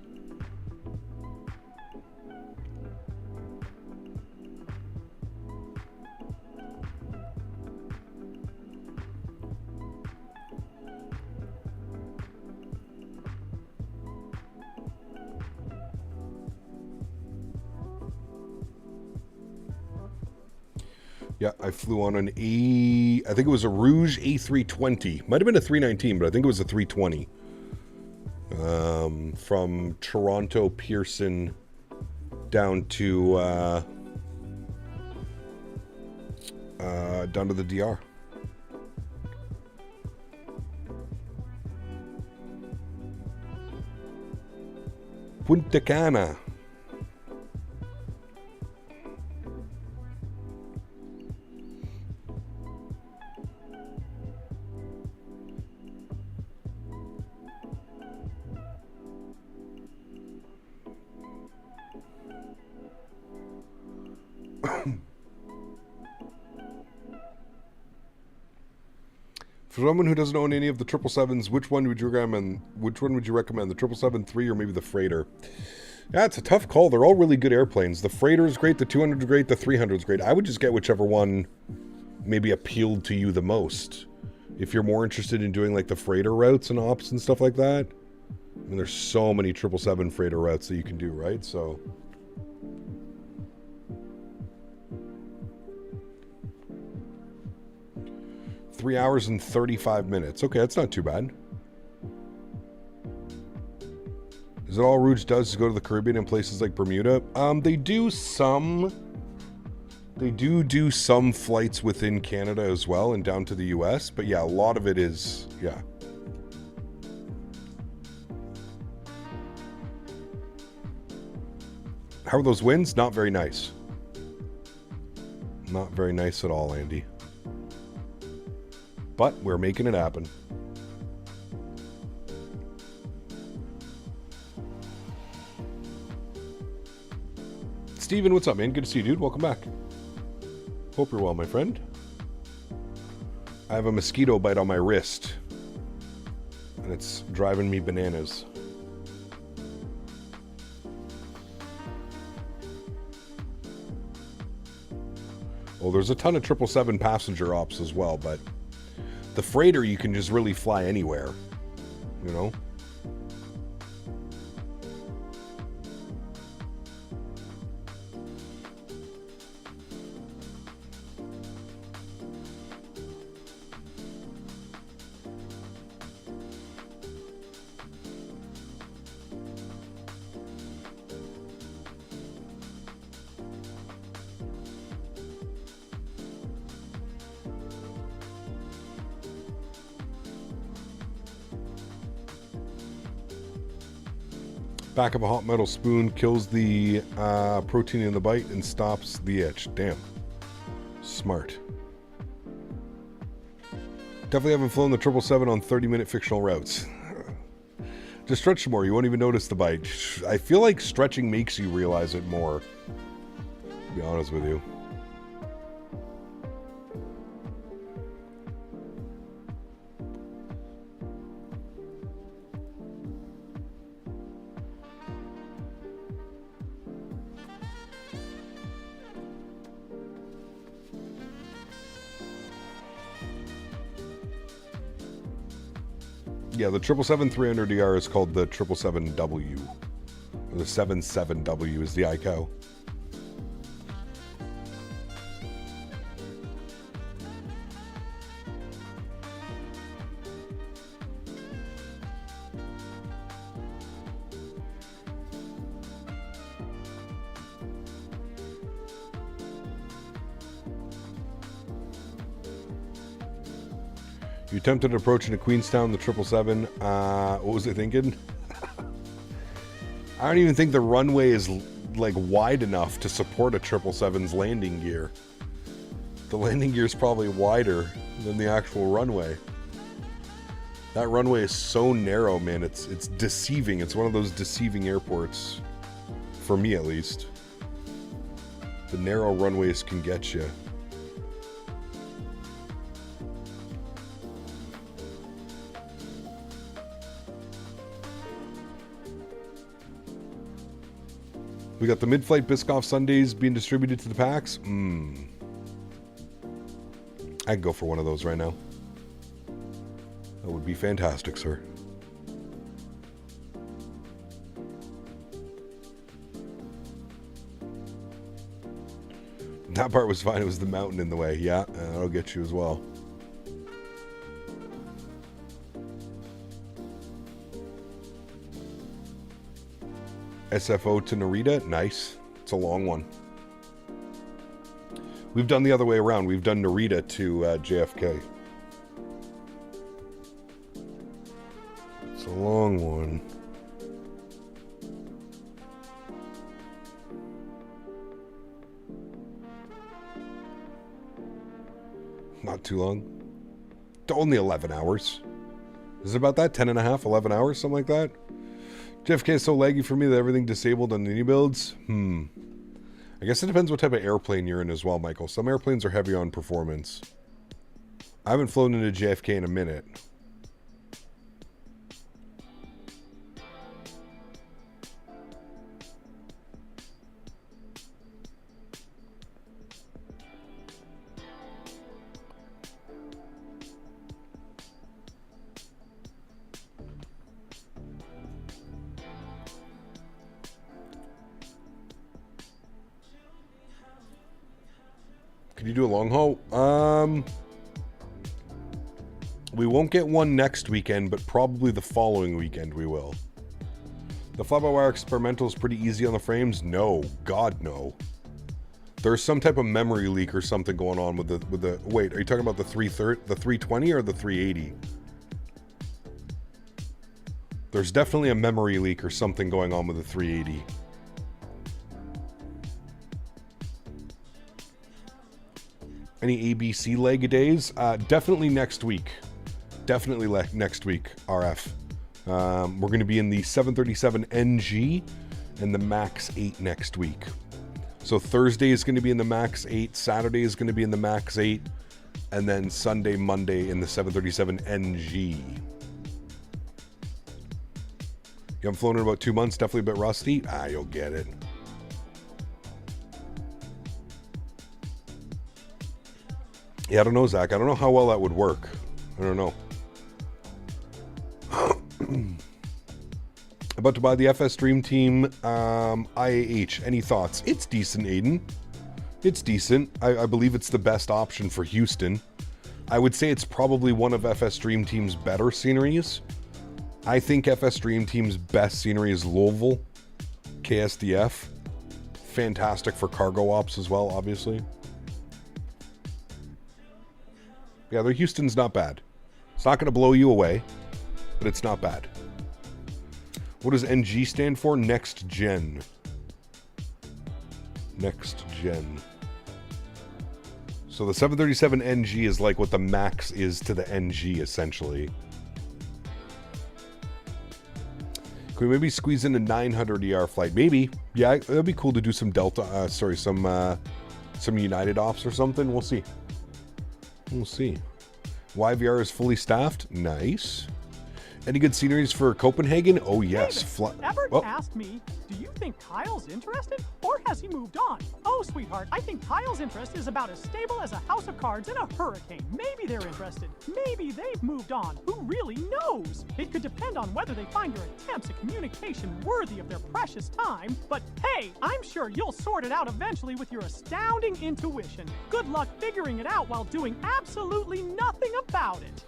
Yeah, I flew on an I think it was a Rouge A320. Might have been a 319, but I think it was a 320. From Toronto Pearson down to the DR. Punta Cana. For someone who doesn't own any of the 777s, which one would you recommend? Which one would you recommend? The 777-3 or maybe the Freighter? Yeah, it's a tough call. They're all really good airplanes. The Freighter is great, the 200 is great, the 300 is great. I would just get whichever one maybe appealed to you the most. If you're more interested in doing like the Freighter routes and ops and stuff like that. I mean, there's so many 777 Freighter routes that you can do, right? So... 3 hours and 35 minutes. Okay, that's not too bad. Is it all Rouge does is go to the Caribbean and places like Bermuda? They do some... They do some flights within Canada as well and down to the US. But yeah, a lot of it is... Yeah. How are those winds? Not very nice. Not very nice at all, Andy. But we're making it happen. Steven, what's up, man? Good to see you, dude. Welcome back. Hope you're well, my friend. I have a mosquito bite on my wrist. And it's driving me bananas. Oh, there's a ton of 777 passenger ops as well, but... The Freighter, you can just really fly anywhere, you know? Back of a hot metal spoon kills the protein in the bite and stops the itch. Damn. Smart. Definitely haven't flown the 777 on 30-minute fictional routes. Just stretch more. You won't even notice the bite. I feel like stretching makes you realize it more. To be honest with you. Yeah, the 777-300ER is called the 777W. Or the 77W is the ICAO. You attempted approaching to Queenstown, the 777. What was I thinking? I don't even think the runway is like wide enough to support a 777's landing gear. The landing gear is probably wider than the actual runway. That runway is so narrow, man. It's deceiving. It's one of those deceiving airports, for me at least. The narrow runways can get you. We got the mid-flight Biscoff Sundays being distributed to the packs. I'd go for one of those right now. That would be fantastic, sir. That part was fine. It was the mountain in the way. Yeah, that'll get you as well. SFO to Narita. Nice. It's a long one. We've done the other way around. We've done Narita to JFK. It's a long one. Not too long. Only 11 hours. Is it about that? 10 and a half, 11 hours, something like that? JFK is so laggy for me that everything disabled on any builds. I guess it depends what type of airplane you're in as well, Michael. Some airplanes are heavy on performance. I haven't flown into JFK in a minute. Could you do a long haul? We won't get one next weekend, but probably the following weekend we will. The fly-by-wire experimental is pretty easy on the frames. No, God no. There's some type of memory leak or something going on with the. Wait, are you talking about the 320 or the 380? There's definitely a memory leak or something going on with the 380. Any ABC leg days? Definitely next week. Definitely next week, RF. We're going to be in the 737 NG and the MAX 8 next week. So Thursday is going to be in the MAX 8, Saturday is going to be in the MAX 8, and then Sunday, Monday in the 737 NG. You haven't flown in about 2 months, definitely a bit rusty. You'll get it. Yeah, I don't know, Zach. I don't know how well that would work. I don't know. About to buy the FS Dream Team IAH. Any thoughts? It's decent, Aiden. It's decent. I believe it's the best option for Houston. I would say it's probably one of FS Dream Team's better sceneries. I think FS Dream Team's best scenery is Louisville, KSDF. Fantastic for cargo ops as well, obviously. Yeah, their Houston's not bad. It's not going to blow you away, but it's not bad. What does NG stand for? Next Gen. Next Gen. So the 737 NG is like what the MAX is to the NG, essentially. Can we maybe squeeze in a 900 ER flight? Maybe. Yeah, that'd be cool to do some Delta, some United ops or something. We'll see. We'll see. YVR is fully staffed. Nice. Any good sceneries for Copenhagen? Oh, yes. Everett asked me, do you think Kyle's interested, or has he moved on? Oh, sweetheart, I think Kyle's interest is about as stable as a house of cards in a hurricane. Maybe they're interested. Maybe they've moved on. Who really knows? It could depend on whether they find your attempts at communication worthy of their precious time. But hey, I'm sure you'll sort it out eventually with your astounding intuition. Good luck figuring it out while doing absolutely nothing about it.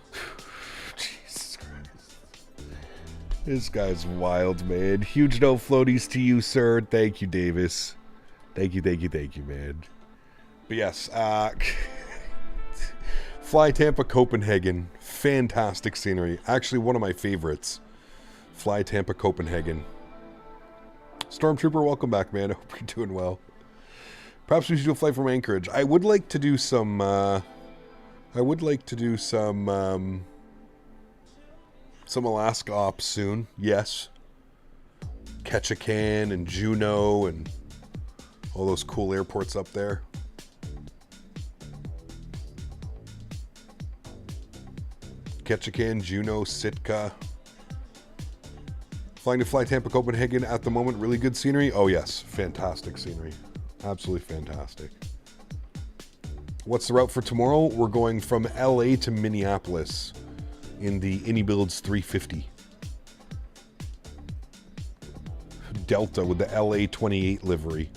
This guy's wild, man. Huge no floaties to you, sir. Thank you, Davis. Thank you, man. But yes, Fly Tampa Copenhagen. Fantastic scenery. Actually, one of my favorites. Fly Tampa Copenhagen. Stormtrooper, welcome back, man. I hope you're doing well. Perhaps we should do a flight from Anchorage. I would like to do some, some Alaska ops soon. Yes. Ketchikan and Juneau and all those cool airports up there. Ketchikan, Juneau, Sitka. Flying to Fly Tampa, Copenhagen at the moment. Really good scenery. Oh yes, fantastic scenery. Absolutely fantastic. What's the route for tomorrow? We're going from LA to Minneapolis in the AnyBuilds 350. Delta with the LA 28 livery.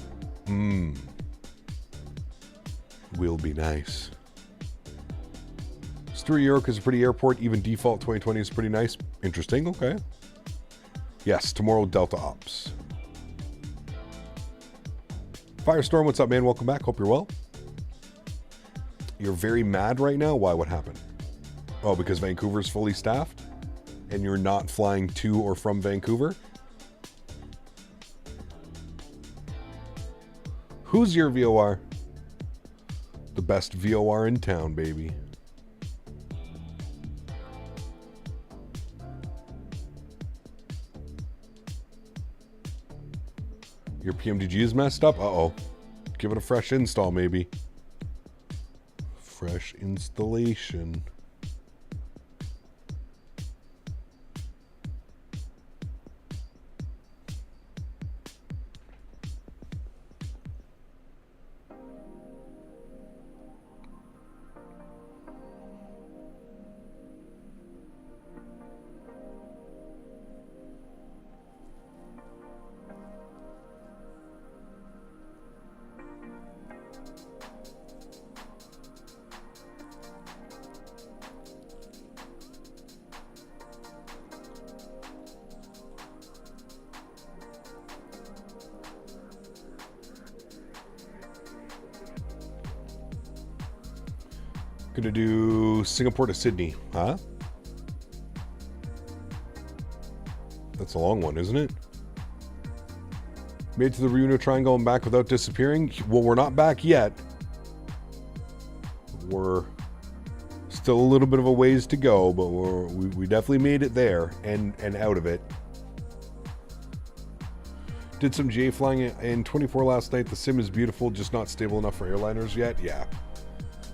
Will be nice. Stewart York is a pretty airport. Even default 2020 is pretty nice. Interesting. Okay. Yes, tomorrow Delta Ops. Firestorm, what's up, man? Welcome back. Hope you're well. You're very mad right now? Why? What happened? Oh, because Vancouver's fully staffed? And you're not flying to or from Vancouver? Who's your VOR? The best VOR in town, baby. Your PMDG is messed up? Uh-oh. Give it a fresh install, maybe. Fresh installation. Gonna do Singapore to Sydney, huh? That's a long one, isn't it? Made it to the Bermuda Triangle and back without disappearing? Well, we're not back yet. We're still a little bit of a ways to go, but we definitely made it there and out of it. Did some GA flying in 24 last night. The sim is beautiful, just not stable enough for airliners yet. Yeah.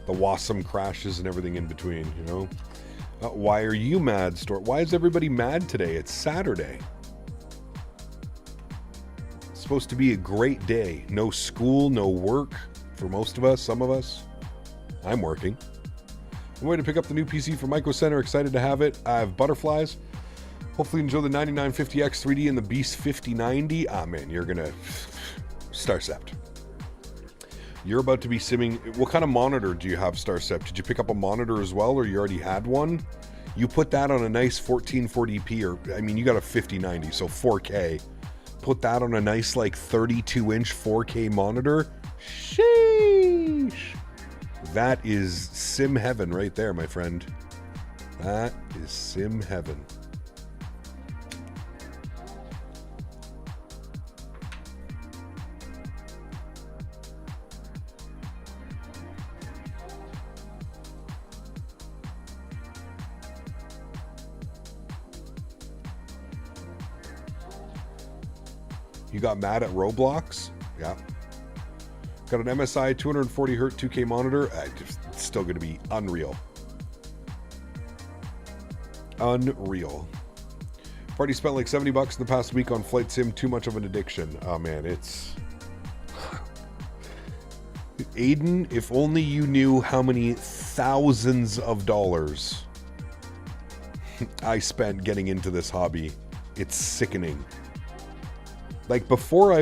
The Wasm crashes and everything in between, you know? Why are you mad, Stuart? Why is everybody mad today? It's Saturday. It's supposed to be a great day. No school, no work for most of us, some of us. I'm working. I'm going to pick up the new PC from Micro Center. Excited to have it. I have butterflies. Hopefully enjoy the 9950X 3D and the Beast 5090. Ah, man, you're going to... Starcept. You're about to be simming. What kind of monitor do you have, Starcept? Did you pick up a monitor as well, or you already had one? You put that on a nice 1440p, or, I mean, you got a 5090, so 4K. Put that on a nice, like, 32-inch 4K monitor. Sheesh! That is sim heaven right there, my friend. That is sim heaven. You got mad at Roblox? Yeah. Got an MSI 240 Hz 2K monitor. It's still going to be unreal. Unreal. Party spent like $70 in the past week on Flight Sim. Too much of an addiction. Oh man, it's... Aiden, if only you knew how many thousands of dollars I spent getting into this hobby. It's sickening. Like, before I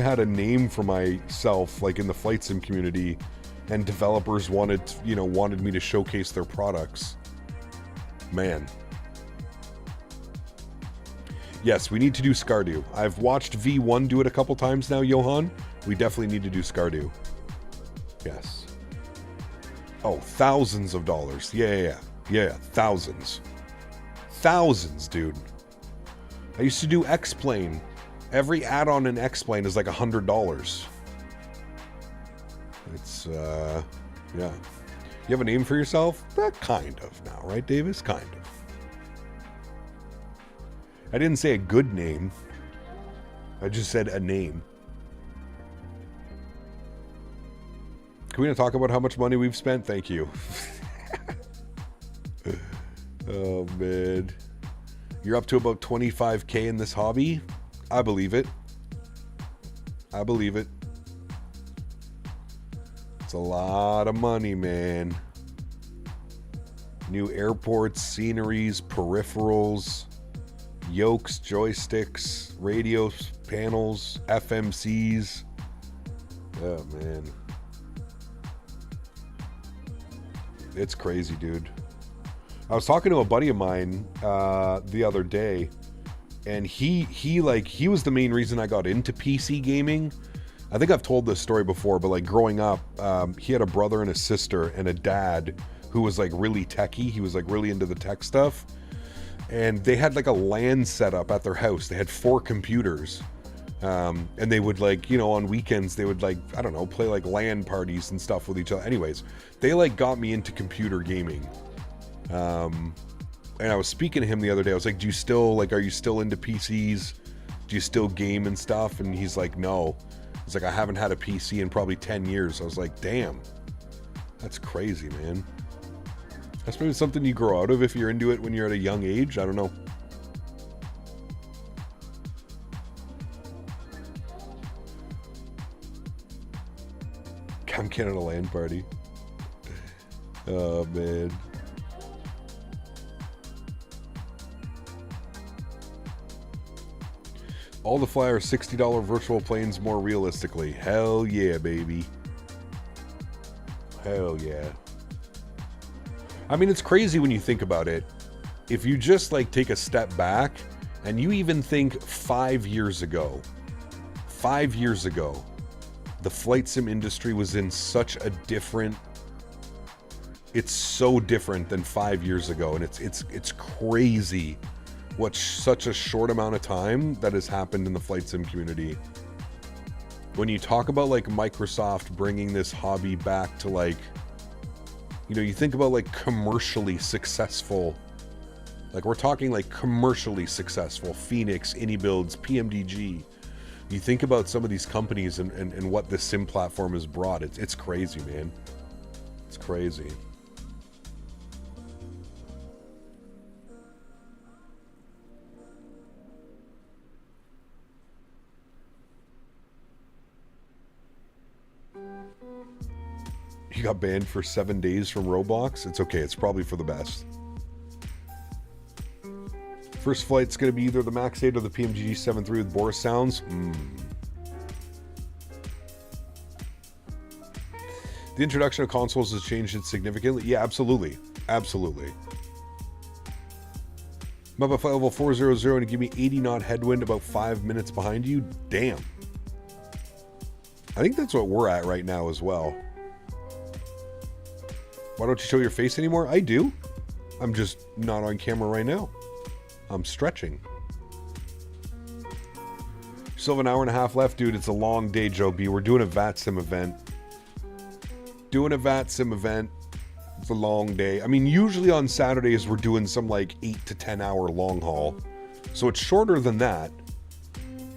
had a name for myself, like in the flight sim community, and developers wanted me to showcase their products. Man. Yes, we need to do Scardu. I've watched V1 do it a couple times now, Johan. We definitely need to do Scardu. Yes. Oh, thousands of dollars. Yeah, thousands. Thousands, dude. I used to do X-Plane Every add-on in X-Plane is like $100. It's, yeah. You have a name for yourself? Kind of now, right, Davis? Kind of. I didn't say a good name. I just said a name. Can we not talk about how much money we've spent? Thank you. Oh, man. You're up to about 25K in this hobby? I believe it. I believe it. It's a lot of money, man. New airports, sceneries, peripherals, yokes, joysticks, radios, panels, FMCs. Oh, man. It's crazy, dude. I was talking to a buddy of mine the other day, and he was the main reason I got into PC gaming. I think I've told this story before, but like growing up, he had a brother and a sister and a dad who was like really techie. He was like really into the tech stuff, and they had like a LAN set up at their house. They had 4 computers, and they would like, you know, on weekends they would like, I don't know, play like LAN parties and stuff with each other. Anyways, they like got me into computer gaming. And I was speaking to him the other day. I was like, do you still, like, are you still into PCs? Do you still game and stuff? And he's like, no. He's like, I haven't had a PC in probably 10 years. I was like, damn, that's crazy, man. That's maybe something you grow out of if you're into it when you're at a young age. I don't know. Cam Canada LAN party. Oh, man. All the fly are $60 virtual planes more realistically. Hell yeah, baby. Hell yeah. I mean, it's crazy when you think about it. If you just like take a step back and you even think 5 years ago, the flight sim industry was in such a different, it's so different than 5 years ago. And it's crazy what such a short amount of time that has happened in the flight sim community. When you talk about like Microsoft bringing this hobby back to like, you know, you think about like commercially successful, like we're talking like commercially successful, Phoenix, AnyBuilds, PMDG. You think about some of these companies and what this sim platform has brought. It's crazy, man. It's crazy. You got banned for 7 days from Roblox? It's okay, it's probably for the best. First flight's going to be either the MAX 8 or the PMGG 7.3 with Boris sounds. The introduction of consoles has changed it significantly. Yeah, absolutely. Absolutely. I'm up at flight level 400 and give me 80 knot headwind about 5 minutes behind you. Damn. I think that's what we're at right now as well. Why don't you show your face anymore? I do. I'm just not on camera right now. I'm stretching. Still have an hour and a half left, dude. It's a long day, Joe B. We're doing a VAT Sim event. It's a long day. I mean, usually on Saturdays, we're doing some like 8 to 10 hour long haul. So it's shorter than that.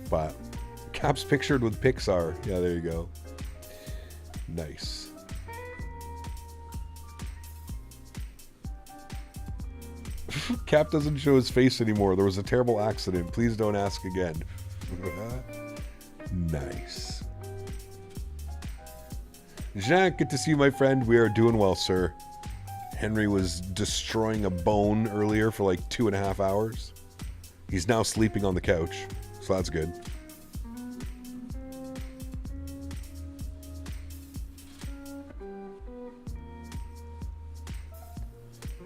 But Cap's pictured with Pixar. Yeah, there you go. Nice. Cap doesn't show his face anymore. There was a terrible accident. Please don't ask again. Nice. Jacques, good to see you, my friend. We are doing well, sir. Henry was destroying a bone earlier for like 2.5 hours. He's now sleeping on the couch, so that's good.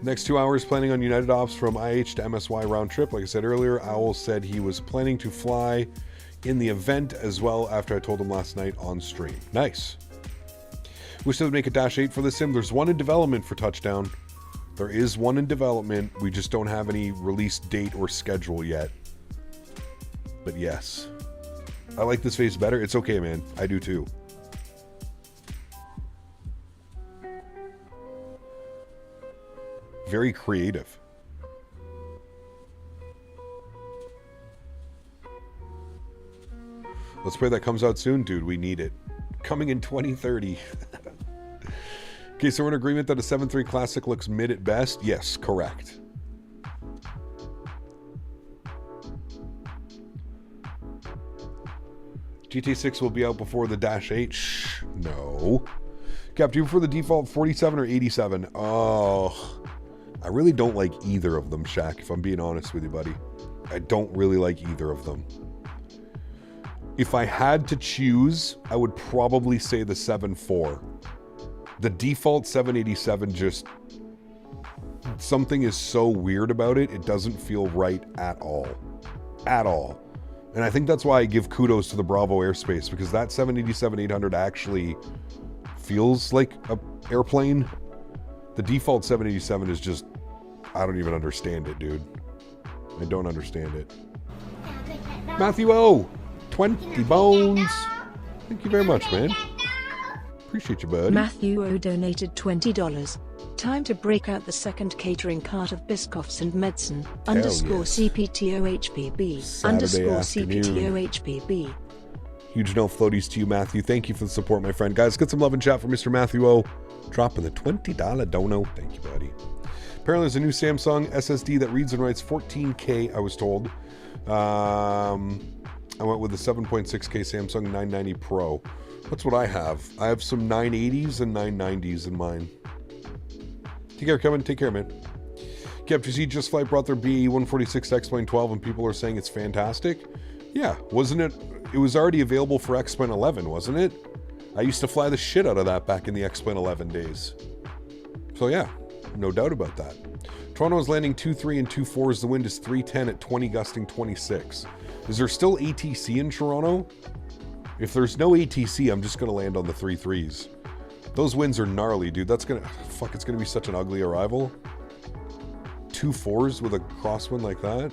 Next 2 hours planning on United Ops from IH to MSY round trip. Like I said earlier, Owl said he was planning to fly in the event as well after I told him last night on stream. Nice. Wish they would make a Dash 8 for the sim. There's one in development for Touchdown. There is one in development. We just don't have any release date or schedule yet. But yes. I like this face better. It's okay, man. I do too. Very creative. Let's pray that comes out soon, dude. We need it. Coming in 2030. Okay, so we're in agreement that a 7.3 Classic looks mid at best? Yes, correct. GT6 will be out before the Dash 8? Shh, no. Cap, do you prefer the default 47 or 87? Oh, I really don't like either of them, Shaq, if I'm being honest with you, buddy. I don't really like either of them. If I had to choose, I would probably say the 7.4. The default 787 just... something is so weird about it, it doesn't feel right at all. At all. And I think that's why I give kudos to the Bravo Airspace, because that 787-800 actually feels like an airplane. The default 787 is just... I don't even understand it, dude. I don't understand it. Matthew O! 20 bones. Thank you very much, man. Appreciate you, bud. Matthew O donated $20. Time to break out the second catering cart of Biscoffs and medicine. Underscore yes. CPTOHPB. Saturday Underscore afternoon. CPTOHPB. Huge no floaties to you, Matthew. Thank you for the support, my friend. Guys, get some love and chat for Mr. Matthew O. Dropping the $20 dono. Thank you, buddy. Apparently, there's a new Samsung SSD that reads and writes 14K, I was told. I went with the 7.6K Samsung 990 Pro. That's what I have. I have some 980s and 990s in mine. Take care, Kevin. Take care, man. Kept, you see, Just Flight brought their BAE 146 X-Plane 12 and people are saying it's fantastic. Yeah, wasn't it? It was already available for X-Plane 11, wasn't it? I used to fly the shit out of that back in the X-Plane 11 days. So yeah, no doubt about that. Toronto is landing 2-3 and 2-4s. The wind is 310 at 20 gusting 26. Is there still ATC in Toronto? If there's no ATC, I'm just going to land on the 3-3s. Those winds are gnarly, dude. That's going to... Fuck, it's going to be such an ugly arrival. 2-4s with a crosswind like that.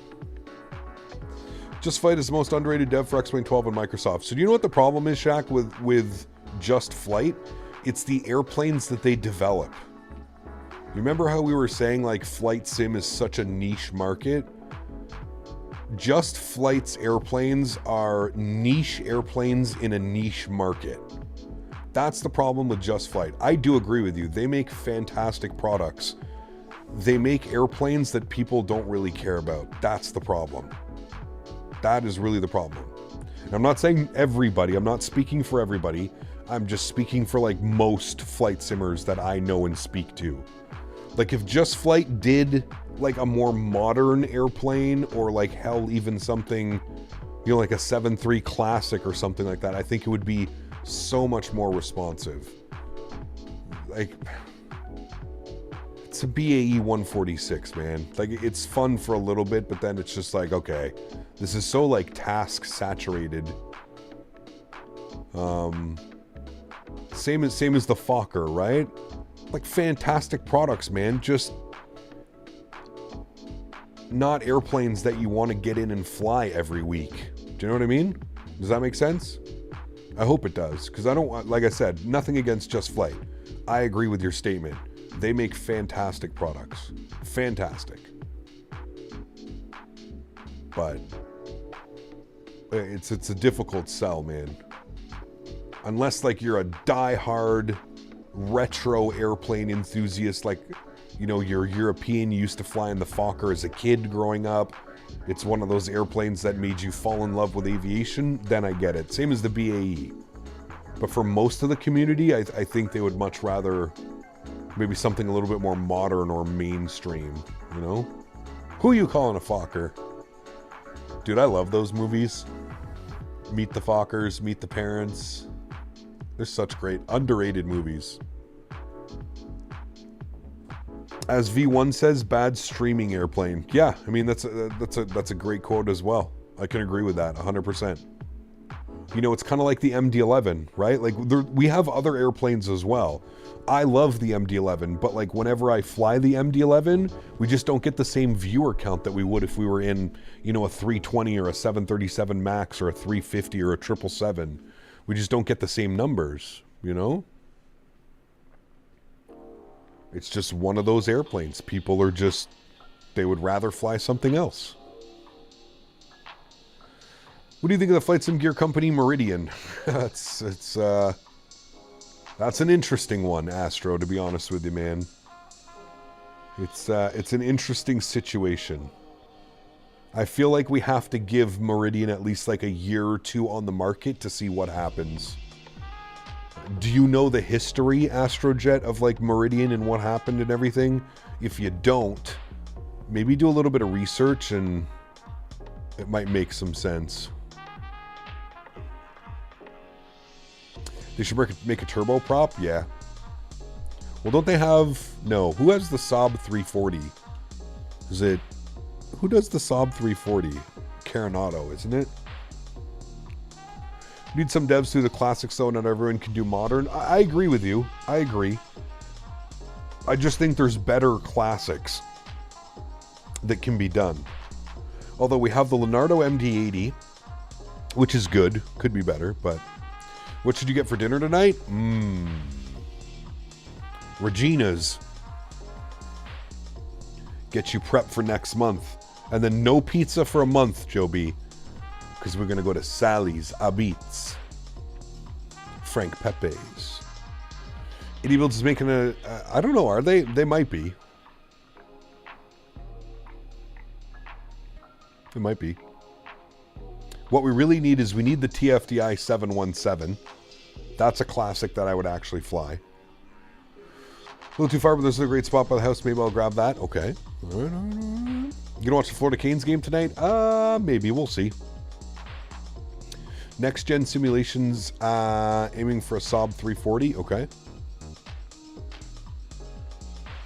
Just Flight is the most underrated dev for X-Wing 12 and Microsoft. So do you know what the problem is, Shaq, with Just Flight? It's the airplanes that they develop. You remember how we were saying, like, flight sim is such a niche market? Just Flight's airplanes are niche airplanes in a niche market. That's the problem with Just Flight. I do agree with you. They make fantastic products. They make airplanes that people don't really care about. That's the problem. That is really the problem. And I'm not saying everybody. I'm not speaking for everybody. I'm just speaking for, like, most flight simmers that I know and speak to. Like, if Just Flight did, like, a more modern airplane, or, like, hell, even something, you know, like a 7.3 Classic or something like that, I think it would be so much more responsive. Like, it's a BAE 146, man. Like, it's fun for a little bit, but then it's just like, okay, this is so, like, task saturated. Same as the Fokker, right? Like, fantastic products, man. Just not airplanes that you want to get in and fly every week. Do you know what I mean? Does that make sense? I hope it does, because I don't want, like I said, nothing against Just Flight. I agree with your statement. They make fantastic products. Fantastic. But it's a difficult sell, man. Unless, like, you're a die-hard retro airplane enthusiast, like, you know, you're European, you used to fly in the Fokker as a kid growing up. It's one of those airplanes that made you fall in love with aviation, then I get it. Same as the BAE. But for most of the community, I think they would much rather maybe something a little bit more modern or mainstream, you know? Who are you calling a Fokker? Dude, I love those movies. Meet the Fokkers, Meet the Parents. They're such great, underrated movies. As V1 says, bad streaming airplane. Yeah, I mean, that's a great quote as well. I can agree with that 100%. You know, it's kind of like the MD-11, right? Like, we have other airplanes as well. I love the MD-11, but like whenever I fly the MD-11, we just don't get the same viewer count that we would if we were in, you know, a 320 or a 737 MAX or a 350 or a 777. We just don't get the same numbers, you know? It's just one of those airplanes. People are just, they would rather fly something else. What do you think of the flight sim gear company Meridian? That's an interesting one, Astro, to be honest with you, man. It's an interesting situation. I feel like we have to give Meridian at least like a year or two on the market to see what happens. Do you know the history, Astrojet, of like Meridian and what happened and everything? If you don't, maybe do a little bit of research and it might make some sense. They should make a turboprop? Yeah. Well, don't they have... No. Who has the Saab 340? Is it... Who does the Saab 340? Carenado, isn't it? Need some devs to do the classics, though. Not everyone can do modern. I agree with you. I agree. I just think there's better classics that can be done. Although we have the Leonardo MD-80, which is good. Could be better, but... What should you get for dinner tonight? Regina's. Get you prepped for next month. And then no pizza for a month, Joe B. Because we're going to go to Sally's Abits. Frank Pepe's. Idiobuilds is making a... I don't know, are they? They might be. It might be. What we really need is we need the TFDI 717. That's a classic that I would actually fly. A little too far, but there's a great spot by the house. Maybe I'll grab that. Okay. All right. You gonna watch the Florida Canes game tonight? Maybe. We'll see. Next gen simulations, aiming for a Saab 340. Okay.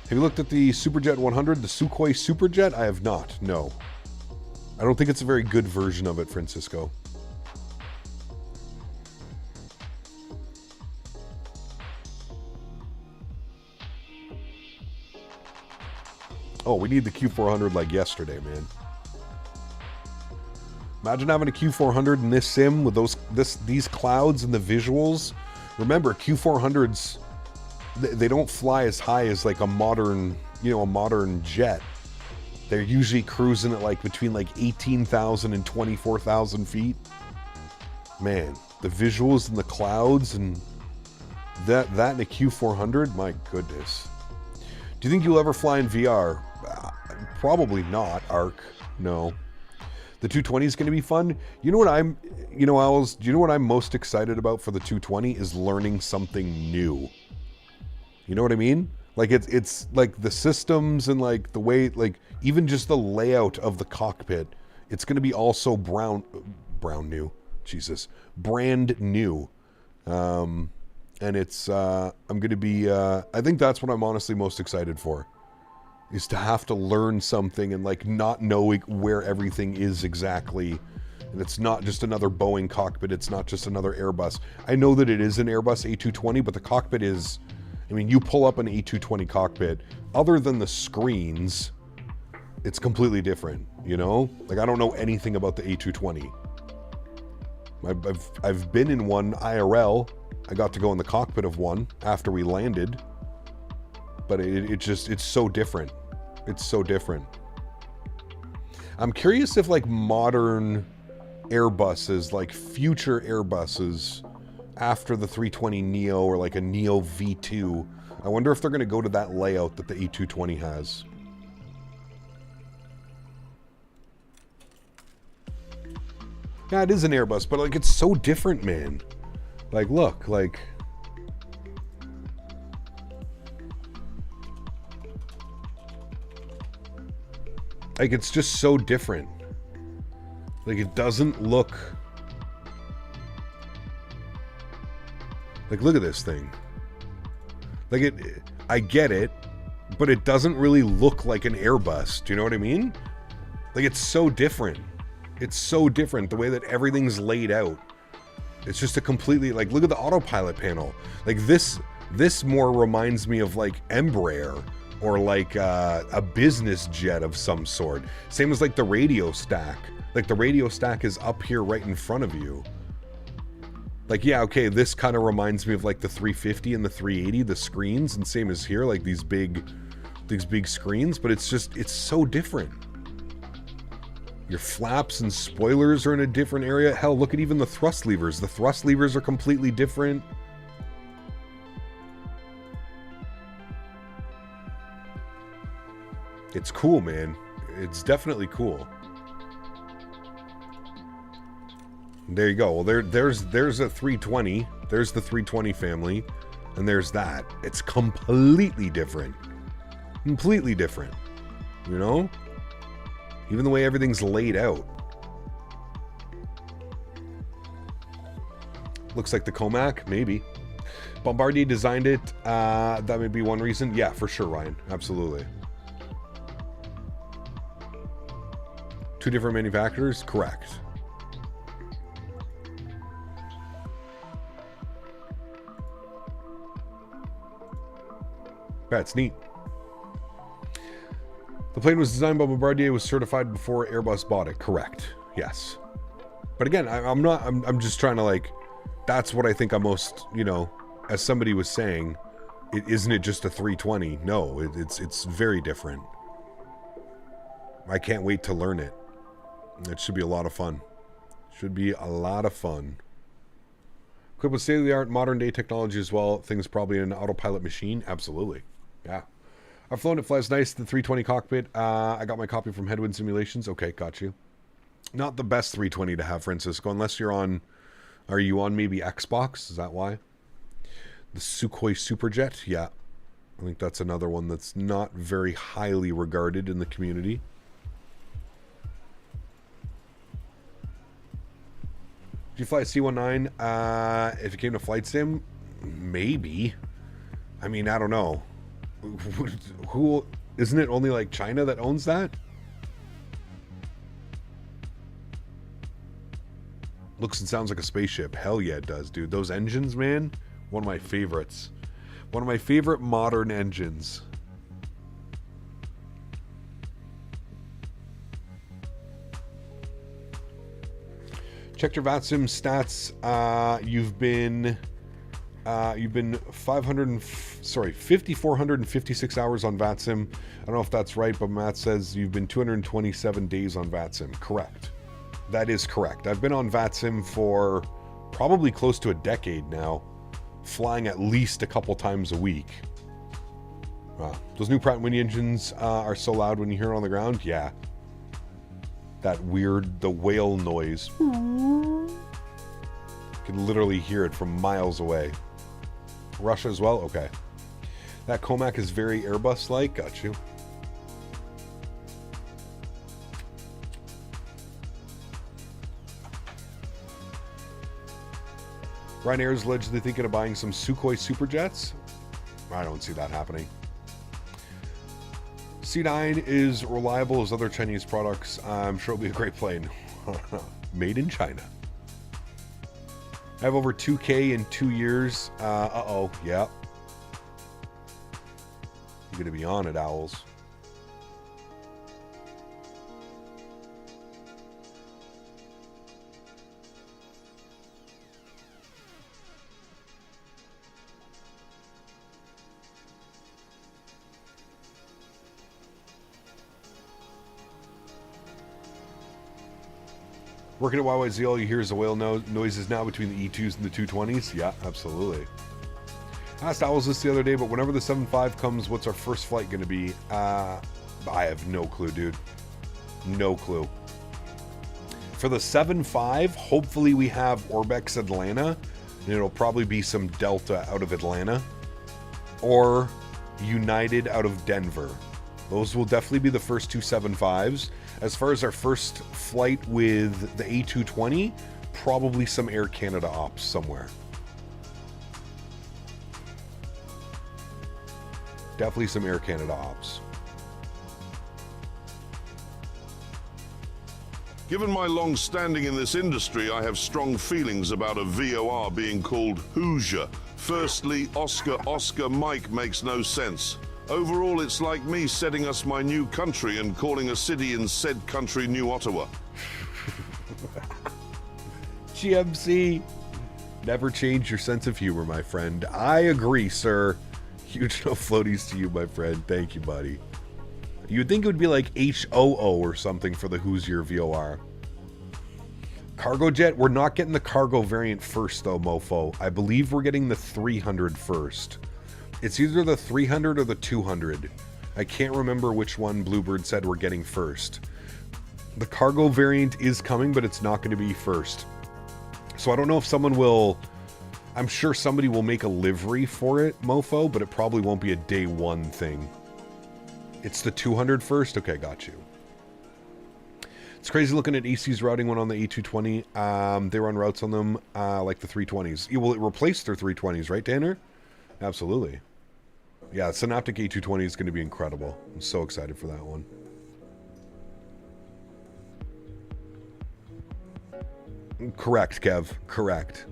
Have you looked at the Superjet 100, the Sukhoi Superjet? I have not. No. I don't think it's a very good version of it, Francisco. Oh, we need the Q400 like yesterday, man. Imagine having a Q400 in this sim with these clouds and the visuals. Remember, Q400s, they don't fly as high as like a modern, a modern jet. They're usually cruising at like between like 18,000 and 24,000 feet. Man, the visuals and the clouds and that in a Q400, my goodness. Do you think you'll ever fly in VR? Probably not, Arc. No. The 220 is going to be fun. You know what I'm most excited about for the 220 is learning something new. You know what I mean? Like it's like the systems and like the way, like even just the layout of the cockpit, it's going to be also brand new. And it's, I'm going to be, I think that's what I'm honestly most excited for, is to have to learn something and like not know where everything is exactly. And it's not just another Boeing cockpit. It's not just another Airbus. I know that it is an Airbus A220, but the cockpit is, I mean, you pull up an A220 cockpit, other than the screens, it's completely different, you know? Like, I don't know anything about the A220. I've been in one IRL. I got to go in the cockpit of one after we landed. But it's so different. It's so different. I'm curious if, like, modern Airbuses, like future Airbuses, after the 320 Neo or like a Neo V2, I wonder if they're going to go to that layout that the A220 has. Yeah, it is an Airbus, but like it's so different, man. Like, look, like it's just so different. Like, it doesn't look... Like, look at this thing. Like, I get it, but it doesn't really look like an Airbus. Do you know what I mean? Like, it's so different. It's so different, the way that everything's laid out. It's just a completely, like, look at the autopilot panel. Like, this more reminds me of, like, Embraer or, like, a business jet of some sort. Same as, like, the radio stack. Like, the radio stack is up here right in front of you. Like, yeah, okay, this kind of reminds me of, like, the 350 and the 380, the screens, and same as here, like, these big screens, but it's just, it's so different. Your flaps and spoilers are in a different area. Hell, look at even the thrust levers. The thrust levers are completely different. It's cool, man. It's definitely cool. There you go. Well, there's a 320. There's the 320 family. And there's that. It's completely different. Completely different. You know? Even the way everything's laid out. Looks like the Comac, maybe. Bombardier designed it. That may be one reason. Yeah, for sure, Ryan. Absolutely. Two different manufacturers? Correct. That's neat. The plane was designed by Bombardier, was certified before Airbus bought it. Correct. Yes. But again, I'm just trying to, like, that's what I think I'm most, you know, as somebody was saying, isn't it just a 320? No, it's very different. I can't wait to learn it. It should be a lot of fun. Should be a lot of fun. Equipped with state-of-the-art modern day technology as well. Things probably an autopilot machine. Absolutely. Yeah. I've flown, it flies nice, the 320 cockpit. I got my copy from Headwind Simulations. Okay, got you. Not the best 320 to have, Francisco, unless you're on... Are you on maybe Xbox? Is that why? The Sukhoi Superjet? Yeah. I think that's another one that's not very highly regarded in the community. Did you fly a C-19? If it came to flight sim? Maybe. I mean, I don't know. Who isn't it only like China that owns that? Looks and sounds like a spaceship. Hell yeah, it does, dude. Those engines, man, one of my favorites. One of my favorite modern engines. Checked your VATSIM stats. You've been 5,456 hours on VATSIM. I don't know if that's right, but Matt says you've been 227 days on VATSIM. Correct. That is correct. I've been on VATSIM for probably close to a decade now, flying at least a couple times a week. Those new Pratt & Whitney engines are so loud when you hear it on the ground. Yeah. That weird, the whale noise. You can literally hear it from miles away. Russia as well? Okay. That Comac is very Airbus-like. Got you. Ryanair is allegedly thinking of buying some Sukhoi Superjets. I don't see that happening. C9 is reliable as other Chinese products. I'm sure it'll be a great plane. Made in China. I have over 2K in 2 years. Uh-oh, yeah. You're going to be on it, Owls. Working at YYZ, all you hear is the whale noises now between the E2s and the 220s. Yeah, absolutely. I asked Owls this the other day, but whenever the 7.5 comes, what's our first flight going to be? I have no clue, dude. No clue. For the 7.5, hopefully we have Orbex Atlanta, and it'll probably be some Delta out of Atlanta, or United out of Denver. Those will definitely be the first two 7.5s. As far as our first flight with the A220, probably some Air Canada ops somewhere. Definitely some Air Canada ops. Given my long standing in this industry, I have strong feelings about a VOR being called Hoosier. Firstly, Oscar Mike makes no sense. Overall, it's like me setting us my new country and calling a city in said country New Ottawa. GMC, never change your sense of humor, my friend. I agree, sir. Huge no floaties to you, my friend. Thank you, buddy. You'd think it would be like HOO or something for the Hoosier VOR. Cargo jet, we're not getting the cargo variant first, though, mofo. I believe we're getting the 300 first. It's either the 300 or the 200. I can't remember which one Bluebird said we're getting first. The cargo variant is coming, but it's not going to be first. So I don't know if someone will... I'm sure somebody will make a livery for it, mofo, but it probably won't be a day one thing. It's the 200 first? Okay, got you. It's crazy looking at AC's routing one on the A220. They run routes on them like the 320s. Will it replace their 320s, right, Tanner? Absolutely. Yeah, Synaptic A220 is going to be incredible. I'm so excited for that one. Correct, Kev. Correct.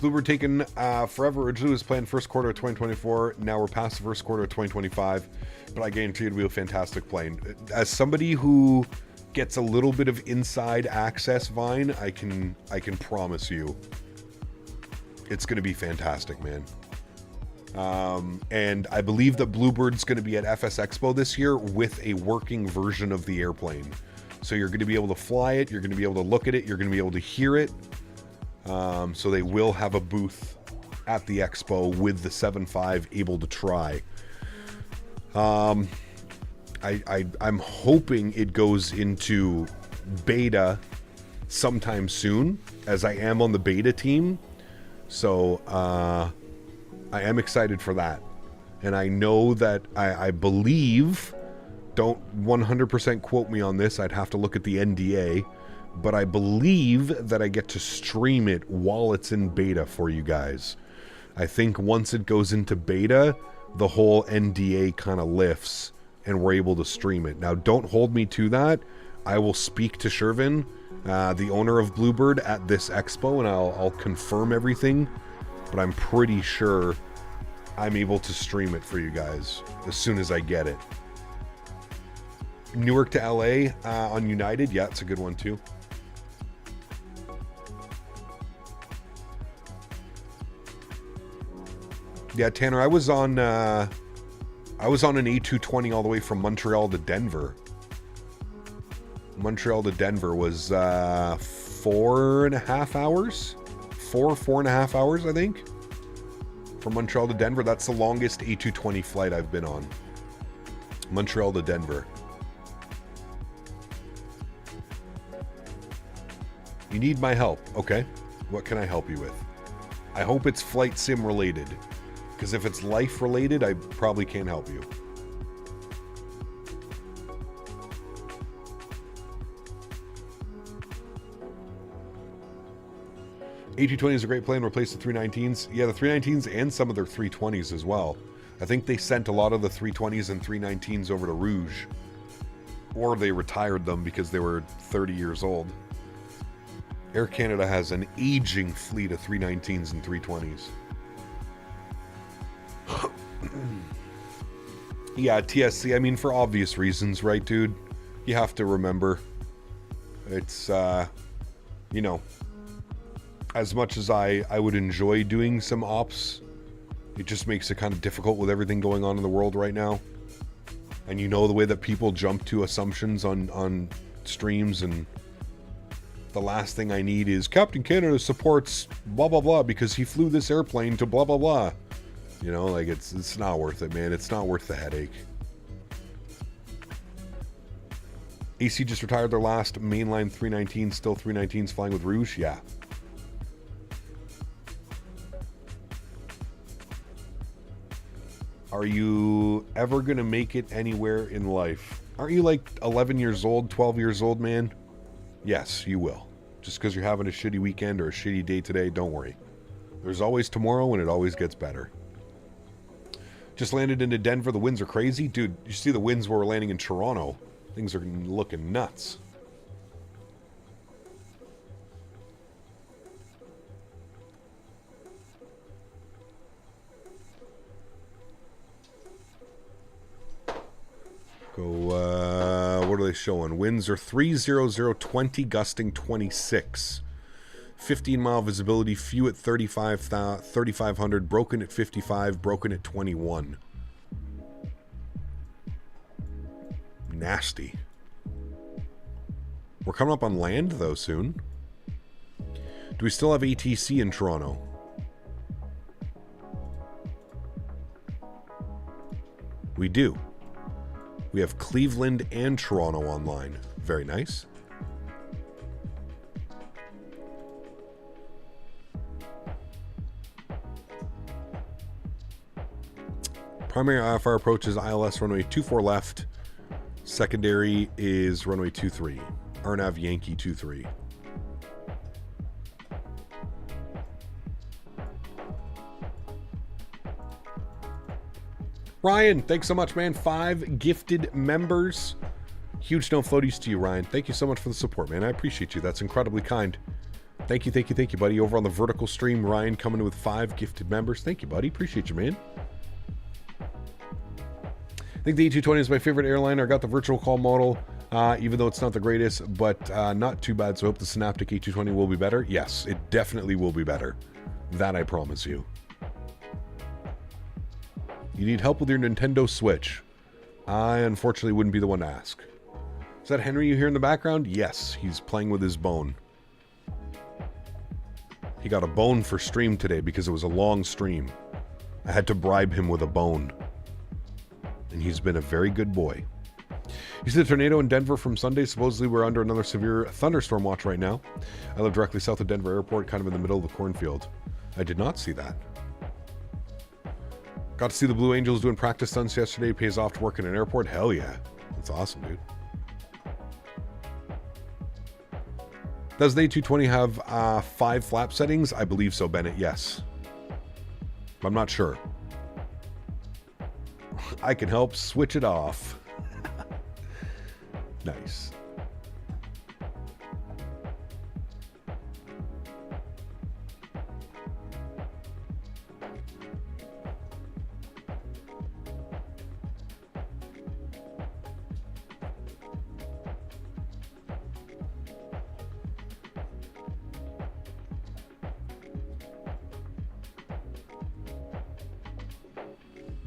Bluebird taken forever. Originally was planned first quarter of 2024. Now we're past the first quarter of 2025. But I guarantee it'll be a fantastic plane. As somebody who gets a little bit of inside access, Vine, I can promise you it's going to be fantastic, man. And I believe that Bluebird's going to be at FS Expo this year with a working version of the airplane. So you're going to be able to fly it. You're going to be able to look at it. You're going to be able to hear it. So they will have a booth at the expo with the 7.5 able to try. I'm hoping it goes into beta sometime soon, as I am on the beta team. So I am excited for that. And I know that I believe, don't 100% quote me on this, I'd have to look at the NDA, but I believe that I get to stream it while it's in beta for you guys. I think once it goes into beta, the whole NDA kind of lifts and we're able to stream it. Now, don't hold me to that. I will speak to Shervin, the owner of Bluebird, at this expo, and I'll confirm everything, but I'm pretty sure I'm able to stream it for you guys as soon as I get it. Newark to LA on United, yeah, it's a good one too. Yeah, Tanner, I was on an A220 all the way from Montreal to Denver. Montreal to Denver was 4.5 hours? 4.5 hours, I think. From Montreal to Denver. That's the longest A220 flight I've been on. Montreal to Denver. You need my help. Okay. What can I help you with? I hope it's flight sim related. Because if it's life related, I probably can't help you. A220 is a great plane, replaced the 319s. Yeah, the 319s and some of their 320s as well. I think they sent a lot of the 320s and 319s over to Rouge. Or they retired them because they were 30 years old. Air Canada has an aging fleet of 319s and 320s. Yeah, TSC, I mean, for obvious reasons, right, dude? You have to remember, it's, you know, as much as I would enjoy doing some ops, it just makes it kind of difficult with everything going on in the world right now. And you know the way that people jump to assumptions on streams, and the last thing I need is Captain Canada supports blah blah blah because he flew this airplane to blah blah blah. You know, like it's not worth it, man. It's not worth the headache. AC just retired their last mainline 319, still 319s flying with Rouge. Yeah. Are you ever going to make it anywhere in life? Aren't you like 11 years old, 12 years old, man? Yes, you will. Just because you're having a shitty weekend or a shitty day today, don't worry. There's always tomorrow, and it always gets better. Just landed into Denver. The winds are crazy. Dude, you see the winds where we're landing in Toronto. Things are looking nuts. Go, what are they showing? Winds are 30020, gusting 26. 15-mile visibility, few at 3,500, broken at 55, broken at 21. Nasty. We're coming up on land, though, soon. Do we still have ATC in Toronto? We do. We have Cleveland and Toronto online. Very nice. Primary IFR approach is ILS runway 24 left. Secondary is runway 23. RNAV Yankee 23. Ryan, thanks so much, man. 5 gifted members. Huge no floaties to you, Ryan. Thank you so much for the support, man. I appreciate you. That's incredibly kind. Thank you, thank you, thank you, buddy. Over on the vertical stream, Ryan coming in with 5 gifted members. Thank you, buddy. Appreciate you, man. I think the E220 is my favorite airliner. I got the virtual call model, even though it's not the greatest, but not too bad. So I hope the Synaptic E220 will be better. Yes, it definitely will be better. That I promise you. You need help with your Nintendo Switch. I unfortunately wouldn't be the one to ask. Is that Henry you hear in the background? Yes, he's playing with his bone. He got a bone for stream today because it was a long stream. I had to bribe him with a bone. And he's been a very good boy. You see the tornado in Denver from Sunday? Supposedly we're under another severe thunderstorm watch right now. I live directly south of Denver Airport, kind of in the middle of the cornfield. I did not see that. Got to see the Blue Angels doing practice stunts yesterday. Pays off to work in an airport. Hell yeah. That's awesome, dude. Does the A220 have 5 flap settings? I believe so, Bennett. Yes. I'm not sure. I can help switch it off. Nice.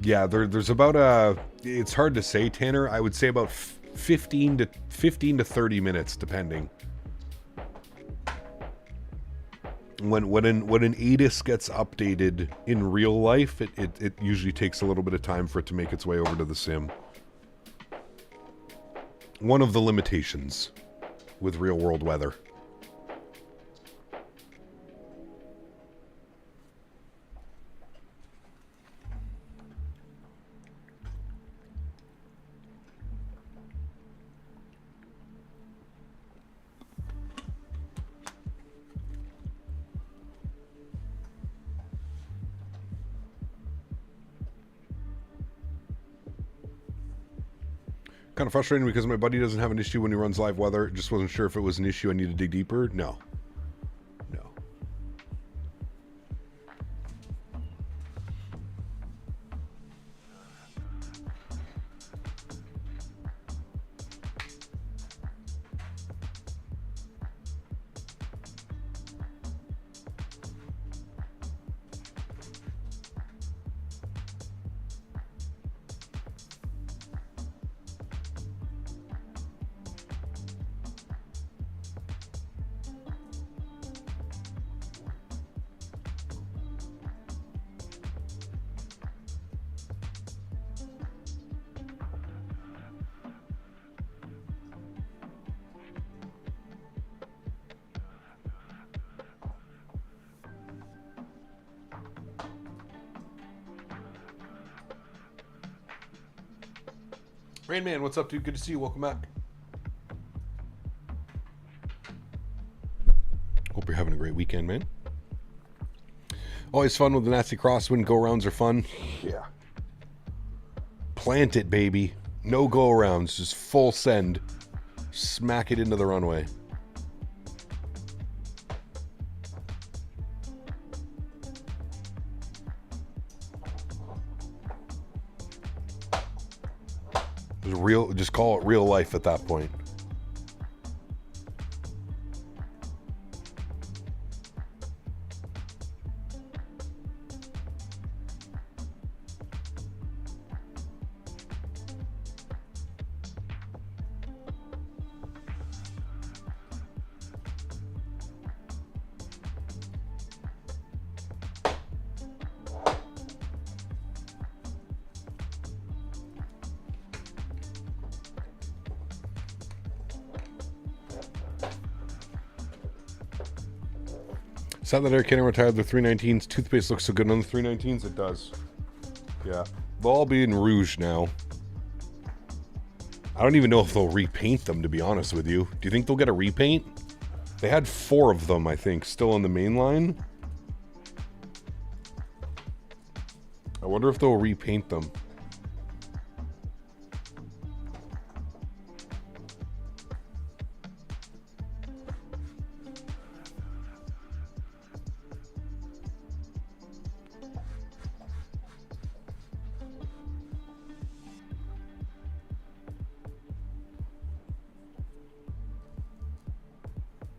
Yeah, there's about it's hard to say, Tanner. I would say about 15 to 30 minutes, depending. When an ATIS gets updated in real life, it usually takes a little bit of time for it to make its way over to the sim. One of the limitations with real world weather. Kind of frustrating because my buddy doesn't have an issue when he runs live weather. Just wasn't sure if it was an issue I need to dig deeper. No. Rain Man, what's up, dude? Good to see you. Welcome back. Hope you're having a great weekend, man. Always fun with the Nazi crosswind. Go-arounds are fun. Yeah. Plant it, baby. No go-arounds. Just full send. Smack it into the runway. Just call it real life at that point. Sad that Air Canada retired the 319s. Toothpaste looks so good on the 319s. It does. Yeah. They'll all be in Rouge now. I don't even know if they'll repaint them, to be honest with you. Do you think they'll get a repaint? They had 4 of them, I think, still on the main line. I wonder if they'll repaint them.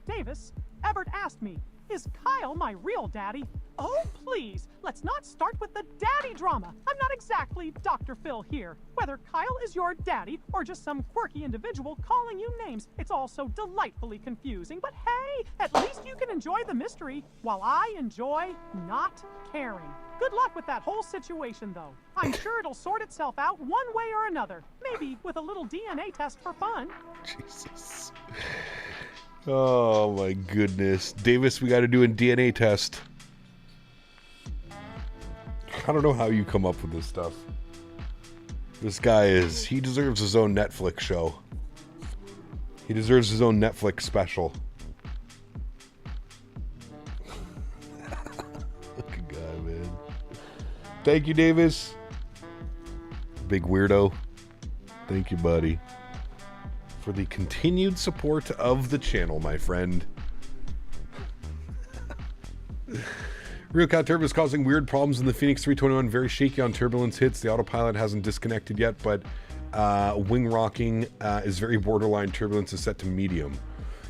Davis, Everett asked me, is Kyle my real daddy? Oh, please, let's not start with the daddy drama. I'm not exactly Dr. Phil here. Whether Kyle is your daddy or just some quirky individual calling you names, it's all so delightfully confusing. But hey, at least you can enjoy the mystery while I enjoy not caring. Good luck with that whole situation, though. I'm sure it'll sort itself out one way or another. Maybe with a little DNA test for fun. Jesus. Oh my goodness. Davis, we got to do a DNA test. I don't know how you come up with this stuff. This guy he deserves his own Netflix show. He deserves his own Netflix special. Look at guy, man. Thank you, Davis. Big weirdo. Thank you, buddy, for the continued support of the channel, my friend. Real Cat Turbo is causing weird problems in the Phoenix 321. Very shaky on turbulence hits. The autopilot hasn't disconnected yet, but wing rocking is very borderline. Turbulence is set to medium.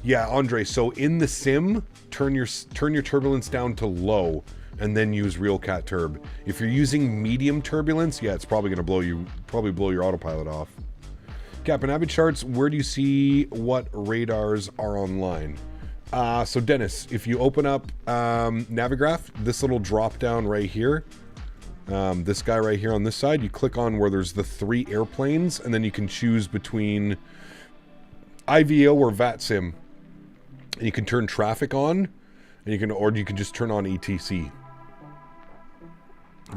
Yeah, Andre, so in the sim, turn your turbulence down to low and then use Real Cat Turb. If you're using medium turbulence, yeah, it's probably going to blow your autopilot off. Captain Abbey charts, where do you see what radars are online? So Dennis, if you open up Navigraph, this little drop down right here, this guy right here on this side, you click on where there's the 3 airplanes, and then you can choose between IVO or VATSIM, and you can turn traffic on, and you can just turn on ETC.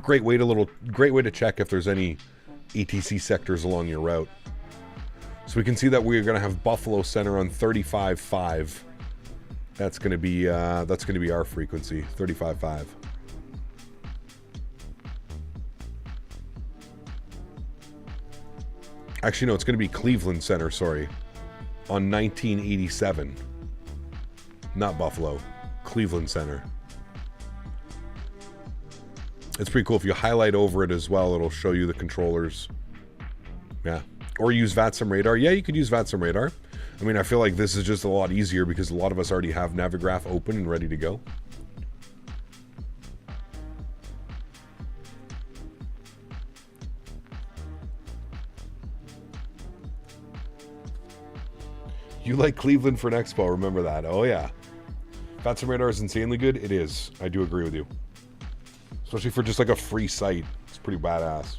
Great way to check if there's any ETC sectors along your route. So we can see that we're going to have Buffalo Center on 35.5. That's going to be our frequency, 35.5. Actually, no, it's going to be Cleveland Center, sorry, on 1987. Not Buffalo, Cleveland Center. It's pretty cool. If you highlight over it as well, it'll show you the controllers. Yeah. Or use VATSIM radar. Yeah, you could use VATSIM radar. I mean, I feel like this is just a lot easier because a lot of us already have Navigraph open and ready to go. You like Cleveland for an expo, remember that. Oh yeah. VATSIM radar is insanely good. It is. I do agree with you. Especially for just like a free site. It's pretty badass.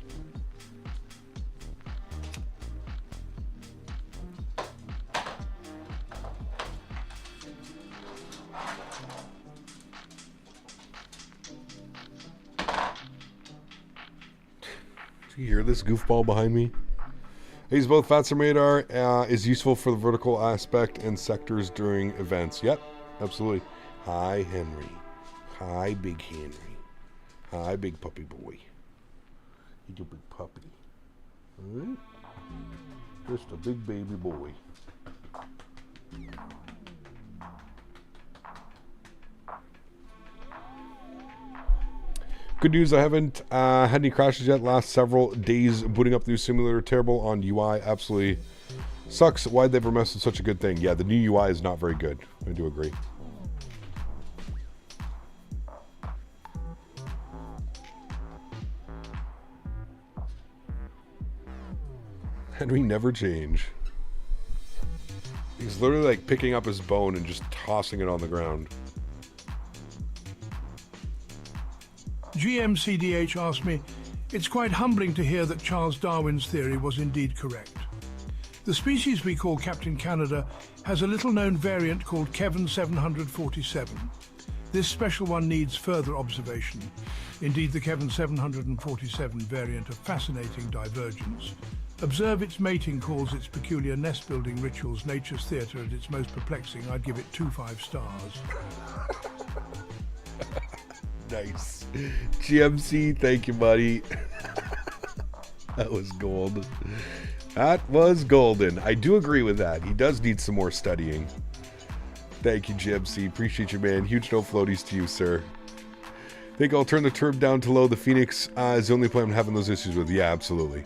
Do you hear this goofball behind me? I use both VATSIM radar is useful for the vertical aspect and sectors during events. Yep, absolutely. Hi, Henry. Hi, Big Henry. Hi, big puppy boy. He's a big puppy. Alright? Just a big baby boy. Good news, I haven't had any crashes yet. Last several days booting up the new simulator. Terrible on UI. Absolutely sucks. Why'd they ever mess with such a good thing? Yeah, the new UI is not very good. I do agree. Henry never change. He's literally like picking up his bone and just tossing it on the ground. GMCDH asked me, it's quite humbling to hear that Charles Darwin's theory was indeed correct. The species we call Captain Canada has a little-known variant called Kevin 747. This special one needs further observation. Indeed, the Kevin 747 variant of fascinating divergence. Observe its mating calls, its peculiar nest-building rituals, nature's theatre at its most perplexing. I'd give it 2 5 stars. Nice. GMC, thank you, buddy. That was gold. That was golden. I do agree with that. He does need some more studying. Thank you, GMC. Appreciate you, man. Huge no floaties to you, sir. Think I'll turn the turb down to low. The Phoenix is the only plane I'm having those issues with. Yeah, absolutely.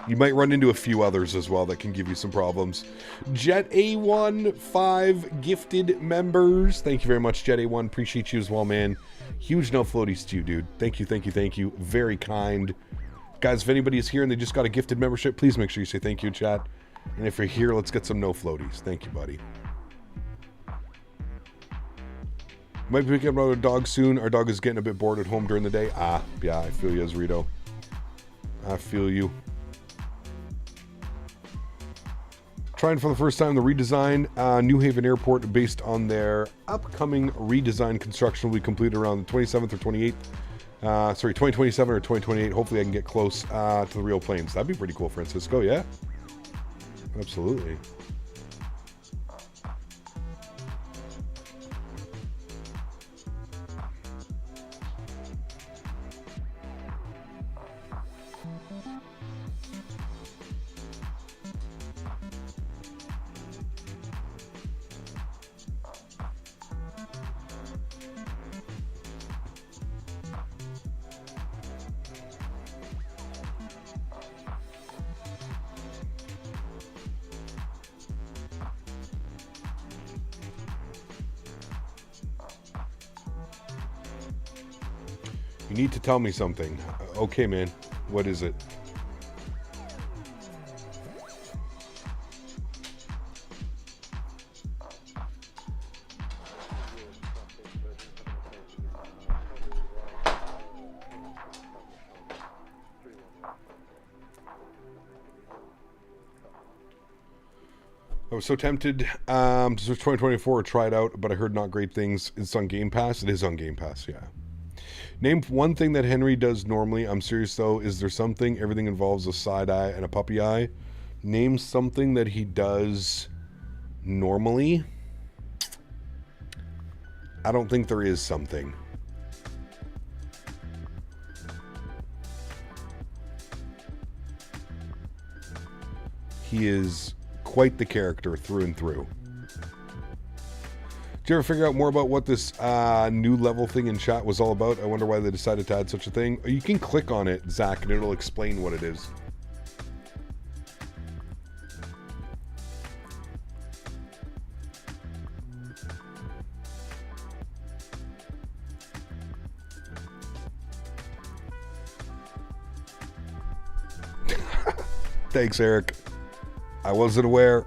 You might run into a few others as well that can give you some problems. Jet A1, 5 gifted members. Thank you very much, Jet A1. Appreciate you as well, man. Huge no floaties to you, dude. Thank you, thank you, thank you. Very kind. Guys, if anybody is here and they just got a gifted membership, please make sure you say thank you in chat. And if you're here, let's get some no floaties. Thank you, buddy. Might be picking up another dog soon. Our dog is getting a bit bored at home during the day. Ah, yeah, I feel you, Azrito. I feel you. Trying for the first time the redesign New Haven Airport based on their upcoming redesign. Construction will be completed around the 27th or 28th. 2027 or 2028. Hopefully I can get close to the real planes. That'd be pretty cool, Francisco, yeah? Absolutely. You need to tell me something. Okay, man. What is it? I was so tempted to switch 2024 or try it out, but I heard not great things. It's on Game Pass. It is on Game Pass, yeah. Name one thing that Henry does normally. I'm serious though. Is there something? Everything involves a side eye and a puppy eye. Name something that he does normally. I don't think there is something. He is quite the character through and through. Did you ever figure out more about what this new level thing in chat was all about? I wonder why they decided to add such a thing. You can click on it, Zach, and it'll explain what it is. Thanks, Eric. I wasn't aware.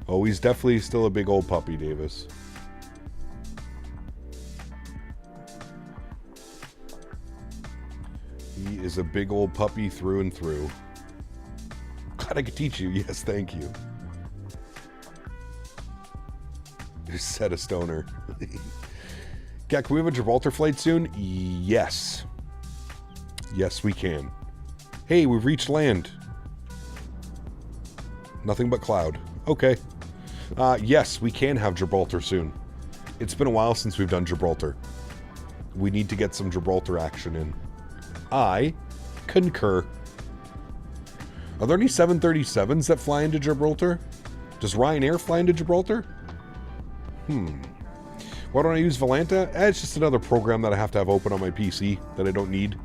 Oh, he's definitely still a big old puppy, Davis. He is a big old puppy through and through. Glad I could teach you. Yes, thank you. You're set a stoner. Yeah, can we have a Gibraltar flight soon? Yes. Yes, we can. Hey, we've reached land. Nothing but cloud. Okay. Yes, we can have Gibraltar soon. It's been a while since we've done Gibraltar. We need to get some Gibraltar action in. I concur. Are there any 737s that fly into Gibraltar? Does Ryanair fly into Gibraltar? Why don't I use Volanta? It's just another program that I have to have open on my PC that I don't need.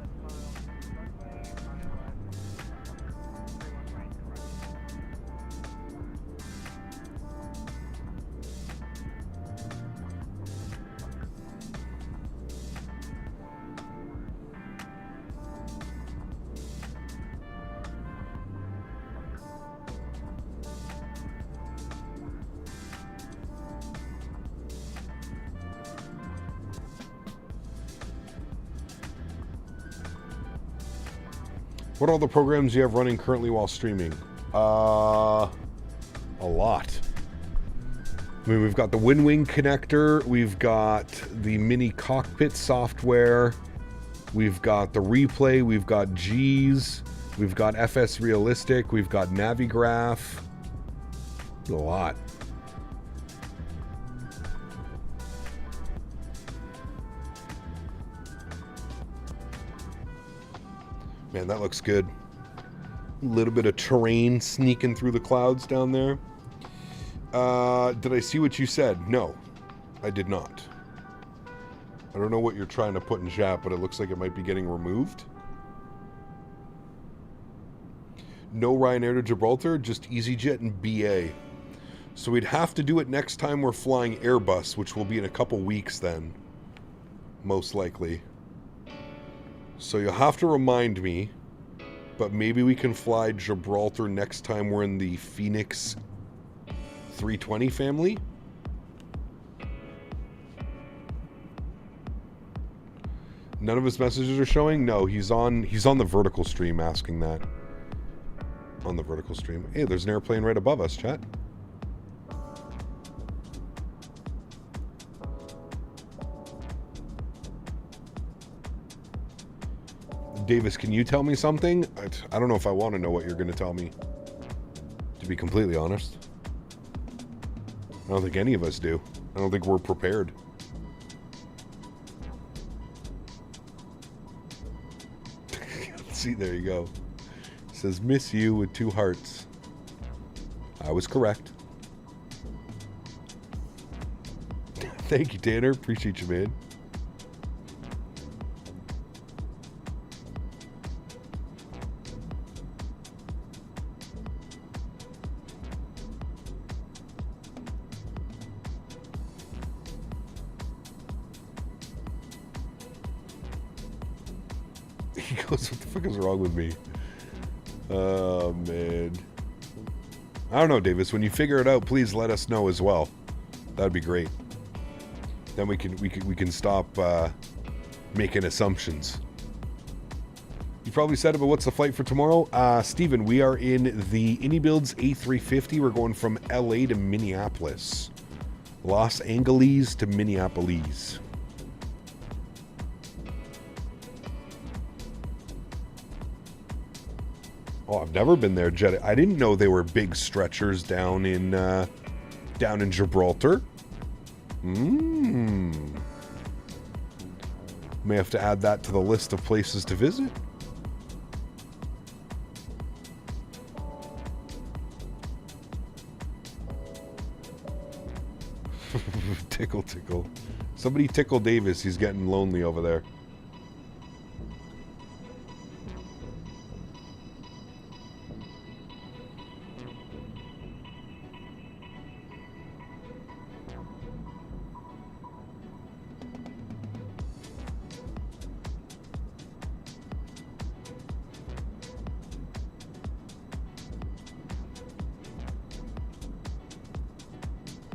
What other programs do you have running currently while streaming? A lot. I mean, we've got the WinWing connector, we've got the mini Cockpit software, we've got the replay, we've got G's, we've got FS Realistic, we've got Navigraph. A lot. Man, that looks good. A little bit of terrain sneaking through the clouds down there. Did I see what you said? No, I did not. I don't know what you're trying to put in chat, but it looks like it might be getting removed. No Ryanair to Gibraltar, just EasyJet and BA. So we'd have to do it next time we're flying Airbus, which will be in a couple weeks then. Most likely. So you'll have to remind me, but maybe we can fly Gibraltar next time we're in the Phoenix 320 family. None of his messages are showing? No, he's on the vertical stream asking that. On the vertical stream. Hey, there's an airplane right above us, chat. Davis, can you tell me something? I don't know if I want to know what you're going to tell me, to be completely honest. I don't think any of us do. I don't think we're prepared. See, there you go. It says, miss you with 2 hearts. I was correct. Thank you, Tanner. Appreciate you, man. What the fuck is wrong with me? Oh, man. I don't know, Davis. When you figure it out, please let us know as well. That'd be great. Then we can stop making assumptions. You probably said it, but what's the flight for tomorrow? Steven, we are in the IndyBuilds A350. We're going from LA to Minneapolis. Los Angeles to Minneapolis. Oh, I've never been there, Jet. I didn't know they were big stretchers down in Gibraltar. May have to add that to the list of places to visit. Tickle, tickle. Somebody tickle Davis. He's getting lonely over there.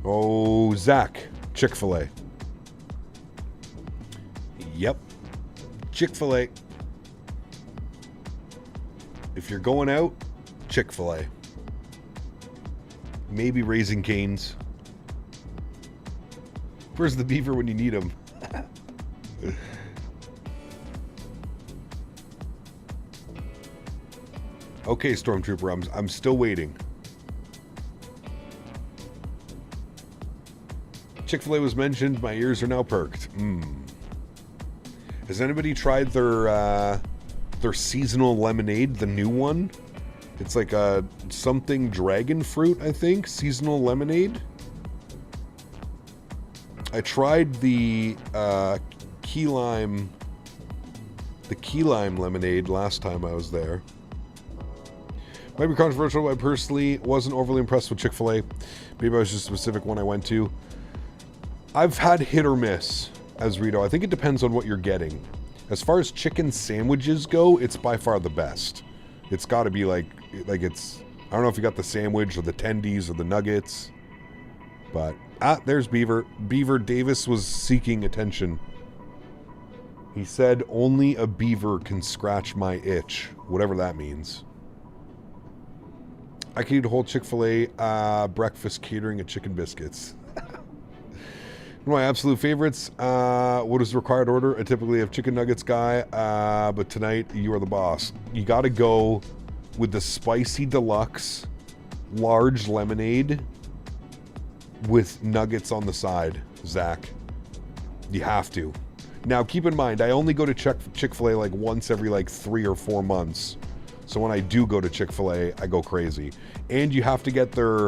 Oh, Zach, Chick-fil-A. Yep, Chick-fil-A. If you're going out, Chick-fil-A. Maybe Raising Cane's. Where's the beaver when you need him? Okay, Stormtrooper, I'm still waiting. Chick-fil-A was mentioned. My ears are now perked. Has anybody tried their seasonal lemonade, the new one? It's like a something dragon fruit, I think. Seasonal lemonade. I tried the key lime lemonade last time I was there. Might be controversial, but I personally wasn't overly impressed with Chick-fil-A. Maybe I was just a specific one I went to. I've had hit or miss as Rito. I think it depends on what you're getting. As far as chicken sandwiches go, it's by far the best. It's got to be like it's, I don't know if you got the sandwich or the tendies or the nuggets, but there's Beaver. Beaver Davis was seeking attention. He said only a beaver can scratch my itch, whatever that means. I could eat a whole Chick-fil-A breakfast catering and chicken biscuits. One of my absolute favorites. What is the required order? I typically have chicken nuggets guy, but tonight you are the boss. You got to go with the spicy deluxe large lemonade with nuggets on the side, Zach. You have to. Now keep in mind, I only go to Chick-fil-A like once every like 3 or 4 months. So when I do go to Chick-fil-A, I go crazy. And you have to get the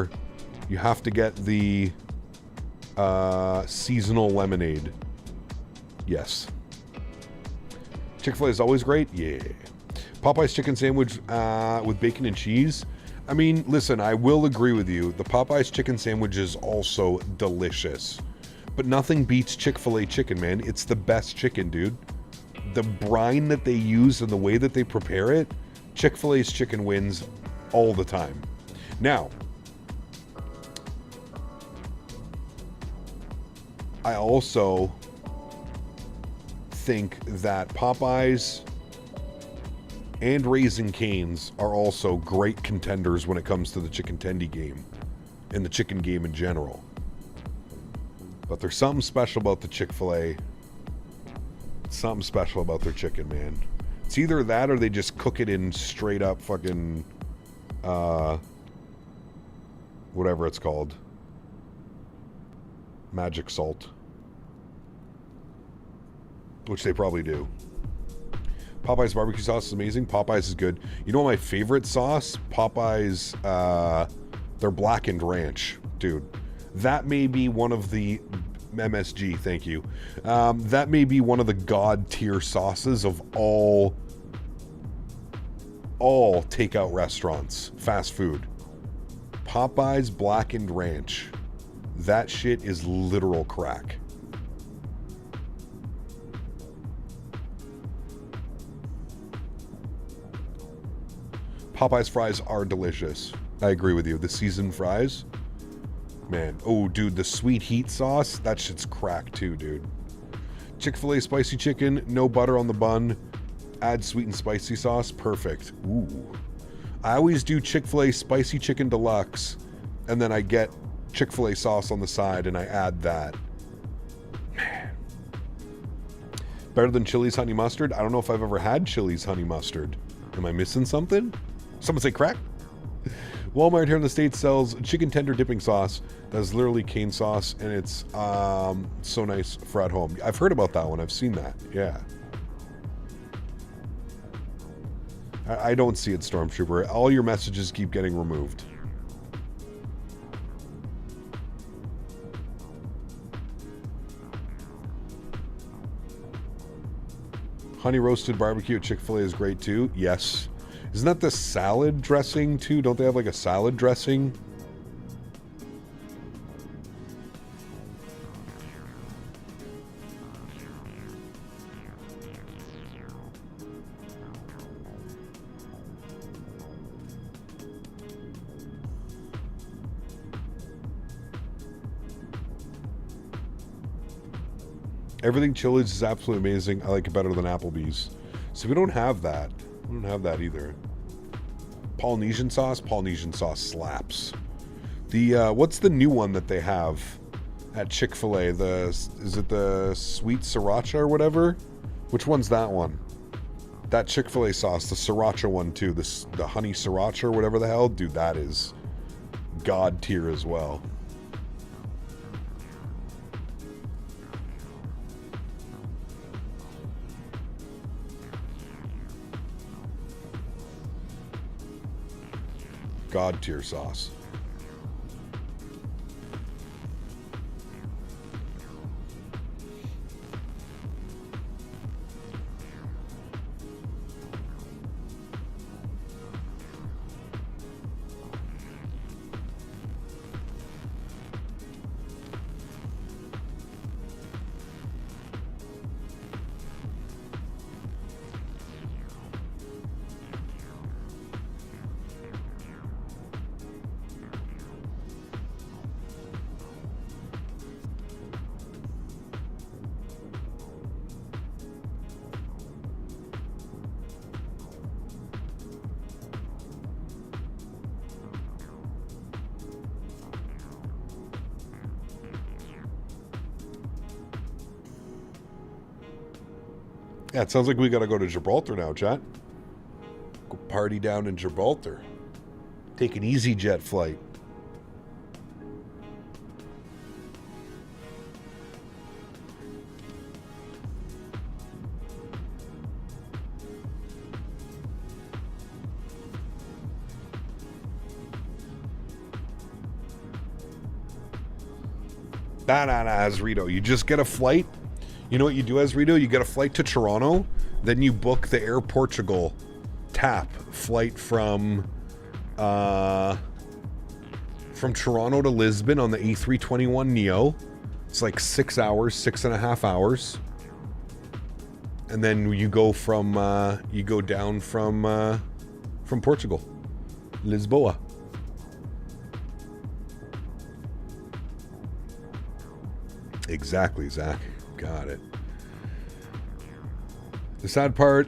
seasonal lemonade. Yes. Chick-fil-A is always great. Yeah. Popeye's chicken sandwich with bacon and cheese. I mean, listen, I will agree with you. The Popeye's chicken sandwich is also delicious. But nothing beats Chick-fil-A chicken, man. It's the best chicken, dude. The brine that they use and the way that they prepare it, Chick-fil-A's chicken wins all the time. Now, I also think that Popeyes and Raising Cane's are also great contenders when it comes to the chicken tendy game and the chicken game in general. But there's something special about the Chick-fil-A. Something special about their chicken, man. It's either that or they just cook it in straight up fucking whatever it's called. Magic salt. Which they probably do. Popeye's barbecue sauce is amazing. Popeye's is good. You know my favorite sauce? Popeye's, their blackened ranch. Dude, that may be one of the... MSG, thank you. That may be one of the god tier sauces of all takeout restaurants. Fast food. Popeye's blackened ranch. That shit is literal crack. Popeye's fries are delicious. I agree with you. The seasoned fries, man. Oh, dude, the sweet heat sauce, that shit's crack too, dude. Chick-fil-A spicy chicken, no butter on the bun. Add sweet and spicy sauce, perfect. Ooh. I always do Chick-fil-A spicy chicken deluxe, and then I get Chick-fil-A sauce on the side, and I add that. Man. Better than Chili's honey mustard? I don't know if I've ever had Chili's honey mustard. Am I missing something? Someone say crack? Walmart here in the States sells chicken tender dipping sauce. That's literally cane sauce, and it's so nice for at home. I've heard about that one. I've seen that. Yeah. I don't see it, Stormtrooper. All your messages keep getting removed. Honey roasted barbecue at Chick-fil-A is great too. Yes. Isn't that the salad dressing too? Don't they have like a salad dressing? Everything Childerz is absolutely amazing. I like it better than Applebee's. So we don't have that. We don't have that either. Polynesian sauce slaps. The what's the new one that they have at Chick-fil-A? Is it the sweet sriracha or whatever? Which one's that one? That Chick-fil-A sauce, the sriracha one too. The honey sriracha or whatever the hell, dude. That is god tier as well. God tier sauce. Yeah, it sounds like we got to go to Gibraltar now, chat. Go party down in Gibraltar. Take an EasyJet flight. Nah, Azrito. You just get a flight. You know what you do, Azrito? You get a flight to Toronto, then you book the Air Portugal TAP flight from Toronto to Lisbon on the A321neo. It's like 6 hours, 6.5 hours. And then you go down from Portugal, Lisboa. Exactly, Zach. Got it. The sad part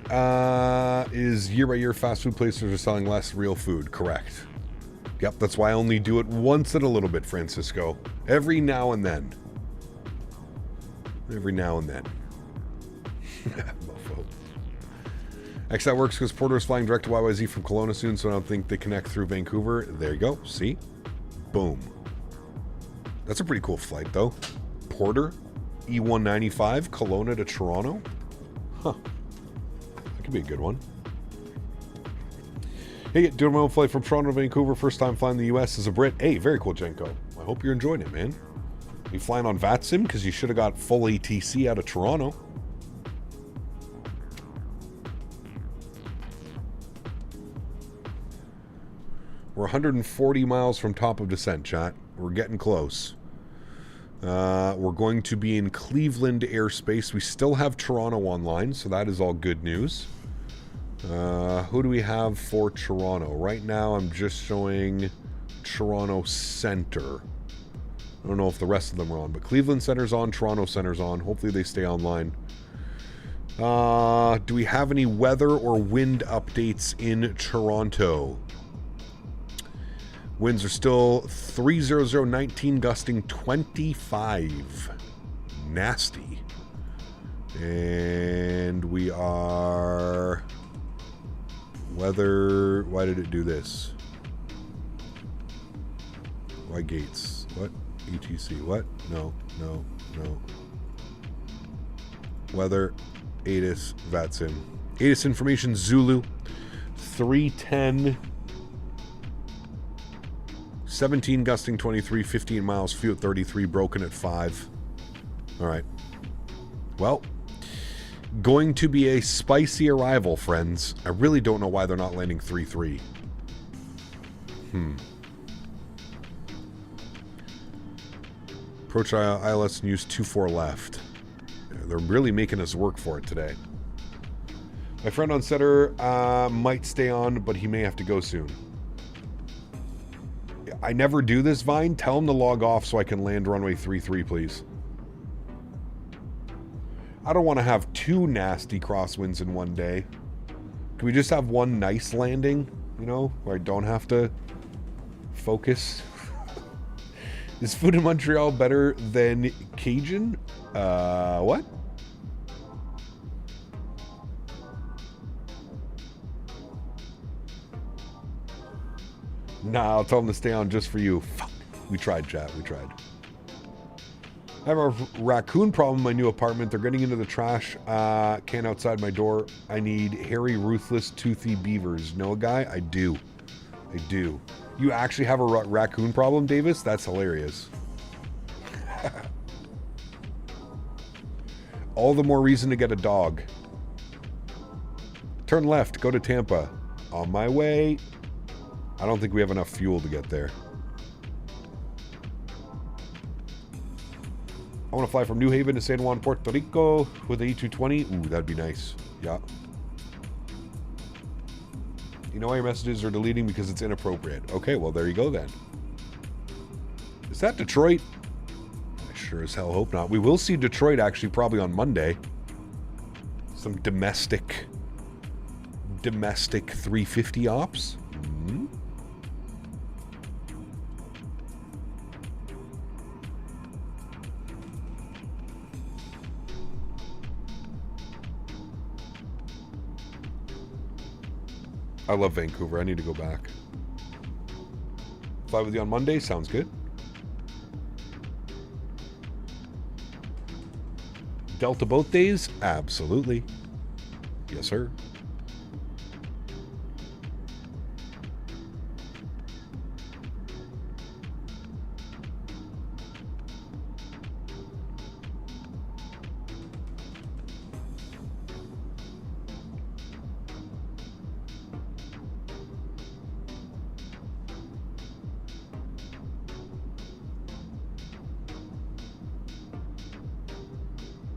is year by year fast food places are selling less real food. Correct. Yep, that's why I only do it once in a little bit, Francisco. Every now and then. Every now and then. Mofo. Actually, that works because Porter is flying direct to YYZ from Kelowna soon, so I don't think they connect through Vancouver. There you go. See? Boom. That's a pretty cool flight, though. Porter, E195, Kelowna to Toronto. Huh. That could be a good one. Hey, doing my own flight from Toronto to Vancouver. First time flying the US as a Brit. Hey, very cool, Jenko. I hope you're enjoying it, man. You flying on VATSIM because you should have got full ATC out of Toronto. We're 140 miles from top of descent, chat. We're getting close. We're going to be in Cleveland airspace. We still have Toronto online, so that is all good news. Who do we have for Toronto? Right now, I'm just showing Toronto Center. I don't know if the rest of them are on, but Cleveland Center's on, Toronto Center's on. Hopefully they stay online. Do we have any weather or wind updates in Toronto? Winds are still 30019, gusting 25. Nasty. And we are... Weather... Why did it do this? Why gates? What? ETC. What? No. Weather. ATIS. VATSIM. ATIS information. Zulu. 310... 17 gusting 23, 15 miles, few at 33, broken at 5. All right. Well, going to be a spicy arrival, friends. I really don't know why they're not landing 3-3. Approach ILS and use 24 left. They're really making us work for it today. My friend on setter might stay on, but he may have to go soon. I never do this, Vine. Tell him to log off so I can land runway 33, please. I don't want to have two nasty crosswinds in one day. Can we just have one nice landing, you know, where I don't have to focus? Is food in Montreal better than Cajun? What? Nah, I'll tell them to stay on just for you. Fuck. We tried, chat. We tried. I have a raccoon problem in my new apartment. They're getting into the trash can outside my door. I need hairy, ruthless, toothy beavers. Know a guy? I do. I do. You actually have a raccoon problem, Davis? That's hilarious. All the more reason to get a dog. Turn left, go to Tampa. On my way. I don't think we have enough fuel to get there. I want to fly from New Haven to San Juan, Puerto Rico with the E220. Ooh, that'd be nice. Yeah. You know why your messages are deleting? Because it's inappropriate. Okay, well, there you go then. Is that Detroit? I sure as hell hope not. We will see Detroit actually probably on Monday. Some domestic 350 ops. Mm-hmm. I love Vancouver. I need to go back. Fly with you on Monday? Sounds good. Delta both days? Absolutely. Yes, sir.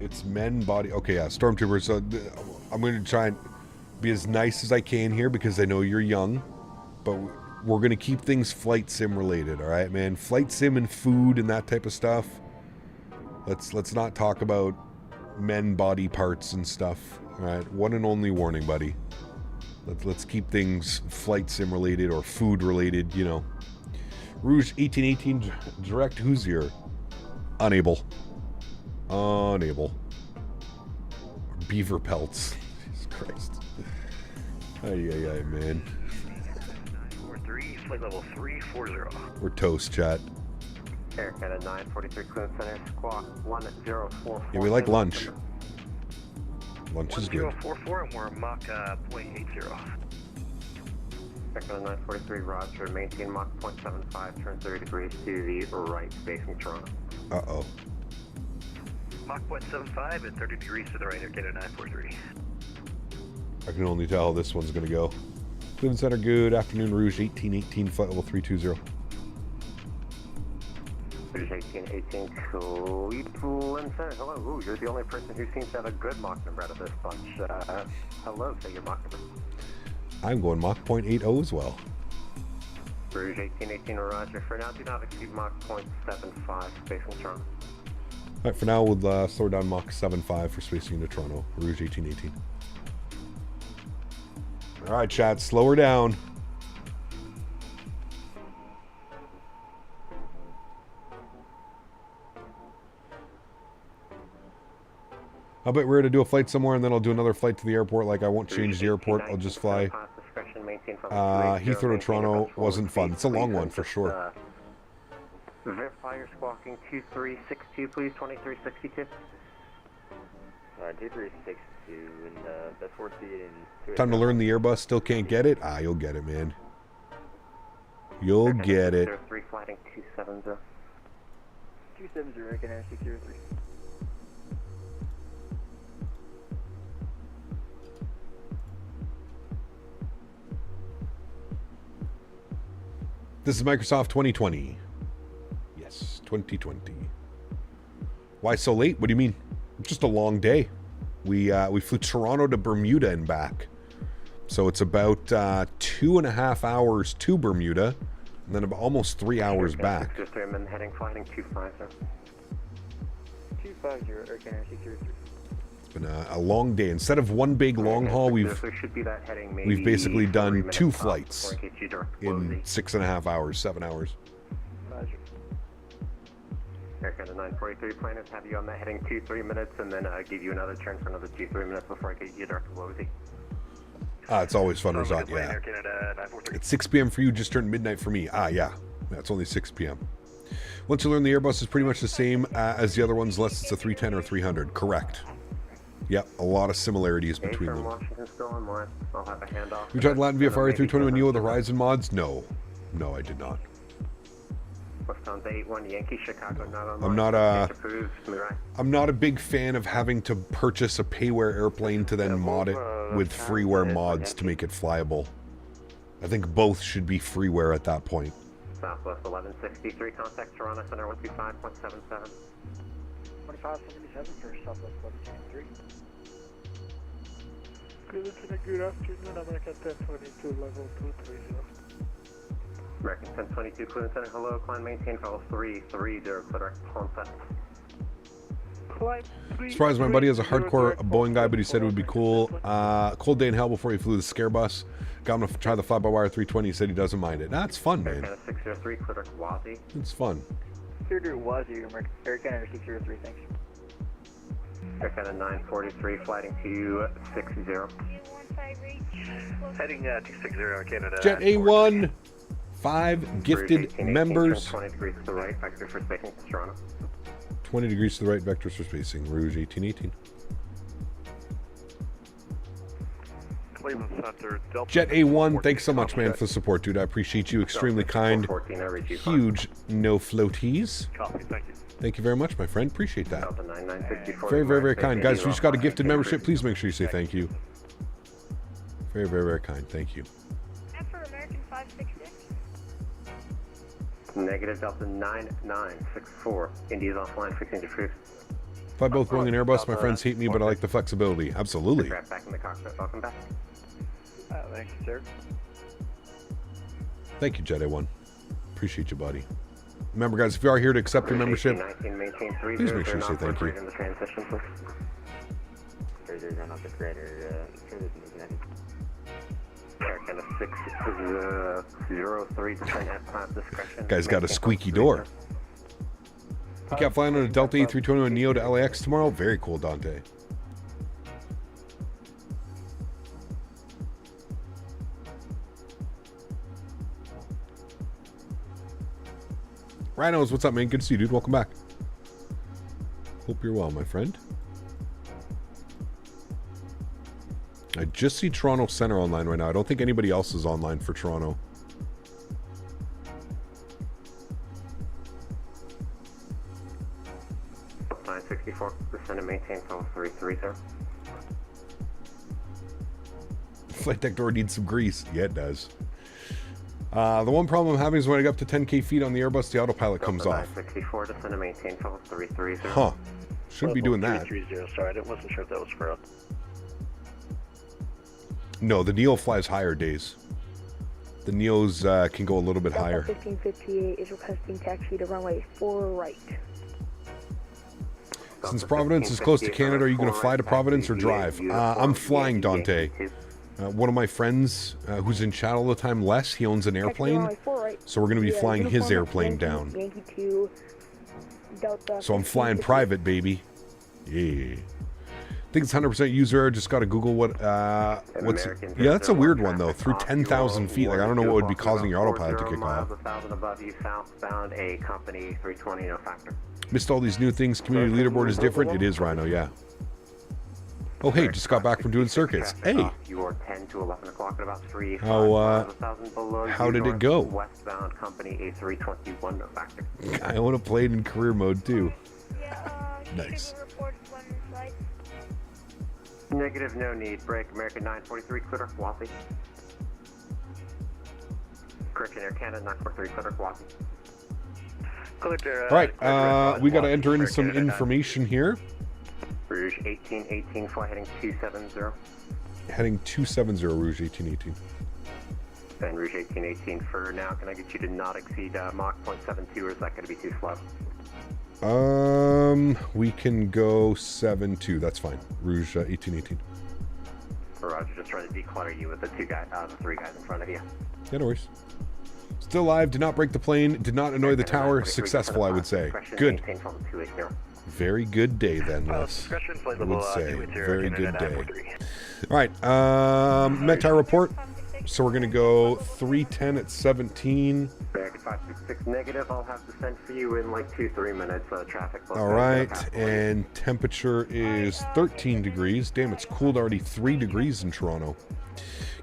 It's men body. Okay, yeah, Stormtroopers. So I'm going to try and be as nice as I can here because I know you're young, but we're going to keep things flight sim related. All right, man. Flight sim and food and that type of stuff. Let's not talk about men body parts and stuff. All right, one and only warning, buddy. Let's keep things flight sim related or food related. You know, Rouge 1818 direct. Who's here? Unable. Beaver pelts. Jesus Christ. Ay, man. 943, flight level 340. We're toast, chat. Air Canada 943 Clearance Center, squawk 1044. Yeah, we like lunch. Lunch is good. 1044 and we're Mach .80. Air Canada 943, roger. Maintain Mach .75, turn 30 degrees to the right, facing Toronto. Uh-oh. Mach .75 and 30 degrees to the right, Air Canada 943. I can only tell how this one's going to go. Cleveland Center, good afternoon. Rouge 1818, flight level 320. Rouge 1818, Cleveland Center. Hello, ooh, you're the only person who seems to have a good Mach number out of this bunch. Hello, say your Mach number. I'm going Mach .80 as well. Rouge 1818, roger. For now, do not exceed Mach .75, facing Toronto. Alright, for now we'll slow down Mach 7.5 for spacing into Toronto. Rouge 1818. Alright, chat, slow her down. How about we're going to do a flight somewhere and then I'll do another flight to the airport. Like, I won't change the airport, I'll just fly. Heathrow to Toronto wasn't fun. It's a long one for sure. Verify your squawking 2362, please, 2362. 2362, and that's 4 feet in... Time to learn the Airbus, still can't get it? Ah, you'll get it, man. You'll get it. 3 flighting 270. 270, Air Canada 603. This is Microsoft 2020. 2020. Why so late? What do you mean? Just a long day. We flew Toronto to Bermuda and back. So it's about 2.5 hours to Bermuda, and then about almost 3 hours back. Just heading flighting 250. 250, Air Canada 603. It's been a long day. Instead of one big long haul, we've basically done 2 flights in 6.5 hours, 7 hours. Air Canada 943 planners have you on that heading 2-3 minutes, and then give you another turn for another 2-3 minutes before I get you direct to Wozy. It's always fun resort, yeah. It's 6 p.m. for you, just turned midnight for me. Yeah. That's only 6 p.m. Once you learn the Airbus is pretty much the same as the other ones, unless it's a 310 or 300. Correct. Yep, a lot of similarities between them. Washington still online. I'll have a handoff. You tried Latin VFR 321 Neo with the Horizon mods? No. No, I did not. Lufthansa 81 Yankee Chicago not online. I'm not a big fan of having to purchase a payware airplane to then mod it with freeware mods to make it flyable. I think both should be freeware at that point. Southwest 1163, contact Toronto Center 125.77. 2577 for Southwest 1163. Good afternoon, American 1022, level 230. American 1022, Cleveland Center, hello, climb maintain, follow 330, clear contact. Surprised my buddy has a hardcore Boeing guy, but he said it would be cool. Cold day in hell before he flew the scare bus. Got him to try the fly-by-wire 320. He said he doesn't mind it. That's fun, man. Air 603, clear Wazi. It's fun. Clear to Wazi, Air Canada 603, thanks. Air Canada 943, flighting to 60. Heading 260 Canada. Jet A1, 5 gifted members. 20 degrees to the right, vector for spacing to Toronto. 20 degrees to the right, vectors for spacing. Rouge 1818. Jet A1, thanks so much, man, for the support, dude. I appreciate you. Extremely kind. Huge no floaties. Thank you very much, my friend. Appreciate that. Very, very, very kind. Guys, if you just got a gifted membership, please make sure you say thank you. Very, very, very kind. Thank you. For American 566. Negative Delta 9964. India's offline, fixing to truth. Fly both Boeing and Airbus. My friends hate me, but I like the flexibility. Absolutely. Back in the cockpit. Welcome back. Thank you, sir. Thank you, Jet A1. Appreciate you, buddy. Remember, guys, if you are here to accept your membership, please make sure you say thank you. Guy's got a squeaky door. You kept flying on a Delta A321 Neo to LAX tomorrow? Very cool, Dante. Rhinos, what's up, man? Good to see you, dude. Welcome back. Hope you're well, my friend. I just see Toronto Center online right now. I don't think anybody else is online for Toronto. Line 64, descend and maintain call 330. Flight deck door needs some grease. Yeah, it does. The one problem I'm having is when I get up to 10k feet on the Airbus, the autopilot comes off. 64, descend and maintain call 330. Huh. Shouldn't be doing that. 330, sorry, I wasn't sure if that was for us. No, the Neo flies higher days. The Neos can go a little bit higher. 1558 is requesting taxi to runway 4 right. Since Providence is close to Canada, are you going to fly to Providence or drive? I'm flying, Dante. One of my friends who's in chat all the time, Les, he owns an airplane. So we're going to be flying his airplane down. So I'm flying private, baby. Yeah. I think it's 100% user error. Just got to Google what's... yeah, that's a weird one, though. Through 10,000 feet. Like, I don't know what would be causing your autopilot to kick off. 1,000 above you, southbound, a company 320, no factor. Missed all these new things. Community leaderboard is different. It is, Rhino, yeah. Oh, hey, just got back from doing circuits. Hey. You are 10 to 11 o'clock at about 3. How did it go? Westbound company A321, no factor. I want to play it in career mode, too. Nice. Negative, no need. Break, American 943, clear, Wazi. Correction, Air Canada 943, clear, Wazi. All right, we got to enter in some information here. Rouge 1818, fly heading 270. Heading 270, Rouge 1818. And Rouge 1818 for now, can I get you to not exceed Mach 0.72, or is that going to be too slow? We can go 7-2. That's fine. Rouge 1818. Roger, just trying to declutter you with the 3 guys in front of you. Yeah, no worries. Still alive. Did not break the plane. Did not annoy the tower. Successful, I would say. Good. Very good day then, Les. I would say. Very good day. All right. Mentha report. So we're going to go 310 at 17. American 566 negative. I'll have descent for you in like 2-3 minutes. Traffic. All right, and temperature is 13 degrees. Damn, it's cooled already 3 degrees in Toronto.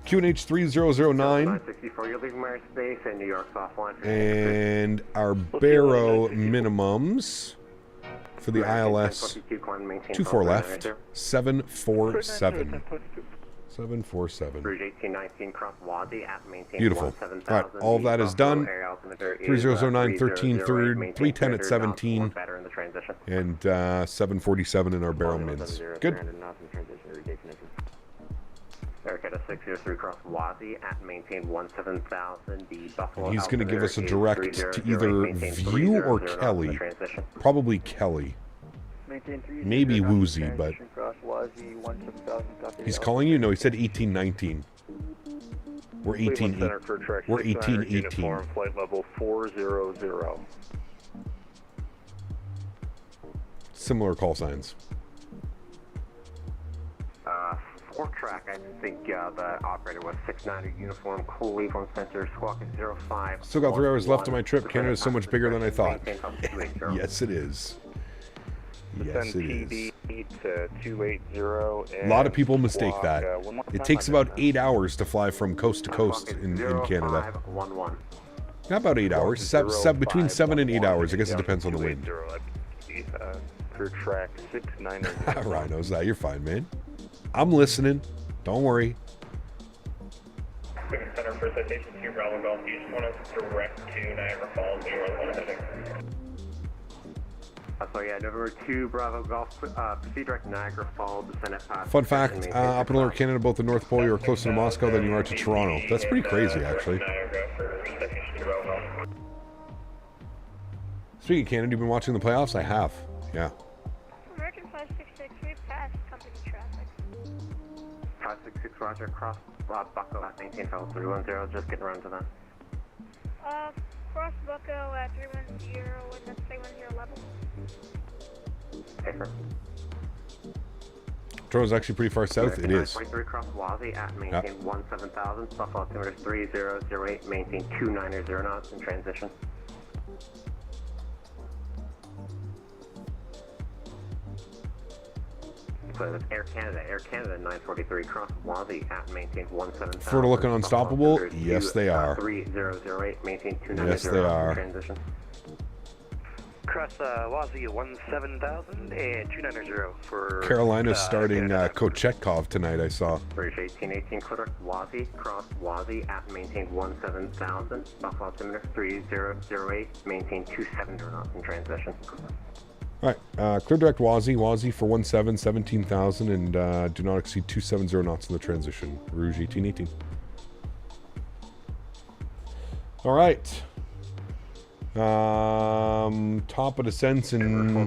QNH 3009. 964, you're leaving my space in New York offline. And our Barrow minimums for the ILS 24 left. 747. 747. Rouge 1819 cross Wadi at maintain. Beautiful. All right, all of that is done. 3009, 13 third, 310 at 17, and 747 in our Barrow mids. Good. America 603 cross Wadi at maintain 17,000. The Buffalo. He's going to give us a direct to either View or Kelly. Probably Kelly. Maybe Woozy, but he's calling you? No, he said 1819. We're 18. We're 1818. Flight level 400. Similar call signs. 4-track, I think the operator was 69 uniform, Coley from Center, squawk is 05. Still got 3 hours left on my trip. Canada is so much bigger than I thought. Yes, it is. Yes, it is. A lot of people mistake that. It takes about 8 hours to fly from coast to coast in Canada. Not about 8 hours. Between 7 and 8 hours. I guess it depends on the wind. Crew track 690. Rhinos, that you're fine, man. I'm listening. Don't worry. Center for citation 2 Bravo Golf. You just want us direct to Niagara Falls. You are the one heading. So yeah, November 2 Bravo Golf. Proceed direct Niagara Falls. Descent at Fun fact: up in Lower Canada, both the North Pole, you are closer to Moscow than you are to Toronto. That's pretty crazy, actually. Speaking of Canada, you've been watching the playoffs? I have. Yeah. American 566, we passed company traffic. 566, roger, cross Bucko at 19 Falls 310, just getting around to that. Cross Bucko at 310 with the 310 level. Paper. Toronto's actually pretty far south. It is. 23 cross Wazi at maintain 17,000, Buffalo altimeter 3008, maintain 290 knots in transition. So that's Air Canada 943 cross Wazi at maintain 17,000. Florida looking unstoppable? Yes, they are. 3008, maintain 290 yes, they are. Transition. Cross Wazi 17,000 and 290 for. Carolina's starting Kochetkov tonight, I saw. Rouge 1818 correct Wazi, cross Wazi at maintain 17,000, Buffalo altimeter 3008, maintain 270 knots in transition. All right, clear direct Wazi for 17,000, and do not exceed 270 knots in the transition. Rouge 1818. All right. Top of descents in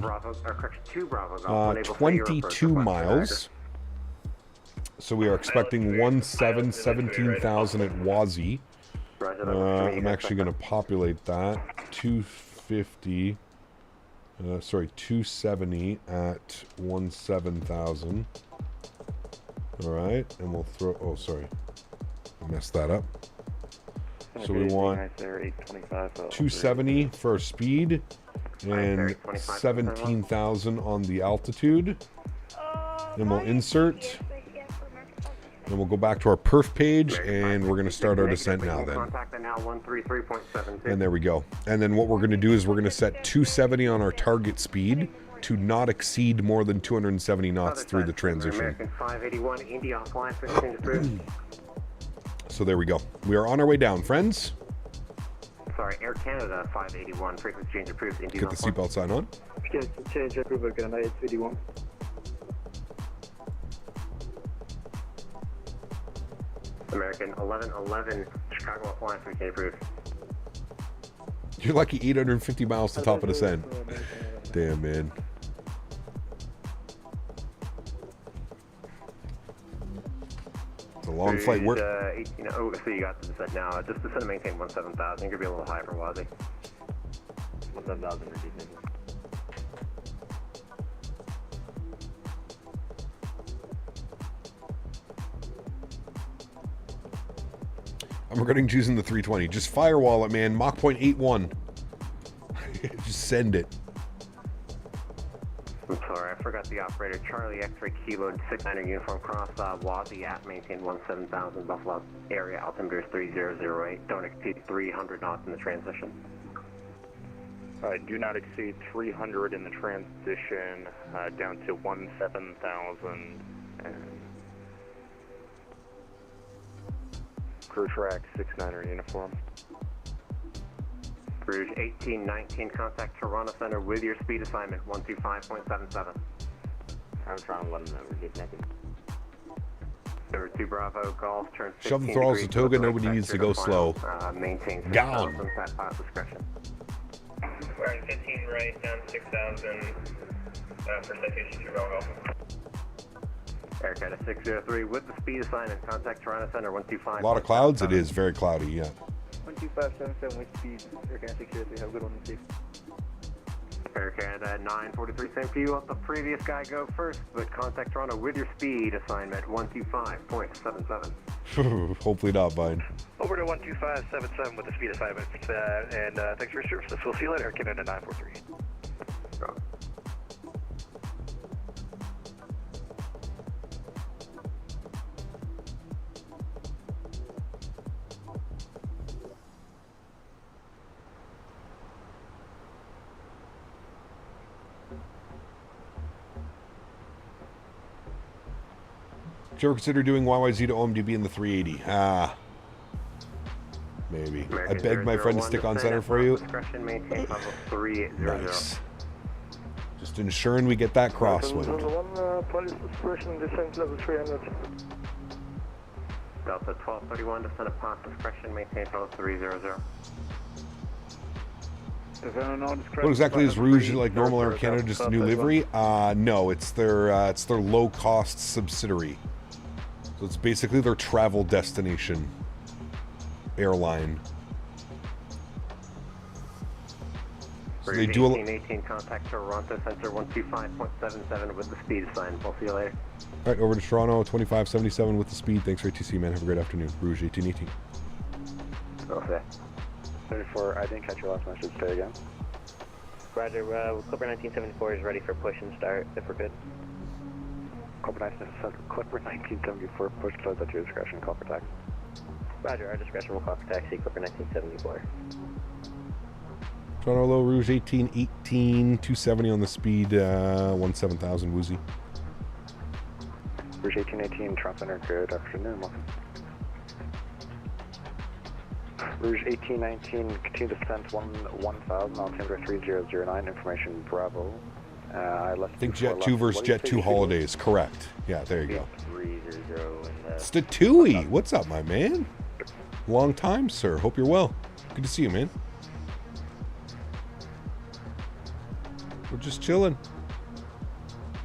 22 miles. So we are expecting 17,000 at Wazi. I'm actually going to populate that. 250. 270 at 17,000. All right, and we'll throw. Oh, sorry, I messed that up. So we want 270 for our speed and 17,000 on the altitude. Then we'll insert. And we'll go back to our perf page, and we're going to start our descent now then. And there we go. And then what we're going to do is we're going to set 270 on our target speed to not exceed more than 270 knots through the transition. So there we go. We are on our way down, friends. Sorry, Air Canada 581, frequency change approved. Get the seatbelt sign on. Change approved again, 881. American 1111, Chicago Flying, frequency approved. You're lucky 850 miles to top of descent. Damn, man. It's a long flight. So you got the descent now. Just descent and maintain 17,000. You're going to be a little high for Wazi. 17,000. I'm regretting choosing the 320. Just firewall it, man. Mach point 81. Just send it. I'm sorry, I forgot the operator. Charlie X-ray Kilo 69er uniform cross Wazi at maintain 17,000 Buffalo area. Altimeter is 3008. Don't exceed 300 knots in the transition. Do not exceed 300 in the transition, down to 17,000. And crew track 69er uniform. Rouge 1819, contact Toronto Center with your speed assignment 125.77. I'm trying to let them know we're getting naked. Number 2 Bravo, Golf, turn 15 Shove the throttles to degrees, toga, nobody needs to go slow. Maintain 6,000 Gone. at pilot discretion. We're 15 right, down 6,000 for citation 2 Golf. Aircat 603 with the speed assignment, contact Toronto Center 125. A lot of clouds. It is very cloudy, yeah. 12577 with speed. Aircat 603, have a good one, safe. Aircat 943, same for you. Let the previous guy go first, but contact Toronto with your speed assignment 125.77. Hopefully not, Vine. Over to 12577 with the speed assignment, and thanks for your service. We'll see you later, Canada 943. Wrong. Did you ever consider doing YYZ to OMDB in the 380? Ah. Maybe. I begged my friend to stick on center for you. Nice. Just ensuring we get that crosswind. Police dispersion, descent level 300. Delta 1231, descent upon discretion, maintain level 300. What exactly is Rouge like normal Air Canada, just a new livery? No, it's their low-cost subsidiary. So it's basically their travel destination airline. So they do 1818, contact Toronto Center 125.77 with the speed assigned. We'll see you later. All right, over to Toronto 2577 with the speed. Thanks for ATC, man. Have a great afternoon. Rouge 1818. Okay. 34, I didn't catch your last message. Say again. Roger, Clipper 1974 is ready for push and start, if we're good. Clipper 1974, push close at your discretion, call for taxi. Roger, our discretion will call for taxi, Clipper 1974. Toronto Low, Rouge 1818, 270 on the speed, 17,000 woozy. Rouge 1818, Toronto Center, good afternoon, welcome. Rouge 1819, continue descent 1000, altimeter 3009, information Bravo. I think Jet 2 versus Jet 2 holidays, correct. Yeah, there you go. Statewi, what's up, my man? Long time, sir. Hope you're well. Good to see you, man. We're just chilling.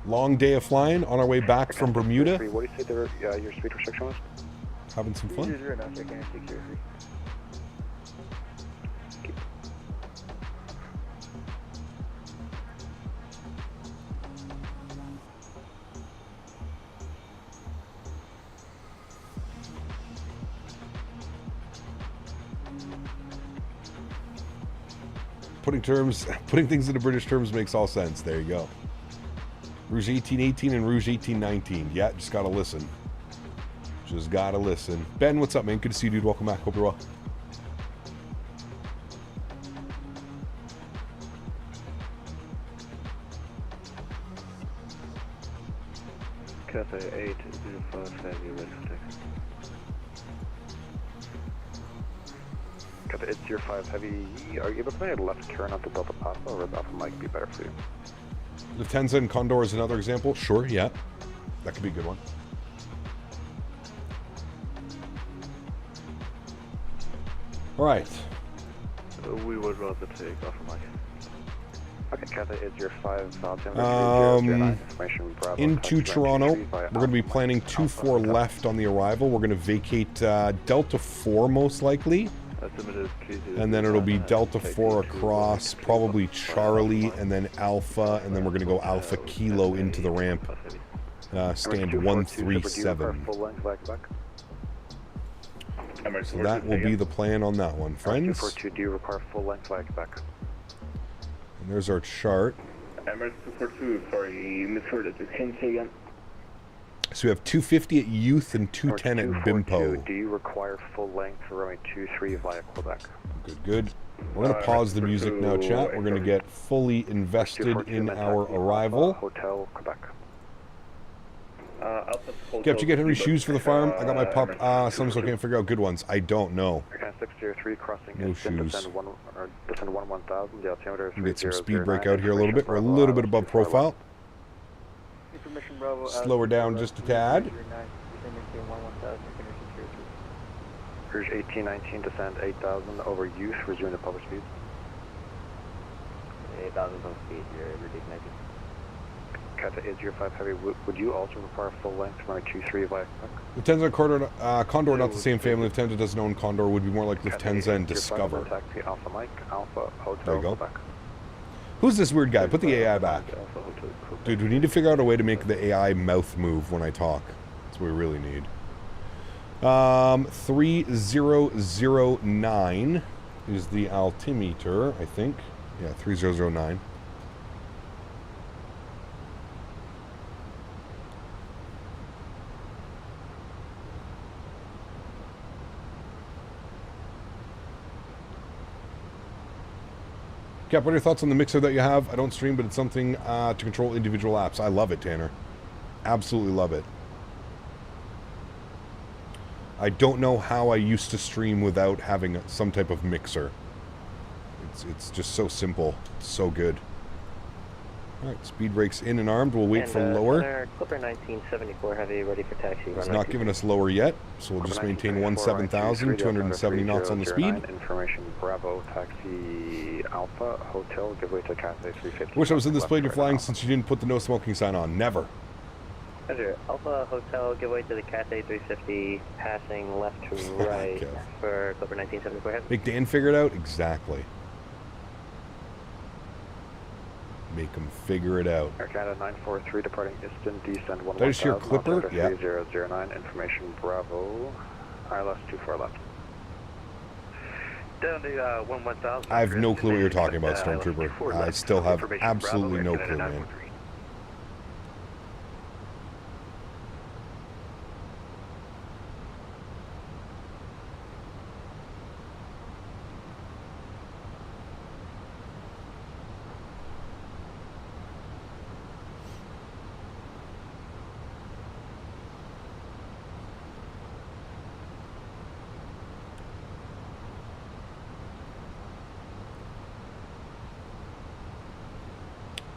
Long day of flying on our way back from Bermuda. What do you say your speed restriction was? Having some fun. Putting things into British terms makes all sense. There you go. Rouge 1818 and Rouge 1819. Yeah, just gotta listen. Just gotta listen. Ben, what's up, man? Good to see you, dude. Welcome back. Hope you're well. Cathay 805 Heavy Risk Text. Cathay 805 Heavy, are you able to make a left turn onto Delta Papa, or Alpha might be better for you? Lufthansa and Condor is another example. Sure, yeah. That could be a good one. All right. We would rather take Alpha Mike. Okay, Cathay 805, altimeter 3009, Bravo. Into Toronto, we're going to be planning 2-4 left on the arrival. We're going to vacate Delta 4 most likely. And then it'll be Delta 4 across, probably Charlie, and then Alpha, and then we're going to go Alpha Kilo into the ramp. Stand 137. So that will be the plan on that one, friends. 242, do you require full length flag back? And there's our chart. Emirates 242, sorry, you misheard it. Can you say again? So we have 250 at Youth and 210 at Bimpo. Do you require full length for runway 23 via Quebec? Good, good. We're going to pause the music now, chat. We're going to get fully invested in our arrival. Hotel, Quebec. Cap, did you get Henry's shoes for the farm? I got my pup. Someone's looking to figure out good ones. I don't know. 603 crossing. No shoes. Descend 1000. The altimeter is Get some speed break out here a little bit. We're a little bit above profile. Slow her down just a tad. Rouge 1819, descend 8000 over Youth, resume the public speed. 8000 on speed, you're reconnected. Kata is your 5 heavy. Would you also require full length from our 23 via Lufthansa and Condor, not the same family. Lufthansa doesn't own Condor. Would be more like Lufthansa and Discover. Taxi Alpha Mike, Alpha Hotel. There you go. Who's this weird guy? Put the AI back. Dude, we need to figure out a way to make the AI mouth move when I talk. That's what we really need. 3009 is the altimeter, I think. Yeah, 3009. Cap, what are your thoughts on the mixer that you have? I don't stream, but it's something to control individual apps. I love it, Tanner. Absolutely love it. I don't know how I used to stream without having some type of mixer. It's just so simple. It's so good. Alright, speed brakes in and armed. We'll wait for lower. Clipper 1974 heavy, ready for taxi. It's not giving us lower yet, so we'll just maintain 17,000, 270 knots on the speed. Information Bravo, taxi Alpha, Hotel, give way to Cathay 350. Wish I was in this plane you're flying since you didn't put the no smoking sign on. Never. Roger. Alpha Hotel, give way to the Cathay 350, passing left to right for Clipper 1974 heavy. Make Dan figure it out? Exactly. Make them figure it out. Arcana 943 departing Easton, descend 11000. Did I just hear Clipper? Yeah. 3009, information Bravo, ILS 24 left. Down to 11000. I have no clue what you're talking about, Stormtrooper. I still have absolutely no clue, man.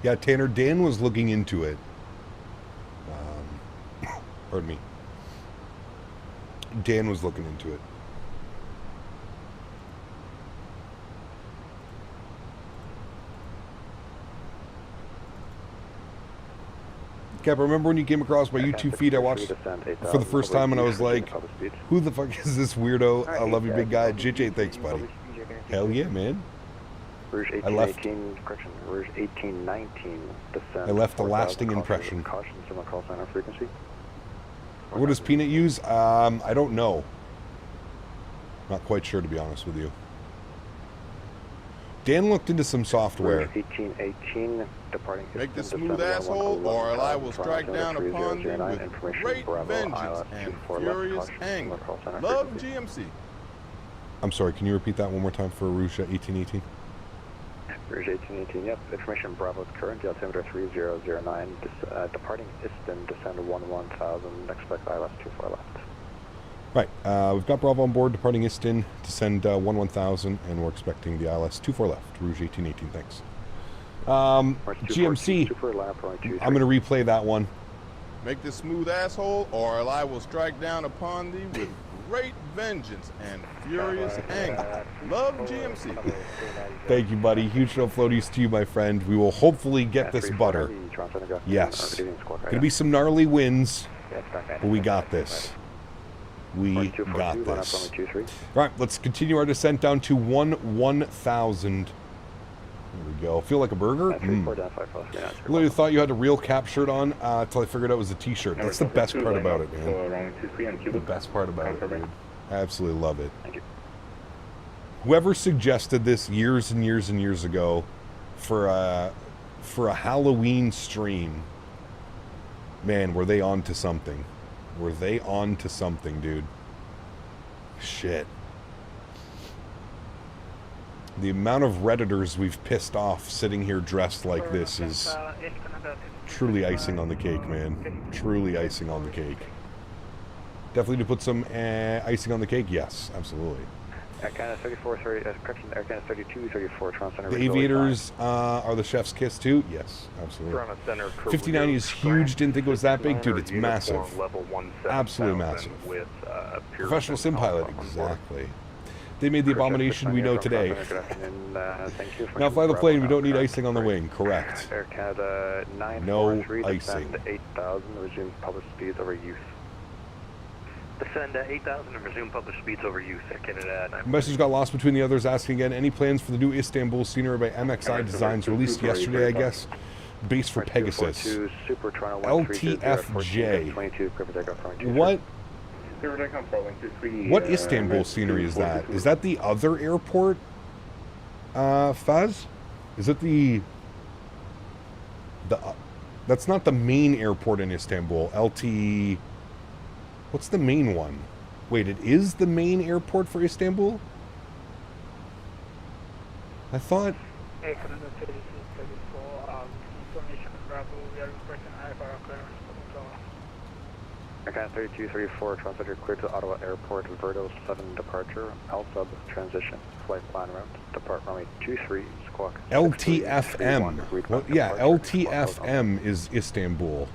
Yeah, Tanner, Dan was looking into it. Pardon me. Dan was looking into it. Cap, remember when you came across my YouTube feed I watched for the first time and I was like, who the fuck is this weirdo? I love you, big guy. JJ, thanks, buddy. Hell yeah, man. Rouge 1818, correction, Rouge 1819, descend. I left a lasting impression. Caution, similar call sign on frequency. What does Peanut use? I don't know. Not quite sure, to be honest with you. Dan looked into some software. Rouge 1818, departing. Make this smooth asshole, or I will strike down upon you with great vengeance and furious anger. Love, GMC. I'm sorry, can you repeat that one more time for Rouge 1818? Rouge 1818, yep. Information Bravo is current, the altimeter 3009, departing Easton, descend 1000, expect ILS 24 left. Right, we've got Bravo on board, departing Easton, descend 1000, and we're expecting the ILS 24 left, Rouge 1818, thanks. GMC, I'm going to replay that one. Make this smooth asshole, or I will strike down upon thee with great vengeance and furious anger. Love, GMC. Thank you, buddy. Huge no floaties to you, my friend. We will hopefully get this butter. Yes. Gonna be some gnarly winds, but we got this. We got this. All right, let's continue our descent down to 1000. There we go. Feel like a burger? I literally thought you had a real cap shirt on until I figured out it was a t-shirt. That's the best part about it, man. The best part about it, dude. Absolutely love it. Thank you. Whoever suggested this years and years and years ago for a Halloween stream, man, were they on to something. Were they on to something, dude? Shit. The amount of Redditors we've pissed off sitting here dressed like this is truly icing on the cake, man. Truly icing on the cake. Definitely to put some icing on the cake, yes, absolutely. Air Canada 34, correction, Air Canada 32, 34, Toronto Center. The aviators are the chef's kiss too? Yes, absolutely. 5090 is huge, didn't think it was that big. Dude, it's massive. Absolutely massive. Professional sim pilot, exactly. They made the abomination we know today. Now fly the plane, we don't need icing on the wing, correct. Air Canada 943, no icing. Descend 8,000, resume public speeds over youth. Descend 8,000 and resume public speeds over youth. Air Canada 9. Message got lost between the others, asking again, any plans for the new Istanbul scenery by MXI Designs released yesterday, I guess? Base for Pegasus. LTFJ. What Istanbul scenery is that? Is that the other airport, Faz? Is it the that's not the main airport in Istanbul. What's the main one? Wait, it is the main airport for Istanbul? I thought... Aircraft 3234, transfer clear to Ottawa Airport, Verdo 7 departure, L-sub transition, flight plan route, depart runway 23, squawk. LTFM. Well, yeah, LTFM is Istanbul.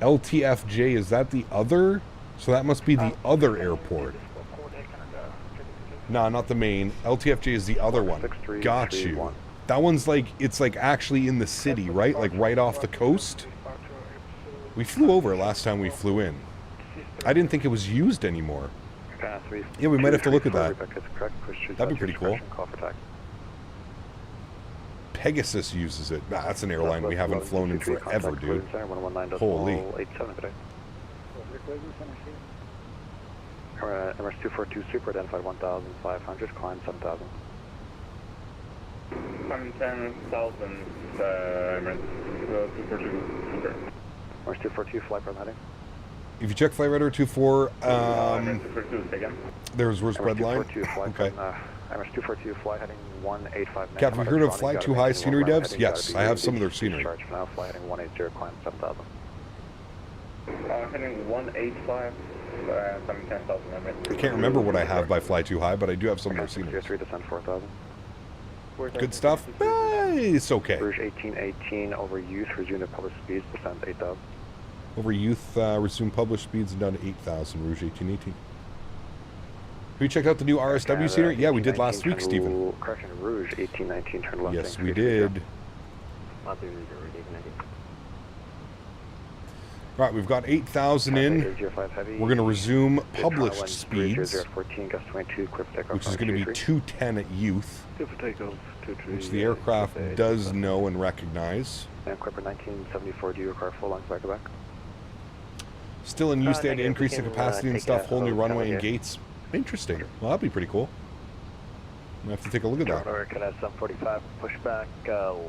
LTFJ, is that the other? So that must be the other airport. No, not the main. LTFJ is the other one. Got you. That one's like, it's like actually in the city, right? Like right off the coast? We flew over last time we flew in. I didn't think it was used anymore. Yeah, we might have to look at that. That'd be pretty cool. Pegasus uses it. Nah, that's an airline we haven't flown in forever, dude. Holy. MS 242 Super identified 1,500, climb 7,000. 10,000, MS 242 Super. MS 242 flight from heading. If you check Flight Radar 24, there's where's red line. Okay. MS 242 fly heading 185. Cap, have you heard of Fly Too High scenery devs? Yes, I have some of their scenery. Charge for now, fly heading 180, climb 7,000. Heading 185, 10,000. I can't remember what I have by Fly Too High, but I do have some of their scenery. 3 descend 4,000. Good stuff? It's okay. Rouge 1818 over youth, resume at public speeds, descend 8,000. Over youth, resume published speeds and down to 8,000, Rouge 1818. Have you checked out the new RSW scenery? Yeah, we did last week, Stephen. Correction, Rouge 1819, turn left. Yes, we did. Right, we've got 8,000 in. We're going to resume published speeds, which is going to be 210 at youth, which the aircraft does know and recognize. Clipper 1974, do you require full length back-to-back? Still in use, they had to increase the capacity and stuff, whole new runway and gates. Interesting. Well, that'd be pretty cool. I'm going to have to take a look at that. Order, Cadet 745, push back,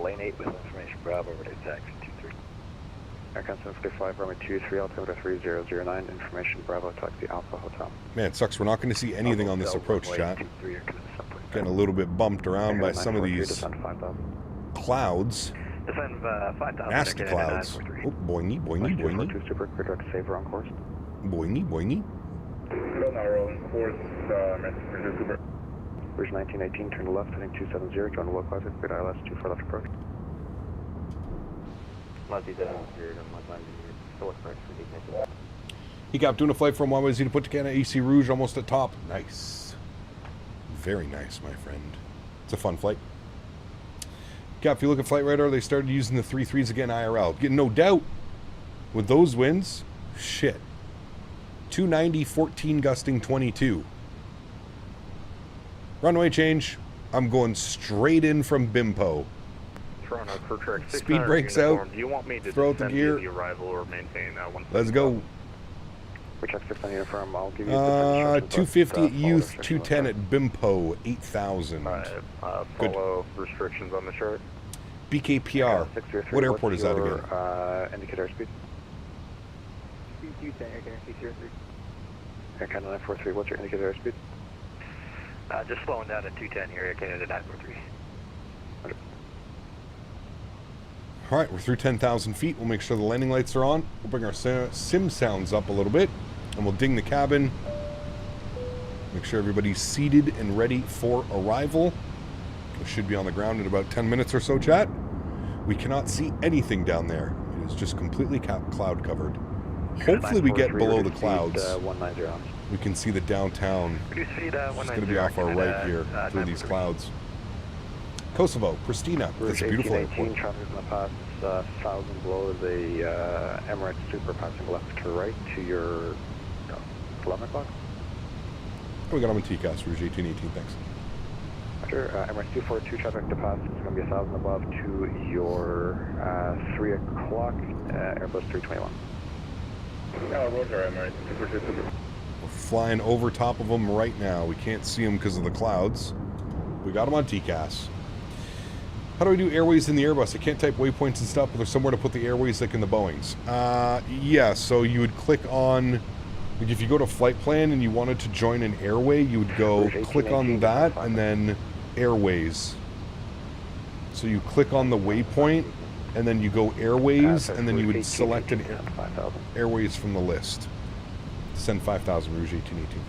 lane 8 with information, Bravo, over to taxi 23. Aircraft 745, runway 23, altimeter 3009, information, Bravo, taxi Alpha Hotel. Man, it sucks we're not going to see anything on this approach, chat. Getting a little bit bumped around by some of these clouds. Descend 5,000. Nasty clouds. Oh, boingy, boingy, boingy. Super, clear to saver on course. Boingy, boingy. Rolling course, Super. Rouge 1918, turn to left, heading 270, John Localizer, cleared ILS 24 left approach. He got doing a flight from YYZ to Punta Cana, AC Rouge, almost at top. Nice. Very nice, my friend. It's a fun flight. Cap, if you look at Flight Radar, they started using the 3.3s again IRL. No doubt. With those winds, shit. 290, 14 gusting 22. Runway change. I'm going straight in from Bimpo. Speed brakes out. Do you want me to throw out the gear. the arrival or maintain Let's go. check 6 on uniform. I'll give you 250 at Youth, 210 at Bimpo, 8,000. Follow restrictions on the chart. BKPR. What airport is that again? Indicate airspeed. Speed 210, Air Canada 603. Air Canada 943, what's your indicator airspeed? Just slowing down at 210 here, Air Canada 943. All right, we're through 10,000 feet. We'll make sure the landing lights are on. We'll bring our sim sounds up a little bit, and we'll ding the cabin. Make sure everybody's seated and ready for arrival. We should be on the ground in about 10 minutes or so, chat. We cannot see anything down there. It is just completely cloud covered. Hopefully we get below the clouds. We can see the downtown. It's going to be off our right here through these clouds. Kosovo, Pristina. It's a beautiful airport. Traffic is going to pass 1,000 below the Emirates Super, passing left to right to your 11 o'clock. We got them in TCAS, Rouge 1818, thanks. Roger, Emirates 242 traffic to pass is going to be 1,000 above to your 3 o'clock, Airbus 321. Roger, Emirates 242. We're flying over top of them right now. We can't see them because of the clouds. We got them on TCAS. How do I do airways in the Airbus? I can't type waypoints and stuff, but there's somewhere to put the airways like in the Boeings. Yeah, so you would click on, like if you go to flight plan and you wanted to join an airway, you would go click on that and then airways. So you click on the waypoint and then you go airways and then you would select an airways from the list. Send 5,000, Rouge 1818.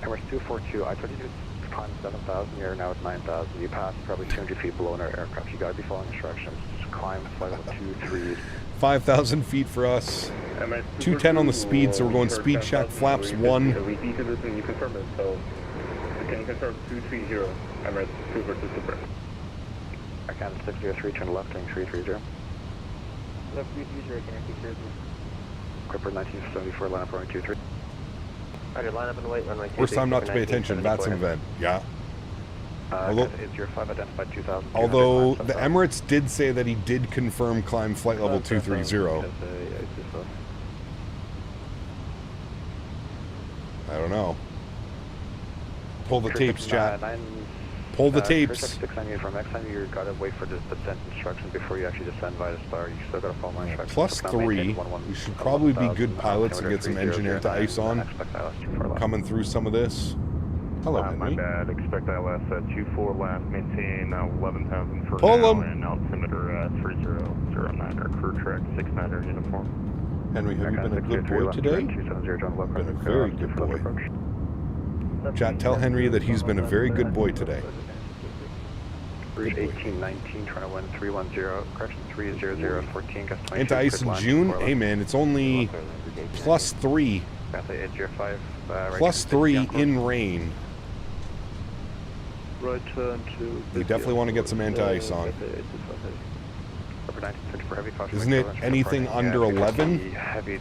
Emirates 242, I told you to climb 7,000, you're now at 9,000. You passed probably 200 feet below in our aircraft. You gotta be following instructions. Just climb flight level 23. 5,000 feet for us. 210 on the speed, so we're going speed check, flaps 1. You confirm it, so can you confirm 230, Emirates 2 versus Super? Air Canada 603, turn left, turning 330. Left 330, Air Canada 603. Clipper 1974, line up runway 23. Roger, line up and wait, runway 23. First time not to pay attention, that's an event. Yeah. Is your 5 identified 2,000? Although the Emirates did say that he did confirm climb flight level 230. I don't know. Pull the tapes, chat. Pull the tapes. From next time you gotta wait for the descent instructions before you actually descend via the star. You still gotta follow my instructions. Plus 3. We should probably be good pilots and get some engine anti-ice on. Coming through some of this. Hello, my bad. Expect ILS at 24 left, maintain 11,000 for Pull now, them. and altimeter 3009, or crew track 69er uniform. Henry, have you been a good boy today? Been a very good boy. Chat, tell Henry that he's been a very good boy today. Rouge 1819, trying to win 310, correction 300, 14, gust 22. Anti-ice in June? Hey man, it's only plus 3. Plus 3 in rain. Right turn to... We definitely want to get some anti-ice on. Isn't it anything under 11?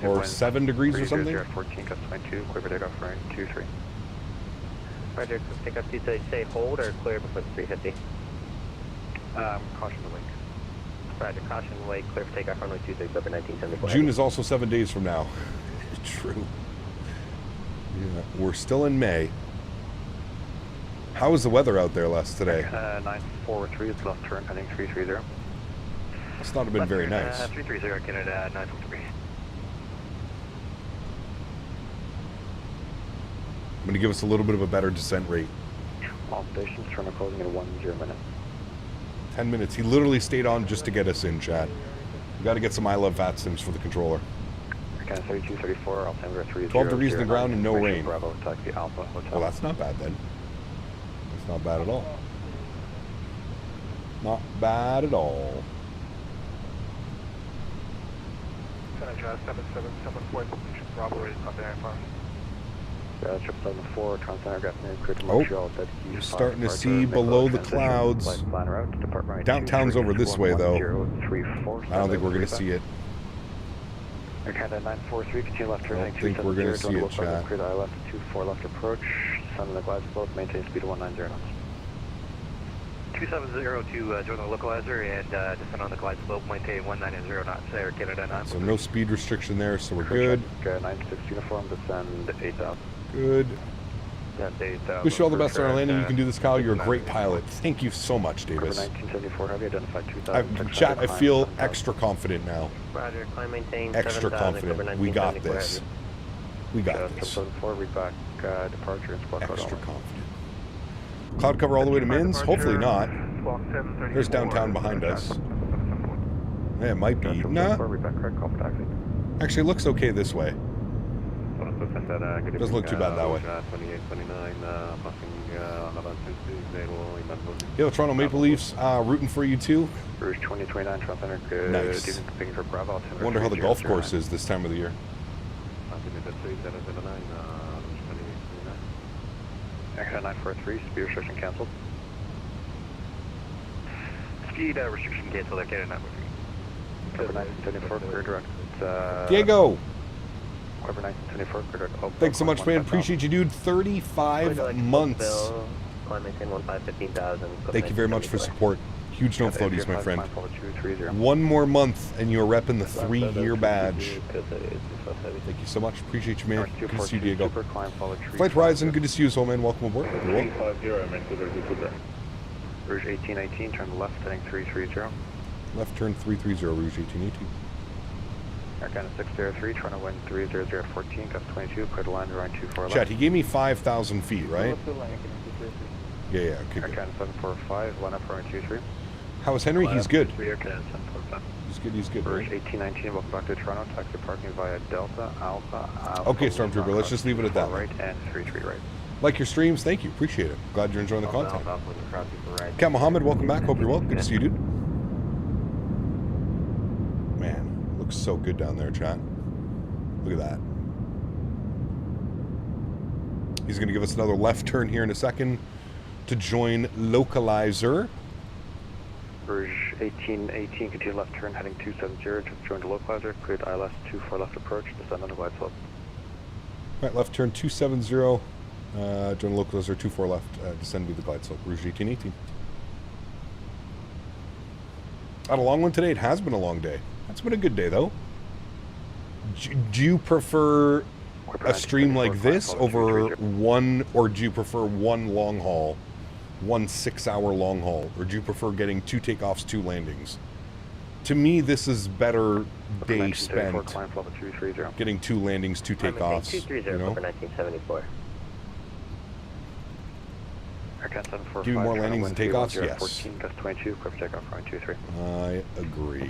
Or 7 degrees or something? 14, gust 22, quiver takeoff runway 23. Roger, takeoff 230, say hold or clear before the 350? Caution to wake. Roger, caution wake, clear for takeoff runway 23, over 1974. June is also 7 days from now. True. Yeah, we're still in May. How was the weather out there today? 943, it's left turn, heading 330. It's not been very nice. 330, Canada 943. I'm going to give us a little bit of a better descent rate. All stations, turn to closing in 10 minutes. 10 minutes. He literally stayed on just to get us in, chat. We got to get some I Love VAT sims for the controller. 3234, altimeter 30. 12 degrees in the ground and no rain. Bravo, taxi Alpha Hotel. Well, that's not bad then. That's not bad at all. Not bad at all. San 7774, station Bravo, ready to copy Alpha. 774, Transcend crew to Oh, Montreal. you're starting to see below the clouds. Downtown's over this way, though. I don't think we're going to see it. Air Canada 943, continue left turn. I don't think we're going to see it, chat. Clear to ILS 24 left approach. Sun and the glide slope, maintain speed of 190 knots. 270 to join the localizer and descend on the glide slope, maintain 190 knots, Air Canada 9. So no speed restriction there, so we're good. 96 uniform, descend 8,000. Good. Descend 8,000. Wish you all the best on our landing. You can do this, Kyle. You're a great pilot. Thank you so much, Davis. 1974 heavy, identified 2,000. Chat, I feel extra confident now. Roger, climb maintain. Extra confident. We got this. We got this. 774, read back departure and squawk extra confident. Cloud cover all the way to Mins? Hopefully not. There's downtown behind us. Yeah, it might be. Nah. Actually, it looks okay this way. Doesn't look too bad that way. Yo, Toronto Maple Leafs, rooting for you too. Rouge 2029, Toronto, good. Nice. Wonder how the golf course is this time of the year. Air 943, speed restriction canceled. Speed restriction canceled, Air Canada 943. Cover 1974, clear direct. Diego! Cover 1974, clear direct. Thanks so much, man. Appreciate you, dude. 35 months. Climb maintain 15,000. Thank you very much for support. Huge no floaties, my friend. 1 more month and you're repping the 3-year badge. Thank you so much. Appreciate you, man. Good to see you, Diego. Flight Horizon, good to see you, soul man. Welcome aboard. Rouge 1818, turn left, heading 330. Left turn 330, Rouge 1818. Air Canada 603, trying to wind 30014, gust 22, clear the line around 24 left. Chat, he gave me 5,000 feet, right? Yeah, okay, Air Canada 745, line up around 23. How is Henry? He's good. Air Canada 745. He's good. Rouge 1819, welcome back to Toronto, taxi parking via Delta, Alpha. Okay, Stormtrooper, let's just leave it at that. Right and 33 right. Like your streams, thank you. Appreciate it. Glad you're enjoying the content. Cat Mohammed, welcome back. Hope you're well. Good to see you, dude. Man, looks so good down there, chat. Look at that. He's going to give us another left turn here in a second to join Localizer. Rouge 1818, continue left turn, heading 270, just join the Localizer, cleared ILS 24 left approach, descend on the glide slope. Right, left turn 270, join the Localizer 24 left, descend to the glide slope, Rouge 1818. Had a long one today. It has been a long day. It's been a good day, though. Do you prefer a stream like this over one, or do you prefer one long haul, 1 6-hour long haul, or do you prefer getting 2 takeoffs, 2 landings? To me, this is better day spent getting 2 landings, 2 takeoffs. You know? 1974. Do more landings and takeoffs? Yes. 14, gust 22, quick takeoff, runway 23. I agree.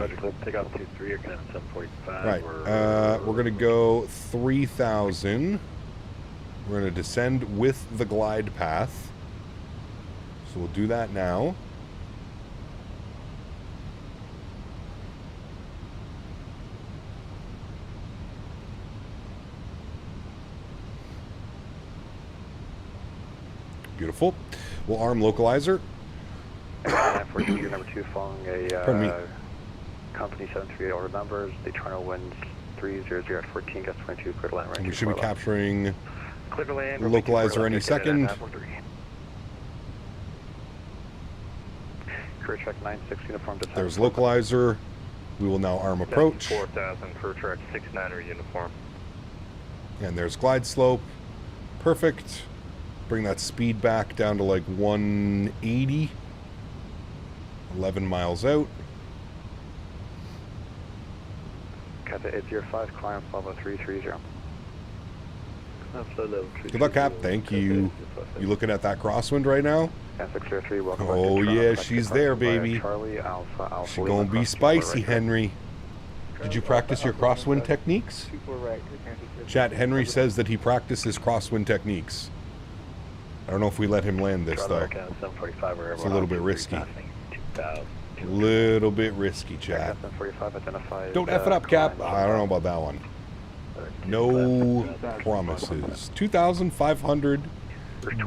Takeoff 23, Air Canada 745. Right. We're going to go 3,000. We're going to descend with the glide path. So we'll do that now. Beautiful. We'll arm Localizer. For year number 2, following a company 738 order numbers, the Toronto winds 300 at 14, gust 22, clear to land right. We should be capturing land, Localizer any second. Crew check 96 uniform descent. There's Localizer. We will now arm approach. 4000, crew check 69er uniform. And there's glide slope. Perfect. Bring that speed back down to like 180. 11 miles out. Cat 805, climb Bravo 330. Good luck, Cap. Thank you. You looking at that crosswind right now? Oh yeah, she's there, baby. She gonna be spicy, Henry. Did you practice your crosswind techniques? Chat, Henry says that he practices crosswind techniques. I don't know if we let him land this, though. It's a little bit risky. Little bit risky, chat. Don't F it up, Cap. I don't know about that one. No promises. 2,500.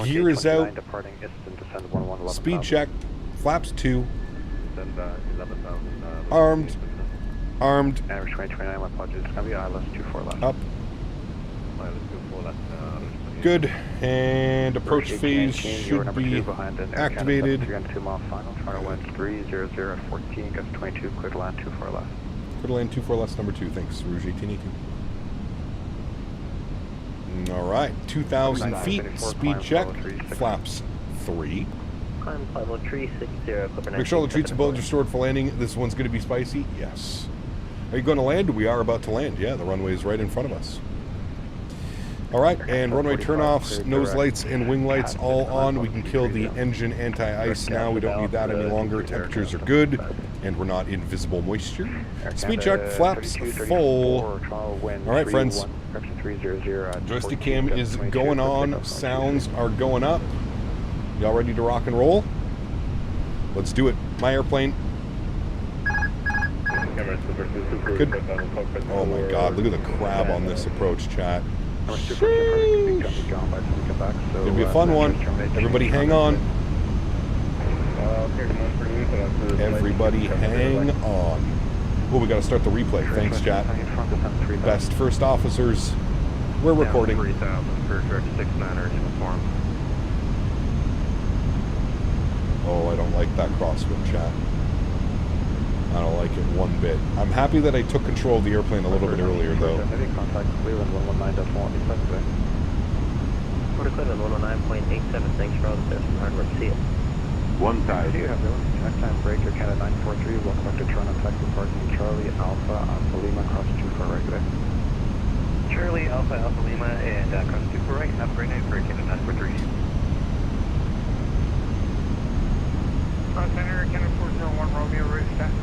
Gear is out. Speed check. Flaps 2. Armed. Armed. Average 2029, my apologies. It's going to be ILS 24 left. Up. Good. And approach phase should be activated. 2 mile final. Toronto winds 300 at 14, gets 22, clear to land 24 left. Clear to land 24 left, number 2. Thanks, Rouge 1818. All right, 2,000 feet, speed check, flaps 3. Climb level 360, Make sure all the treats and bullets are stored for landing. This one's going to be spicy? Yes. Are you going to land? We are about to land. Yeah, the runway is right in front of us. All right, and runway turnoffs, nose lights and wing lights all on. We can kill the engine anti-ice now. We don't need that any longer. Temperatures are good, and we're not in visible moisture. Speed check, flaps full. All right, friends. Joystick cam is going on. Sounds are going up. Y'all ready to rock and roll? Let's do it. My airplane. Good. Oh my God, look at the crab on this approach, chat. It's gonna be a fun one. Everybody hang on. Everybody hang on. Oh, we gotta start the replay. Thanks, chat. Best first officers. We're recording. 3000 for 69er uniform. Oh, I don't like that crosswind, chat. I don't like it one bit. I'm happy that I took control of the airplane a little bit earlier, though. Heavy contact Cleveland 119.1 effective. Port of Cleveland 109.87, thanks for all the tests and hard work. See ya. One time. Do you have the check time breaker Canada 943, welcome back to Toronto, Texas, parking Charlie Alpha Alpha Lima, cross 2 for right today. Charlie Alpha Alpha Lima and cross 2 for right. Have a great night for Canada 943. Center, Canada 401 Romeo, Rouge, staff.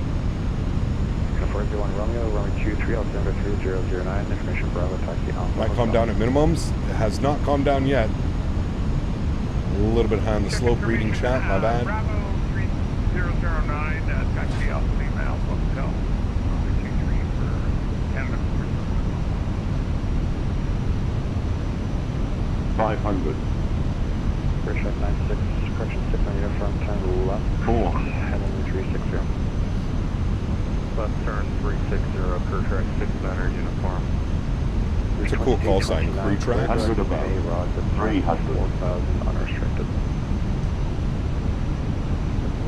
401 Romeo, Romeo 23, altimeter 3009, information Bravo, taxi Alpha. Might calm down at minimums. It has not calmed down yet. A little bit behind the slope reading, chat, my bad. Bravo 3009, taxi Alpha Lima, Alpha Hotel. Romeo 23 for Canada 500. First check 96, correction 6 on uniform, turn left. 4. Heading 360. Left turn 360, crew track 69er uniform. It's a cool call sign, crew tracks. 100 above. 300. 4,000 unrestricted.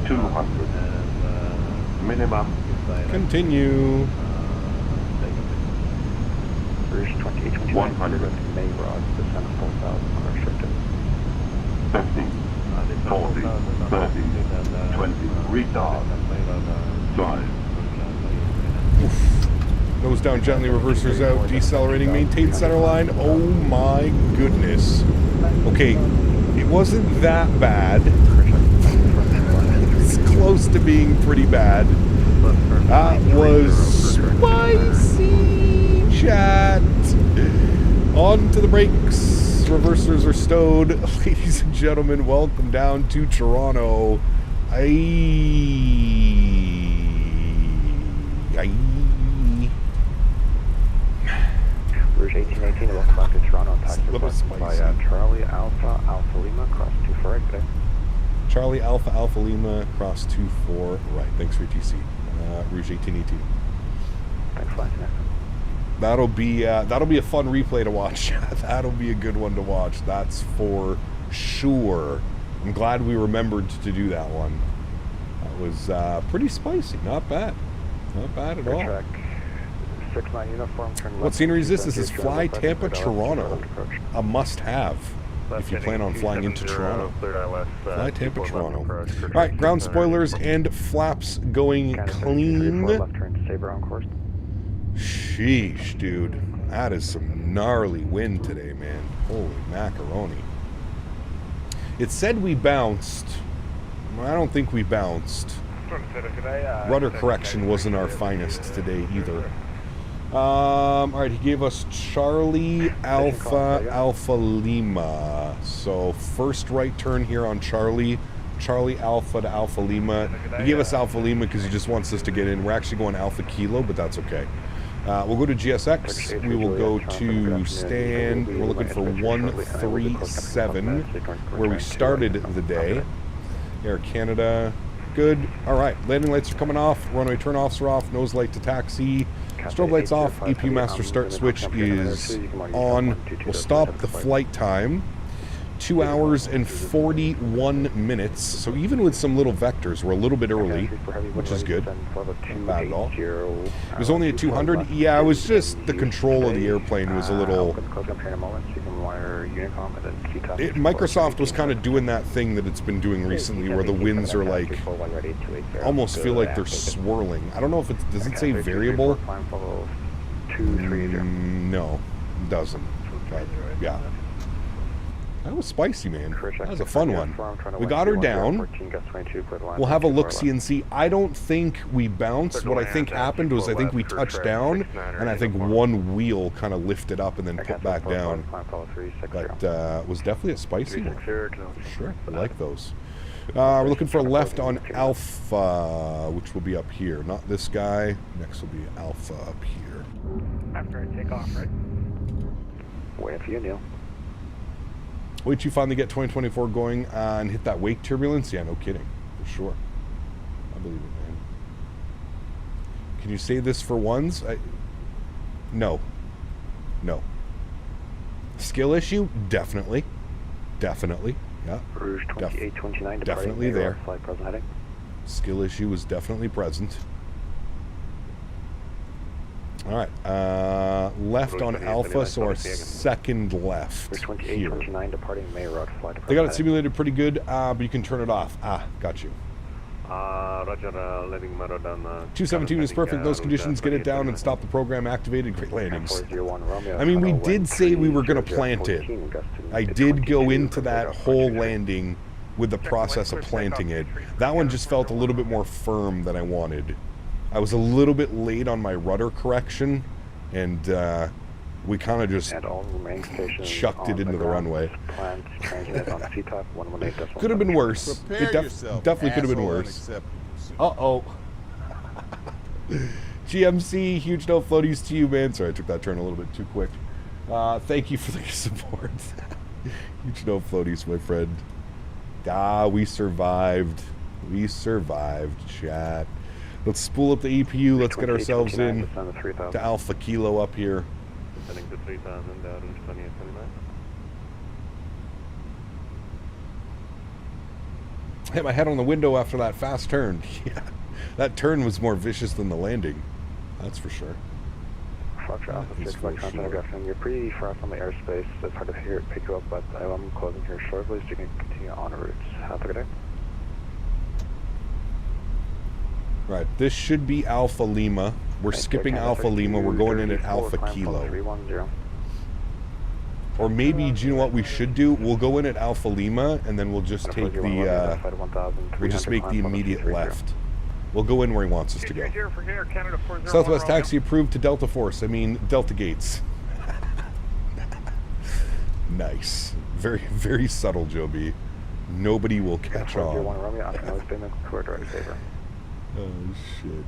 200. Minimum. Continue. Rouge 2829. 100. May rods, descend 4,000 unrestricted. 50. 40. 30. 20. Retard. Drive. Nose down gently, reversers out, decelerating, maintain center line. Oh my goodness. Okay, it wasn't that bad. It's close to being pretty bad. That was spicy, chat. On to the brakes. Reversers are stowed. Ladies and gentlemen, welcome down to Toronto. Rouge 1818, welcome back to Toronto, taxi by Charlie Alpha Alpha Lima, cross 2 for right today. Charlie Alpha Alpha Lima, cross 2 for right. Thanks for TC. Rouge 1818. Thanks, Flite. That'll be a fun replay to watch. That'll be a good one to watch. That's for sure. I'm glad we remembered to do that one. That was pretty spicy. Not bad. Not bad at all. Track 69 uniform, turn left. What scenery is this? This is Fly Tampa, Toronto. A must-have if you plan on flying into Toronto. Fly Tampa, Toronto. All right, ground spoilers and flaps going clean. Left turn to Sabre on course. Sheesh, dude. That is some gnarly wind today, man. Holy macaroni. It said we bounced. I don't think we bounced. Rudder correction wasn't our finest today either. All right, he gave us Charlie Alpha Alpha Lima. So first right turn here on Charlie Alpha to Alpha Lima. He gave us Alpha Lima because he just wants us to get in. We're actually going Alpha Kilo, but that's okay. We'll go to GSX. We will go to stand. We're looking for 137, where we started the day. Air Canada. Good. All right. Landing lights are coming off. Runway turnoffs are off. Nose light to taxi. Strobe lights off, EP master start switch is on. We'll stop the flight time. 2 hours and 41 minutes. So even with some little vectors, we're a little bit early, which is good. Not bad at all. It was only at 200. Yeah, it was just the control of the airplane was a little... Microsoft was kind of doing that thing that it's been doing recently where the winds are like, almost feel like they're swirling. I don't know if it's, does it say variable? No, it doesn't. But, yeah. That was spicy, man. That was a fun one. We got her down. We'll have a look-see and see. I don't think we bounced. What I think happened was I think we touched down, and I think one wheel kind of lifted up and then put back down. But was definitely a spicy one. Sure, I like those. We're looking for a left on Alpha, which will be up here. Not this guy. Next will be Alpha up here. After I take off, right? Waiting for you, Neil. Wait till you finally get 2024 going and hit that wake turbulence? Yeah, no kidding. For sure. I believe it, man. Can you say this for ones? No. No. Skill issue? Definitely. Definitely. Yeah. Rouge 2829 definitely there. Flight present heading. Skill issue is definitely present. All right, left on Alpha, so our second left here. They got it simulated pretty good, but you can turn it off. Ah, got you. Roger, letting Maro down. 217 is perfect. Those conditions, get it down and stop the program. Activated. Great landings. I mean, we did say we were going to plant it. I did go into that whole landing with the process of planting it. That one just felt a little bit more firm than I wanted. I was a little bit late on my rudder correction, and we kind of just chucked it into the runway. Could have been worse. It definitely could have been worse. Uh-oh. GMC, huge no floaties to you, man. Sorry, I took that turn a little bit too quick. Thank you for the support. Huge no floaties, my friend. We survived. We survived, chat. Let's spool up the EPU. Let's get ourselves in to Alpha Kilo up here. Descending to 3000, Rouge 2829. Hit my head on the window after that fast turn. Yeah, that turn was more vicious than the landing. That's for sure. You're pretty far from the airspace. It's hard to pick you up, but I'm closing here shortly, so you can continue on route. Have a good day. Right, this should be Alpha Lima. We're skipping Alpha Lima. We're going in at Alpha Kilo. Or maybe, do you know what we should do? We'll go in at Alpha Lima, and then we'll just take the, we'll just make the immediate left. We'll go in where he wants us to go. Southwest taxi approved to Delta Force. I mean, Delta Gates. Nice. Very, very subtle, Joe B. Nobody will catch on. Oh, shit.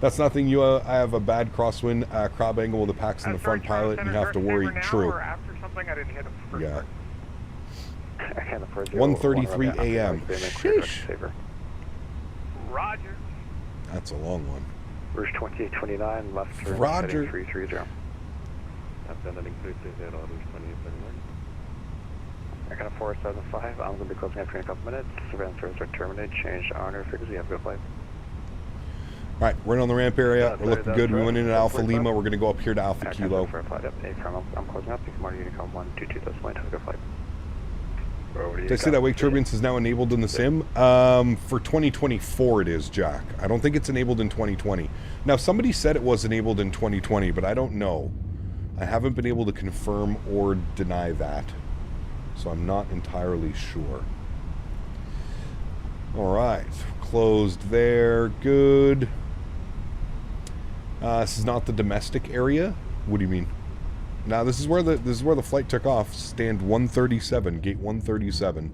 That's nothing. I have a bad crosswind crab angle with the packs in the front pilot, and you have to worry. True. Yeah. 1:33 a.m. Sheesh. Roger. That's a long one. Rouge 2829, left turn. Roger. 330. Descending 330, Rouge 2829. Aircraft 475, I'm going to be closing after in a couple minutes. Surveillance services are terminated. Change to Honorary figures. You have a good flight. Alright, we're in on the ramp area. We're looking good. We went in at Alpha Lima. We're going to go up here to Alpha Kilo. I'm closing up. You can monitor Unicom 122. That's flight. Have a good flight. Did I say that wake turbulence is now enabled in the sim? For 2024 it is, Jack. I don't think it's enabled in 2020. Now, somebody said it was enabled in 2020, but I don't know. I haven't been able to confirm or deny that. So I'm not entirely sure. Alright. Closed there. Good. This is not the domestic area? What do you mean? Now this is where the flight took off. Stand 137, gate 137.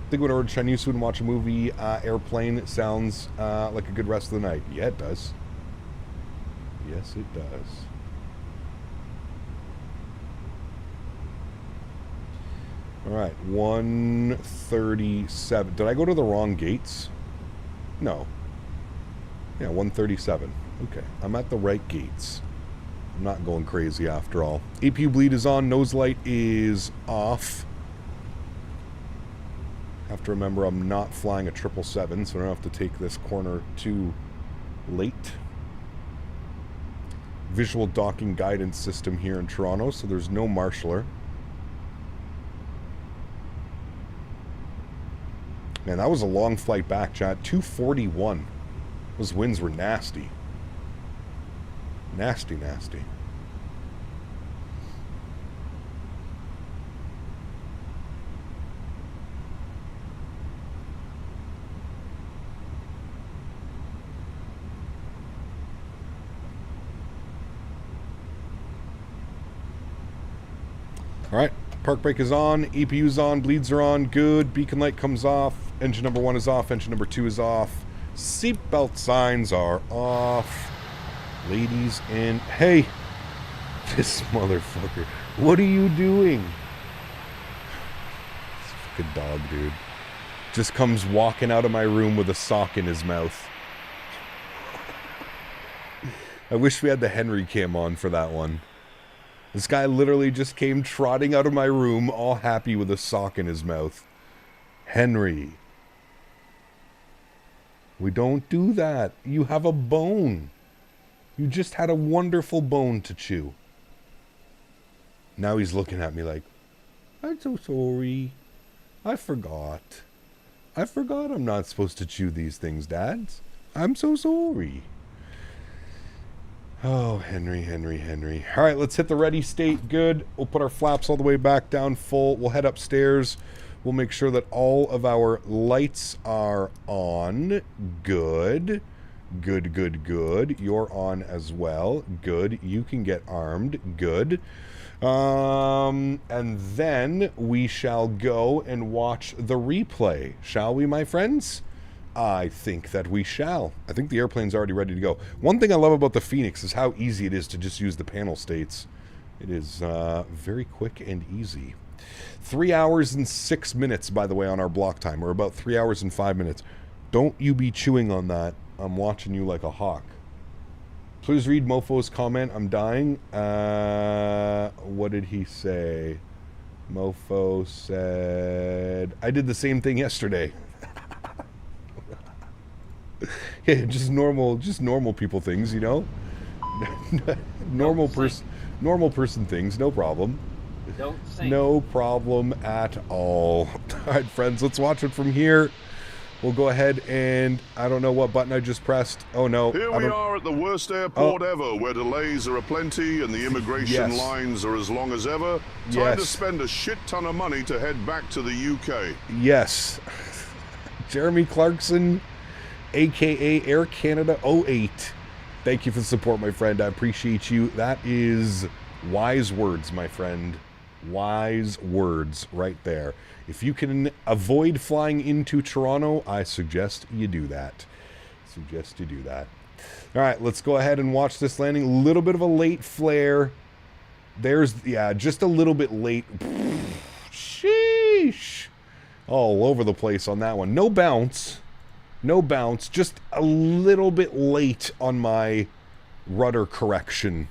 I think when I ordered Chinese food and watch a movie, airplane, it sounds like a good rest of the night. Yeah, it does. Yes, it does. Alright, 137. Did I go to the wrong gates? No. Yeah, 137. Okay, I'm at the right gates. I'm not going crazy after all. APU bleed is on. Nose light is off. Have to remember I'm not flying a 777, so I don't have to take this corner too late. Visual docking guidance system here in Toronto, so there's no marshaller. Man, that was a long flight back, chat. 241. Those winds were nasty. Nasty, nasty. Alright, park brake is on, EPU's on, bleeds are on, good, beacon light comes off, engine number 1 is off, engine number 2 is off, seatbelt signs are off, ladies and... Hey! This motherfucker, what are you doing? This fucking dog, dude. Just comes walking out of my room with a sock in his mouth. I wish we had the Henry cam on for that one. This guy literally just came trotting out of my room, all happy with a sock in his mouth. Henry. We don't do that. You have a bone. You just had a wonderful bone to chew. Now he's looking at me like, I'm so sorry. I forgot. I forgot I'm not supposed to chew these things, Dad. I'm so sorry. Oh, Henry, Henry, Henry. All right, let's hit the ready state. Good. We'll put our flaps all the way back down full. We'll head upstairs. We'll make sure that all of our lights are on. Good. Good, good, good. You're on as well. Good. You can get armed. Good. And then we shall go and watch the replay. Shall we, my friends? I think that we shall. I think the airplane's already ready to go. One thing I love about the Phoenix is how easy it is to just use the panel states. It is very quick and easy. 3 hours and 6 minutes, by the way, on our block time. We're about 3 hours and 5 minutes. Don't you be chewing on that. I'm watching you like a hawk. Please read Mofo's comment. I'm dying. What did he say? Mofo said, I did the same thing yesterday. Yeah, just normal people things, you know. normal person things, no problem. Don't sing. No problem at all. All right, friends, let's watch it from here. We'll go ahead and I don't know what button I just pressed. Oh no. Here we are at the worst airport ever, where delays are aplenty and the immigration lines are as long as ever. Time to spend a shit ton of money to head back to the UK. Yes. Jeremy Clarkson, aka Air Canada 08. Thank you for the support, my friend. I appreciate you. That is wise words, my friend. Wise words right there. If you can avoid flying into Toronto, I suggest you do that. All right, let's go ahead and watch this landing. A little bit of a late flare. There's, yeah, just a little bit late. Sheesh. All over the place on that one. No bounce. No bounce. Just a little bit late on my rudder correction.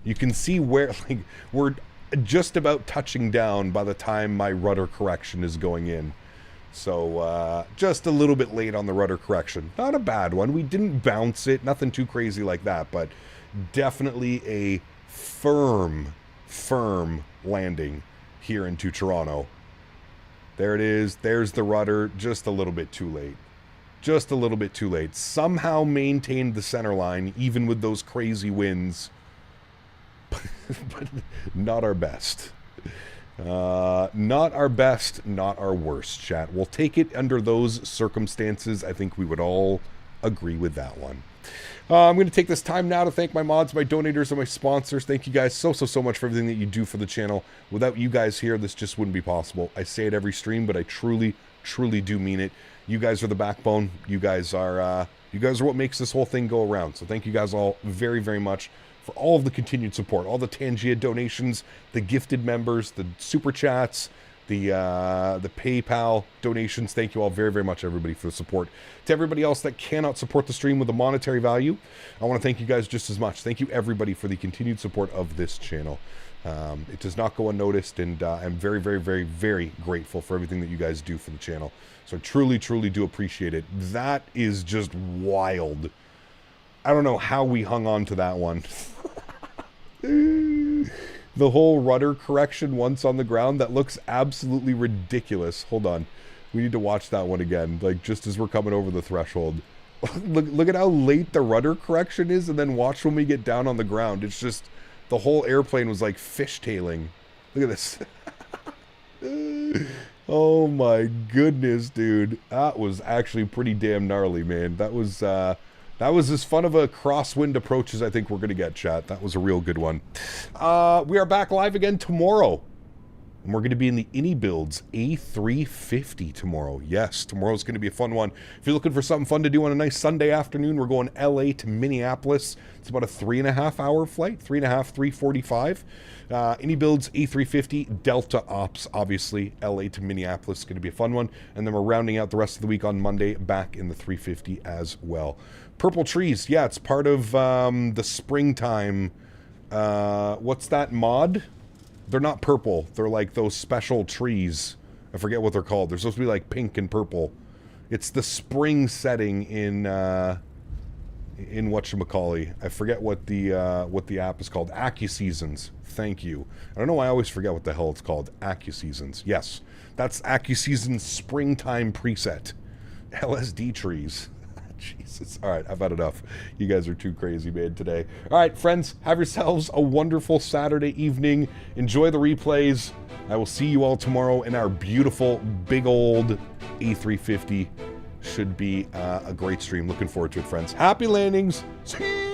You can see where, like, we're just about touching down by the time my rudder correction is going in. So, just a little bit late on the rudder correction. Not a bad one. We didn't bounce it. Nothing too crazy like that, but definitely a firm landing here into Toronto. There it is. There's the rudder. Just a little bit too late. Just a little bit too late. Somehow maintained the center line, even with those crazy winds. But not our best. Not our best, not our worst, chat. We'll take it under those circumstances. I think we would all agree with that one. I'm going to take this time now to thank my mods, my donators, and my sponsors. Thank you guys so much for everything that you do for the channel. Without you guys here, this just wouldn't be possible. I say it every stream, but I truly do mean it. You guys are the backbone. You guys are what makes this whole thing go around. So thank you guys all very much for all of the continued support, all the Tangia donations, the gifted members, the super chats, the PayPal donations. Thank you all very, very much, everybody, for the support. To everybody else that cannot support the stream with a monetary value, I want to thank you guys just as much. Thank you, everybody, for the continued support of this channel. It does not go unnoticed, and I'm very, very, very, very grateful for everything that you guys do for the channel. So I truly, truly do appreciate it. That is just wild. I don't know how we hung on to that one. The whole rudder correction once on the ground, that looks absolutely ridiculous. Hold on. We need to watch that one again, like just as we're coming over the threshold. Look at how late the rudder correction is, and then watch when we get down on the ground. It's just, the whole airplane was like fishtailing. Look at this. Oh my goodness, dude. That was actually pretty damn gnarly, man. That was as fun of a crosswind approach as I think we're going to get, chat. That was a real good one. We are back live again tomorrow. And we're going to be in the AnyBuilds A350 tomorrow. Yes, tomorrow's going to be a fun one. If you're looking for something fun to do on a nice Sunday afternoon, we're going LA to Minneapolis. It's about a 3.5-hour flight, 3:45. AnyBuilds A350, Delta Ops, obviously. LA to Minneapolis is going to be a fun one. And then we're rounding out the rest of the week on Monday, back in the 350 as well. Purple trees, yeah, it's part of the springtime. What's that mod? They're not purple. They're like those special trees. I forget what they're called. They're supposed to be like pink and purple. It's the spring setting in whatchamacallit. I forget what the app is called. AccuSeasons. Thank you. I don't know why I always forget what the hell it's called. AccuSeasons. Yes, that's AccuSeasons springtime preset. LSD trees. Jesus. All right, I've had enough. You guys are too crazy, man, today. All right, friends, have yourselves a wonderful Saturday evening. Enjoy the replays. I will see you all tomorrow in our beautiful, big old A350. Should be a great stream. Looking forward to it, friends. Happy landings. See you.